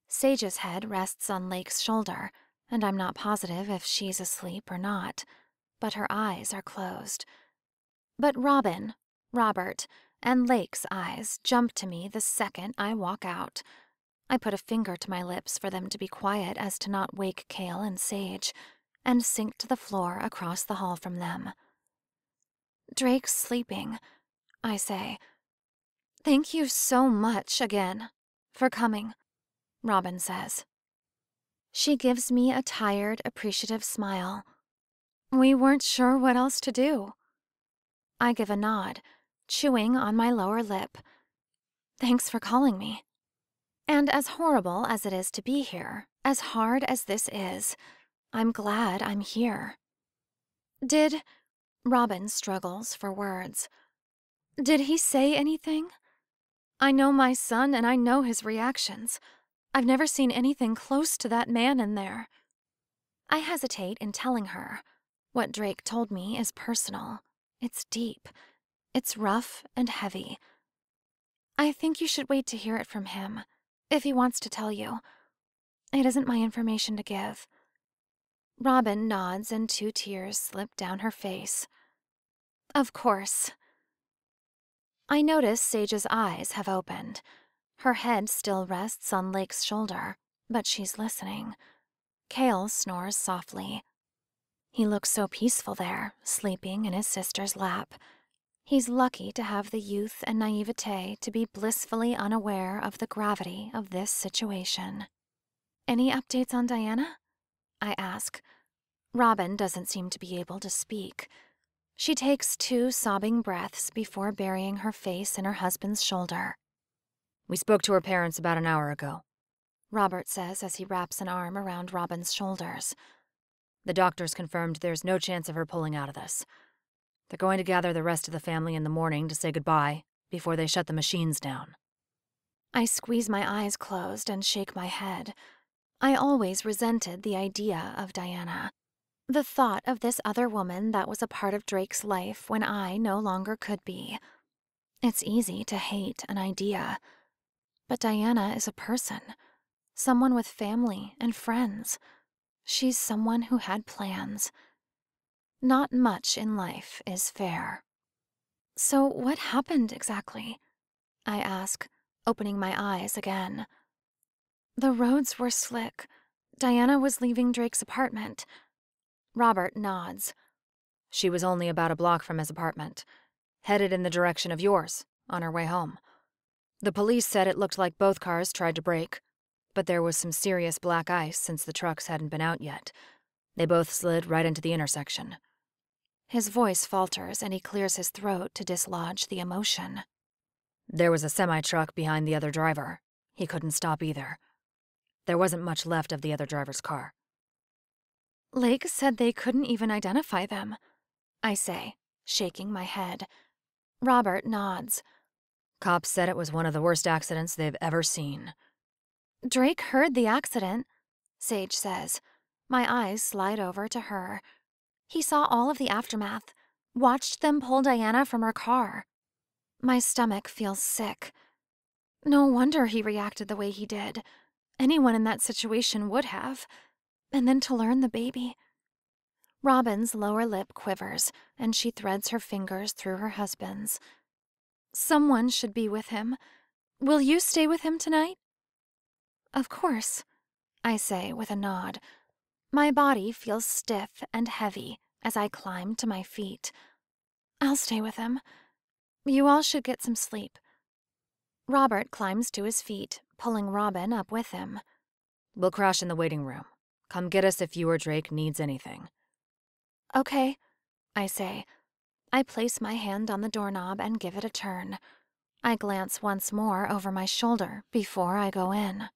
Sage's head rests on Lake's shoulder, and I'm not positive if she's asleep or not, but her eyes are closed. But Robert, and Lake's eyes jump to me the second I walk out. I put a finger to my lips for them to be quiet as to not wake Cale and Sage, and sink to the floor across the hall from them. "Drake's sleeping," I say. "Thank you so much again for coming," Robin says. She gives me a tired, appreciative smile. "We weren't sure what else to do." I give a nod, chewing on my lower lip. "Thanks for calling me. And as horrible as it is to be here, as hard as this is, I'm glad I'm here." Robin struggles for words. "Did he say anything? I know my son and I know his reactions. I've never seen anything close to that man in there." I hesitate in telling her. What Drake told me is personal. It's deep. It's rough and heavy. "I think you should wait to hear it from him, if he wants to tell you. It isn't my information to give." Robin nods and 2 tears slip down her face. "Of course." I notice Sage's eyes have opened. Her head still rests on Lake's shoulder, but she's listening. Cale snores softly. He looks so peaceful there, sleeping in his sister's lap. He's lucky to have the youth and naivete to be blissfully unaware of the gravity of this situation. "Any updates on Diana?" I ask. Robin doesn't seem to be able to speak. She takes 2 sobbing breaths before burying her face in her husband's shoulder. We spoke to her parents about an hour ago, Robert says as he wraps an arm around Robin's shoulders. The doctors confirmed there's no chance of her pulling out of this. They're going to gather the rest of the family in the morning to say goodbye before they shut the machines down. I squeeze my eyes closed and shake my head. I always resented the idea of Diana. The thought of this other woman that was a part of Drake's life when I no longer could be. It's easy to hate an idea. But Diana is a person. Someone with family and friends. She's someone who had plans. Not much in life is fair. So what happened exactly? I ask, opening my eyes again. The roads were slick. Diana was leaving Drake's apartment. Robert nods. She was only about a block from his apartment, headed in the direction of yours, on her way home. The police said it looked like both cars tried to brake, but there was some serious black ice since the trucks hadn't been out yet. They both slid right into the intersection. His voice falters and he clears his throat to dislodge the emotion. There was a semi-truck behind the other driver. He couldn't stop either. There wasn't much left of the other driver's car. Lake said they couldn't even identify them, I say, shaking my head. Robert nods. Cops said it was one of the worst accidents they've ever seen. Drake heard the accident, Sage says. My eyes slide over to her. He saw all of the aftermath, watched them pull Diana from her car. My stomach feels sick. No wonder he reacted the way he did. Anyone in that situation would have. And then to learn the baby. Robin's lower lip quivers, and she threads her fingers through her husband's. Someone should be with him. Will you stay with him tonight? Of course, I say with a nod. My body feels stiff and heavy as I climb to my feet. I'll stay with him. You all should get some sleep. Robert climbs to his feet, pulling Robin up with him. We'll crash in the waiting room. Come get us if you or Drake needs anything. Okay, I say. I place my hand on the doorknob and give it a turn. I glance once more over my shoulder before I go in.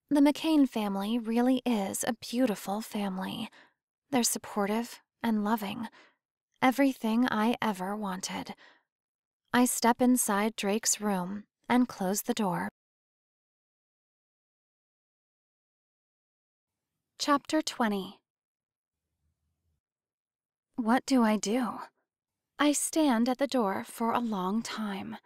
The McCain family really is a beautiful family. They're supportive and loving. Everything I ever wanted. I step inside Drake's room and close the door. Chapter 20. What do I do? I stand at the door for a long time.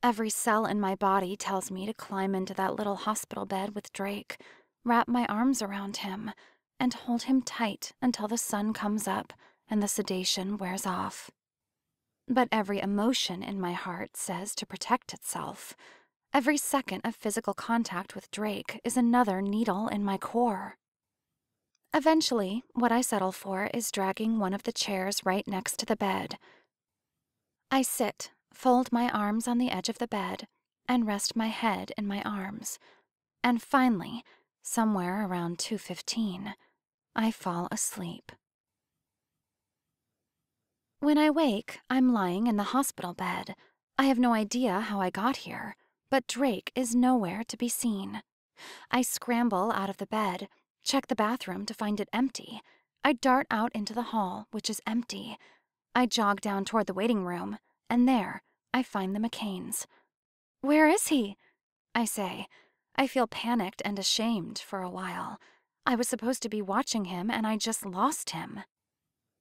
Every cell in my body tells me to climb into that little hospital bed with Drake, wrap my arms around him, and hold him tight until the sun comes up and the sedation wears off. But every emotion in my heart says to protect itself. Every second of physical contact with Drake is another needle in my core. Eventually, what I settle for is dragging one of the chairs right next to the bed. I sit, fold my arms on the edge of the bed, and rest my head in my arms. And finally, somewhere around 2:15, I fall asleep. When I wake, I'm lying in the hospital bed. I have no idea how I got here, but Drake is nowhere to be seen. I scramble out of the bed, check the bathroom to find it empty. I dart out into the hall, which is empty. I jog down toward the waiting room, and there, I find the McCains. Where is he? I say. I feel panicked and ashamed for a while. I was supposed to be watching him, and I just lost him.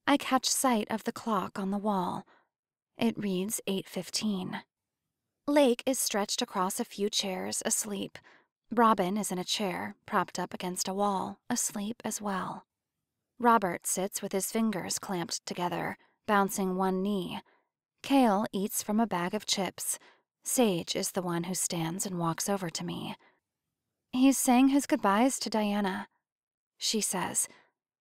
I catch sight of the clock on the wall. It reads 8:15. Lake is stretched across a few chairs, asleep. Robin is in a chair, propped up against a wall, asleep as well. Robert sits with his fingers clamped together, bouncing one knee. Kale eats from a bag of chips. Sage is the one who stands and walks over to me. He's saying his goodbyes to Diana, she says.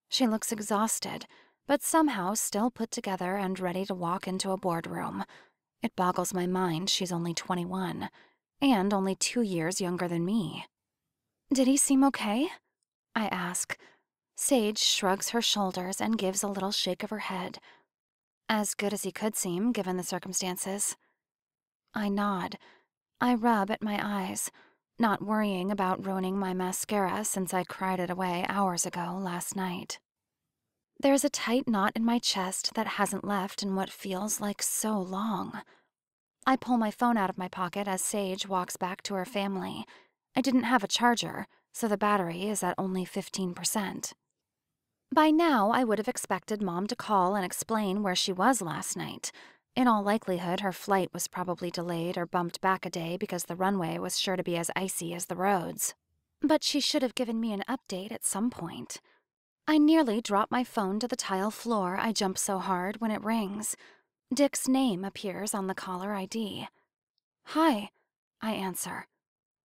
She looks exhausted, but somehow still put together and ready to walk into a boardroom. It boggles my mind she's only 21. And only 2 years younger than me. Did he seem okay? I ask. Sage shrugs her shoulders and gives a little shake of her head. As good as he could seem, given the circumstances. I nod. I rub at my eyes, not worrying about ruining my mascara since I cried it away hours ago last night. There's a tight knot in my chest that hasn't left in what feels like so long. I pull my phone out of my pocket as Sage walks back to her family. I didn't have a charger, so the battery is at only 15%. By now, I would have expected Mom to call and explain where she was last night. In all likelihood, her flight was probably delayed or bumped back a day because the runway was sure to be as icy as the roads. But she should have given me an update at some point. I nearly drop my phone to the tile floor. I jump so hard when it rings. Dick's name appears on the caller ID. "Hi," I answer.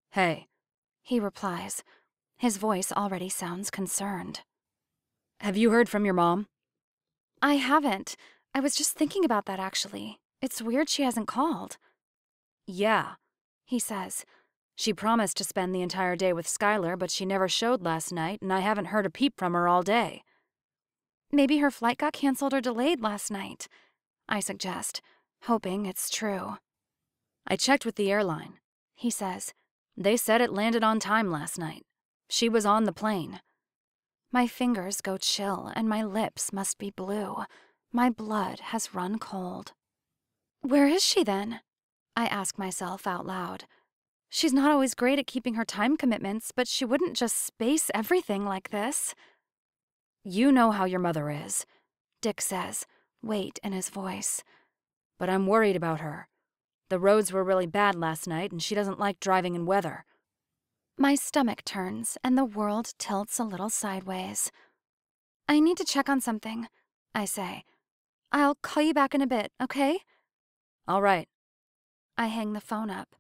Hey, He replies. His voice already sounds concerned. have you heard from your mom? I haven't. I was just thinking about that, actually. It's weird she hasn't called. Yeah, He says. she promised to spend the entire day with Skylar, but she never showed last night, and I haven't heard a peep from her all day. Maybe her flight got canceled or delayed last night, I suggest, hoping it's true. I checked with the airline. He says. They said it landed on time last night. She was on the plane. My fingers go chill and my lips must be blue. My blood has run cold. Where is she then? I ask myself out loud. She's not always great at keeping her time commitments, but she wouldn't just space everything like this. You know how your mother is, Dick says, weight in his voice. but I'm worried about her. The roads were really bad last night, and she doesn't like driving in weather. My stomach turns and the world tilts a little sideways. I need to check on something, I say. I'll call you back in a bit, okay? All right. I hang the phone up.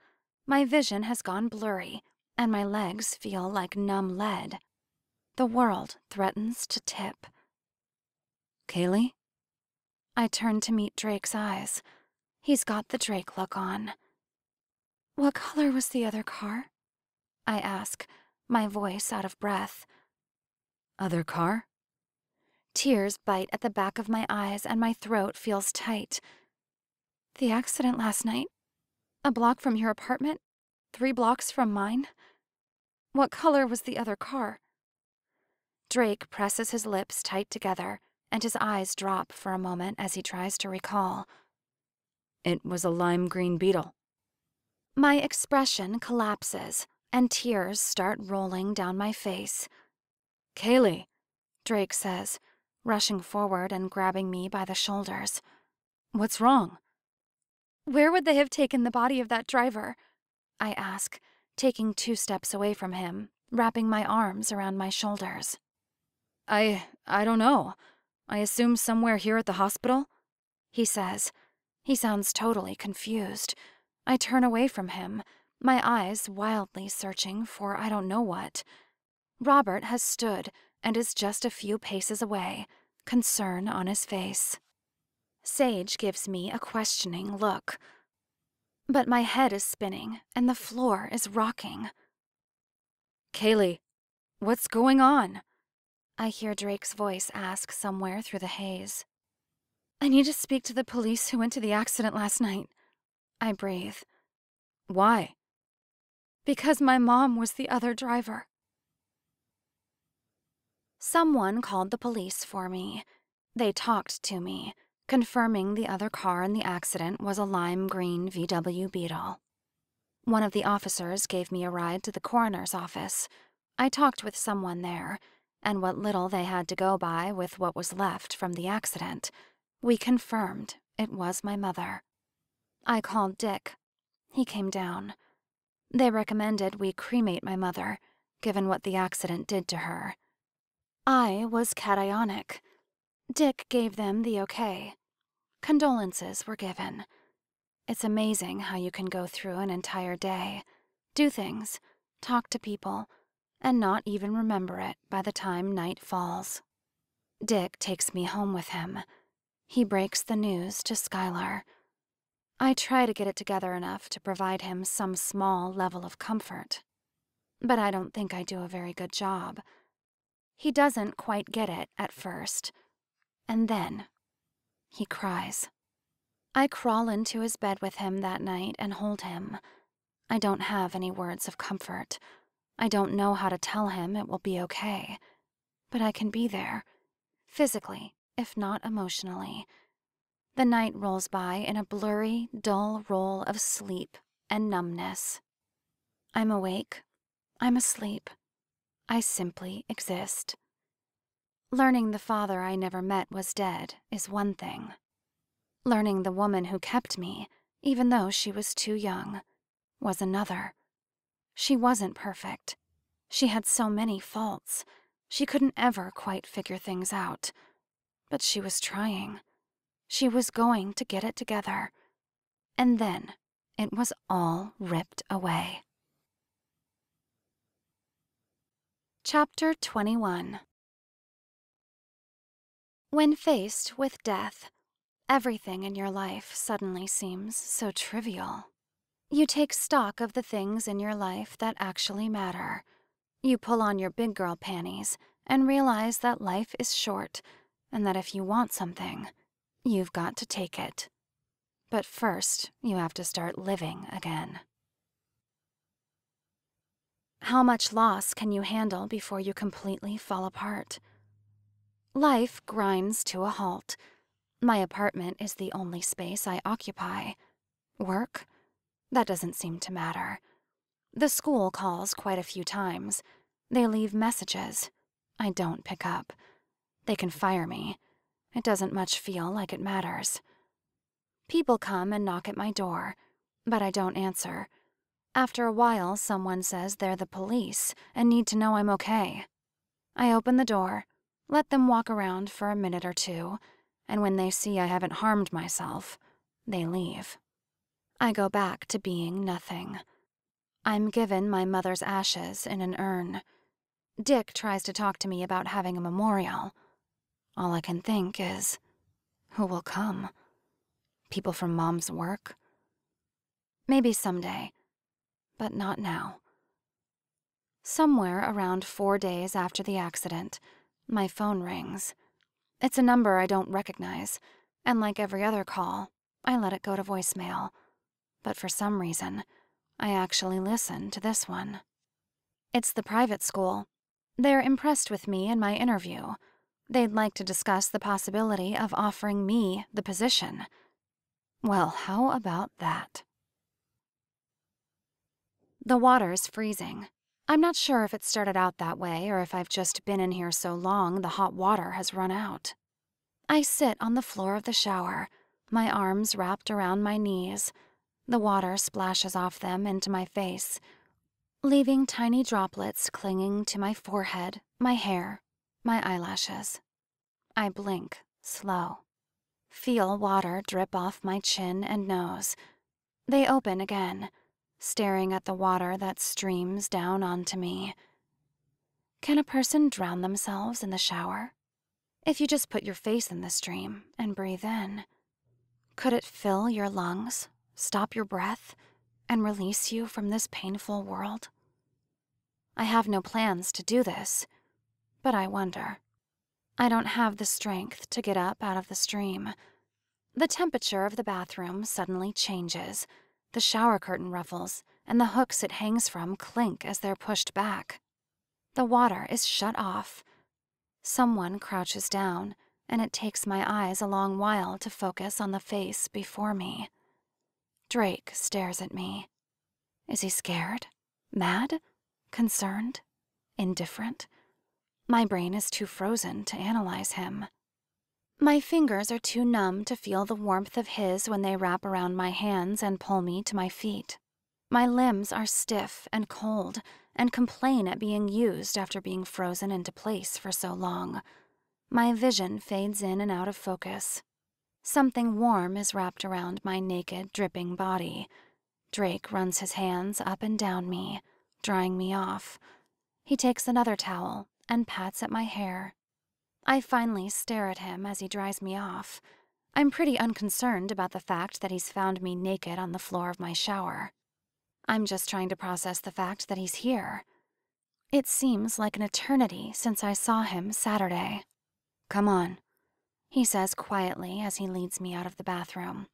My vision has gone blurry, and my legs feel like numb lead. The world threatens to tip. Kaylee? I turn to meet Drake's eyes. He's got the Drake look on. What color was the other car? I ask, my voice out of breath. Other car? Tears bite at the back of my eyes and my throat feels tight. The accident last night? A block from your apartment? 3 blocks from mine? What color was the other car? Drake presses his lips tight together, and his eyes drop for a moment as he tries to recall. It was a lime green Beetle. My expression collapses, and tears start rolling down my face. Kaylee, Drake says, rushing forward and grabbing me by the shoulders. what's wrong? Where would they have taken the body of that driver? I ask, taking 2 steps away from him, wrapping my arms around my shoulders. I don't know. I assume somewhere here at the hospital? He says. He sounds totally confused. I turn away from him, my eyes wildly searching for I don't know what. Robert has stood and is just a few paces away, concern on his face. Sage gives me a questioning look. But my head is spinning and the floor is rocking. Kaylee, what's going on? I hear Drake's voice ask somewhere through the haze. I need to speak to the police who went to the accident last night. I breathe. Why? Because my mom was the other driver. Someone called the police for me. They talked to me, confirming the other car in the accident was a lime green VW Beetle. One of the officers gave me a ride to the coroner's office. I talked with someone there, and what little they had to go by with what was left from the accident, we confirmed it was my mother. I called Dick. He came down. They recommended we cremate my mother, given what the accident did to her. I was cationic. Dick gave them the okay. Condolences were given. It's amazing how you can go through an entire day, do things, talk to people, and not even remember it by the time night falls. Dick takes me home with him. He breaks the news to Skylar. I try to get it together enough to provide him some small level of comfort. But I don't think I do a very good job. He doesn't quite get it at first, and then he cries. I crawl into his bed with him that night and hold him. I don't have any words of comfort. I don't know how to tell him it will be okay, but I can be there, physically, if not emotionally. The night rolls by in a blurry, dull roll of sleep and numbness. I'm awake. I'm asleep. I simply exist. Learning the father I never met was dead is one thing. Learning the woman who kept me, even though she was too young, was another. She wasn't perfect. She had so many faults. She couldn't ever quite figure things out. But she was trying. She was going to get it together. And then it was all ripped away. Chapter 21. When faced with death, everything in your life suddenly seems so trivial. You take stock of the things in your life that actually matter. You pull on your big girl panties and realize that life is short and that if you want something, you've got to take it. But first, you have to start living again. How much loss can you handle before you completely fall apart? Life grinds to a halt. My apartment is the only space I occupy. Work? That doesn't seem to matter. The school calls quite a few times. They leave messages. I don't pick up. They can fire me. It doesn't much feel like it matters. People come and knock at my door, but I don't answer. After a while, someone says they're the police and need to know I'm okay. I open the door, let them walk around for a minute or two, and when they see I haven't harmed myself, they leave. I go back to being nothing. I'm given my mother's ashes in an urn. Dick tries to talk to me about having a memorial. All I can think is, who will come? People from Mom's work? Maybe someday, but not now. Somewhere around 4 days after the accident, my phone rings. It's a number I don't recognize, and like every other call, I let it go to voicemail. But for some reason, I actually listen to this one. It's the private school. They're impressed with me and my interview. They'd like to discuss the possibility of offering me the position. Well, how about that? The water's freezing. I'm not sure if it started out that way or if I've just been in here so long the hot water has run out. I sit on the floor of the shower, my arms wrapped around my knees. The water splashes off them into my face, leaving tiny droplets clinging to my forehead, my hair, my eyelashes. I blink, slow. Feel water drip off my chin and nose. They open again, staring at the water that streams down onto me. Can a person drown themselves in the shower? If you just put your face in the stream and breathe in, could it fill your lungs, stop your breath, and release you from this painful world? I have no plans to do this, but I wonder. I don't have the strength to get up out of the stream. The temperature of the bathroom suddenly changes. The shower curtain ruffles, and the hooks it hangs from clink as they're pushed back. The water is shut off. Someone crouches down, and it takes my eyes a long while to focus on the face before me. Drake stares at me. Is he scared? Mad? Concerned? Indifferent? My brain is too frozen to analyze him. My fingers are too numb to feel the warmth of his when they wrap around my hands and pull me to my feet. My limbs are stiff and cold and complain at being used after being frozen into place for so long. My vision fades in and out of focus. Something warm is wrapped around my naked, dripping body. Drake runs his hands up and down me, drying me off. He takes another towel and pats at my hair. I finally stare at him as he dries me off. I'm pretty unconcerned about the fact that he's found me naked on the floor of my shower. I'm just trying to process the fact that he's here. It seems like an eternity since I saw him Saturday. "Come on," he says quietly as he leads me out of the bathroom.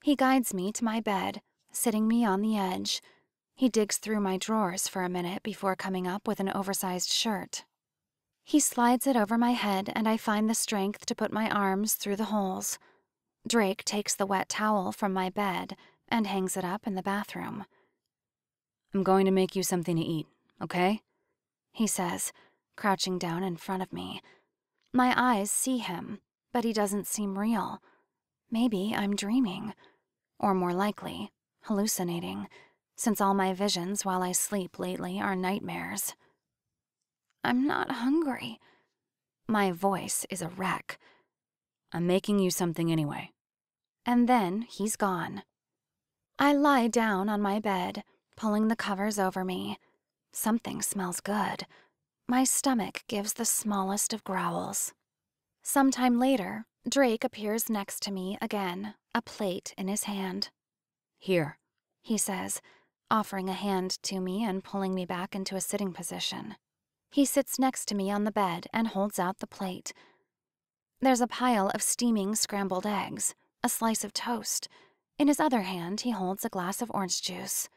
He guides me to my bed, sitting me on the edge. He digs through my drawers for a minute before coming up with an oversized shirt. He slides it over my head, and I find the strength to put my arms through the holes. Drake takes the wet towel from my bed and hangs it up in the bathroom. "I'm going to make you something to eat, okay?" he says, crouching down in front of me. My eyes see him, but he doesn't seem real. Maybe I'm dreaming, or more likely, hallucinating, since all my visions while I sleep lately are nightmares. "I'm not hungry." My voice is a wreck. "I'm making you something anyway." And then he's gone. I lie down on my bed, pulling the covers over me. Something smells good. My stomach gives the smallest of growls. Sometime later, Drake appears next to me again, a plate in his hand. "Here," he says, offering a hand to me and pulling me back into a sitting position. He sits next to me on the bed and holds out the plate. There's a pile of steaming scrambled eggs, a slice of toast. In his other hand, he holds a glass of orange juice.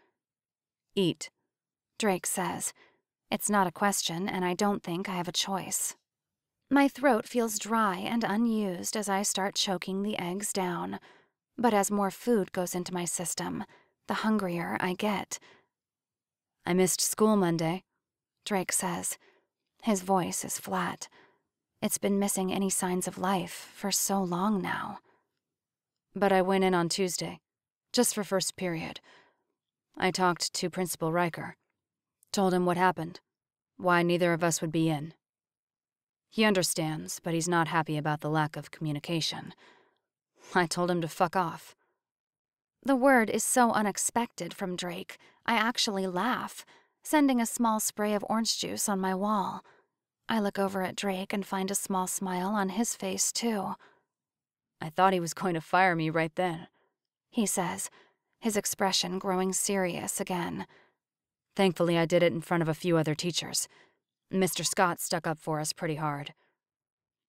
"Eat," Drake says. It's not a question, and I don't think I have a choice. My throat feels dry and unused as I start choking the eggs down. But as more food goes into my system, the hungrier I get. "I missed school Monday," Drake says. His voice is flat. It's been missing any signs of life for so long now. "But I went in on Tuesday, just for first period. I talked to Principal Riker. Told him what happened, why neither of us would be in. He understands, but he's not happy about the lack of communication. I told him to fuck off." The word is so unexpected from Drake, I actually laugh, sending a small spray of orange juice on my wall. I look over at Drake and find a small smile on his face, too. "I thought he was going to fire me right then," he says, his expression growing serious again. "Thankfully, I did it in front of a few other teachers. Mr. Scott stuck up for us pretty hard."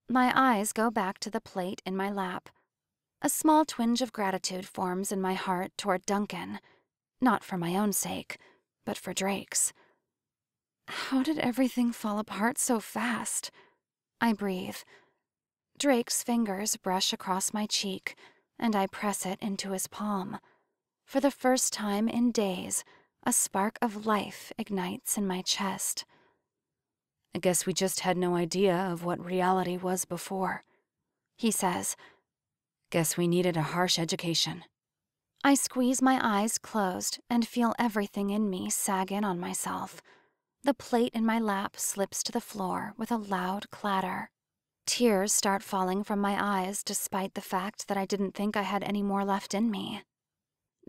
My eyes go back to the plate in my lap. A small twinge of gratitude forms in my heart toward Duncan, not for my own sake, but for Drake's. How did everything fall apart so fast? I breathe. Drake's fingers brush across my cheek, and I press it into his palm. For the first time in days, a spark of life ignites in my chest. "I guess we just had no idea of what reality was before," he says. "Guess we needed a harsh education." I squeeze my eyes closed and feel everything in me sag in on myself. The plate in my lap slips to the floor with a loud clatter. Tears start falling from my eyes despite the fact that I didn't think I had any more left in me.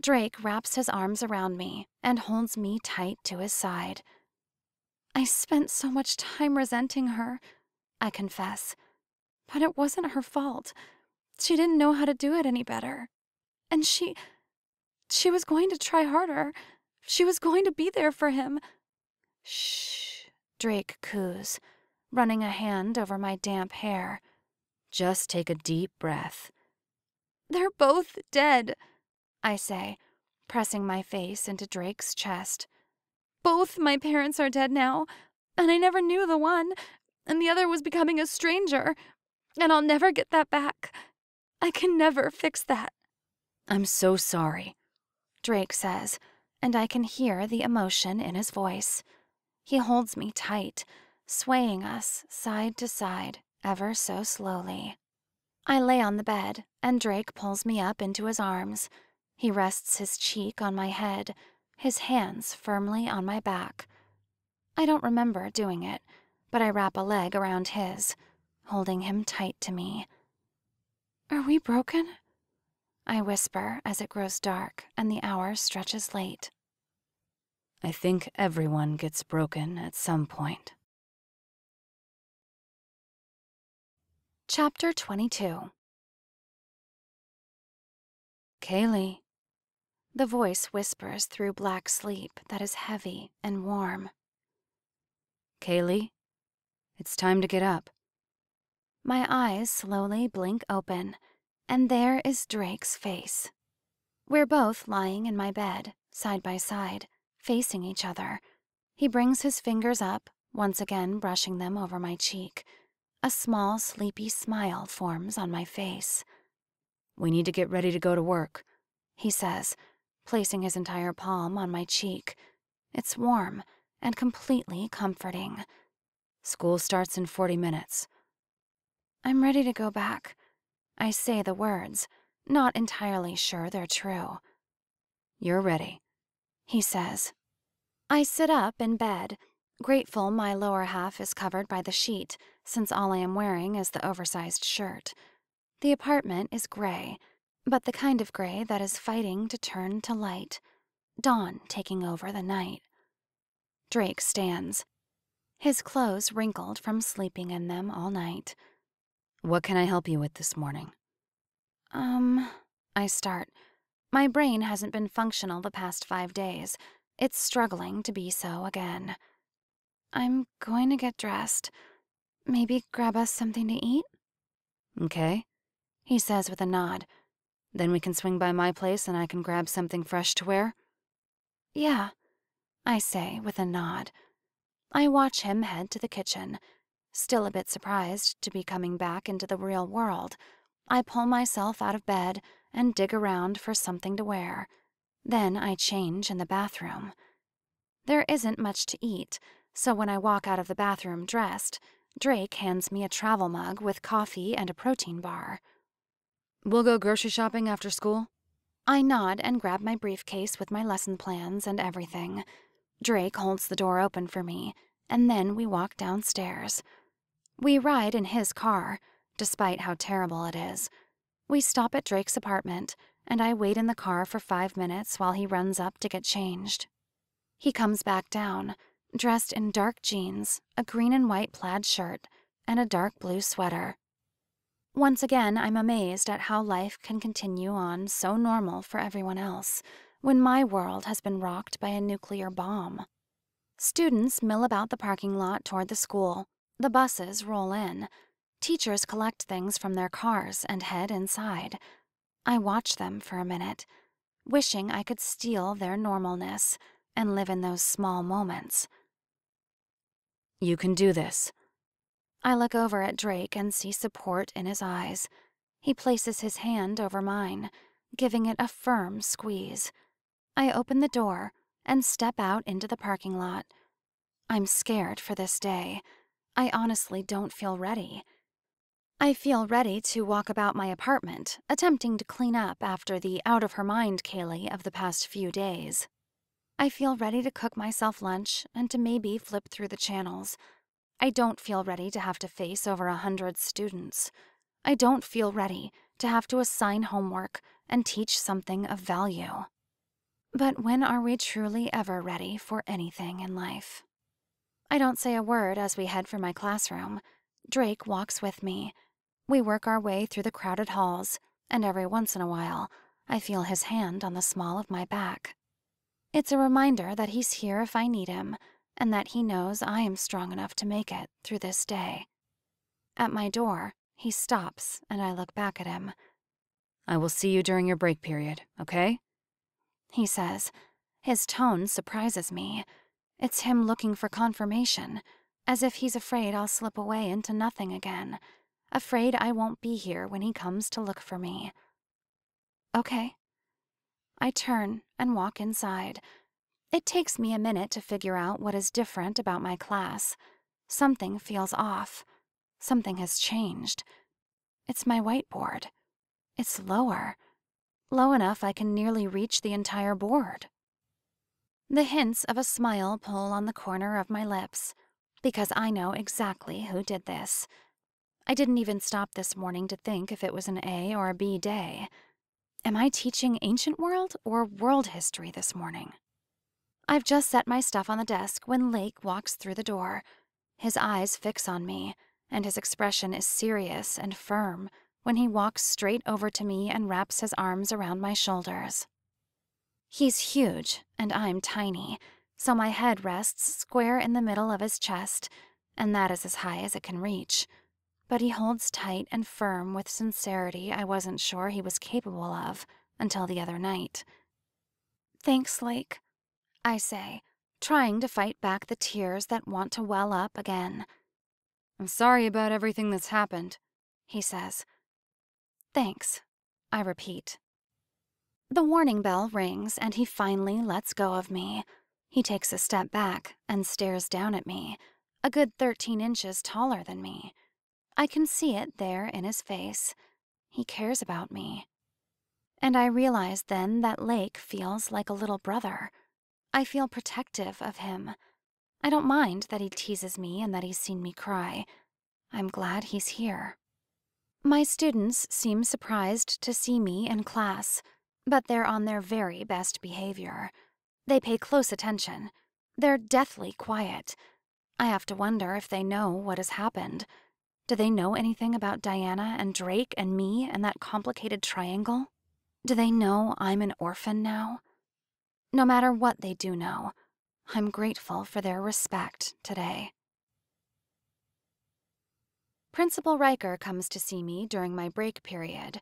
Drake wraps his arms around me and holds me tight to his side. I spent so much time resenting her, I confess. But it wasn't her fault. She didn't know how to do it any better. And she was going to try harder. She was going to be there for him. Shh, Drake coos, running a hand over my damp hair. "Just take a deep breath." "They're both dead," I say, pressing my face into Drake's chest. "Both my parents are dead now, and I never knew the one, and the other was becoming a stranger, and I'll never get that back. I can never fix that." "I'm so sorry," Drake says, and I can hear the emotion in his voice. He holds me tight, swaying us side to side ever so slowly. I lay on the bed, and Drake pulls me up into his arms. He rests his cheek on my head, his hands firmly on my back. I don't remember doing it, but I wrap a leg around his, holding him tight to me. "Are we broken?" I whisper as it grows dark and the hour stretches late. "I think everyone gets broken at some point." Chapter 22. "Kaylee." The voice whispers through black sleep that is heavy and warm. Kaylee, it's time to get up. My eyes slowly blink open, and there is Drake's face. We're both lying in my bed, side by side, facing each other. He brings his fingers up, once again brushing them over my cheek. A small, sleepy smile forms on my face. We need to get ready to go to work, he says, placing his entire palm on my cheek. It's warm and completely comforting. School starts in 40 minutes. I'm ready to go back. I say the words, not entirely sure they're true. You're ready, he says. I sit up in bed, grateful my lower half is covered by the sheet, since all I am wearing is the oversized shirt. The apartment is gray, but the kind of gray that is fighting to turn to light, dawn taking over the night. Drake stands, his clothes wrinkled from sleeping in them all night. What can I help you with this morning? I start. My brain hasn't been functional the past 5 days. It's struggling to be so again. I'm going to get dressed. Maybe grab us something to eat? Okay, He says with a nod. then we can swing by my place and I can grab something fresh to wear. Yeah, I say with a nod. I watch him head to the kitchen. Still a bit surprised to be coming back into the real world, I pull myself out of bed and dig around for something to wear. Then I change in the bathroom. There isn't much to eat, so when I walk out of the bathroom dressed, Drake hands me a travel mug with coffee and a protein bar. We'll go grocery shopping after school? I nod and grab my briefcase with my lesson plans and everything. Drake holds the door open for me, and then we walk downstairs. We ride in his car, despite how terrible it is. We stop at Drake's apartment, and I wait in the car for 5 minutes while he runs up to get changed. He comes back down, dressed in dark jeans, a green and white plaid shirt, and a dark blue sweater. Once again, I'm amazed at how life can continue on so normal for everyone else, when my world has been rocked by a nuclear bomb. Students mill about the parking lot toward the school. The buses roll in. Teachers collect things from their cars and head inside. I watch them for a minute, wishing I could steal their normalness and live in those small moments. You can do this. I look over at Drake and see support in his eyes. He places his hand over mine, giving it a firm squeeze. I open the door and step out into the parking lot. I'm scared for this day. I honestly don't feel ready. I feel ready to walk about my apartment, attempting to clean up after the out-of-her-mind Kaylee of the past few days. I feel ready to cook myself lunch and to maybe flip through the channels. I don't feel ready to have to face over 100 students. I don't feel ready to have to assign homework and teach something of value. But when are we truly ever ready for anything in life? I don't say a word as we head for my classroom. Drake walks with me. We work our way through the crowded halls, and every once in a while, I feel his hand on the small of my back. It's a reminder that he's here if I need him, and that he knows I am strong enough to make it through this day. At my door, he stops, and I look back at him. I will see you during your break period, okay? He says. His tone surprises me. It's him looking for confirmation, as if he's afraid I'll slip away into nothing again, afraid I won't be here when he comes to look for me. Okay. I turn and walk inside. It takes me a minute to figure out what is different about my class. Something feels off. Something has changed. It's my whiteboard. It's lower. Low enough I can nearly reach the entire board. The hints of a smile pull on the corner of my lips, because I know exactly who did this. I didn't even stop this morning to think if it was an A or a B day. Am I teaching ancient world or world history this morning? I've just set my stuff on the desk when Lake walks through the door. His eyes fix on me, and his expression is serious and firm when he walks straight over to me and wraps his arms around my shoulders. He's huge, and I'm tiny, so my head rests square in the middle of his chest, and that is as high as it can reach. But he holds tight and firm with sincerity I wasn't sure he was capable of until the other night. "Thanks, Lake," I say, trying to fight back the tears that want to well up again. "I'm sorry about everything that's happened," he says. "Thanks," I repeat. The warning bell rings and he finally lets go of me. He takes a step back and stares down at me, a good 13 inches taller than me. I can see it there in his face. He cares about me. And I realize then that Lake feels like a little brother. I feel protective of him. I don't mind that he teases me and that he's seen me cry. I'm glad he's here. My students seem surprised to see me in class, but they're on their very best behavior. They pay close attention. They're deathly quiet. I have to wonder if they know what has happened. Do they know anything about Diana and Drake and me and that complicated triangle? Do they know I'm an orphan now? No matter what they do know, I'm grateful for their respect today. Principal Riker comes to see me during my break period.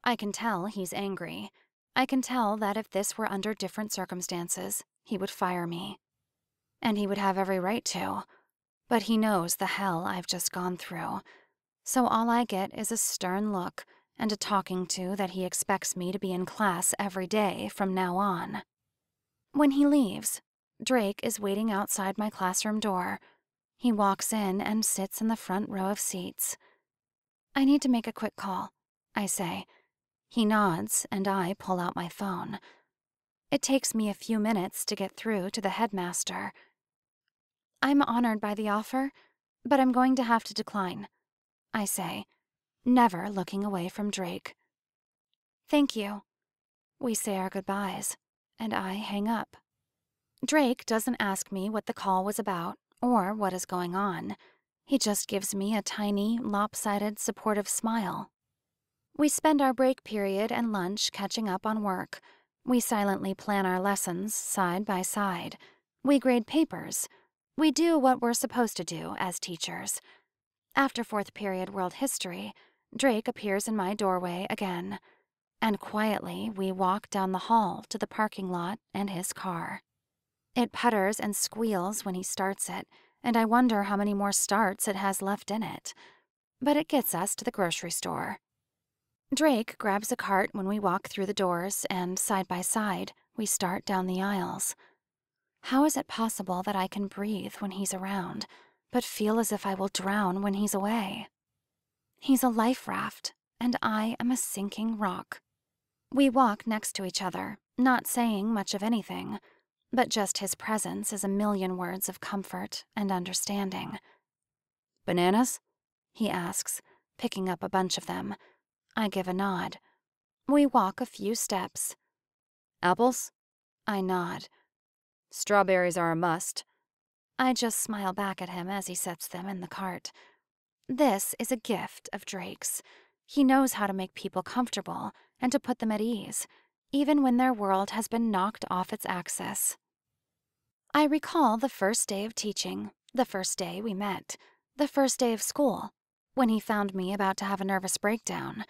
I can tell he's angry. I can tell that if this were under different circumstances, he would fire me. And he would have every right to. But he knows the hell I've just gone through. So all I get is a stern look and a talking to that he expects me to be in class every day from now on. When he leaves, Drake is waiting outside my classroom door. He walks in and sits in the front row of seats. "I need to make a quick call," I say. He nods, and I pull out my phone. It takes me a few minutes to get through to the headmaster. "I'm honored by the offer, but I'm going to have to decline," I say, never looking away from Drake. "Thank you." We say our goodbyes, and I hang up. Drake doesn't ask me what the call was about or what is going on. He just gives me a tiny, lopsided, supportive smile. We spend our break period and lunch catching up on work. We silently plan our lessons side by side. We grade papers. We do what we're supposed to do as teachers. After fourth period world history, Drake appears in my doorway again. And quietly, we walk down the hall to the parking lot and his car. It putters and squeals when he starts it, and I wonder how many more starts it has left in it. But it gets us to the grocery store. Drake grabs a cart when we walk through the doors, and side by side, we start down the aisles. How is it possible that I can breathe when he's around, but feel as if I will drown when he's away? He's a life raft, and I am a sinking rock. We walk next to each other, not saying much of anything, but just his presence is a million words of comfort and understanding. "Bananas?" he asks, picking up a bunch of them. I give a nod. We walk a few steps. "Apples?" I nod. "Strawberries are a must." I just smile back at him as he sets them in the cart. This is a gift of Drake's. He knows how to make people comfortable and to put them at ease, even when their world has been knocked off its axis. I recall the first day of teaching, the first day we met, the first day of school, when he found me about to have a nervous breakdown.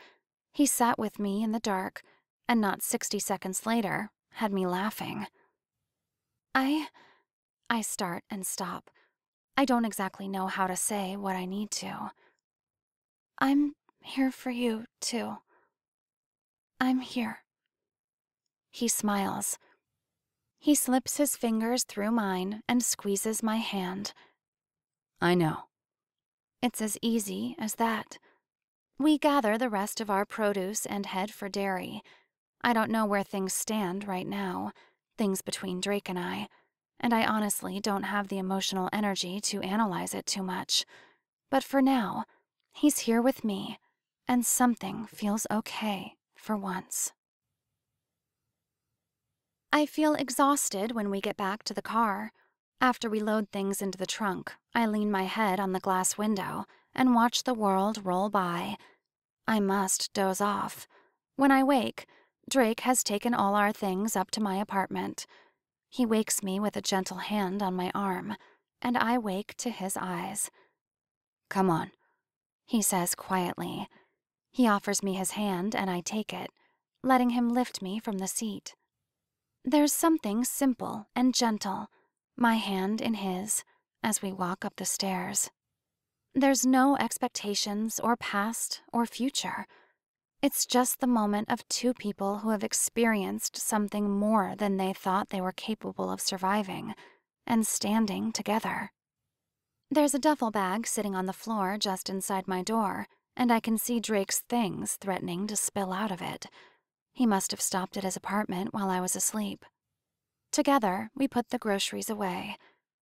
He sat with me in the dark, and not 60 seconds later, had me laughing. I start and stop. I don't exactly know how to say what I need to. "I'm here for you, too. I'm here." He smiles. He slips his fingers through mine and squeezes my hand. "I know." It's as easy as that. We gather the rest of our produce and head for dairy. I don't know where things stand right now, things between Drake and I honestly don't have the emotional energy to analyze it too much. But for now, he's here with me, and something feels okay for once. I feel exhausted when we get back to the car. After we load things into the trunk, I lean my head on the glass window and watch the world roll by. I must doze off. When I wake, Drake has taken all our things up to my apartment. He wakes me with a gentle hand on my arm, and I wake to his eyes. Come on. He says quietly. He offers me his hand and I take it, letting him lift me from the seat. There's something simple and gentle, my hand in his, as we walk up the stairs. There's no expectations or past or future. It's just the moment of two people who have experienced something more than they thought they were capable of surviving, and standing together. There's a duffel bag sitting on the floor just inside my door, and I can see Drake's things threatening to spill out of it. He must have stopped at his apartment while I was asleep. Together, we put the groceries away,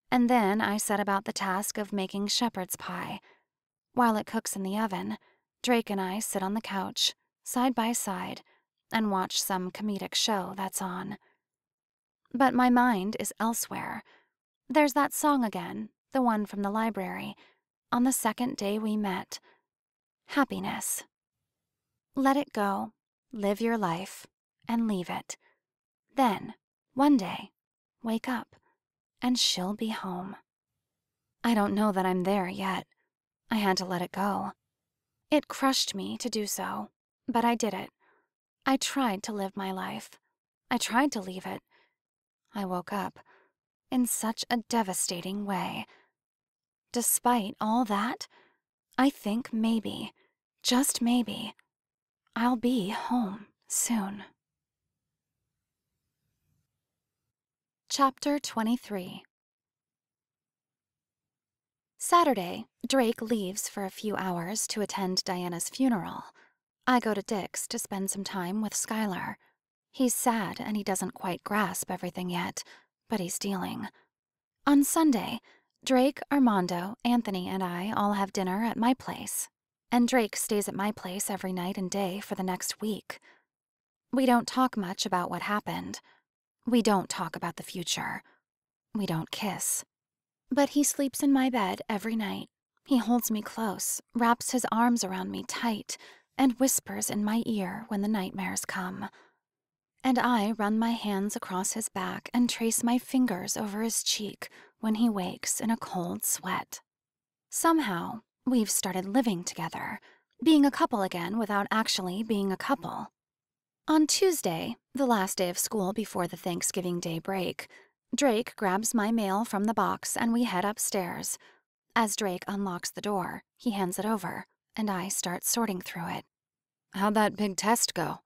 and then I set about the task of making shepherd's pie. While it cooks in the oven, Drake and I sit on the couch, side by side, and watch some comedic show that's on. But my mind is elsewhere. There's that song again, the one from the library, on the second day we met. Happiness. Let it go, live your life, and leave it. Then, one day, wake up, and she'll be home. I don't know that I'm there yet. I had to let it go. It crushed me to do so, but I did it. I tried to live my life. I tried to leave it. I woke up in such a devastating way. Despite all that, I think maybe, just maybe, I'll be home soon. Chapter 23. Saturday, Drake leaves for a few hours to attend Diana's funeral. I go to Dick's to spend some time with Skylar. He's sad and he doesn't quite grasp everything yet, but he's dealing. On Sunday, Drake, Armando, Anthony, and I all have dinner at my place, and Drake stays at my place every night and day for the next week. We don't talk much about what happened. We don't talk about the future. We don't kiss. But he sleeps in my bed every night. He holds me close, wraps his arms around me tight, and whispers in my ear when the nightmares come. And I run my hands across his back and trace my fingers over his cheek when he wakes in a cold sweat. Somehow, we've started living together, being a couple again without actually being a couple. On Tuesday, the last day of school before the Thanksgiving Day break, Drake grabs my mail from the box and we head upstairs. As Drake unlocks the door, he hands it over, and I start sorting through it. How'd that big test go?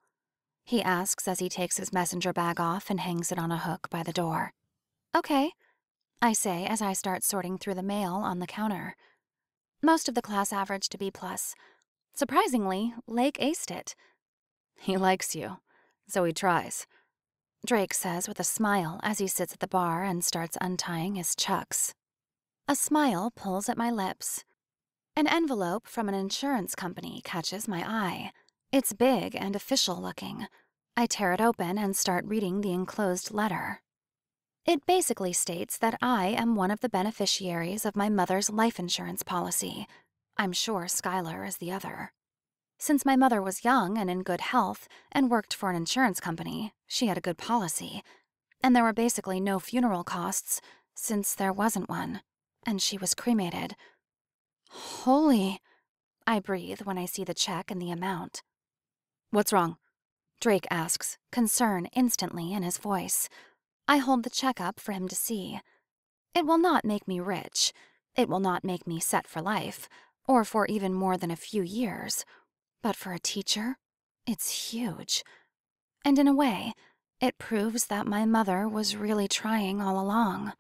He asks as he takes his messenger bag off and hangs it on a hook by the door. Okay, I say as I start sorting through the mail on the counter. Most of the class averaged a B+. Surprisingly, Lake aced it. He likes you, so he tries. Drake says with a smile as he sits at the bar and starts untying his chucks. A smile pulls at my lips. An envelope from an insurance company catches my eye. It's big and official looking. I tear it open and start reading the enclosed letter. It basically states that I am one of the beneficiaries of my mother's life insurance policy. I'm sure Skylar is the other. Since my mother was young and in good health and worked for an insurance company, she had a good policy. And there were basically no funeral costs, since there wasn't one, and she was cremated. Holy, I breathe when I see the check and the amount. What's wrong? Drake asks, concern instantly in his voice. I hold the check up for him to see. It will not make me rich. It will not make me set for life, or for even more than a few years. But for a teacher, it's huge. And in a way, it proves that my mother was really trying all along.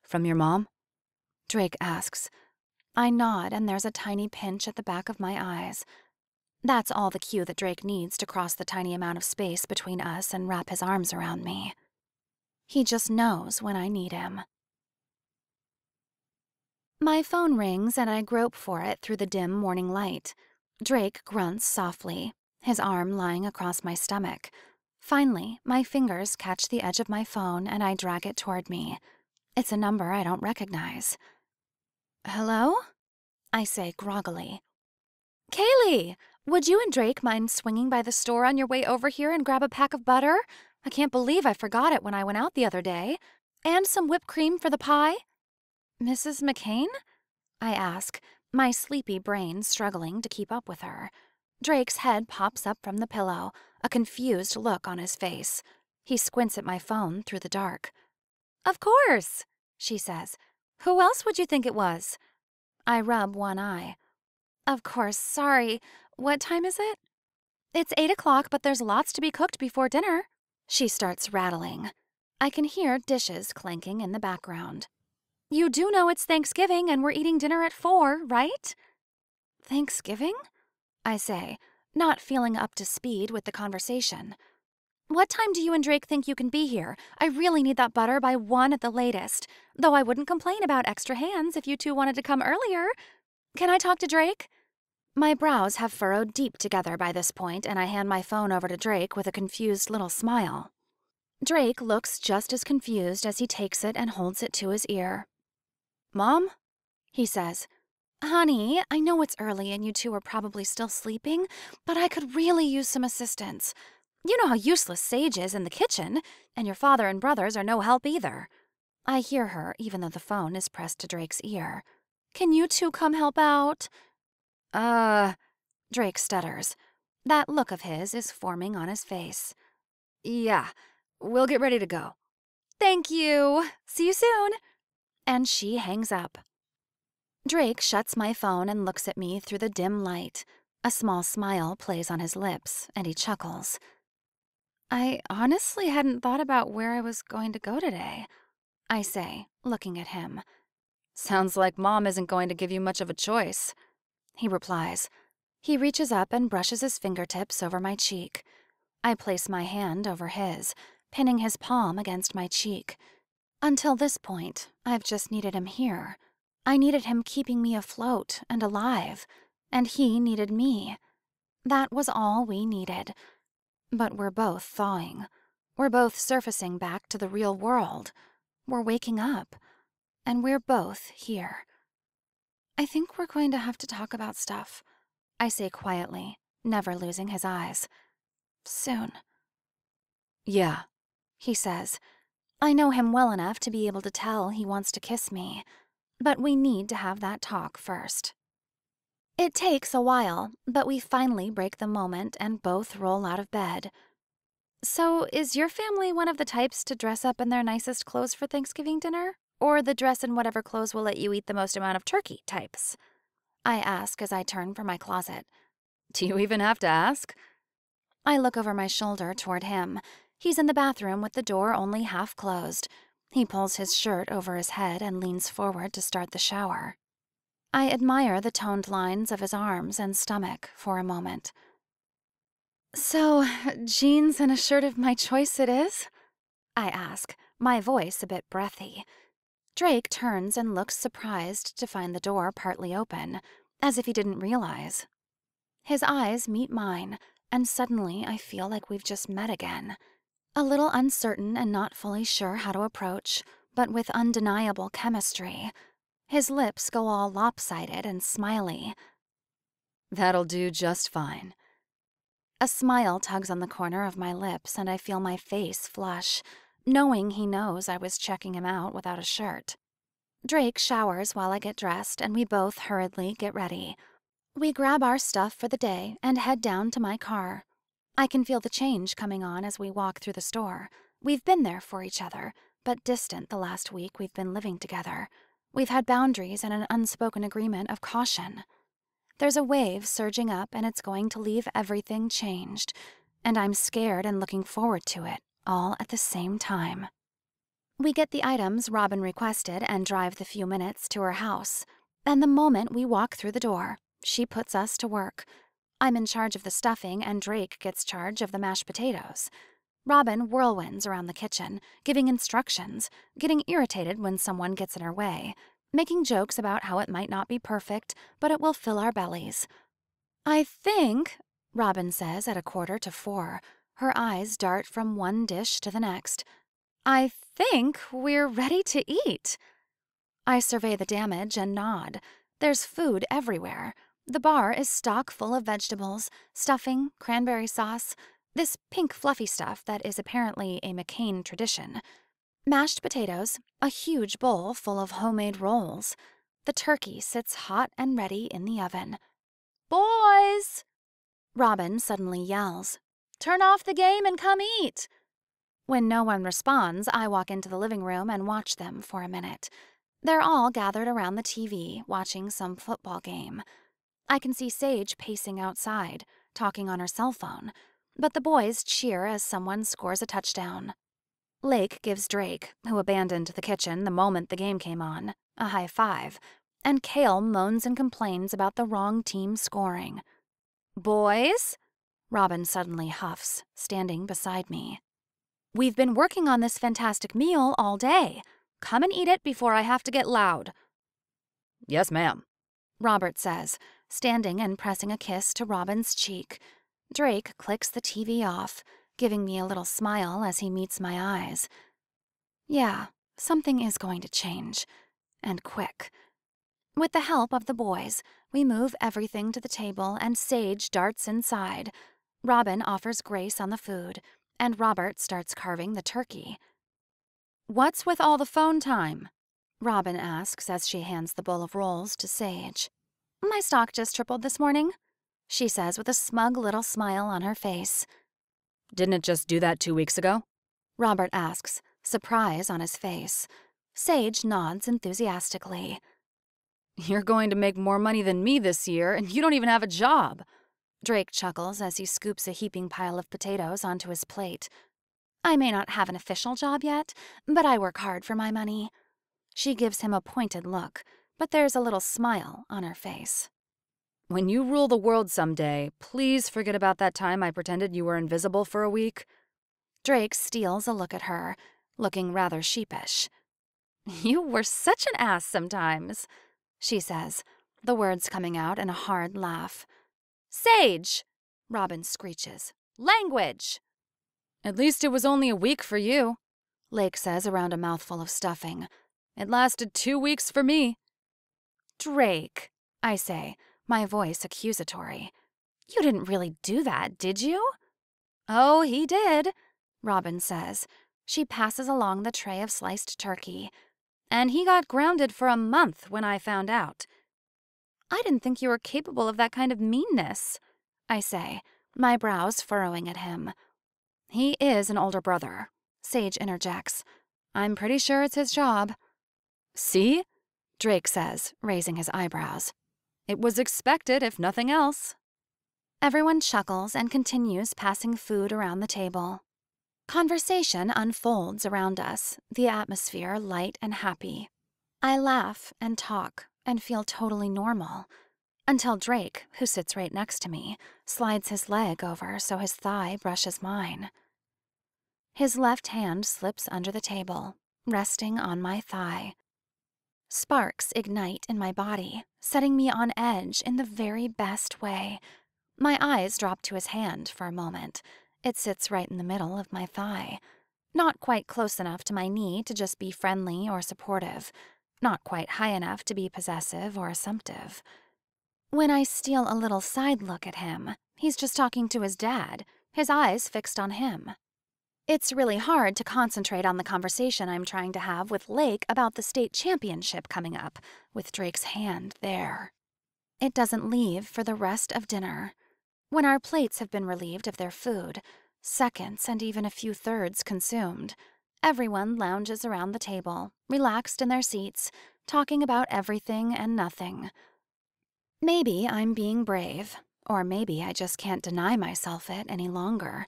From your mom? Drake asks. I nod and there's a tiny pinch at the back of my eyes. That's all the cue that Drake needs to cross the tiny amount of space between us and wrap his arms around me. He just knows when I need him. My phone rings and I grope for it through the dim morning light. Drake grunts softly, his arm lying across my stomach. Finally, my fingers catch the edge of my phone and I drag it toward me. It's a number I don't recognize. Hello? I say groggily. Kaylee, would you and Drake mind swinging by the store on your way over here and grab a pack of butter? I can't believe I forgot it when I went out the other day. And some whipped cream for the pie? Mrs. McCain? I ask, my sleepy brain struggling to keep up with her. Drake's head pops up from the pillow, a confused look on his face. He squints at my phone through the dark. Of course, she says. Who else would you think it was? I rub one eye. Of course, sorry. What time is it? It's 8 o'clock, but there's lots to be cooked before dinner. She starts rattling. I can hear dishes clanking in the background. You do know it's Thanksgiving and we're eating dinner at 4, right? Thanksgiving? I say, not feeling up to speed with the conversation. What time do you and Drake think you can be here? I really need that butter by 1 at the latest, though I wouldn't complain about extra hands if you two wanted to come earlier. Can I talk to Drake? My brows have furrowed deep together by this point, and I hand my phone over to Drake with a confused little smile. Drake looks just as confused as he takes it and holds it to his ear. Mom? He says. Honey, I know it's early and you two are probably still sleeping, but I could really use some assistance. You know how useless Sage is in the kitchen, and your father and brothers are no help either. I hear her, even though the phone is pressed to Drake's ear. Can you two come help out? Drake stutters. That look of his is forming on his face. Yeah, we'll get ready to go. Thank you. See you soon. And she hangs up. Drake shuts my phone and looks at me through the dim light. A small smile plays on his lips, and he chuckles. I honestly hadn't thought about where I was going to go today, I say, looking at him. Sounds like Mom isn't going to give you much of a choice, he replies. He reaches up and brushes his fingertips over my cheek. I place my hand over his, pinning his palm against my cheek. Until this point, I've just needed him here. I needed him keeping me afloat and alive, and he needed me. That was all we needed. But we're both thawing. We're both surfacing back to the real world. We're waking up, and we're both here. I think we're going to have to talk about stuff, I say quietly, never losing his eyes. Soon. Yeah, he says. I know him well enough to be able to tell he wants to kiss me, but we need to have that talk first. It takes a while, but we finally break the moment and both roll out of bed. So, is your family one of the types to dress up in their nicest clothes for Thanksgiving dinner? Or the dress in whatever clothes will let you eat the most amount of turkey types? I ask as I turn from my closet. Do you even have to ask? I look over my shoulder toward him. He's in the bathroom with the door only half closed. He pulls his shirt over his head and leans forward to start the shower. I admire the toned lines of his arms and stomach for a moment. So, jeans and a shirt of my choice it is? I ask, my voice a bit breathy. Drake turns and looks surprised to find the door partly open, as if he didn't realize. His eyes meet mine, and suddenly I feel like we've just met again. A little uncertain and not fully sure how to approach, but with undeniable chemistry. His lips go all lopsided and smiley. That'll do just fine. A smile tugs on the corner of my lips, and I feel my face flush, knowing he knows I was checking him out without a shirt. Drake showers while I get dressed, and we both hurriedly get ready. We grab our stuff for the day and head down to my car. I can feel the change coming on as we walk through the store. We've been there for each other, but distant the last week we've been living together. We've had boundaries and an unspoken agreement of caution. There's a wave surging up, and it's going to leave everything changed, and I'm scared and looking forward to it, all at the same time. We get the items Robin requested and drive the few minutes to her house. And the moment we walk through the door, she puts us to work. I'm in charge of the stuffing, and Drake gets charge of the mashed potatoes. Robin whirlwinds around the kitchen, giving instructions, getting irritated when someone gets in her way, making jokes about how it might not be perfect, but it will fill our bellies. I think, Robin says at 3:45. Her eyes dart from one dish to the next. I think we're ready to eat. I survey the damage and nod. There's food everywhere. The bar is stock full of vegetables, stuffing, cranberry sauce. This pink fluffy stuff that is apparently a McCain tradition. Mashed potatoes, a huge bowl full of homemade rolls. The turkey sits hot and ready in the oven. "Boys!" Robin suddenly yells. "Turn off the game and come eat!" When no one responds, I walk into the living room and watch them for a minute. They're all gathered around the TV, watching some football game. I can see Sage pacing outside, talking on her cell phone, but the boys cheer as someone scores a touchdown. Lake gives Drake, who abandoned the kitchen the moment the game came on, a high five, and Kale moans and complains about the wrong team scoring. "Boys," Robin suddenly huffs, standing beside me. "We've been working on this fantastic meal all day. Come and eat it before I have to get loud." "Yes, ma'am," Robert says, standing and pressing a kiss to Robin's cheek. Drake clicks the TV off, giving me a little smile as he meets my eyes. Yeah, something is going to change. And quick. With the help of the boys, we move everything to the table and Sage darts inside. Robin offers Grace on the food, and Robert starts carving the turkey. "What's with all the phone time?" Robin asks as she hands the bowl of rolls to Sage. "My stock just tripled this morning," she says with a smug little smile on her face. "Didn't it just do that 2 weeks ago?" Robert asks, surprise on his face. Sage nods enthusiastically. "You're going to make more money than me this year, and you don't even have a job." Drake chuckles as he scoops a heaping pile of potatoes onto his plate. "I may not have an official job yet, but I work hard for my money." She gives him a pointed look, but there's a little smile on her face. "When you rule the world someday, please forget about that time I pretended you were invisible for a week." Drake steals a look at her, looking rather sheepish. "You were such an ass sometimes," she says, the words coming out in a hard laugh. "Sage!" Robin screeches. "Language!" "At least it was only a week for you," Lake says around a mouthful of stuffing. "It lasted 2 weeks for me." "Drake," I say, my voice accusatory. "You didn't really do that, did you?" "Oh, he did," Robin says. She passes along the tray of sliced turkey. "And he got grounded for a month when I found out." "I didn't think you were capable of that kind of meanness," I say, my brows furrowing at him. "He is an older brother," Sage interjects. "I'm pretty sure it's his job." "See?" Drake says, raising his eyebrows. "It was expected, if nothing else." Everyone chuckles and continues passing food around the table. Conversation unfolds around us, the atmosphere light and happy. I laugh and talk and feel totally normal. Until Drake, who sits right next to me, slides his leg over so his thigh brushes mine. His left hand slips under the table, resting on my thigh. Sparks ignite in my body, setting me on edge in the very best way. My eyes drop to his hand for a moment. It sits right in the middle of my thigh. Not quite close enough to my knee to just be friendly or supportive. Not quite high enough to be possessive or assumptive. When I steal a little side look at him, he's just talking to his dad, his eyes fixed on him. It's really hard to concentrate on the conversation I'm trying to have with Lake about the state championship coming up, with Drake's hand there. It doesn't leave for the rest of dinner. When our plates have been relieved of their food, seconds and even a few thirds consumed, everyone lounges around the table, relaxed in their seats, talking about everything and nothing. Maybe I'm being brave, or maybe I just can't deny myself it any longer.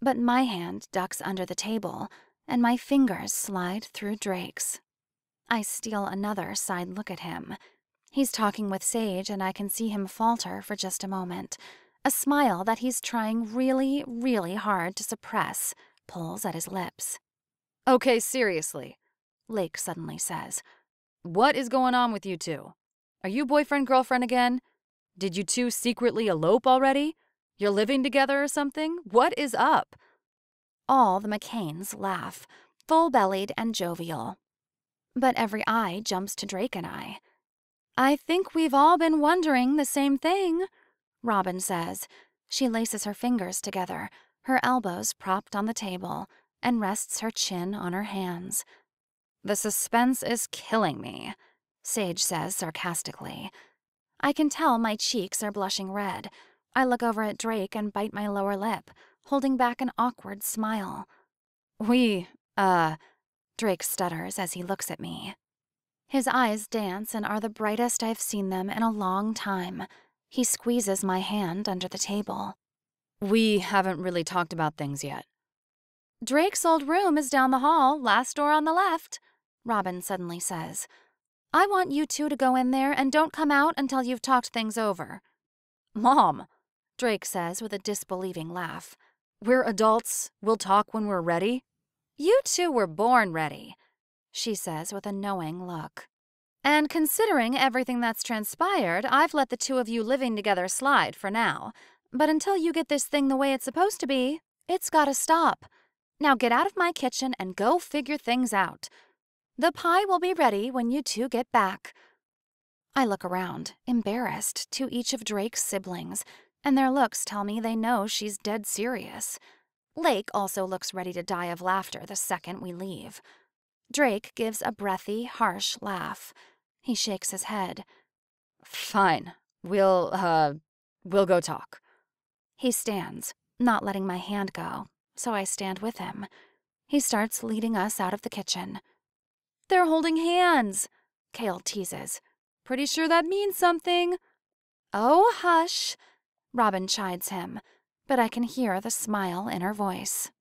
But my hand ducks under the table, and my fingers slide through Drake's. I steal another side look at him. He's talking with Sage, and I can see him falter for just a moment. A smile that he's trying really, really hard to suppress pulls at his lips. "Okay, seriously," Lake suddenly says. "What is going on with you two? Are you boyfriend-girlfriend again? Did you two secretly elope already? You're living together or something? What is up?" All the McCains laugh, full-bellied and jovial. But every eye jumps to Drake and I. "I think we've all been wondering the same thing," Robin says. She laces her fingers together, her elbows propped on the table, and rests her chin on her hands. "The suspense is killing me," Sage says sarcastically. I can tell my cheeks are blushing red. I look over at Drake and bite my lower lip, holding back an awkward smile. "We, Drake stutters as he looks at me. His eyes dance and are the brightest I've seen them in a long time. He squeezes my hand under the table. we haven't really talked about things yet." Drake's old room is down the hall, last door on the left, Robin suddenly says. I want you two to go in there and don't come out until you've talked things over. "Mom," Drake says with a disbelieving laugh. "we're adults. We'll talk when we're ready." You two were born ready, she says with a knowing look. And considering everything that's transpired, I've let the two of you living together slide for now. But until you get this thing the way it's supposed to be, it's gotta stop. Now get out of my kitchen and go figure things out. The pie will be ready when you two get back. I look around, embarrassed, to each of Drake's siblings, and their looks tell me they know she's dead serious. Lake also looks ready to die of laughter the second we leave. Drake gives a breathy, harsh laugh. He shakes his head. "Fine. We'll go talk." He stands, not letting my hand go, so I stand with him. He starts leading us out of the kitchen. They're holding hands, Kale teases. Pretty sure that means something. Oh, hush, Robin chides him, but I can hear the smile in her voice.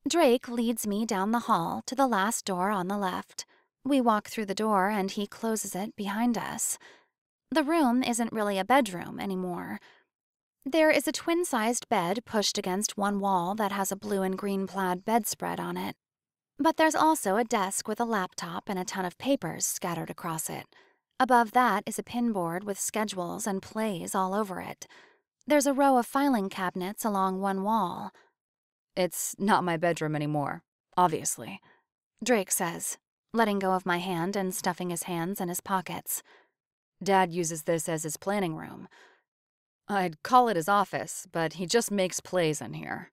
Drake leads me down the hall to the last door on the left. We walk through the door and he closes it behind us. The room isn't really a bedroom anymore. There is a twin-sized bed pushed against one wall that has a blue and green plaid bedspread on it. But there's also a desk with a laptop and a ton of papers scattered across it. Above that is a pinboard with schedules and plays all over it. There's a row of filing cabinets along one wall. "It's not my bedroom anymore, obviously," Drake says, letting go of my hand and stuffing his hands in his pockets. "Dad uses this as his planning room. I'd call it his office, but he just makes plays in here."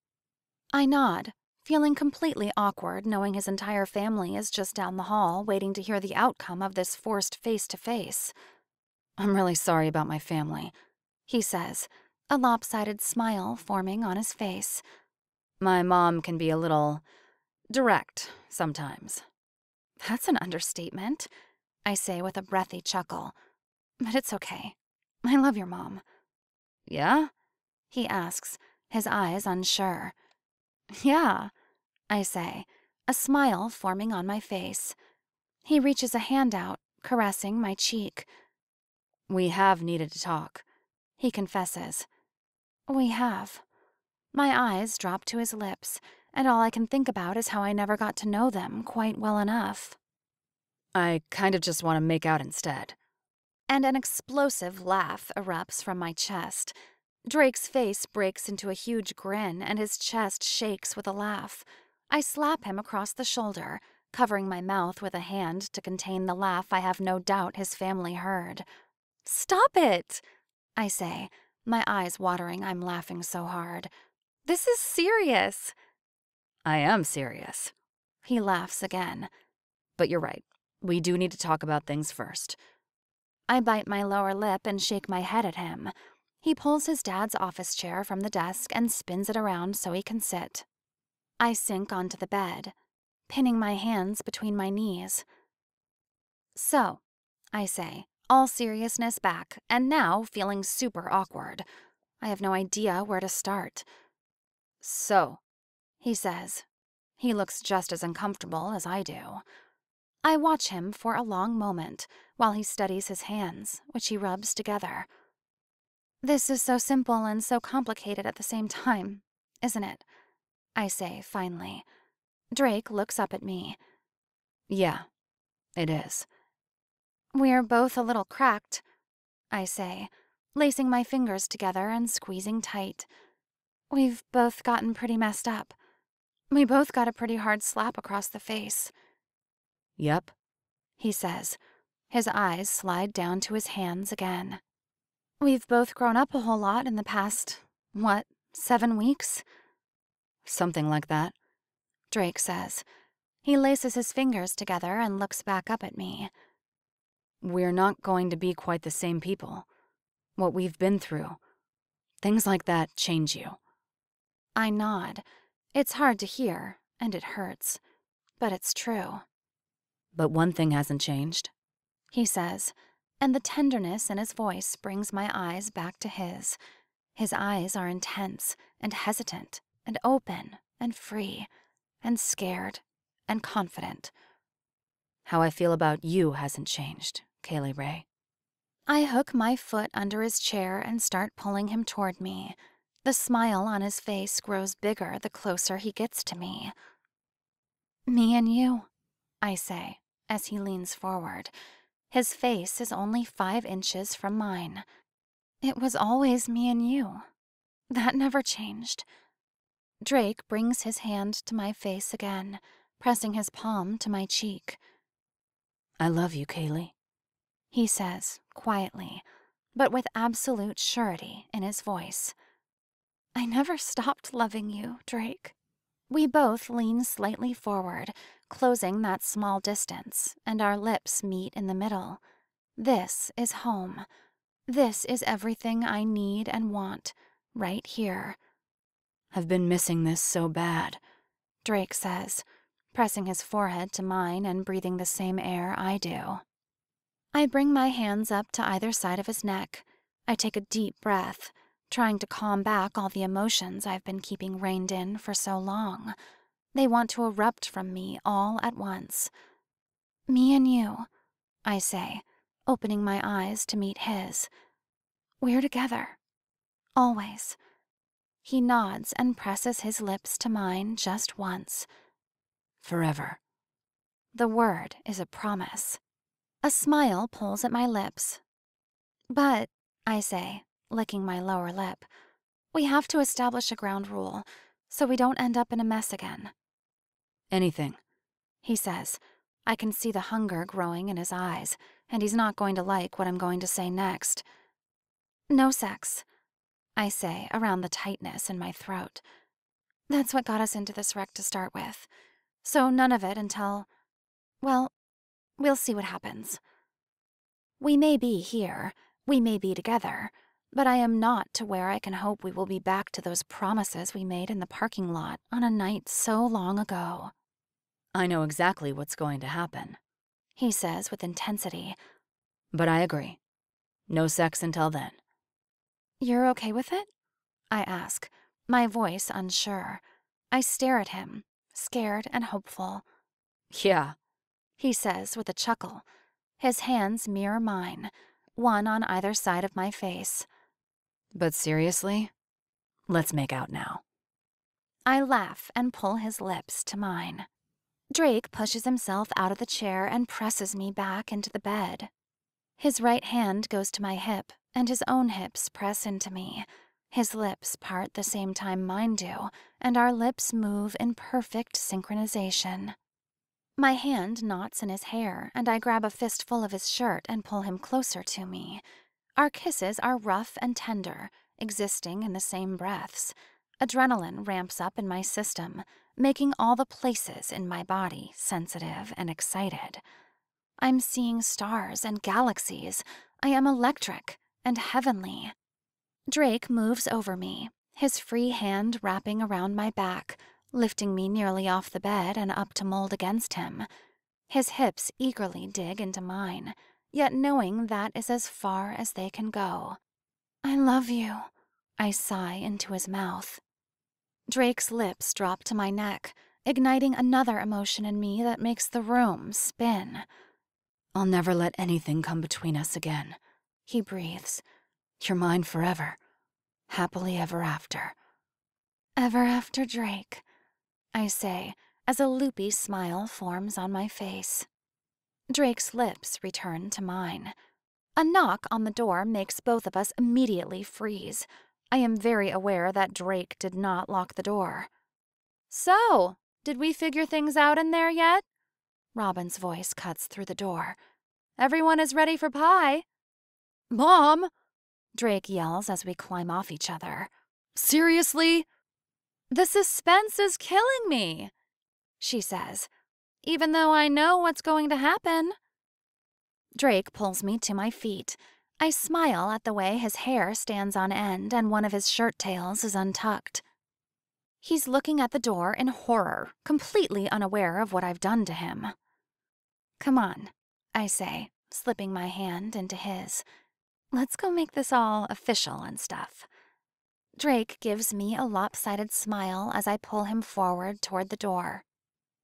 I nod, feeling completely awkward knowing his entire family is just down the hall waiting to hear the outcome of this forced face-to-face. "I'm really sorry about my family," he says, a lopsided smile forming on his face. "My mom can be a little direct sometimes." That's an understatement, I say with a breathy chuckle. But it's okay. I love your mom. "Yeah?" he asks, his eyes unsure. Yeah, I say, a smile forming on my face. He reaches a hand out, caressing my cheek. "We have needed to talk," he confesses. We have. My eyes drop to his lips, and all I can think about is how I never got to know them quite well enough. "I kind of just want to make out instead." And an explosive laugh erupts from my chest. Drake's face breaks into a huge grin, and his chest shakes with a laugh. I slap him across the shoulder, covering my mouth with a hand to contain the laugh I have no doubt his family heard. Stop it, I say, my eyes watering. I'm laughing so hard. This is serious. "I am serious." He laughs again. "But you're right. We do need to talk about things first." I bite my lower lip and shake my head at him. He pulls his dad's office chair from the desk and spins it around so he can sit. I sink onto the bed, pinning my hands between my knees. So, I say, all seriousness back, and now feeling super awkward. I have no idea where to start. "So," he says. He looks just as uncomfortable as I do. I watch him for a long moment while he studies his hands, which he rubs together. This is so simple and so complicated at the same time, isn't it? I say, finally. Drake looks up at me. "Yeah, it is." We're both a little cracked, I say, lacing my fingers together and squeezing tight. We've both gotten pretty messed up. We both got a pretty hard slap across the face. "Yep," he says. His eyes slide down to his hands again. We've both grown up a whole lot in the past, 7 weeks? Something like that. Drake says. He laces his fingers together and looks back up at me. We're not going to be quite the same people. What we've been through. Things like that change you. I nod. It's hard to hear, and it hurts. But it's true. But one thing hasn't changed. He says, and the tenderness in his voice brings my eyes back to his. His eyes are intense and hesitant and open and free and scared and confident. How I feel about you hasn't changed, Kaylee Ray. I hook my foot under his chair and start pulling him toward me. The smile on his face grows bigger the closer he gets to me. Me and you, I say, as he leans forward. His face is only 5 inches from mine. It was always me and you. That never changed. Drake brings his hand to my face again, pressing his palm to my cheek. I love you, Kaylee. He says, quietly, but with absolute surety in his voice. I never stopped loving you, Drake. We both lean slightly forward, closing that small distance, and our lips meet in the middle. This is home. This is everything I need and want, right here. I've been missing this so bad, Drake says, pressing his forehead to mine and breathing the same air I do. I bring my hands up to either side of his neck. I take a deep breath, trying to calm back all the emotions I've been keeping reined in for so long. They want to erupt from me all at once. Me and you, I say, opening my eyes to meet his. We're together. Always. He nods and presses his lips to mine just once. Forever. The word is a promise. A smile pulls at my lips. But, I say, licking my lower lip, we have to establish a ground rule, so we don't end up in a mess again. Anything, He says. I can see the hunger growing in his eyes, and he's not going to like what I'm going to say next. No sex, I say, around the tightness in my throat. That's what got us into this wreck to start with. So none of it until, well, we'll see what happens. We may be here, we may be together, but I am not to where I can hope we will be back to those promises we made in the parking lot on a night so long ago. I know exactly what's going to happen, He says with intensity. but I agree. No sex until then. You're okay with it? I ask, my voice unsure. I stare at him, scared and hopeful. Yeah, He says with a chuckle. His hands mirror mine, one on either side of my face. but seriously, let's make out now. I laugh and pull his lips to mine. Drake pushes himself out of the chair and presses me back into the bed. His right hand goes to my hip, and his own hips press into me. His lips part the same time mine do, and our lips move in perfect synchronization. My hand knots in his hair, and I grab a fistful of his shirt and pull him closer to me. Our kisses are rough and tender, existing in the same breaths. Adrenaline ramps up in my system, making all the places in my body sensitive and excited. I'm seeing stars and galaxies. I am electric and heavenly. Drake moves over me, his free hand wrapping around my back, lifting me nearly off the bed and up to mold against him. His hips eagerly dig into mine, yet knowing that is as far as they can go. I love you, I sigh into his mouth. Drake's lips drop to my neck, igniting another emotion in me that makes the room spin. I'll never let anything come between us again, He breathes. You're mine forever, happily ever after. Ever after Drake, I say, as a loopy smile forms on my face. Drake's lips return to mine. A knock on the door makes both of us immediately freeze. I am very aware that Drake did not lock the door. So, did we figure things out in there yet? Robin's voice cuts through the door. Everyone is ready for pie. Mom! Drake yells as we climb off each other. Seriously? "The suspense is killing me," she says, "even though I know what's going to happen." Drake pulls me to my feet. I smile at the way his hair stands on end and one of his shirt tails is untucked. He's looking at the door in horror, completely unaware of what I've done to him. "Come on," I say, slipping my hand into his. "Let's go make this all official and stuff." Drake gives me a lopsided smile as I pull him forward toward the door.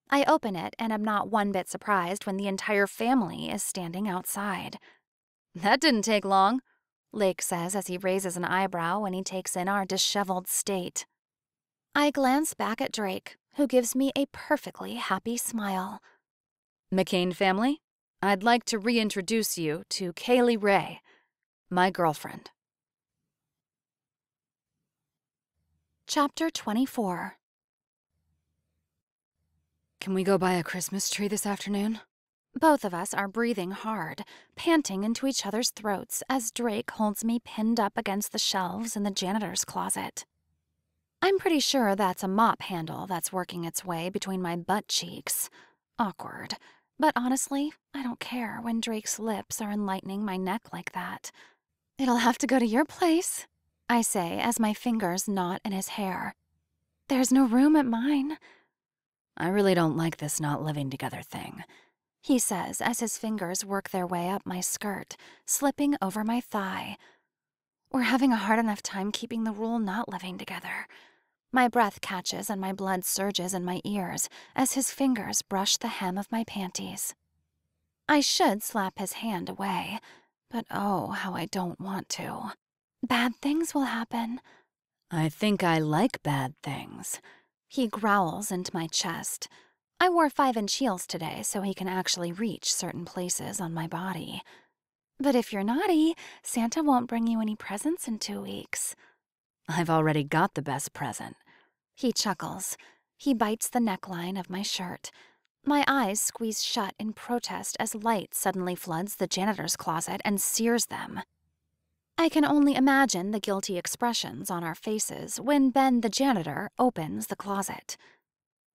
I open it and am not one bit surprised when the entire family is standing outside. "That didn't take long," Lake says as he raises an eyebrow when he takes in our disheveled state. I glance back at Drake, who gives me a perfectly happy smile. McCain family, I'd like to reintroduce you to Kaylee Ray, my girlfriend. Chapter 24. Can we go buy a Christmas tree this afternoon? Both of us are breathing hard, panting into each other's throats as Drake holds me pinned up against the shelves in the janitor's closet. I'm pretty sure that's a mop handle that's working its way between my butt cheeks. Awkward. But honestly, I don't care when Drake's lips are enlightening my neck like that. "It'll have to go to your place," I say as my fingers knot in his hair. "There's no room at mine." I really don't like this not living together thing, he says as his fingers work their way up my skirt, slipping over my thigh. We're having a hard enough time keeping the rule not living together. My breath catches and my blood surges in my ears as his fingers brush the hem of my panties. I should slap his hand away, but oh, how I don't want to. Bad things will happen. I think I like bad things. He growls into my chest. I wore 5-inch heels today so he can actually reach certain places on my body. But if you're naughty, Santa won't bring you any presents in 2 weeks. I've already got the best present. He chuckles. He bites the neckline of my shirt. My eyes squeeze shut in protest as light suddenly floods the janitor's closet and sears them. I can only imagine the guilty expressions on our faces when Ben the janitor opens the closet.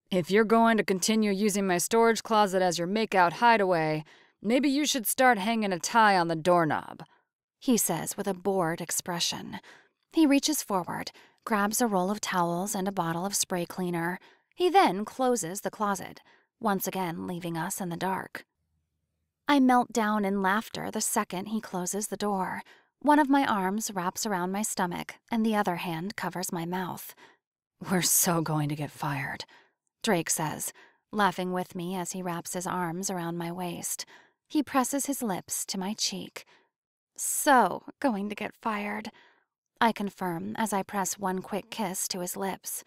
If you're going to continue using my storage closet as your make-out hideaway, maybe you should start hanging a tie on the doorknob, he says with a bored expression. He reaches forward, grabs a roll of towels and a bottle of spray cleaner. He then closes the closet, once again leaving us in the dark. I melt down in laughter the second he closes the door. One of my arms wraps around my stomach, and the other hand covers my mouth. "We're so going to get fired," Drake says, laughing with me as he wraps his arms around my waist. He presses his lips to my cheek. "So going to get fired," I confirm as I press one quick kiss to his lips.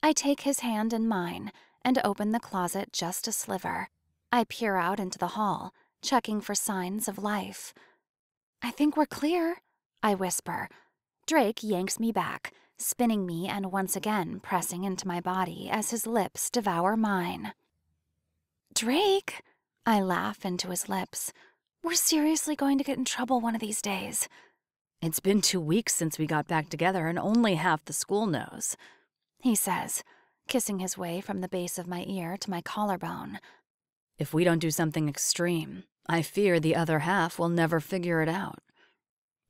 I take his hand in mine and open the closet just a sliver. I peer out into the hall, checking for signs of life. "I think we're clear," I whisper. Drake yanks me back, spinning me and once again pressing into my body as his lips devour mine. "Drake," I laugh into his lips. "We're seriously going to get in trouble one of these days." "It's been 2 weeks since we got back together and only half the school knows," he says, kissing his way from the base of my ear to my collarbone. "If we don't do something extreme, I fear the other half will never figure it out."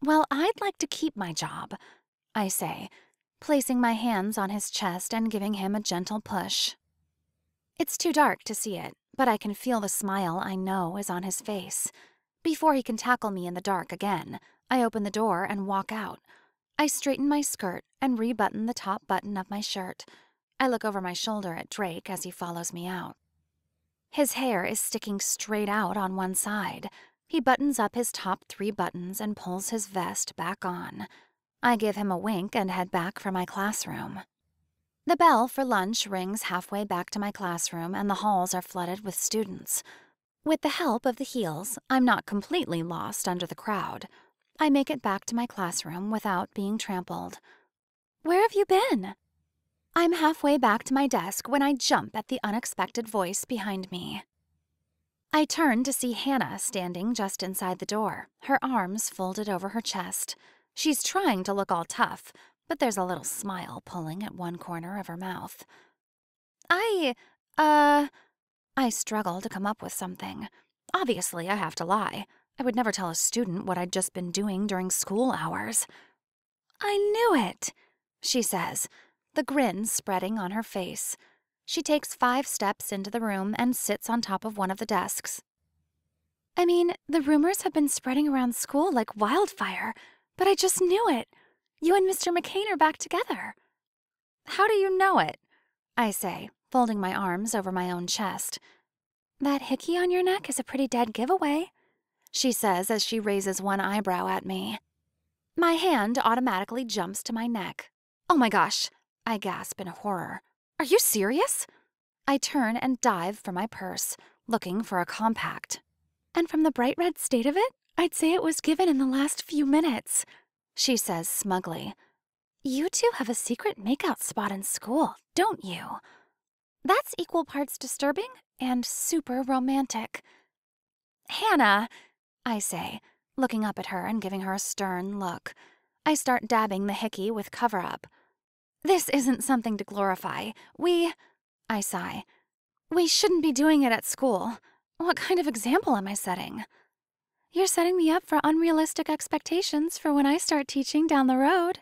"Well, I'd like to keep my job," I say, placing my hands on his chest and giving him a gentle push. It's too dark to see it, but I can feel the smile I know is on his face. Before he can tackle me in the dark again, I open the door and walk out. I straighten my skirt and rebutton the top button of my shirt. I look over my shoulder at Drake as he follows me out. His hair is sticking straight out on one side. He buttons up his top 3 buttons and pulls his vest back on. I give him a wink and head back for my classroom. The bell for lunch rings halfway back to my classroom and the halls are flooded with students. With the help of the heels, I'm not completely lost under the crowd. I make it back to my classroom without being trampled. "Where have you been?" I'm halfway back to my desk when I jump at the unexpected voice behind me. I turn to see Hannah standing just inside the door, her arms folded over her chest. She's trying to look all tough, but there's a little smile pulling at one corner of her mouth. I struggle to come up with something. Obviously, I have to lie. I would never tell a student what I'd just been doing during school hours. I knew it, she says, the grin spreading on her face. She takes 5 steps into the room and sits on top of one of the desks. I mean, the rumors have been spreading around school like wildfire, but I just knew it. You and Mr. McCain are back together. How do you know it? I say, folding my arms over my own chest. That hickey on your neck is a pretty dead giveaway, she says as she raises one eyebrow at me. My hand automatically jumps to my neck. Oh my gosh, I gasp in horror. Are you serious? I turn and dive for my purse, looking for a compact. And from the bright red state of it, I'd say it was given in the last few minutes, she says smugly. You two have a secret makeout spot in school, don't you? That's equal parts disturbing and super romantic. Hannah, I say, looking up at her and giving her a stern look. I start dabbing the hickey with cover-up. This isn't something to glorify. I sigh. We shouldn't be doing it at school. What kind of example am I setting? You're setting me up for unrealistic expectations for when I start teaching down the road.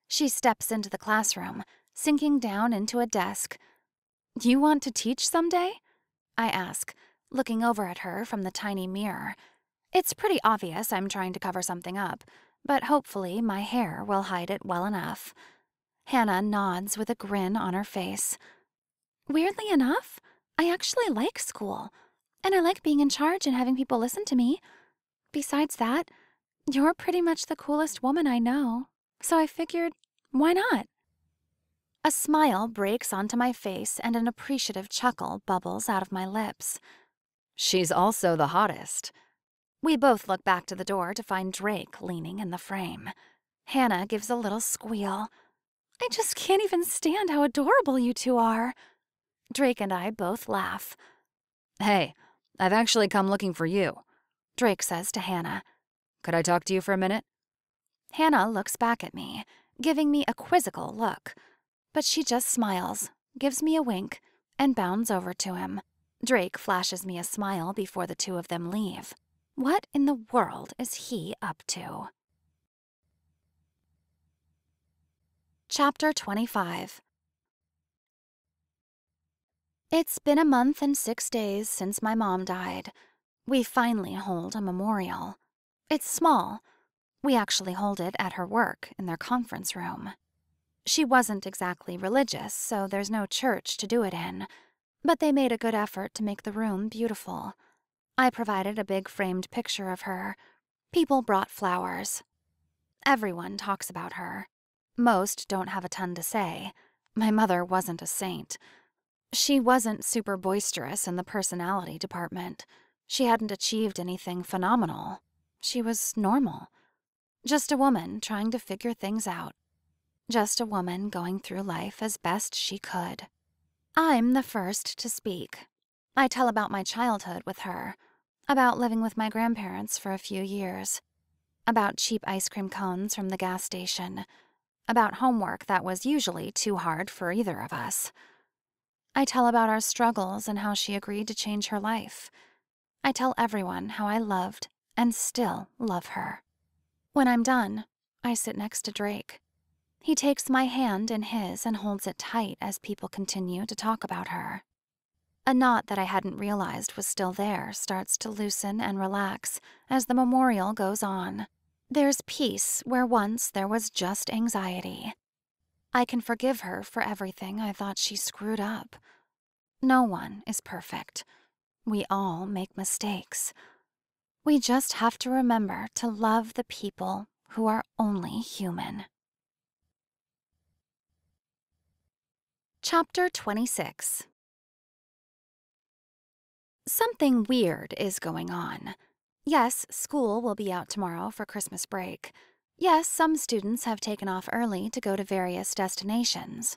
She steps into the classroom, sinking down into a desk. You want to teach someday? I ask, looking over at her from the tiny mirror. It's pretty obvious I'm trying to cover something up, but hopefully my hair will hide it well enough. Hannah nods with a grin on her face. Weirdly enough, I actually like school, and I like being in charge and having people listen to me. Besides that, you're pretty much the coolest woman I know, so I figured, why not? A smile breaks onto my face and an appreciative chuckle bubbles out of my lips. She's also the hottest. We both look back to the door to find Drake leaning in the frame. Hannah gives a little squeal. I just can't even stand how adorable you two are. Drake and I both laugh. Hey, I've actually come looking for you, Drake says to Hannah. Could I talk to you for a minute? Hannah looks back at me, giving me a quizzical look. But she just smiles, gives me a wink, and bounds over to him. Drake flashes me a smile before the two of them leave. What in the world is he up to? Chapter 25. It's been a month and 6 days since my mom died. We finally hold a memorial. It's small. We actually hold it at her work in their conference room. She wasn't exactly religious, so there's no church to do it in, but they made a good effort to make the room beautiful. I provided a big framed picture of her. People brought flowers. Everyone talks about her. Most don't have a ton to say. My mother wasn't a saint. She wasn't super boisterous in the personality department. She hadn't achieved anything phenomenal. She was normal. Just a woman trying to figure things out. Just a woman going through life as best she could. I'm the first to speak. I tell about my childhood with her, about living with my grandparents for a few years, about cheap ice cream cones from the gas station, about homework that was usually too hard for either of us. I tell about our struggles and how she agreed to change her life. I tell everyone how I loved and still love her. When I'm done, I sit next to Drake. He takes my hand in his and holds it tight as people continue to talk about her. A knot that I hadn't realized was still there starts to loosen and relax as the memorial goes on. There's peace where once there was just anxiety. I can forgive her for everything I thought she screwed up. No one is perfect. We all make mistakes. We just have to remember to love the people who are only human. Chapter 26. Something weird is going on. Yes, school will be out tomorrow for Christmas break. Yes, some students have taken off early to go to various destinations.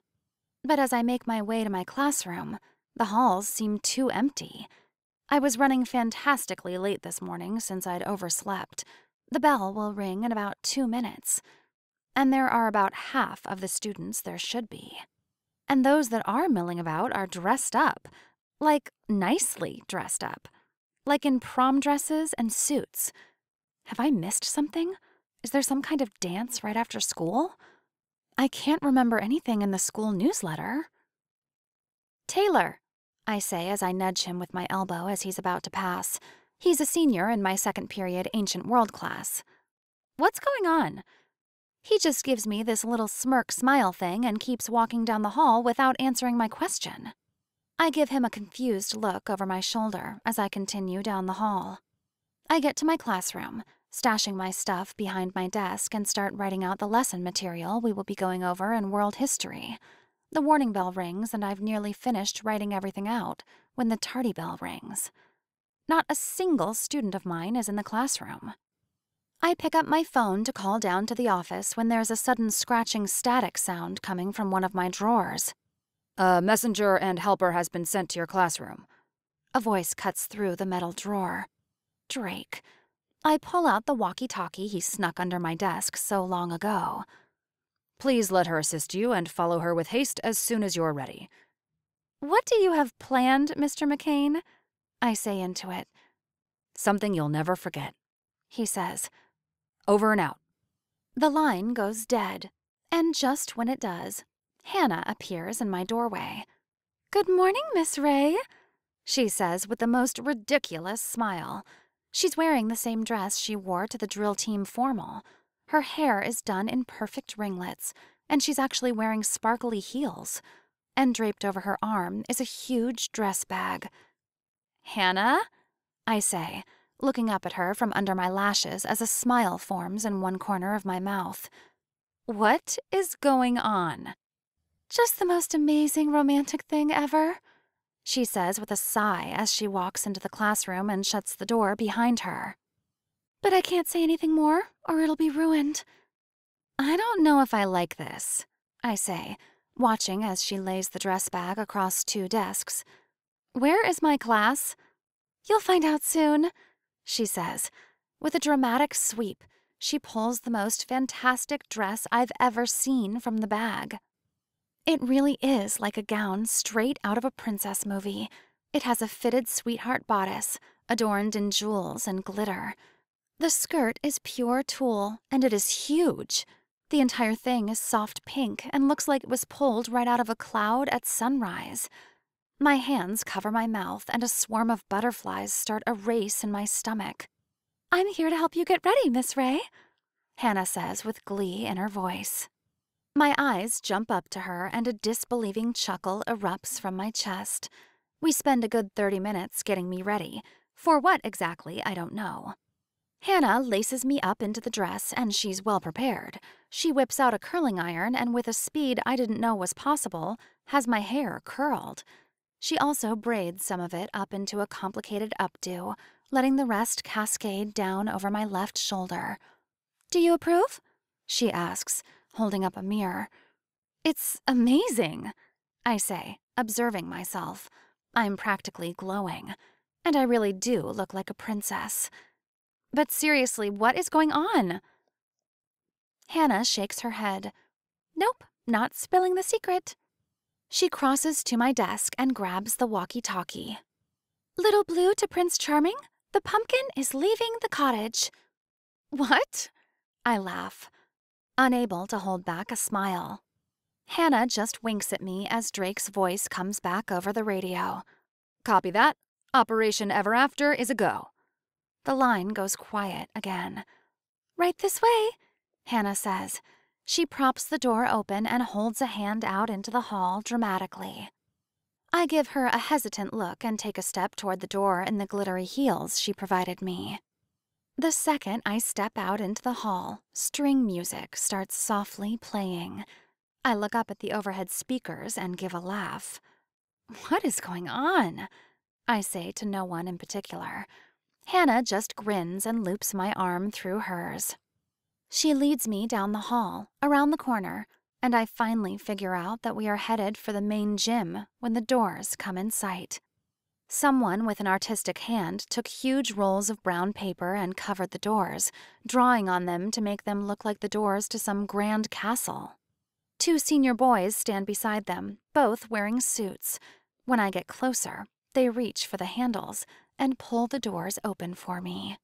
But as I make my way to my classroom, the halls seem too empty. I was running fantastically late this morning since I'd overslept. The bell will ring in about 2 minutes. and there are about half of the students there should be. And those that are milling about are dressed up, like nicely dressed up, like in prom dresses and suits. Have I missed something? Is there some kind of dance right after school? I can't remember anything in the school newsletter. Taylor, I say as I nudge him with my elbow as he's about to pass. He's a senior in my second period ancient world class. What's going on? He just gives me this little smirk smile thing and keeps walking down the hall without answering my question. I give him a confused look over my shoulder as I continue down the hall. I get to my classroom, stashing my stuff behind my desk, and start writing out the lesson material we will be going over in world history. The warning bell rings, and I've nearly finished writing everything out when the tardy bell rings. Not a single student of mine is in the classroom. I pick up my phone to call down to the office when there's a sudden scratching static sound coming from one of my drawers. A messenger and helper has been sent to your classroom. A voice cuts through the metal drawer. Drake. I pull out the walkie-talkie he snuck under my desk so long ago. Please let her assist you and follow her with haste as soon as you're ready. What do you have planned, Mr. McCain? I say into it. Something you'll never forget, He says. Over and out. The line goes dead, and just when it does, Hannah appears in my doorway. Good morning, Miss Ray, she says with the most ridiculous smile. She's wearing the same dress she wore to the drill team formal. Her hair is done in perfect ringlets, and she's actually wearing sparkly heels. And draped over her arm is a huge dress bag. Hannah? I say, looking up at her from under my lashes as a smile forms in one corner of my mouth. What is going on? Just the most amazing romantic thing ever, she says with a sigh as she walks into the classroom and shuts the door behind her. But I can't say anything more, or it'll be ruined. I don't know if I like this, I say, watching as she lays the dress bag across 2 desks. Where is my class? You'll find out soon, she says. With a dramatic sweep, she pulls the most fantastic dress I've ever seen from the bag. It really is like a gown straight out of a princess movie. It has a fitted sweetheart bodice, adorned in jewels and glitter. The skirt is pure tulle, and it is huge. The entire thing is soft pink and looks like it was pulled right out of a cloud at sunrise. My hands cover my mouth, and a swarm of butterflies start a race in my stomach. I'm here to help you get ready, Miss Ray, Hannah says with glee in her voice. My eyes jump up to her, and a disbelieving chuckle erupts from my chest. We spend a good 30 minutes getting me ready. For what exactly, I don't know. Hannah laces me up into the dress, and she's well prepared. She whips out a curling iron, and with a speed I didn't know was possible, has my hair curled. She also braids some of it up into a complicated updo, letting the rest cascade down over my left shoulder. Do you approve? She asks, holding up a mirror. It's amazing, I say, observing myself. I'm practically glowing, and I really do look like a princess. But seriously, what is going on? Hannah shakes her head. Nope, not spilling the secret. She crosses to my desk and grabs the walkie-talkie. Little Blue to Prince Charming, the pumpkin is leaving the cottage. What? I laugh, unable to hold back a smile. Hannah just winks at me as Drake's voice comes back over the radio. Copy that. Operation Ever After is a go. The line goes quiet again. Right this way, Hannah says. She props the door open and holds a hand out into the hall dramatically. I give her a hesitant look and take a step toward the door in the glittery heels she provided me. The second I step out into the hall, string music starts softly playing. I look up at the overhead speakers and give a laugh. What is going on? I say to no one in particular. Hannah just grins and loops my arm through hers. She leads me down the hall, around the corner, and I finally figure out that we are headed for the main gym when the doors come in sight. Someone with an artistic hand took huge rolls of brown paper and covered the doors, drawing on them to make them look like the doors to some grand castle. 2 senior boys stand beside them, both wearing suits. When I get closer, they reach for the handles and pull the doors open for me.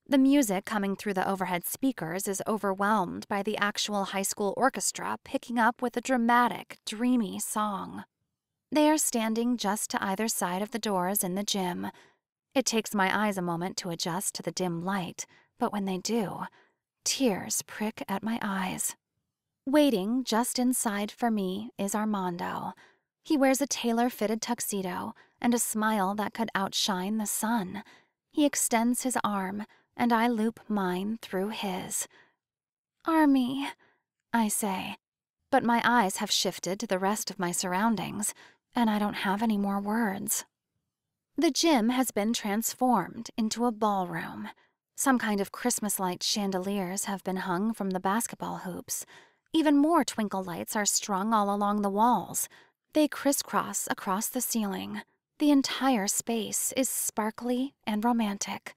The music coming through the overhead speakers is overwhelmed by the actual high school orchestra picking up with a dramatic, dreamy song. They are standing just to either side of the doors in the gym. It takes my eyes a moment to adjust to the dim light, but when they do, tears prick at my eyes. Waiting just inside for me is Armando. He wears a tailor-fitted tuxedo and a smile that could outshine the sun. He extends his arm, and I loop mine through his. "Army," I say, but my eyes have shifted to the rest of my surroundings, and I don't have any more words. The gym has been transformed into a ballroom. Some kind of Christmas light chandeliers have been hung from the basketball hoops. Even more twinkle lights are strung all along the walls. They crisscross across the ceiling. The entire space is sparkly and romantic.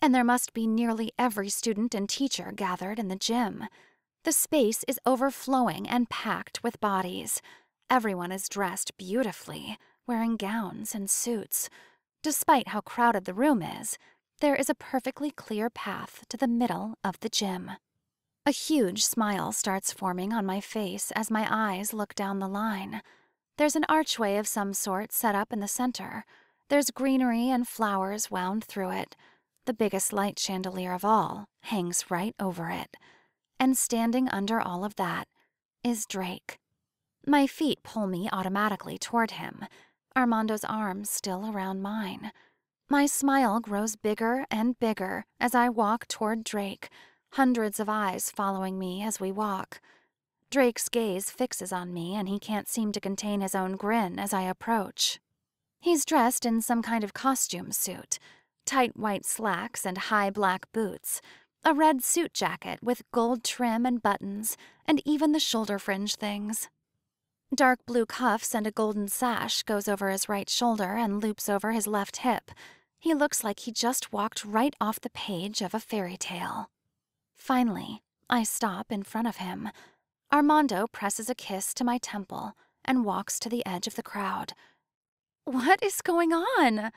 And there must be nearly every student and teacher gathered in the gym. The space is overflowing and packed with bodies. Everyone is dressed beautifully, wearing gowns and suits. Despite how crowded the room is, there is a perfectly clear path to the middle of the gym. A huge smile starts forming on my face as my eyes look down the line. There's an archway of some sort set up in the center. There's greenery and flowers wound through it. The biggest light chandelier of all hangs right over it. And standing under all of that is Drake. My feet pull me automatically toward him, Armando's arms still around mine. My smile grows bigger and bigger as I walk toward Drake, hundreds of eyes following me as we walk. Drake's gaze fixes on me, and he can't seem to contain his own grin as I approach. He's dressed in some kind of costume suit, tight white slacks and high black boots, a red suit jacket with gold trim and buttons, and even the shoulder fringe things. Dark blue cuffs and a golden sash goes over his right shoulder and loops over his left hip. He looks like he just walked right off the page of a fairy tale. Finally, I stop in front of him. Armando presses a kiss to my temple and walks to the edge of the crowd. "What is going on?"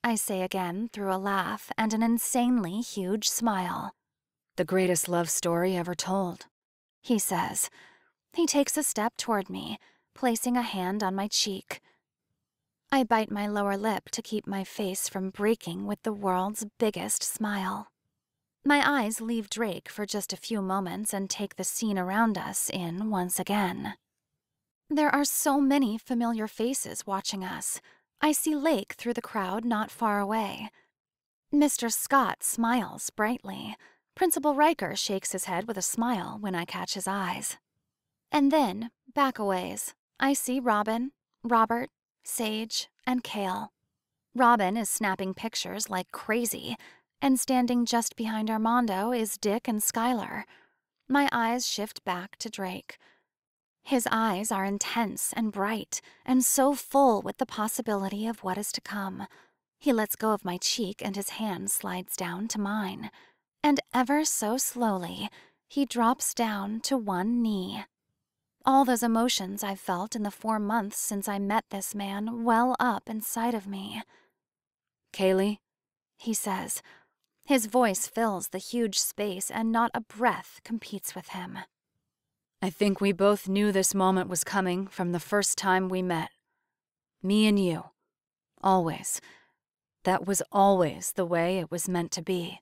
I say again through a laugh and an insanely huge smile. "The greatest love story ever told," he says. He takes a step toward me, placing a hand on my cheek. I bite my lower lip to keep my face from breaking with the world's biggest smile. My eyes leave Drake for just a few moments and take the scene around us in once again. There are so many familiar faces watching us. I see Lake through the crowd not far away. Mr. Scott smiles brightly. Principal Riker shakes his head with a smile when I catch his eyes. And then, back a ways, I see Robin, Robert, Sage, and Kale. Robin is snapping pictures like crazy, and standing just behind Armando is Dick and Skylar. My eyes shift back to Drake. His eyes are intense and bright, and so full with the possibility of what is to come. He lets go of my cheek and his hand slides down to mine. And ever so slowly, he drops down to one knee. All those emotions I've felt in the 4 months since I met this man well up inside of me. "Kaylee," he says. His voice fills the huge space and not a breath competes with him. "I think we both knew this moment was coming from the first time we met. Me and you. Always. That was always the way it was meant to be.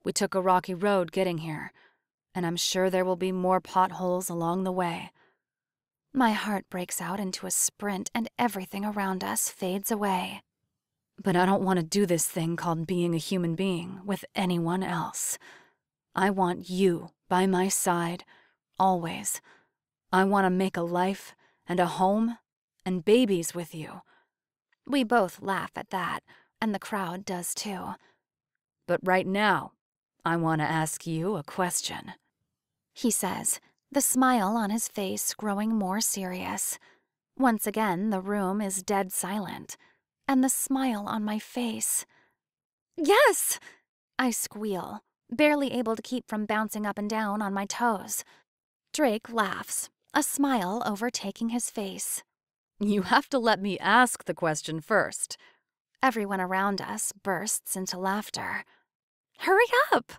We took a rocky road getting here, and I'm sure there will be more potholes along the way." My heart breaks out into a sprint and everything around us fades away. "But I don't want to do this thing called being a human being with anyone else. I want you by my side, always. I want to make a life and a home and babies with you." We both laugh at that, and the crowd does too. "But right now, I want to ask you a question," he says, the smile on his face growing more serious. Once again, the room is dead silent. and the smile on my face. Yes! I squeal, barely able to keep from bouncing up and down on my toes. Drake laughs, a smile overtaking his face. You have to let me ask the question first. Everyone around us bursts into laughter. Hurry up,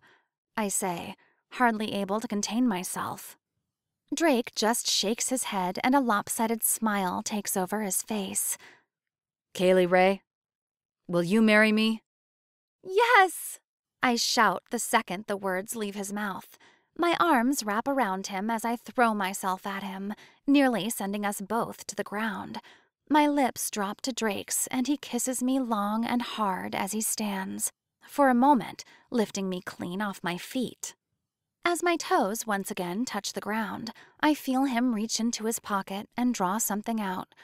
I say, hardly able to contain myself. Drake just shakes his head and a lopsided smile takes over his face. Kaylee Ray, will you marry me? Yes! I shout the second the words leave his mouth. My arms wrap around him as I throw myself at him, nearly sending us both to the ground. My lips drop to Drake's, and he kisses me long and hard as he stands, for a moment lifting me clean off my feet. As my toes once again touch the ground, I feel him reach into his pocket and draw something out.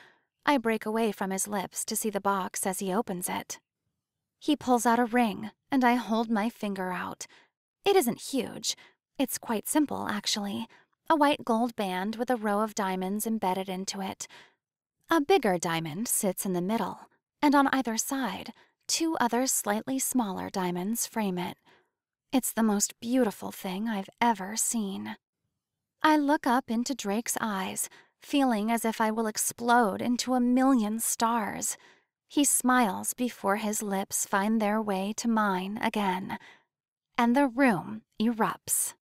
I break away from his lips to see the box as he opens it. He pulls out a ring, and I hold my finger out. It isn't huge. It's quite simple, actually. A white gold band with a row of diamonds embedded into it. A bigger diamond sits in the middle, and on either side, 2 other slightly smaller diamonds frame it. It's the most beautiful thing I've ever seen. I look up into Drake's eyes, feeling as if I will explode into a million stars. He smiles before his lips find their way to mine again, and the room erupts.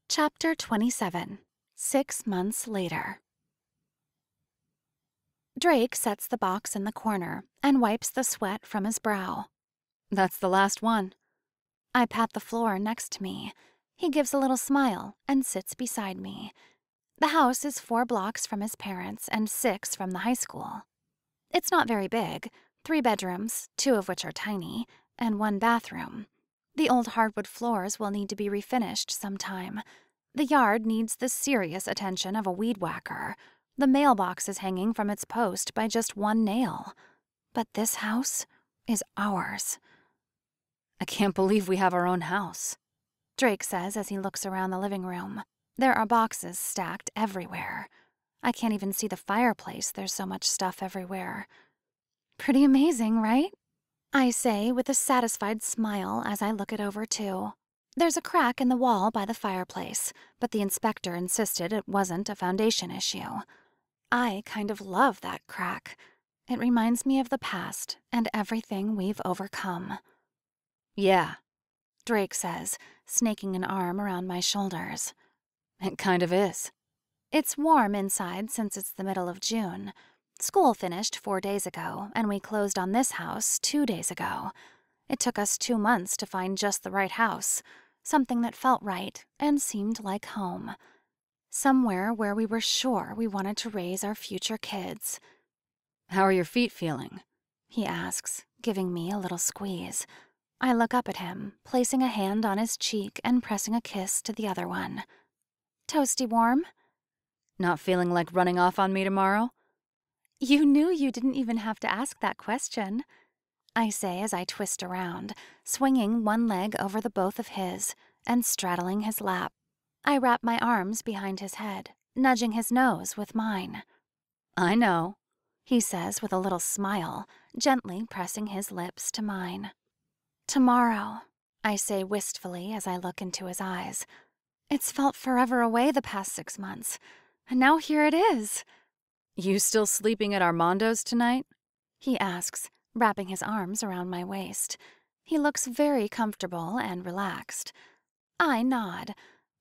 Chapter 27. 6 months later. Drake sets the box in the corner and wipes the sweat from his brow. That's the last one. I pat the floor next to me. He gives a little smile and sits beside me. The house is 4 blocks from his parents and 6 from the high school. It's not very big, 3 bedrooms, 2 of which are tiny, and 1 bathroom. The old hardwood floors will need to be refinished sometime. The yard needs the serious attention of a weed whacker. The mailbox is hanging from its post by just 1 nail. But this house is ours. I can't believe we have our own house, Drake says as he looks around the living room. There are boxes stacked everywhere. I can't even see the fireplace, there's so much stuff everywhere. Pretty amazing, right? I say with a satisfied smile as I look it over too. There's a crack in the wall by the fireplace, but the inspector insisted it wasn't a foundation issue. I kind of love that crack. It reminds me of the past and everything we've overcome. Yeah, Drake says, snaking an arm around my shoulders. it kind of is. It's warm inside since it's the middle of June. School finished 4 days ago, and we closed on this house 2 days ago. It took us 2 months to find just the right house, something that felt right and seemed like home. Somewhere where we were sure we wanted to raise our future kids. How are your feet feeling? He asks, giving me a little squeeze. I look up at him, placing a hand on his cheek and pressing a kiss to the other one. Toasty warm? Not feeling like running off on me tomorrow? You knew you didn't even have to ask that question, I say as I twist around, swinging one leg over the both of his and straddling his lap. I wrap my arms behind his head, nudging his nose with mine. I know, he says with a little smile, gently pressing his lips to mine. Tomorrow, I say wistfully as I look into his eyes. It's felt forever away the past 6 months, and now here it is. You still sleeping at Armando's tonight? He asks, wrapping his arms around my waist. He looks very comfortable and relaxed. I nod.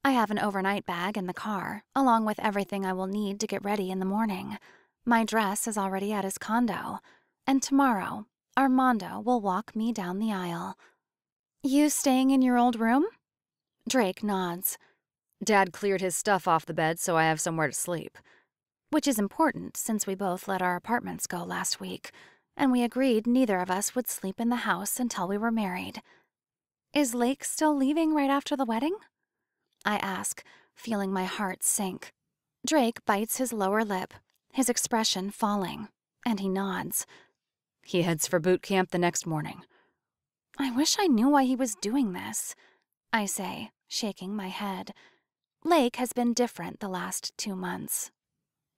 I have an overnight bag in the car, along with everything I will need to get ready in the morning. My dress is already at his condo, and tomorrow, Armando will walk me down the aisle. You staying in your old room? Drake nods. Dad cleared his stuff off the bed so I have somewhere to sleep. Which is important since we both let our apartments go last week, and we agreed neither of us would sleep in the house until we were married. Is Lake still leaving right after the wedding? I ask, feeling my heart sink. Drake bites his lower lip, his expression falling, and he nods. He heads for boot camp the next morning. I wish I knew why he was doing this, I say, shaking my head. Lake has been different the last 2 months.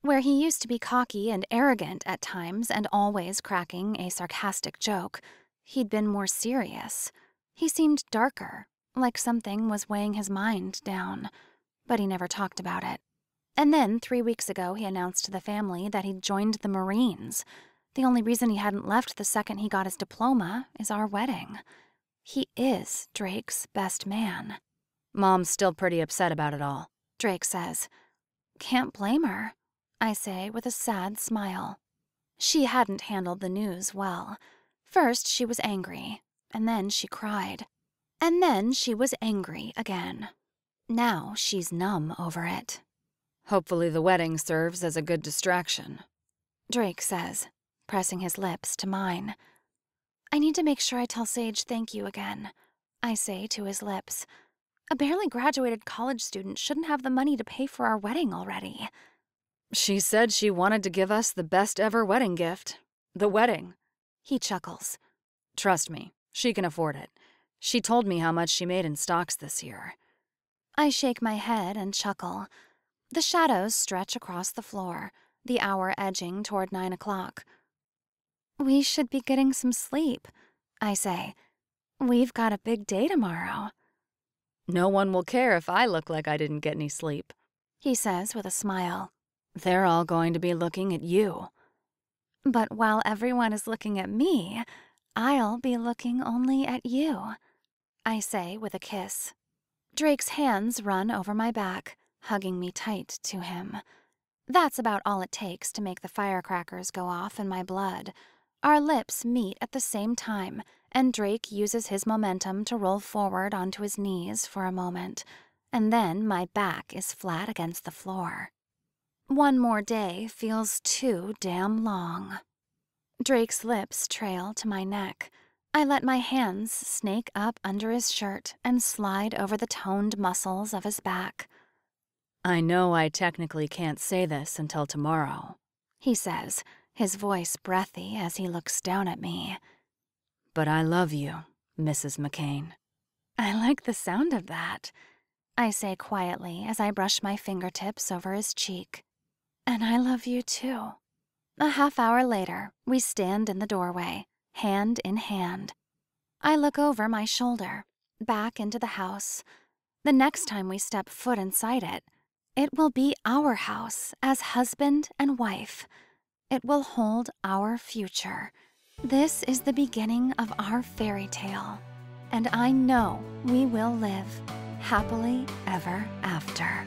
Where he used to be cocky and arrogant at times and always cracking a sarcastic joke, he'd been more serious. He seemed darker, like something was weighing his mind down, but he never talked about it. And then 3 weeks ago, he announced to the family that he'd joined the Marines. The only reason he hadn't left the second he got his diploma is our wedding. He is Drake's best man. Mom's still pretty upset about it all, Drake says. Can't blame her, I say with a sad smile. She hadn't handled the news well. First, she was angry, and then she cried. And then she was angry again. Now she's numb over it. Hopefully the wedding serves as a good distraction, Drake says, pressing his lips to mine. I need to make sure I tell Sage thank you again, I say to his lips. A barely graduated college student shouldn't have the money to pay for our wedding already. She said she wanted to give us the best ever wedding gift. The wedding. He chuckles. Trust me, she can afford it. She told me how much she made in stocks this year. I shake my head and chuckle. The shadows stretch across the floor, the hour edging toward 9 o'clock. We should be getting some sleep, I say. We've got a big day tomorrow. No one will care if I look like I didn't get any sleep, he says with a smile. They're all going to be looking at you. But while everyone is looking at me, I'll be looking only at you, I say with a kiss. Drake's hands run over my back, hugging me tight to him. That's about all it takes to make the firecrackers go off in my blood. Our lips meet at the same time, and Drake uses his momentum to roll forward onto his knees for a moment, and then my back is flat against the floor. One more day feels too damn long. Drake's lips trail to my neck. I let my hands snake up under his shirt and slide over the toned muscles of his back. I know I technically can't say this until tomorrow, he says, his voice breathy as he looks down at me. But I love you, Mrs. McCain. I like the sound of that, I say quietly as I brush my fingertips over his cheek. And I love you too. A half hour later, we stand in the doorway, hand in hand. I look over my shoulder, back into the house. The next time we step foot inside it, it will be our house as husband and wife. It will hold our future. This is the beginning of our fairy tale, and I know we will live happily ever after.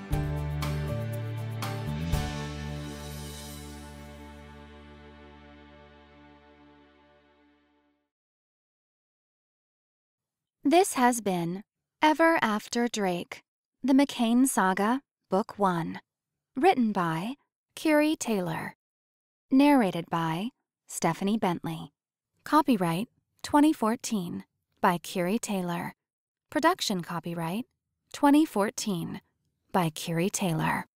This has been Ever After Drake, The McCain Saga, Book 1. Written by Keary Taylor. Narrated by Stephanie Bentley. Copyright 2014 by Keary Taylor. Production copyright 2014 by Keary Taylor.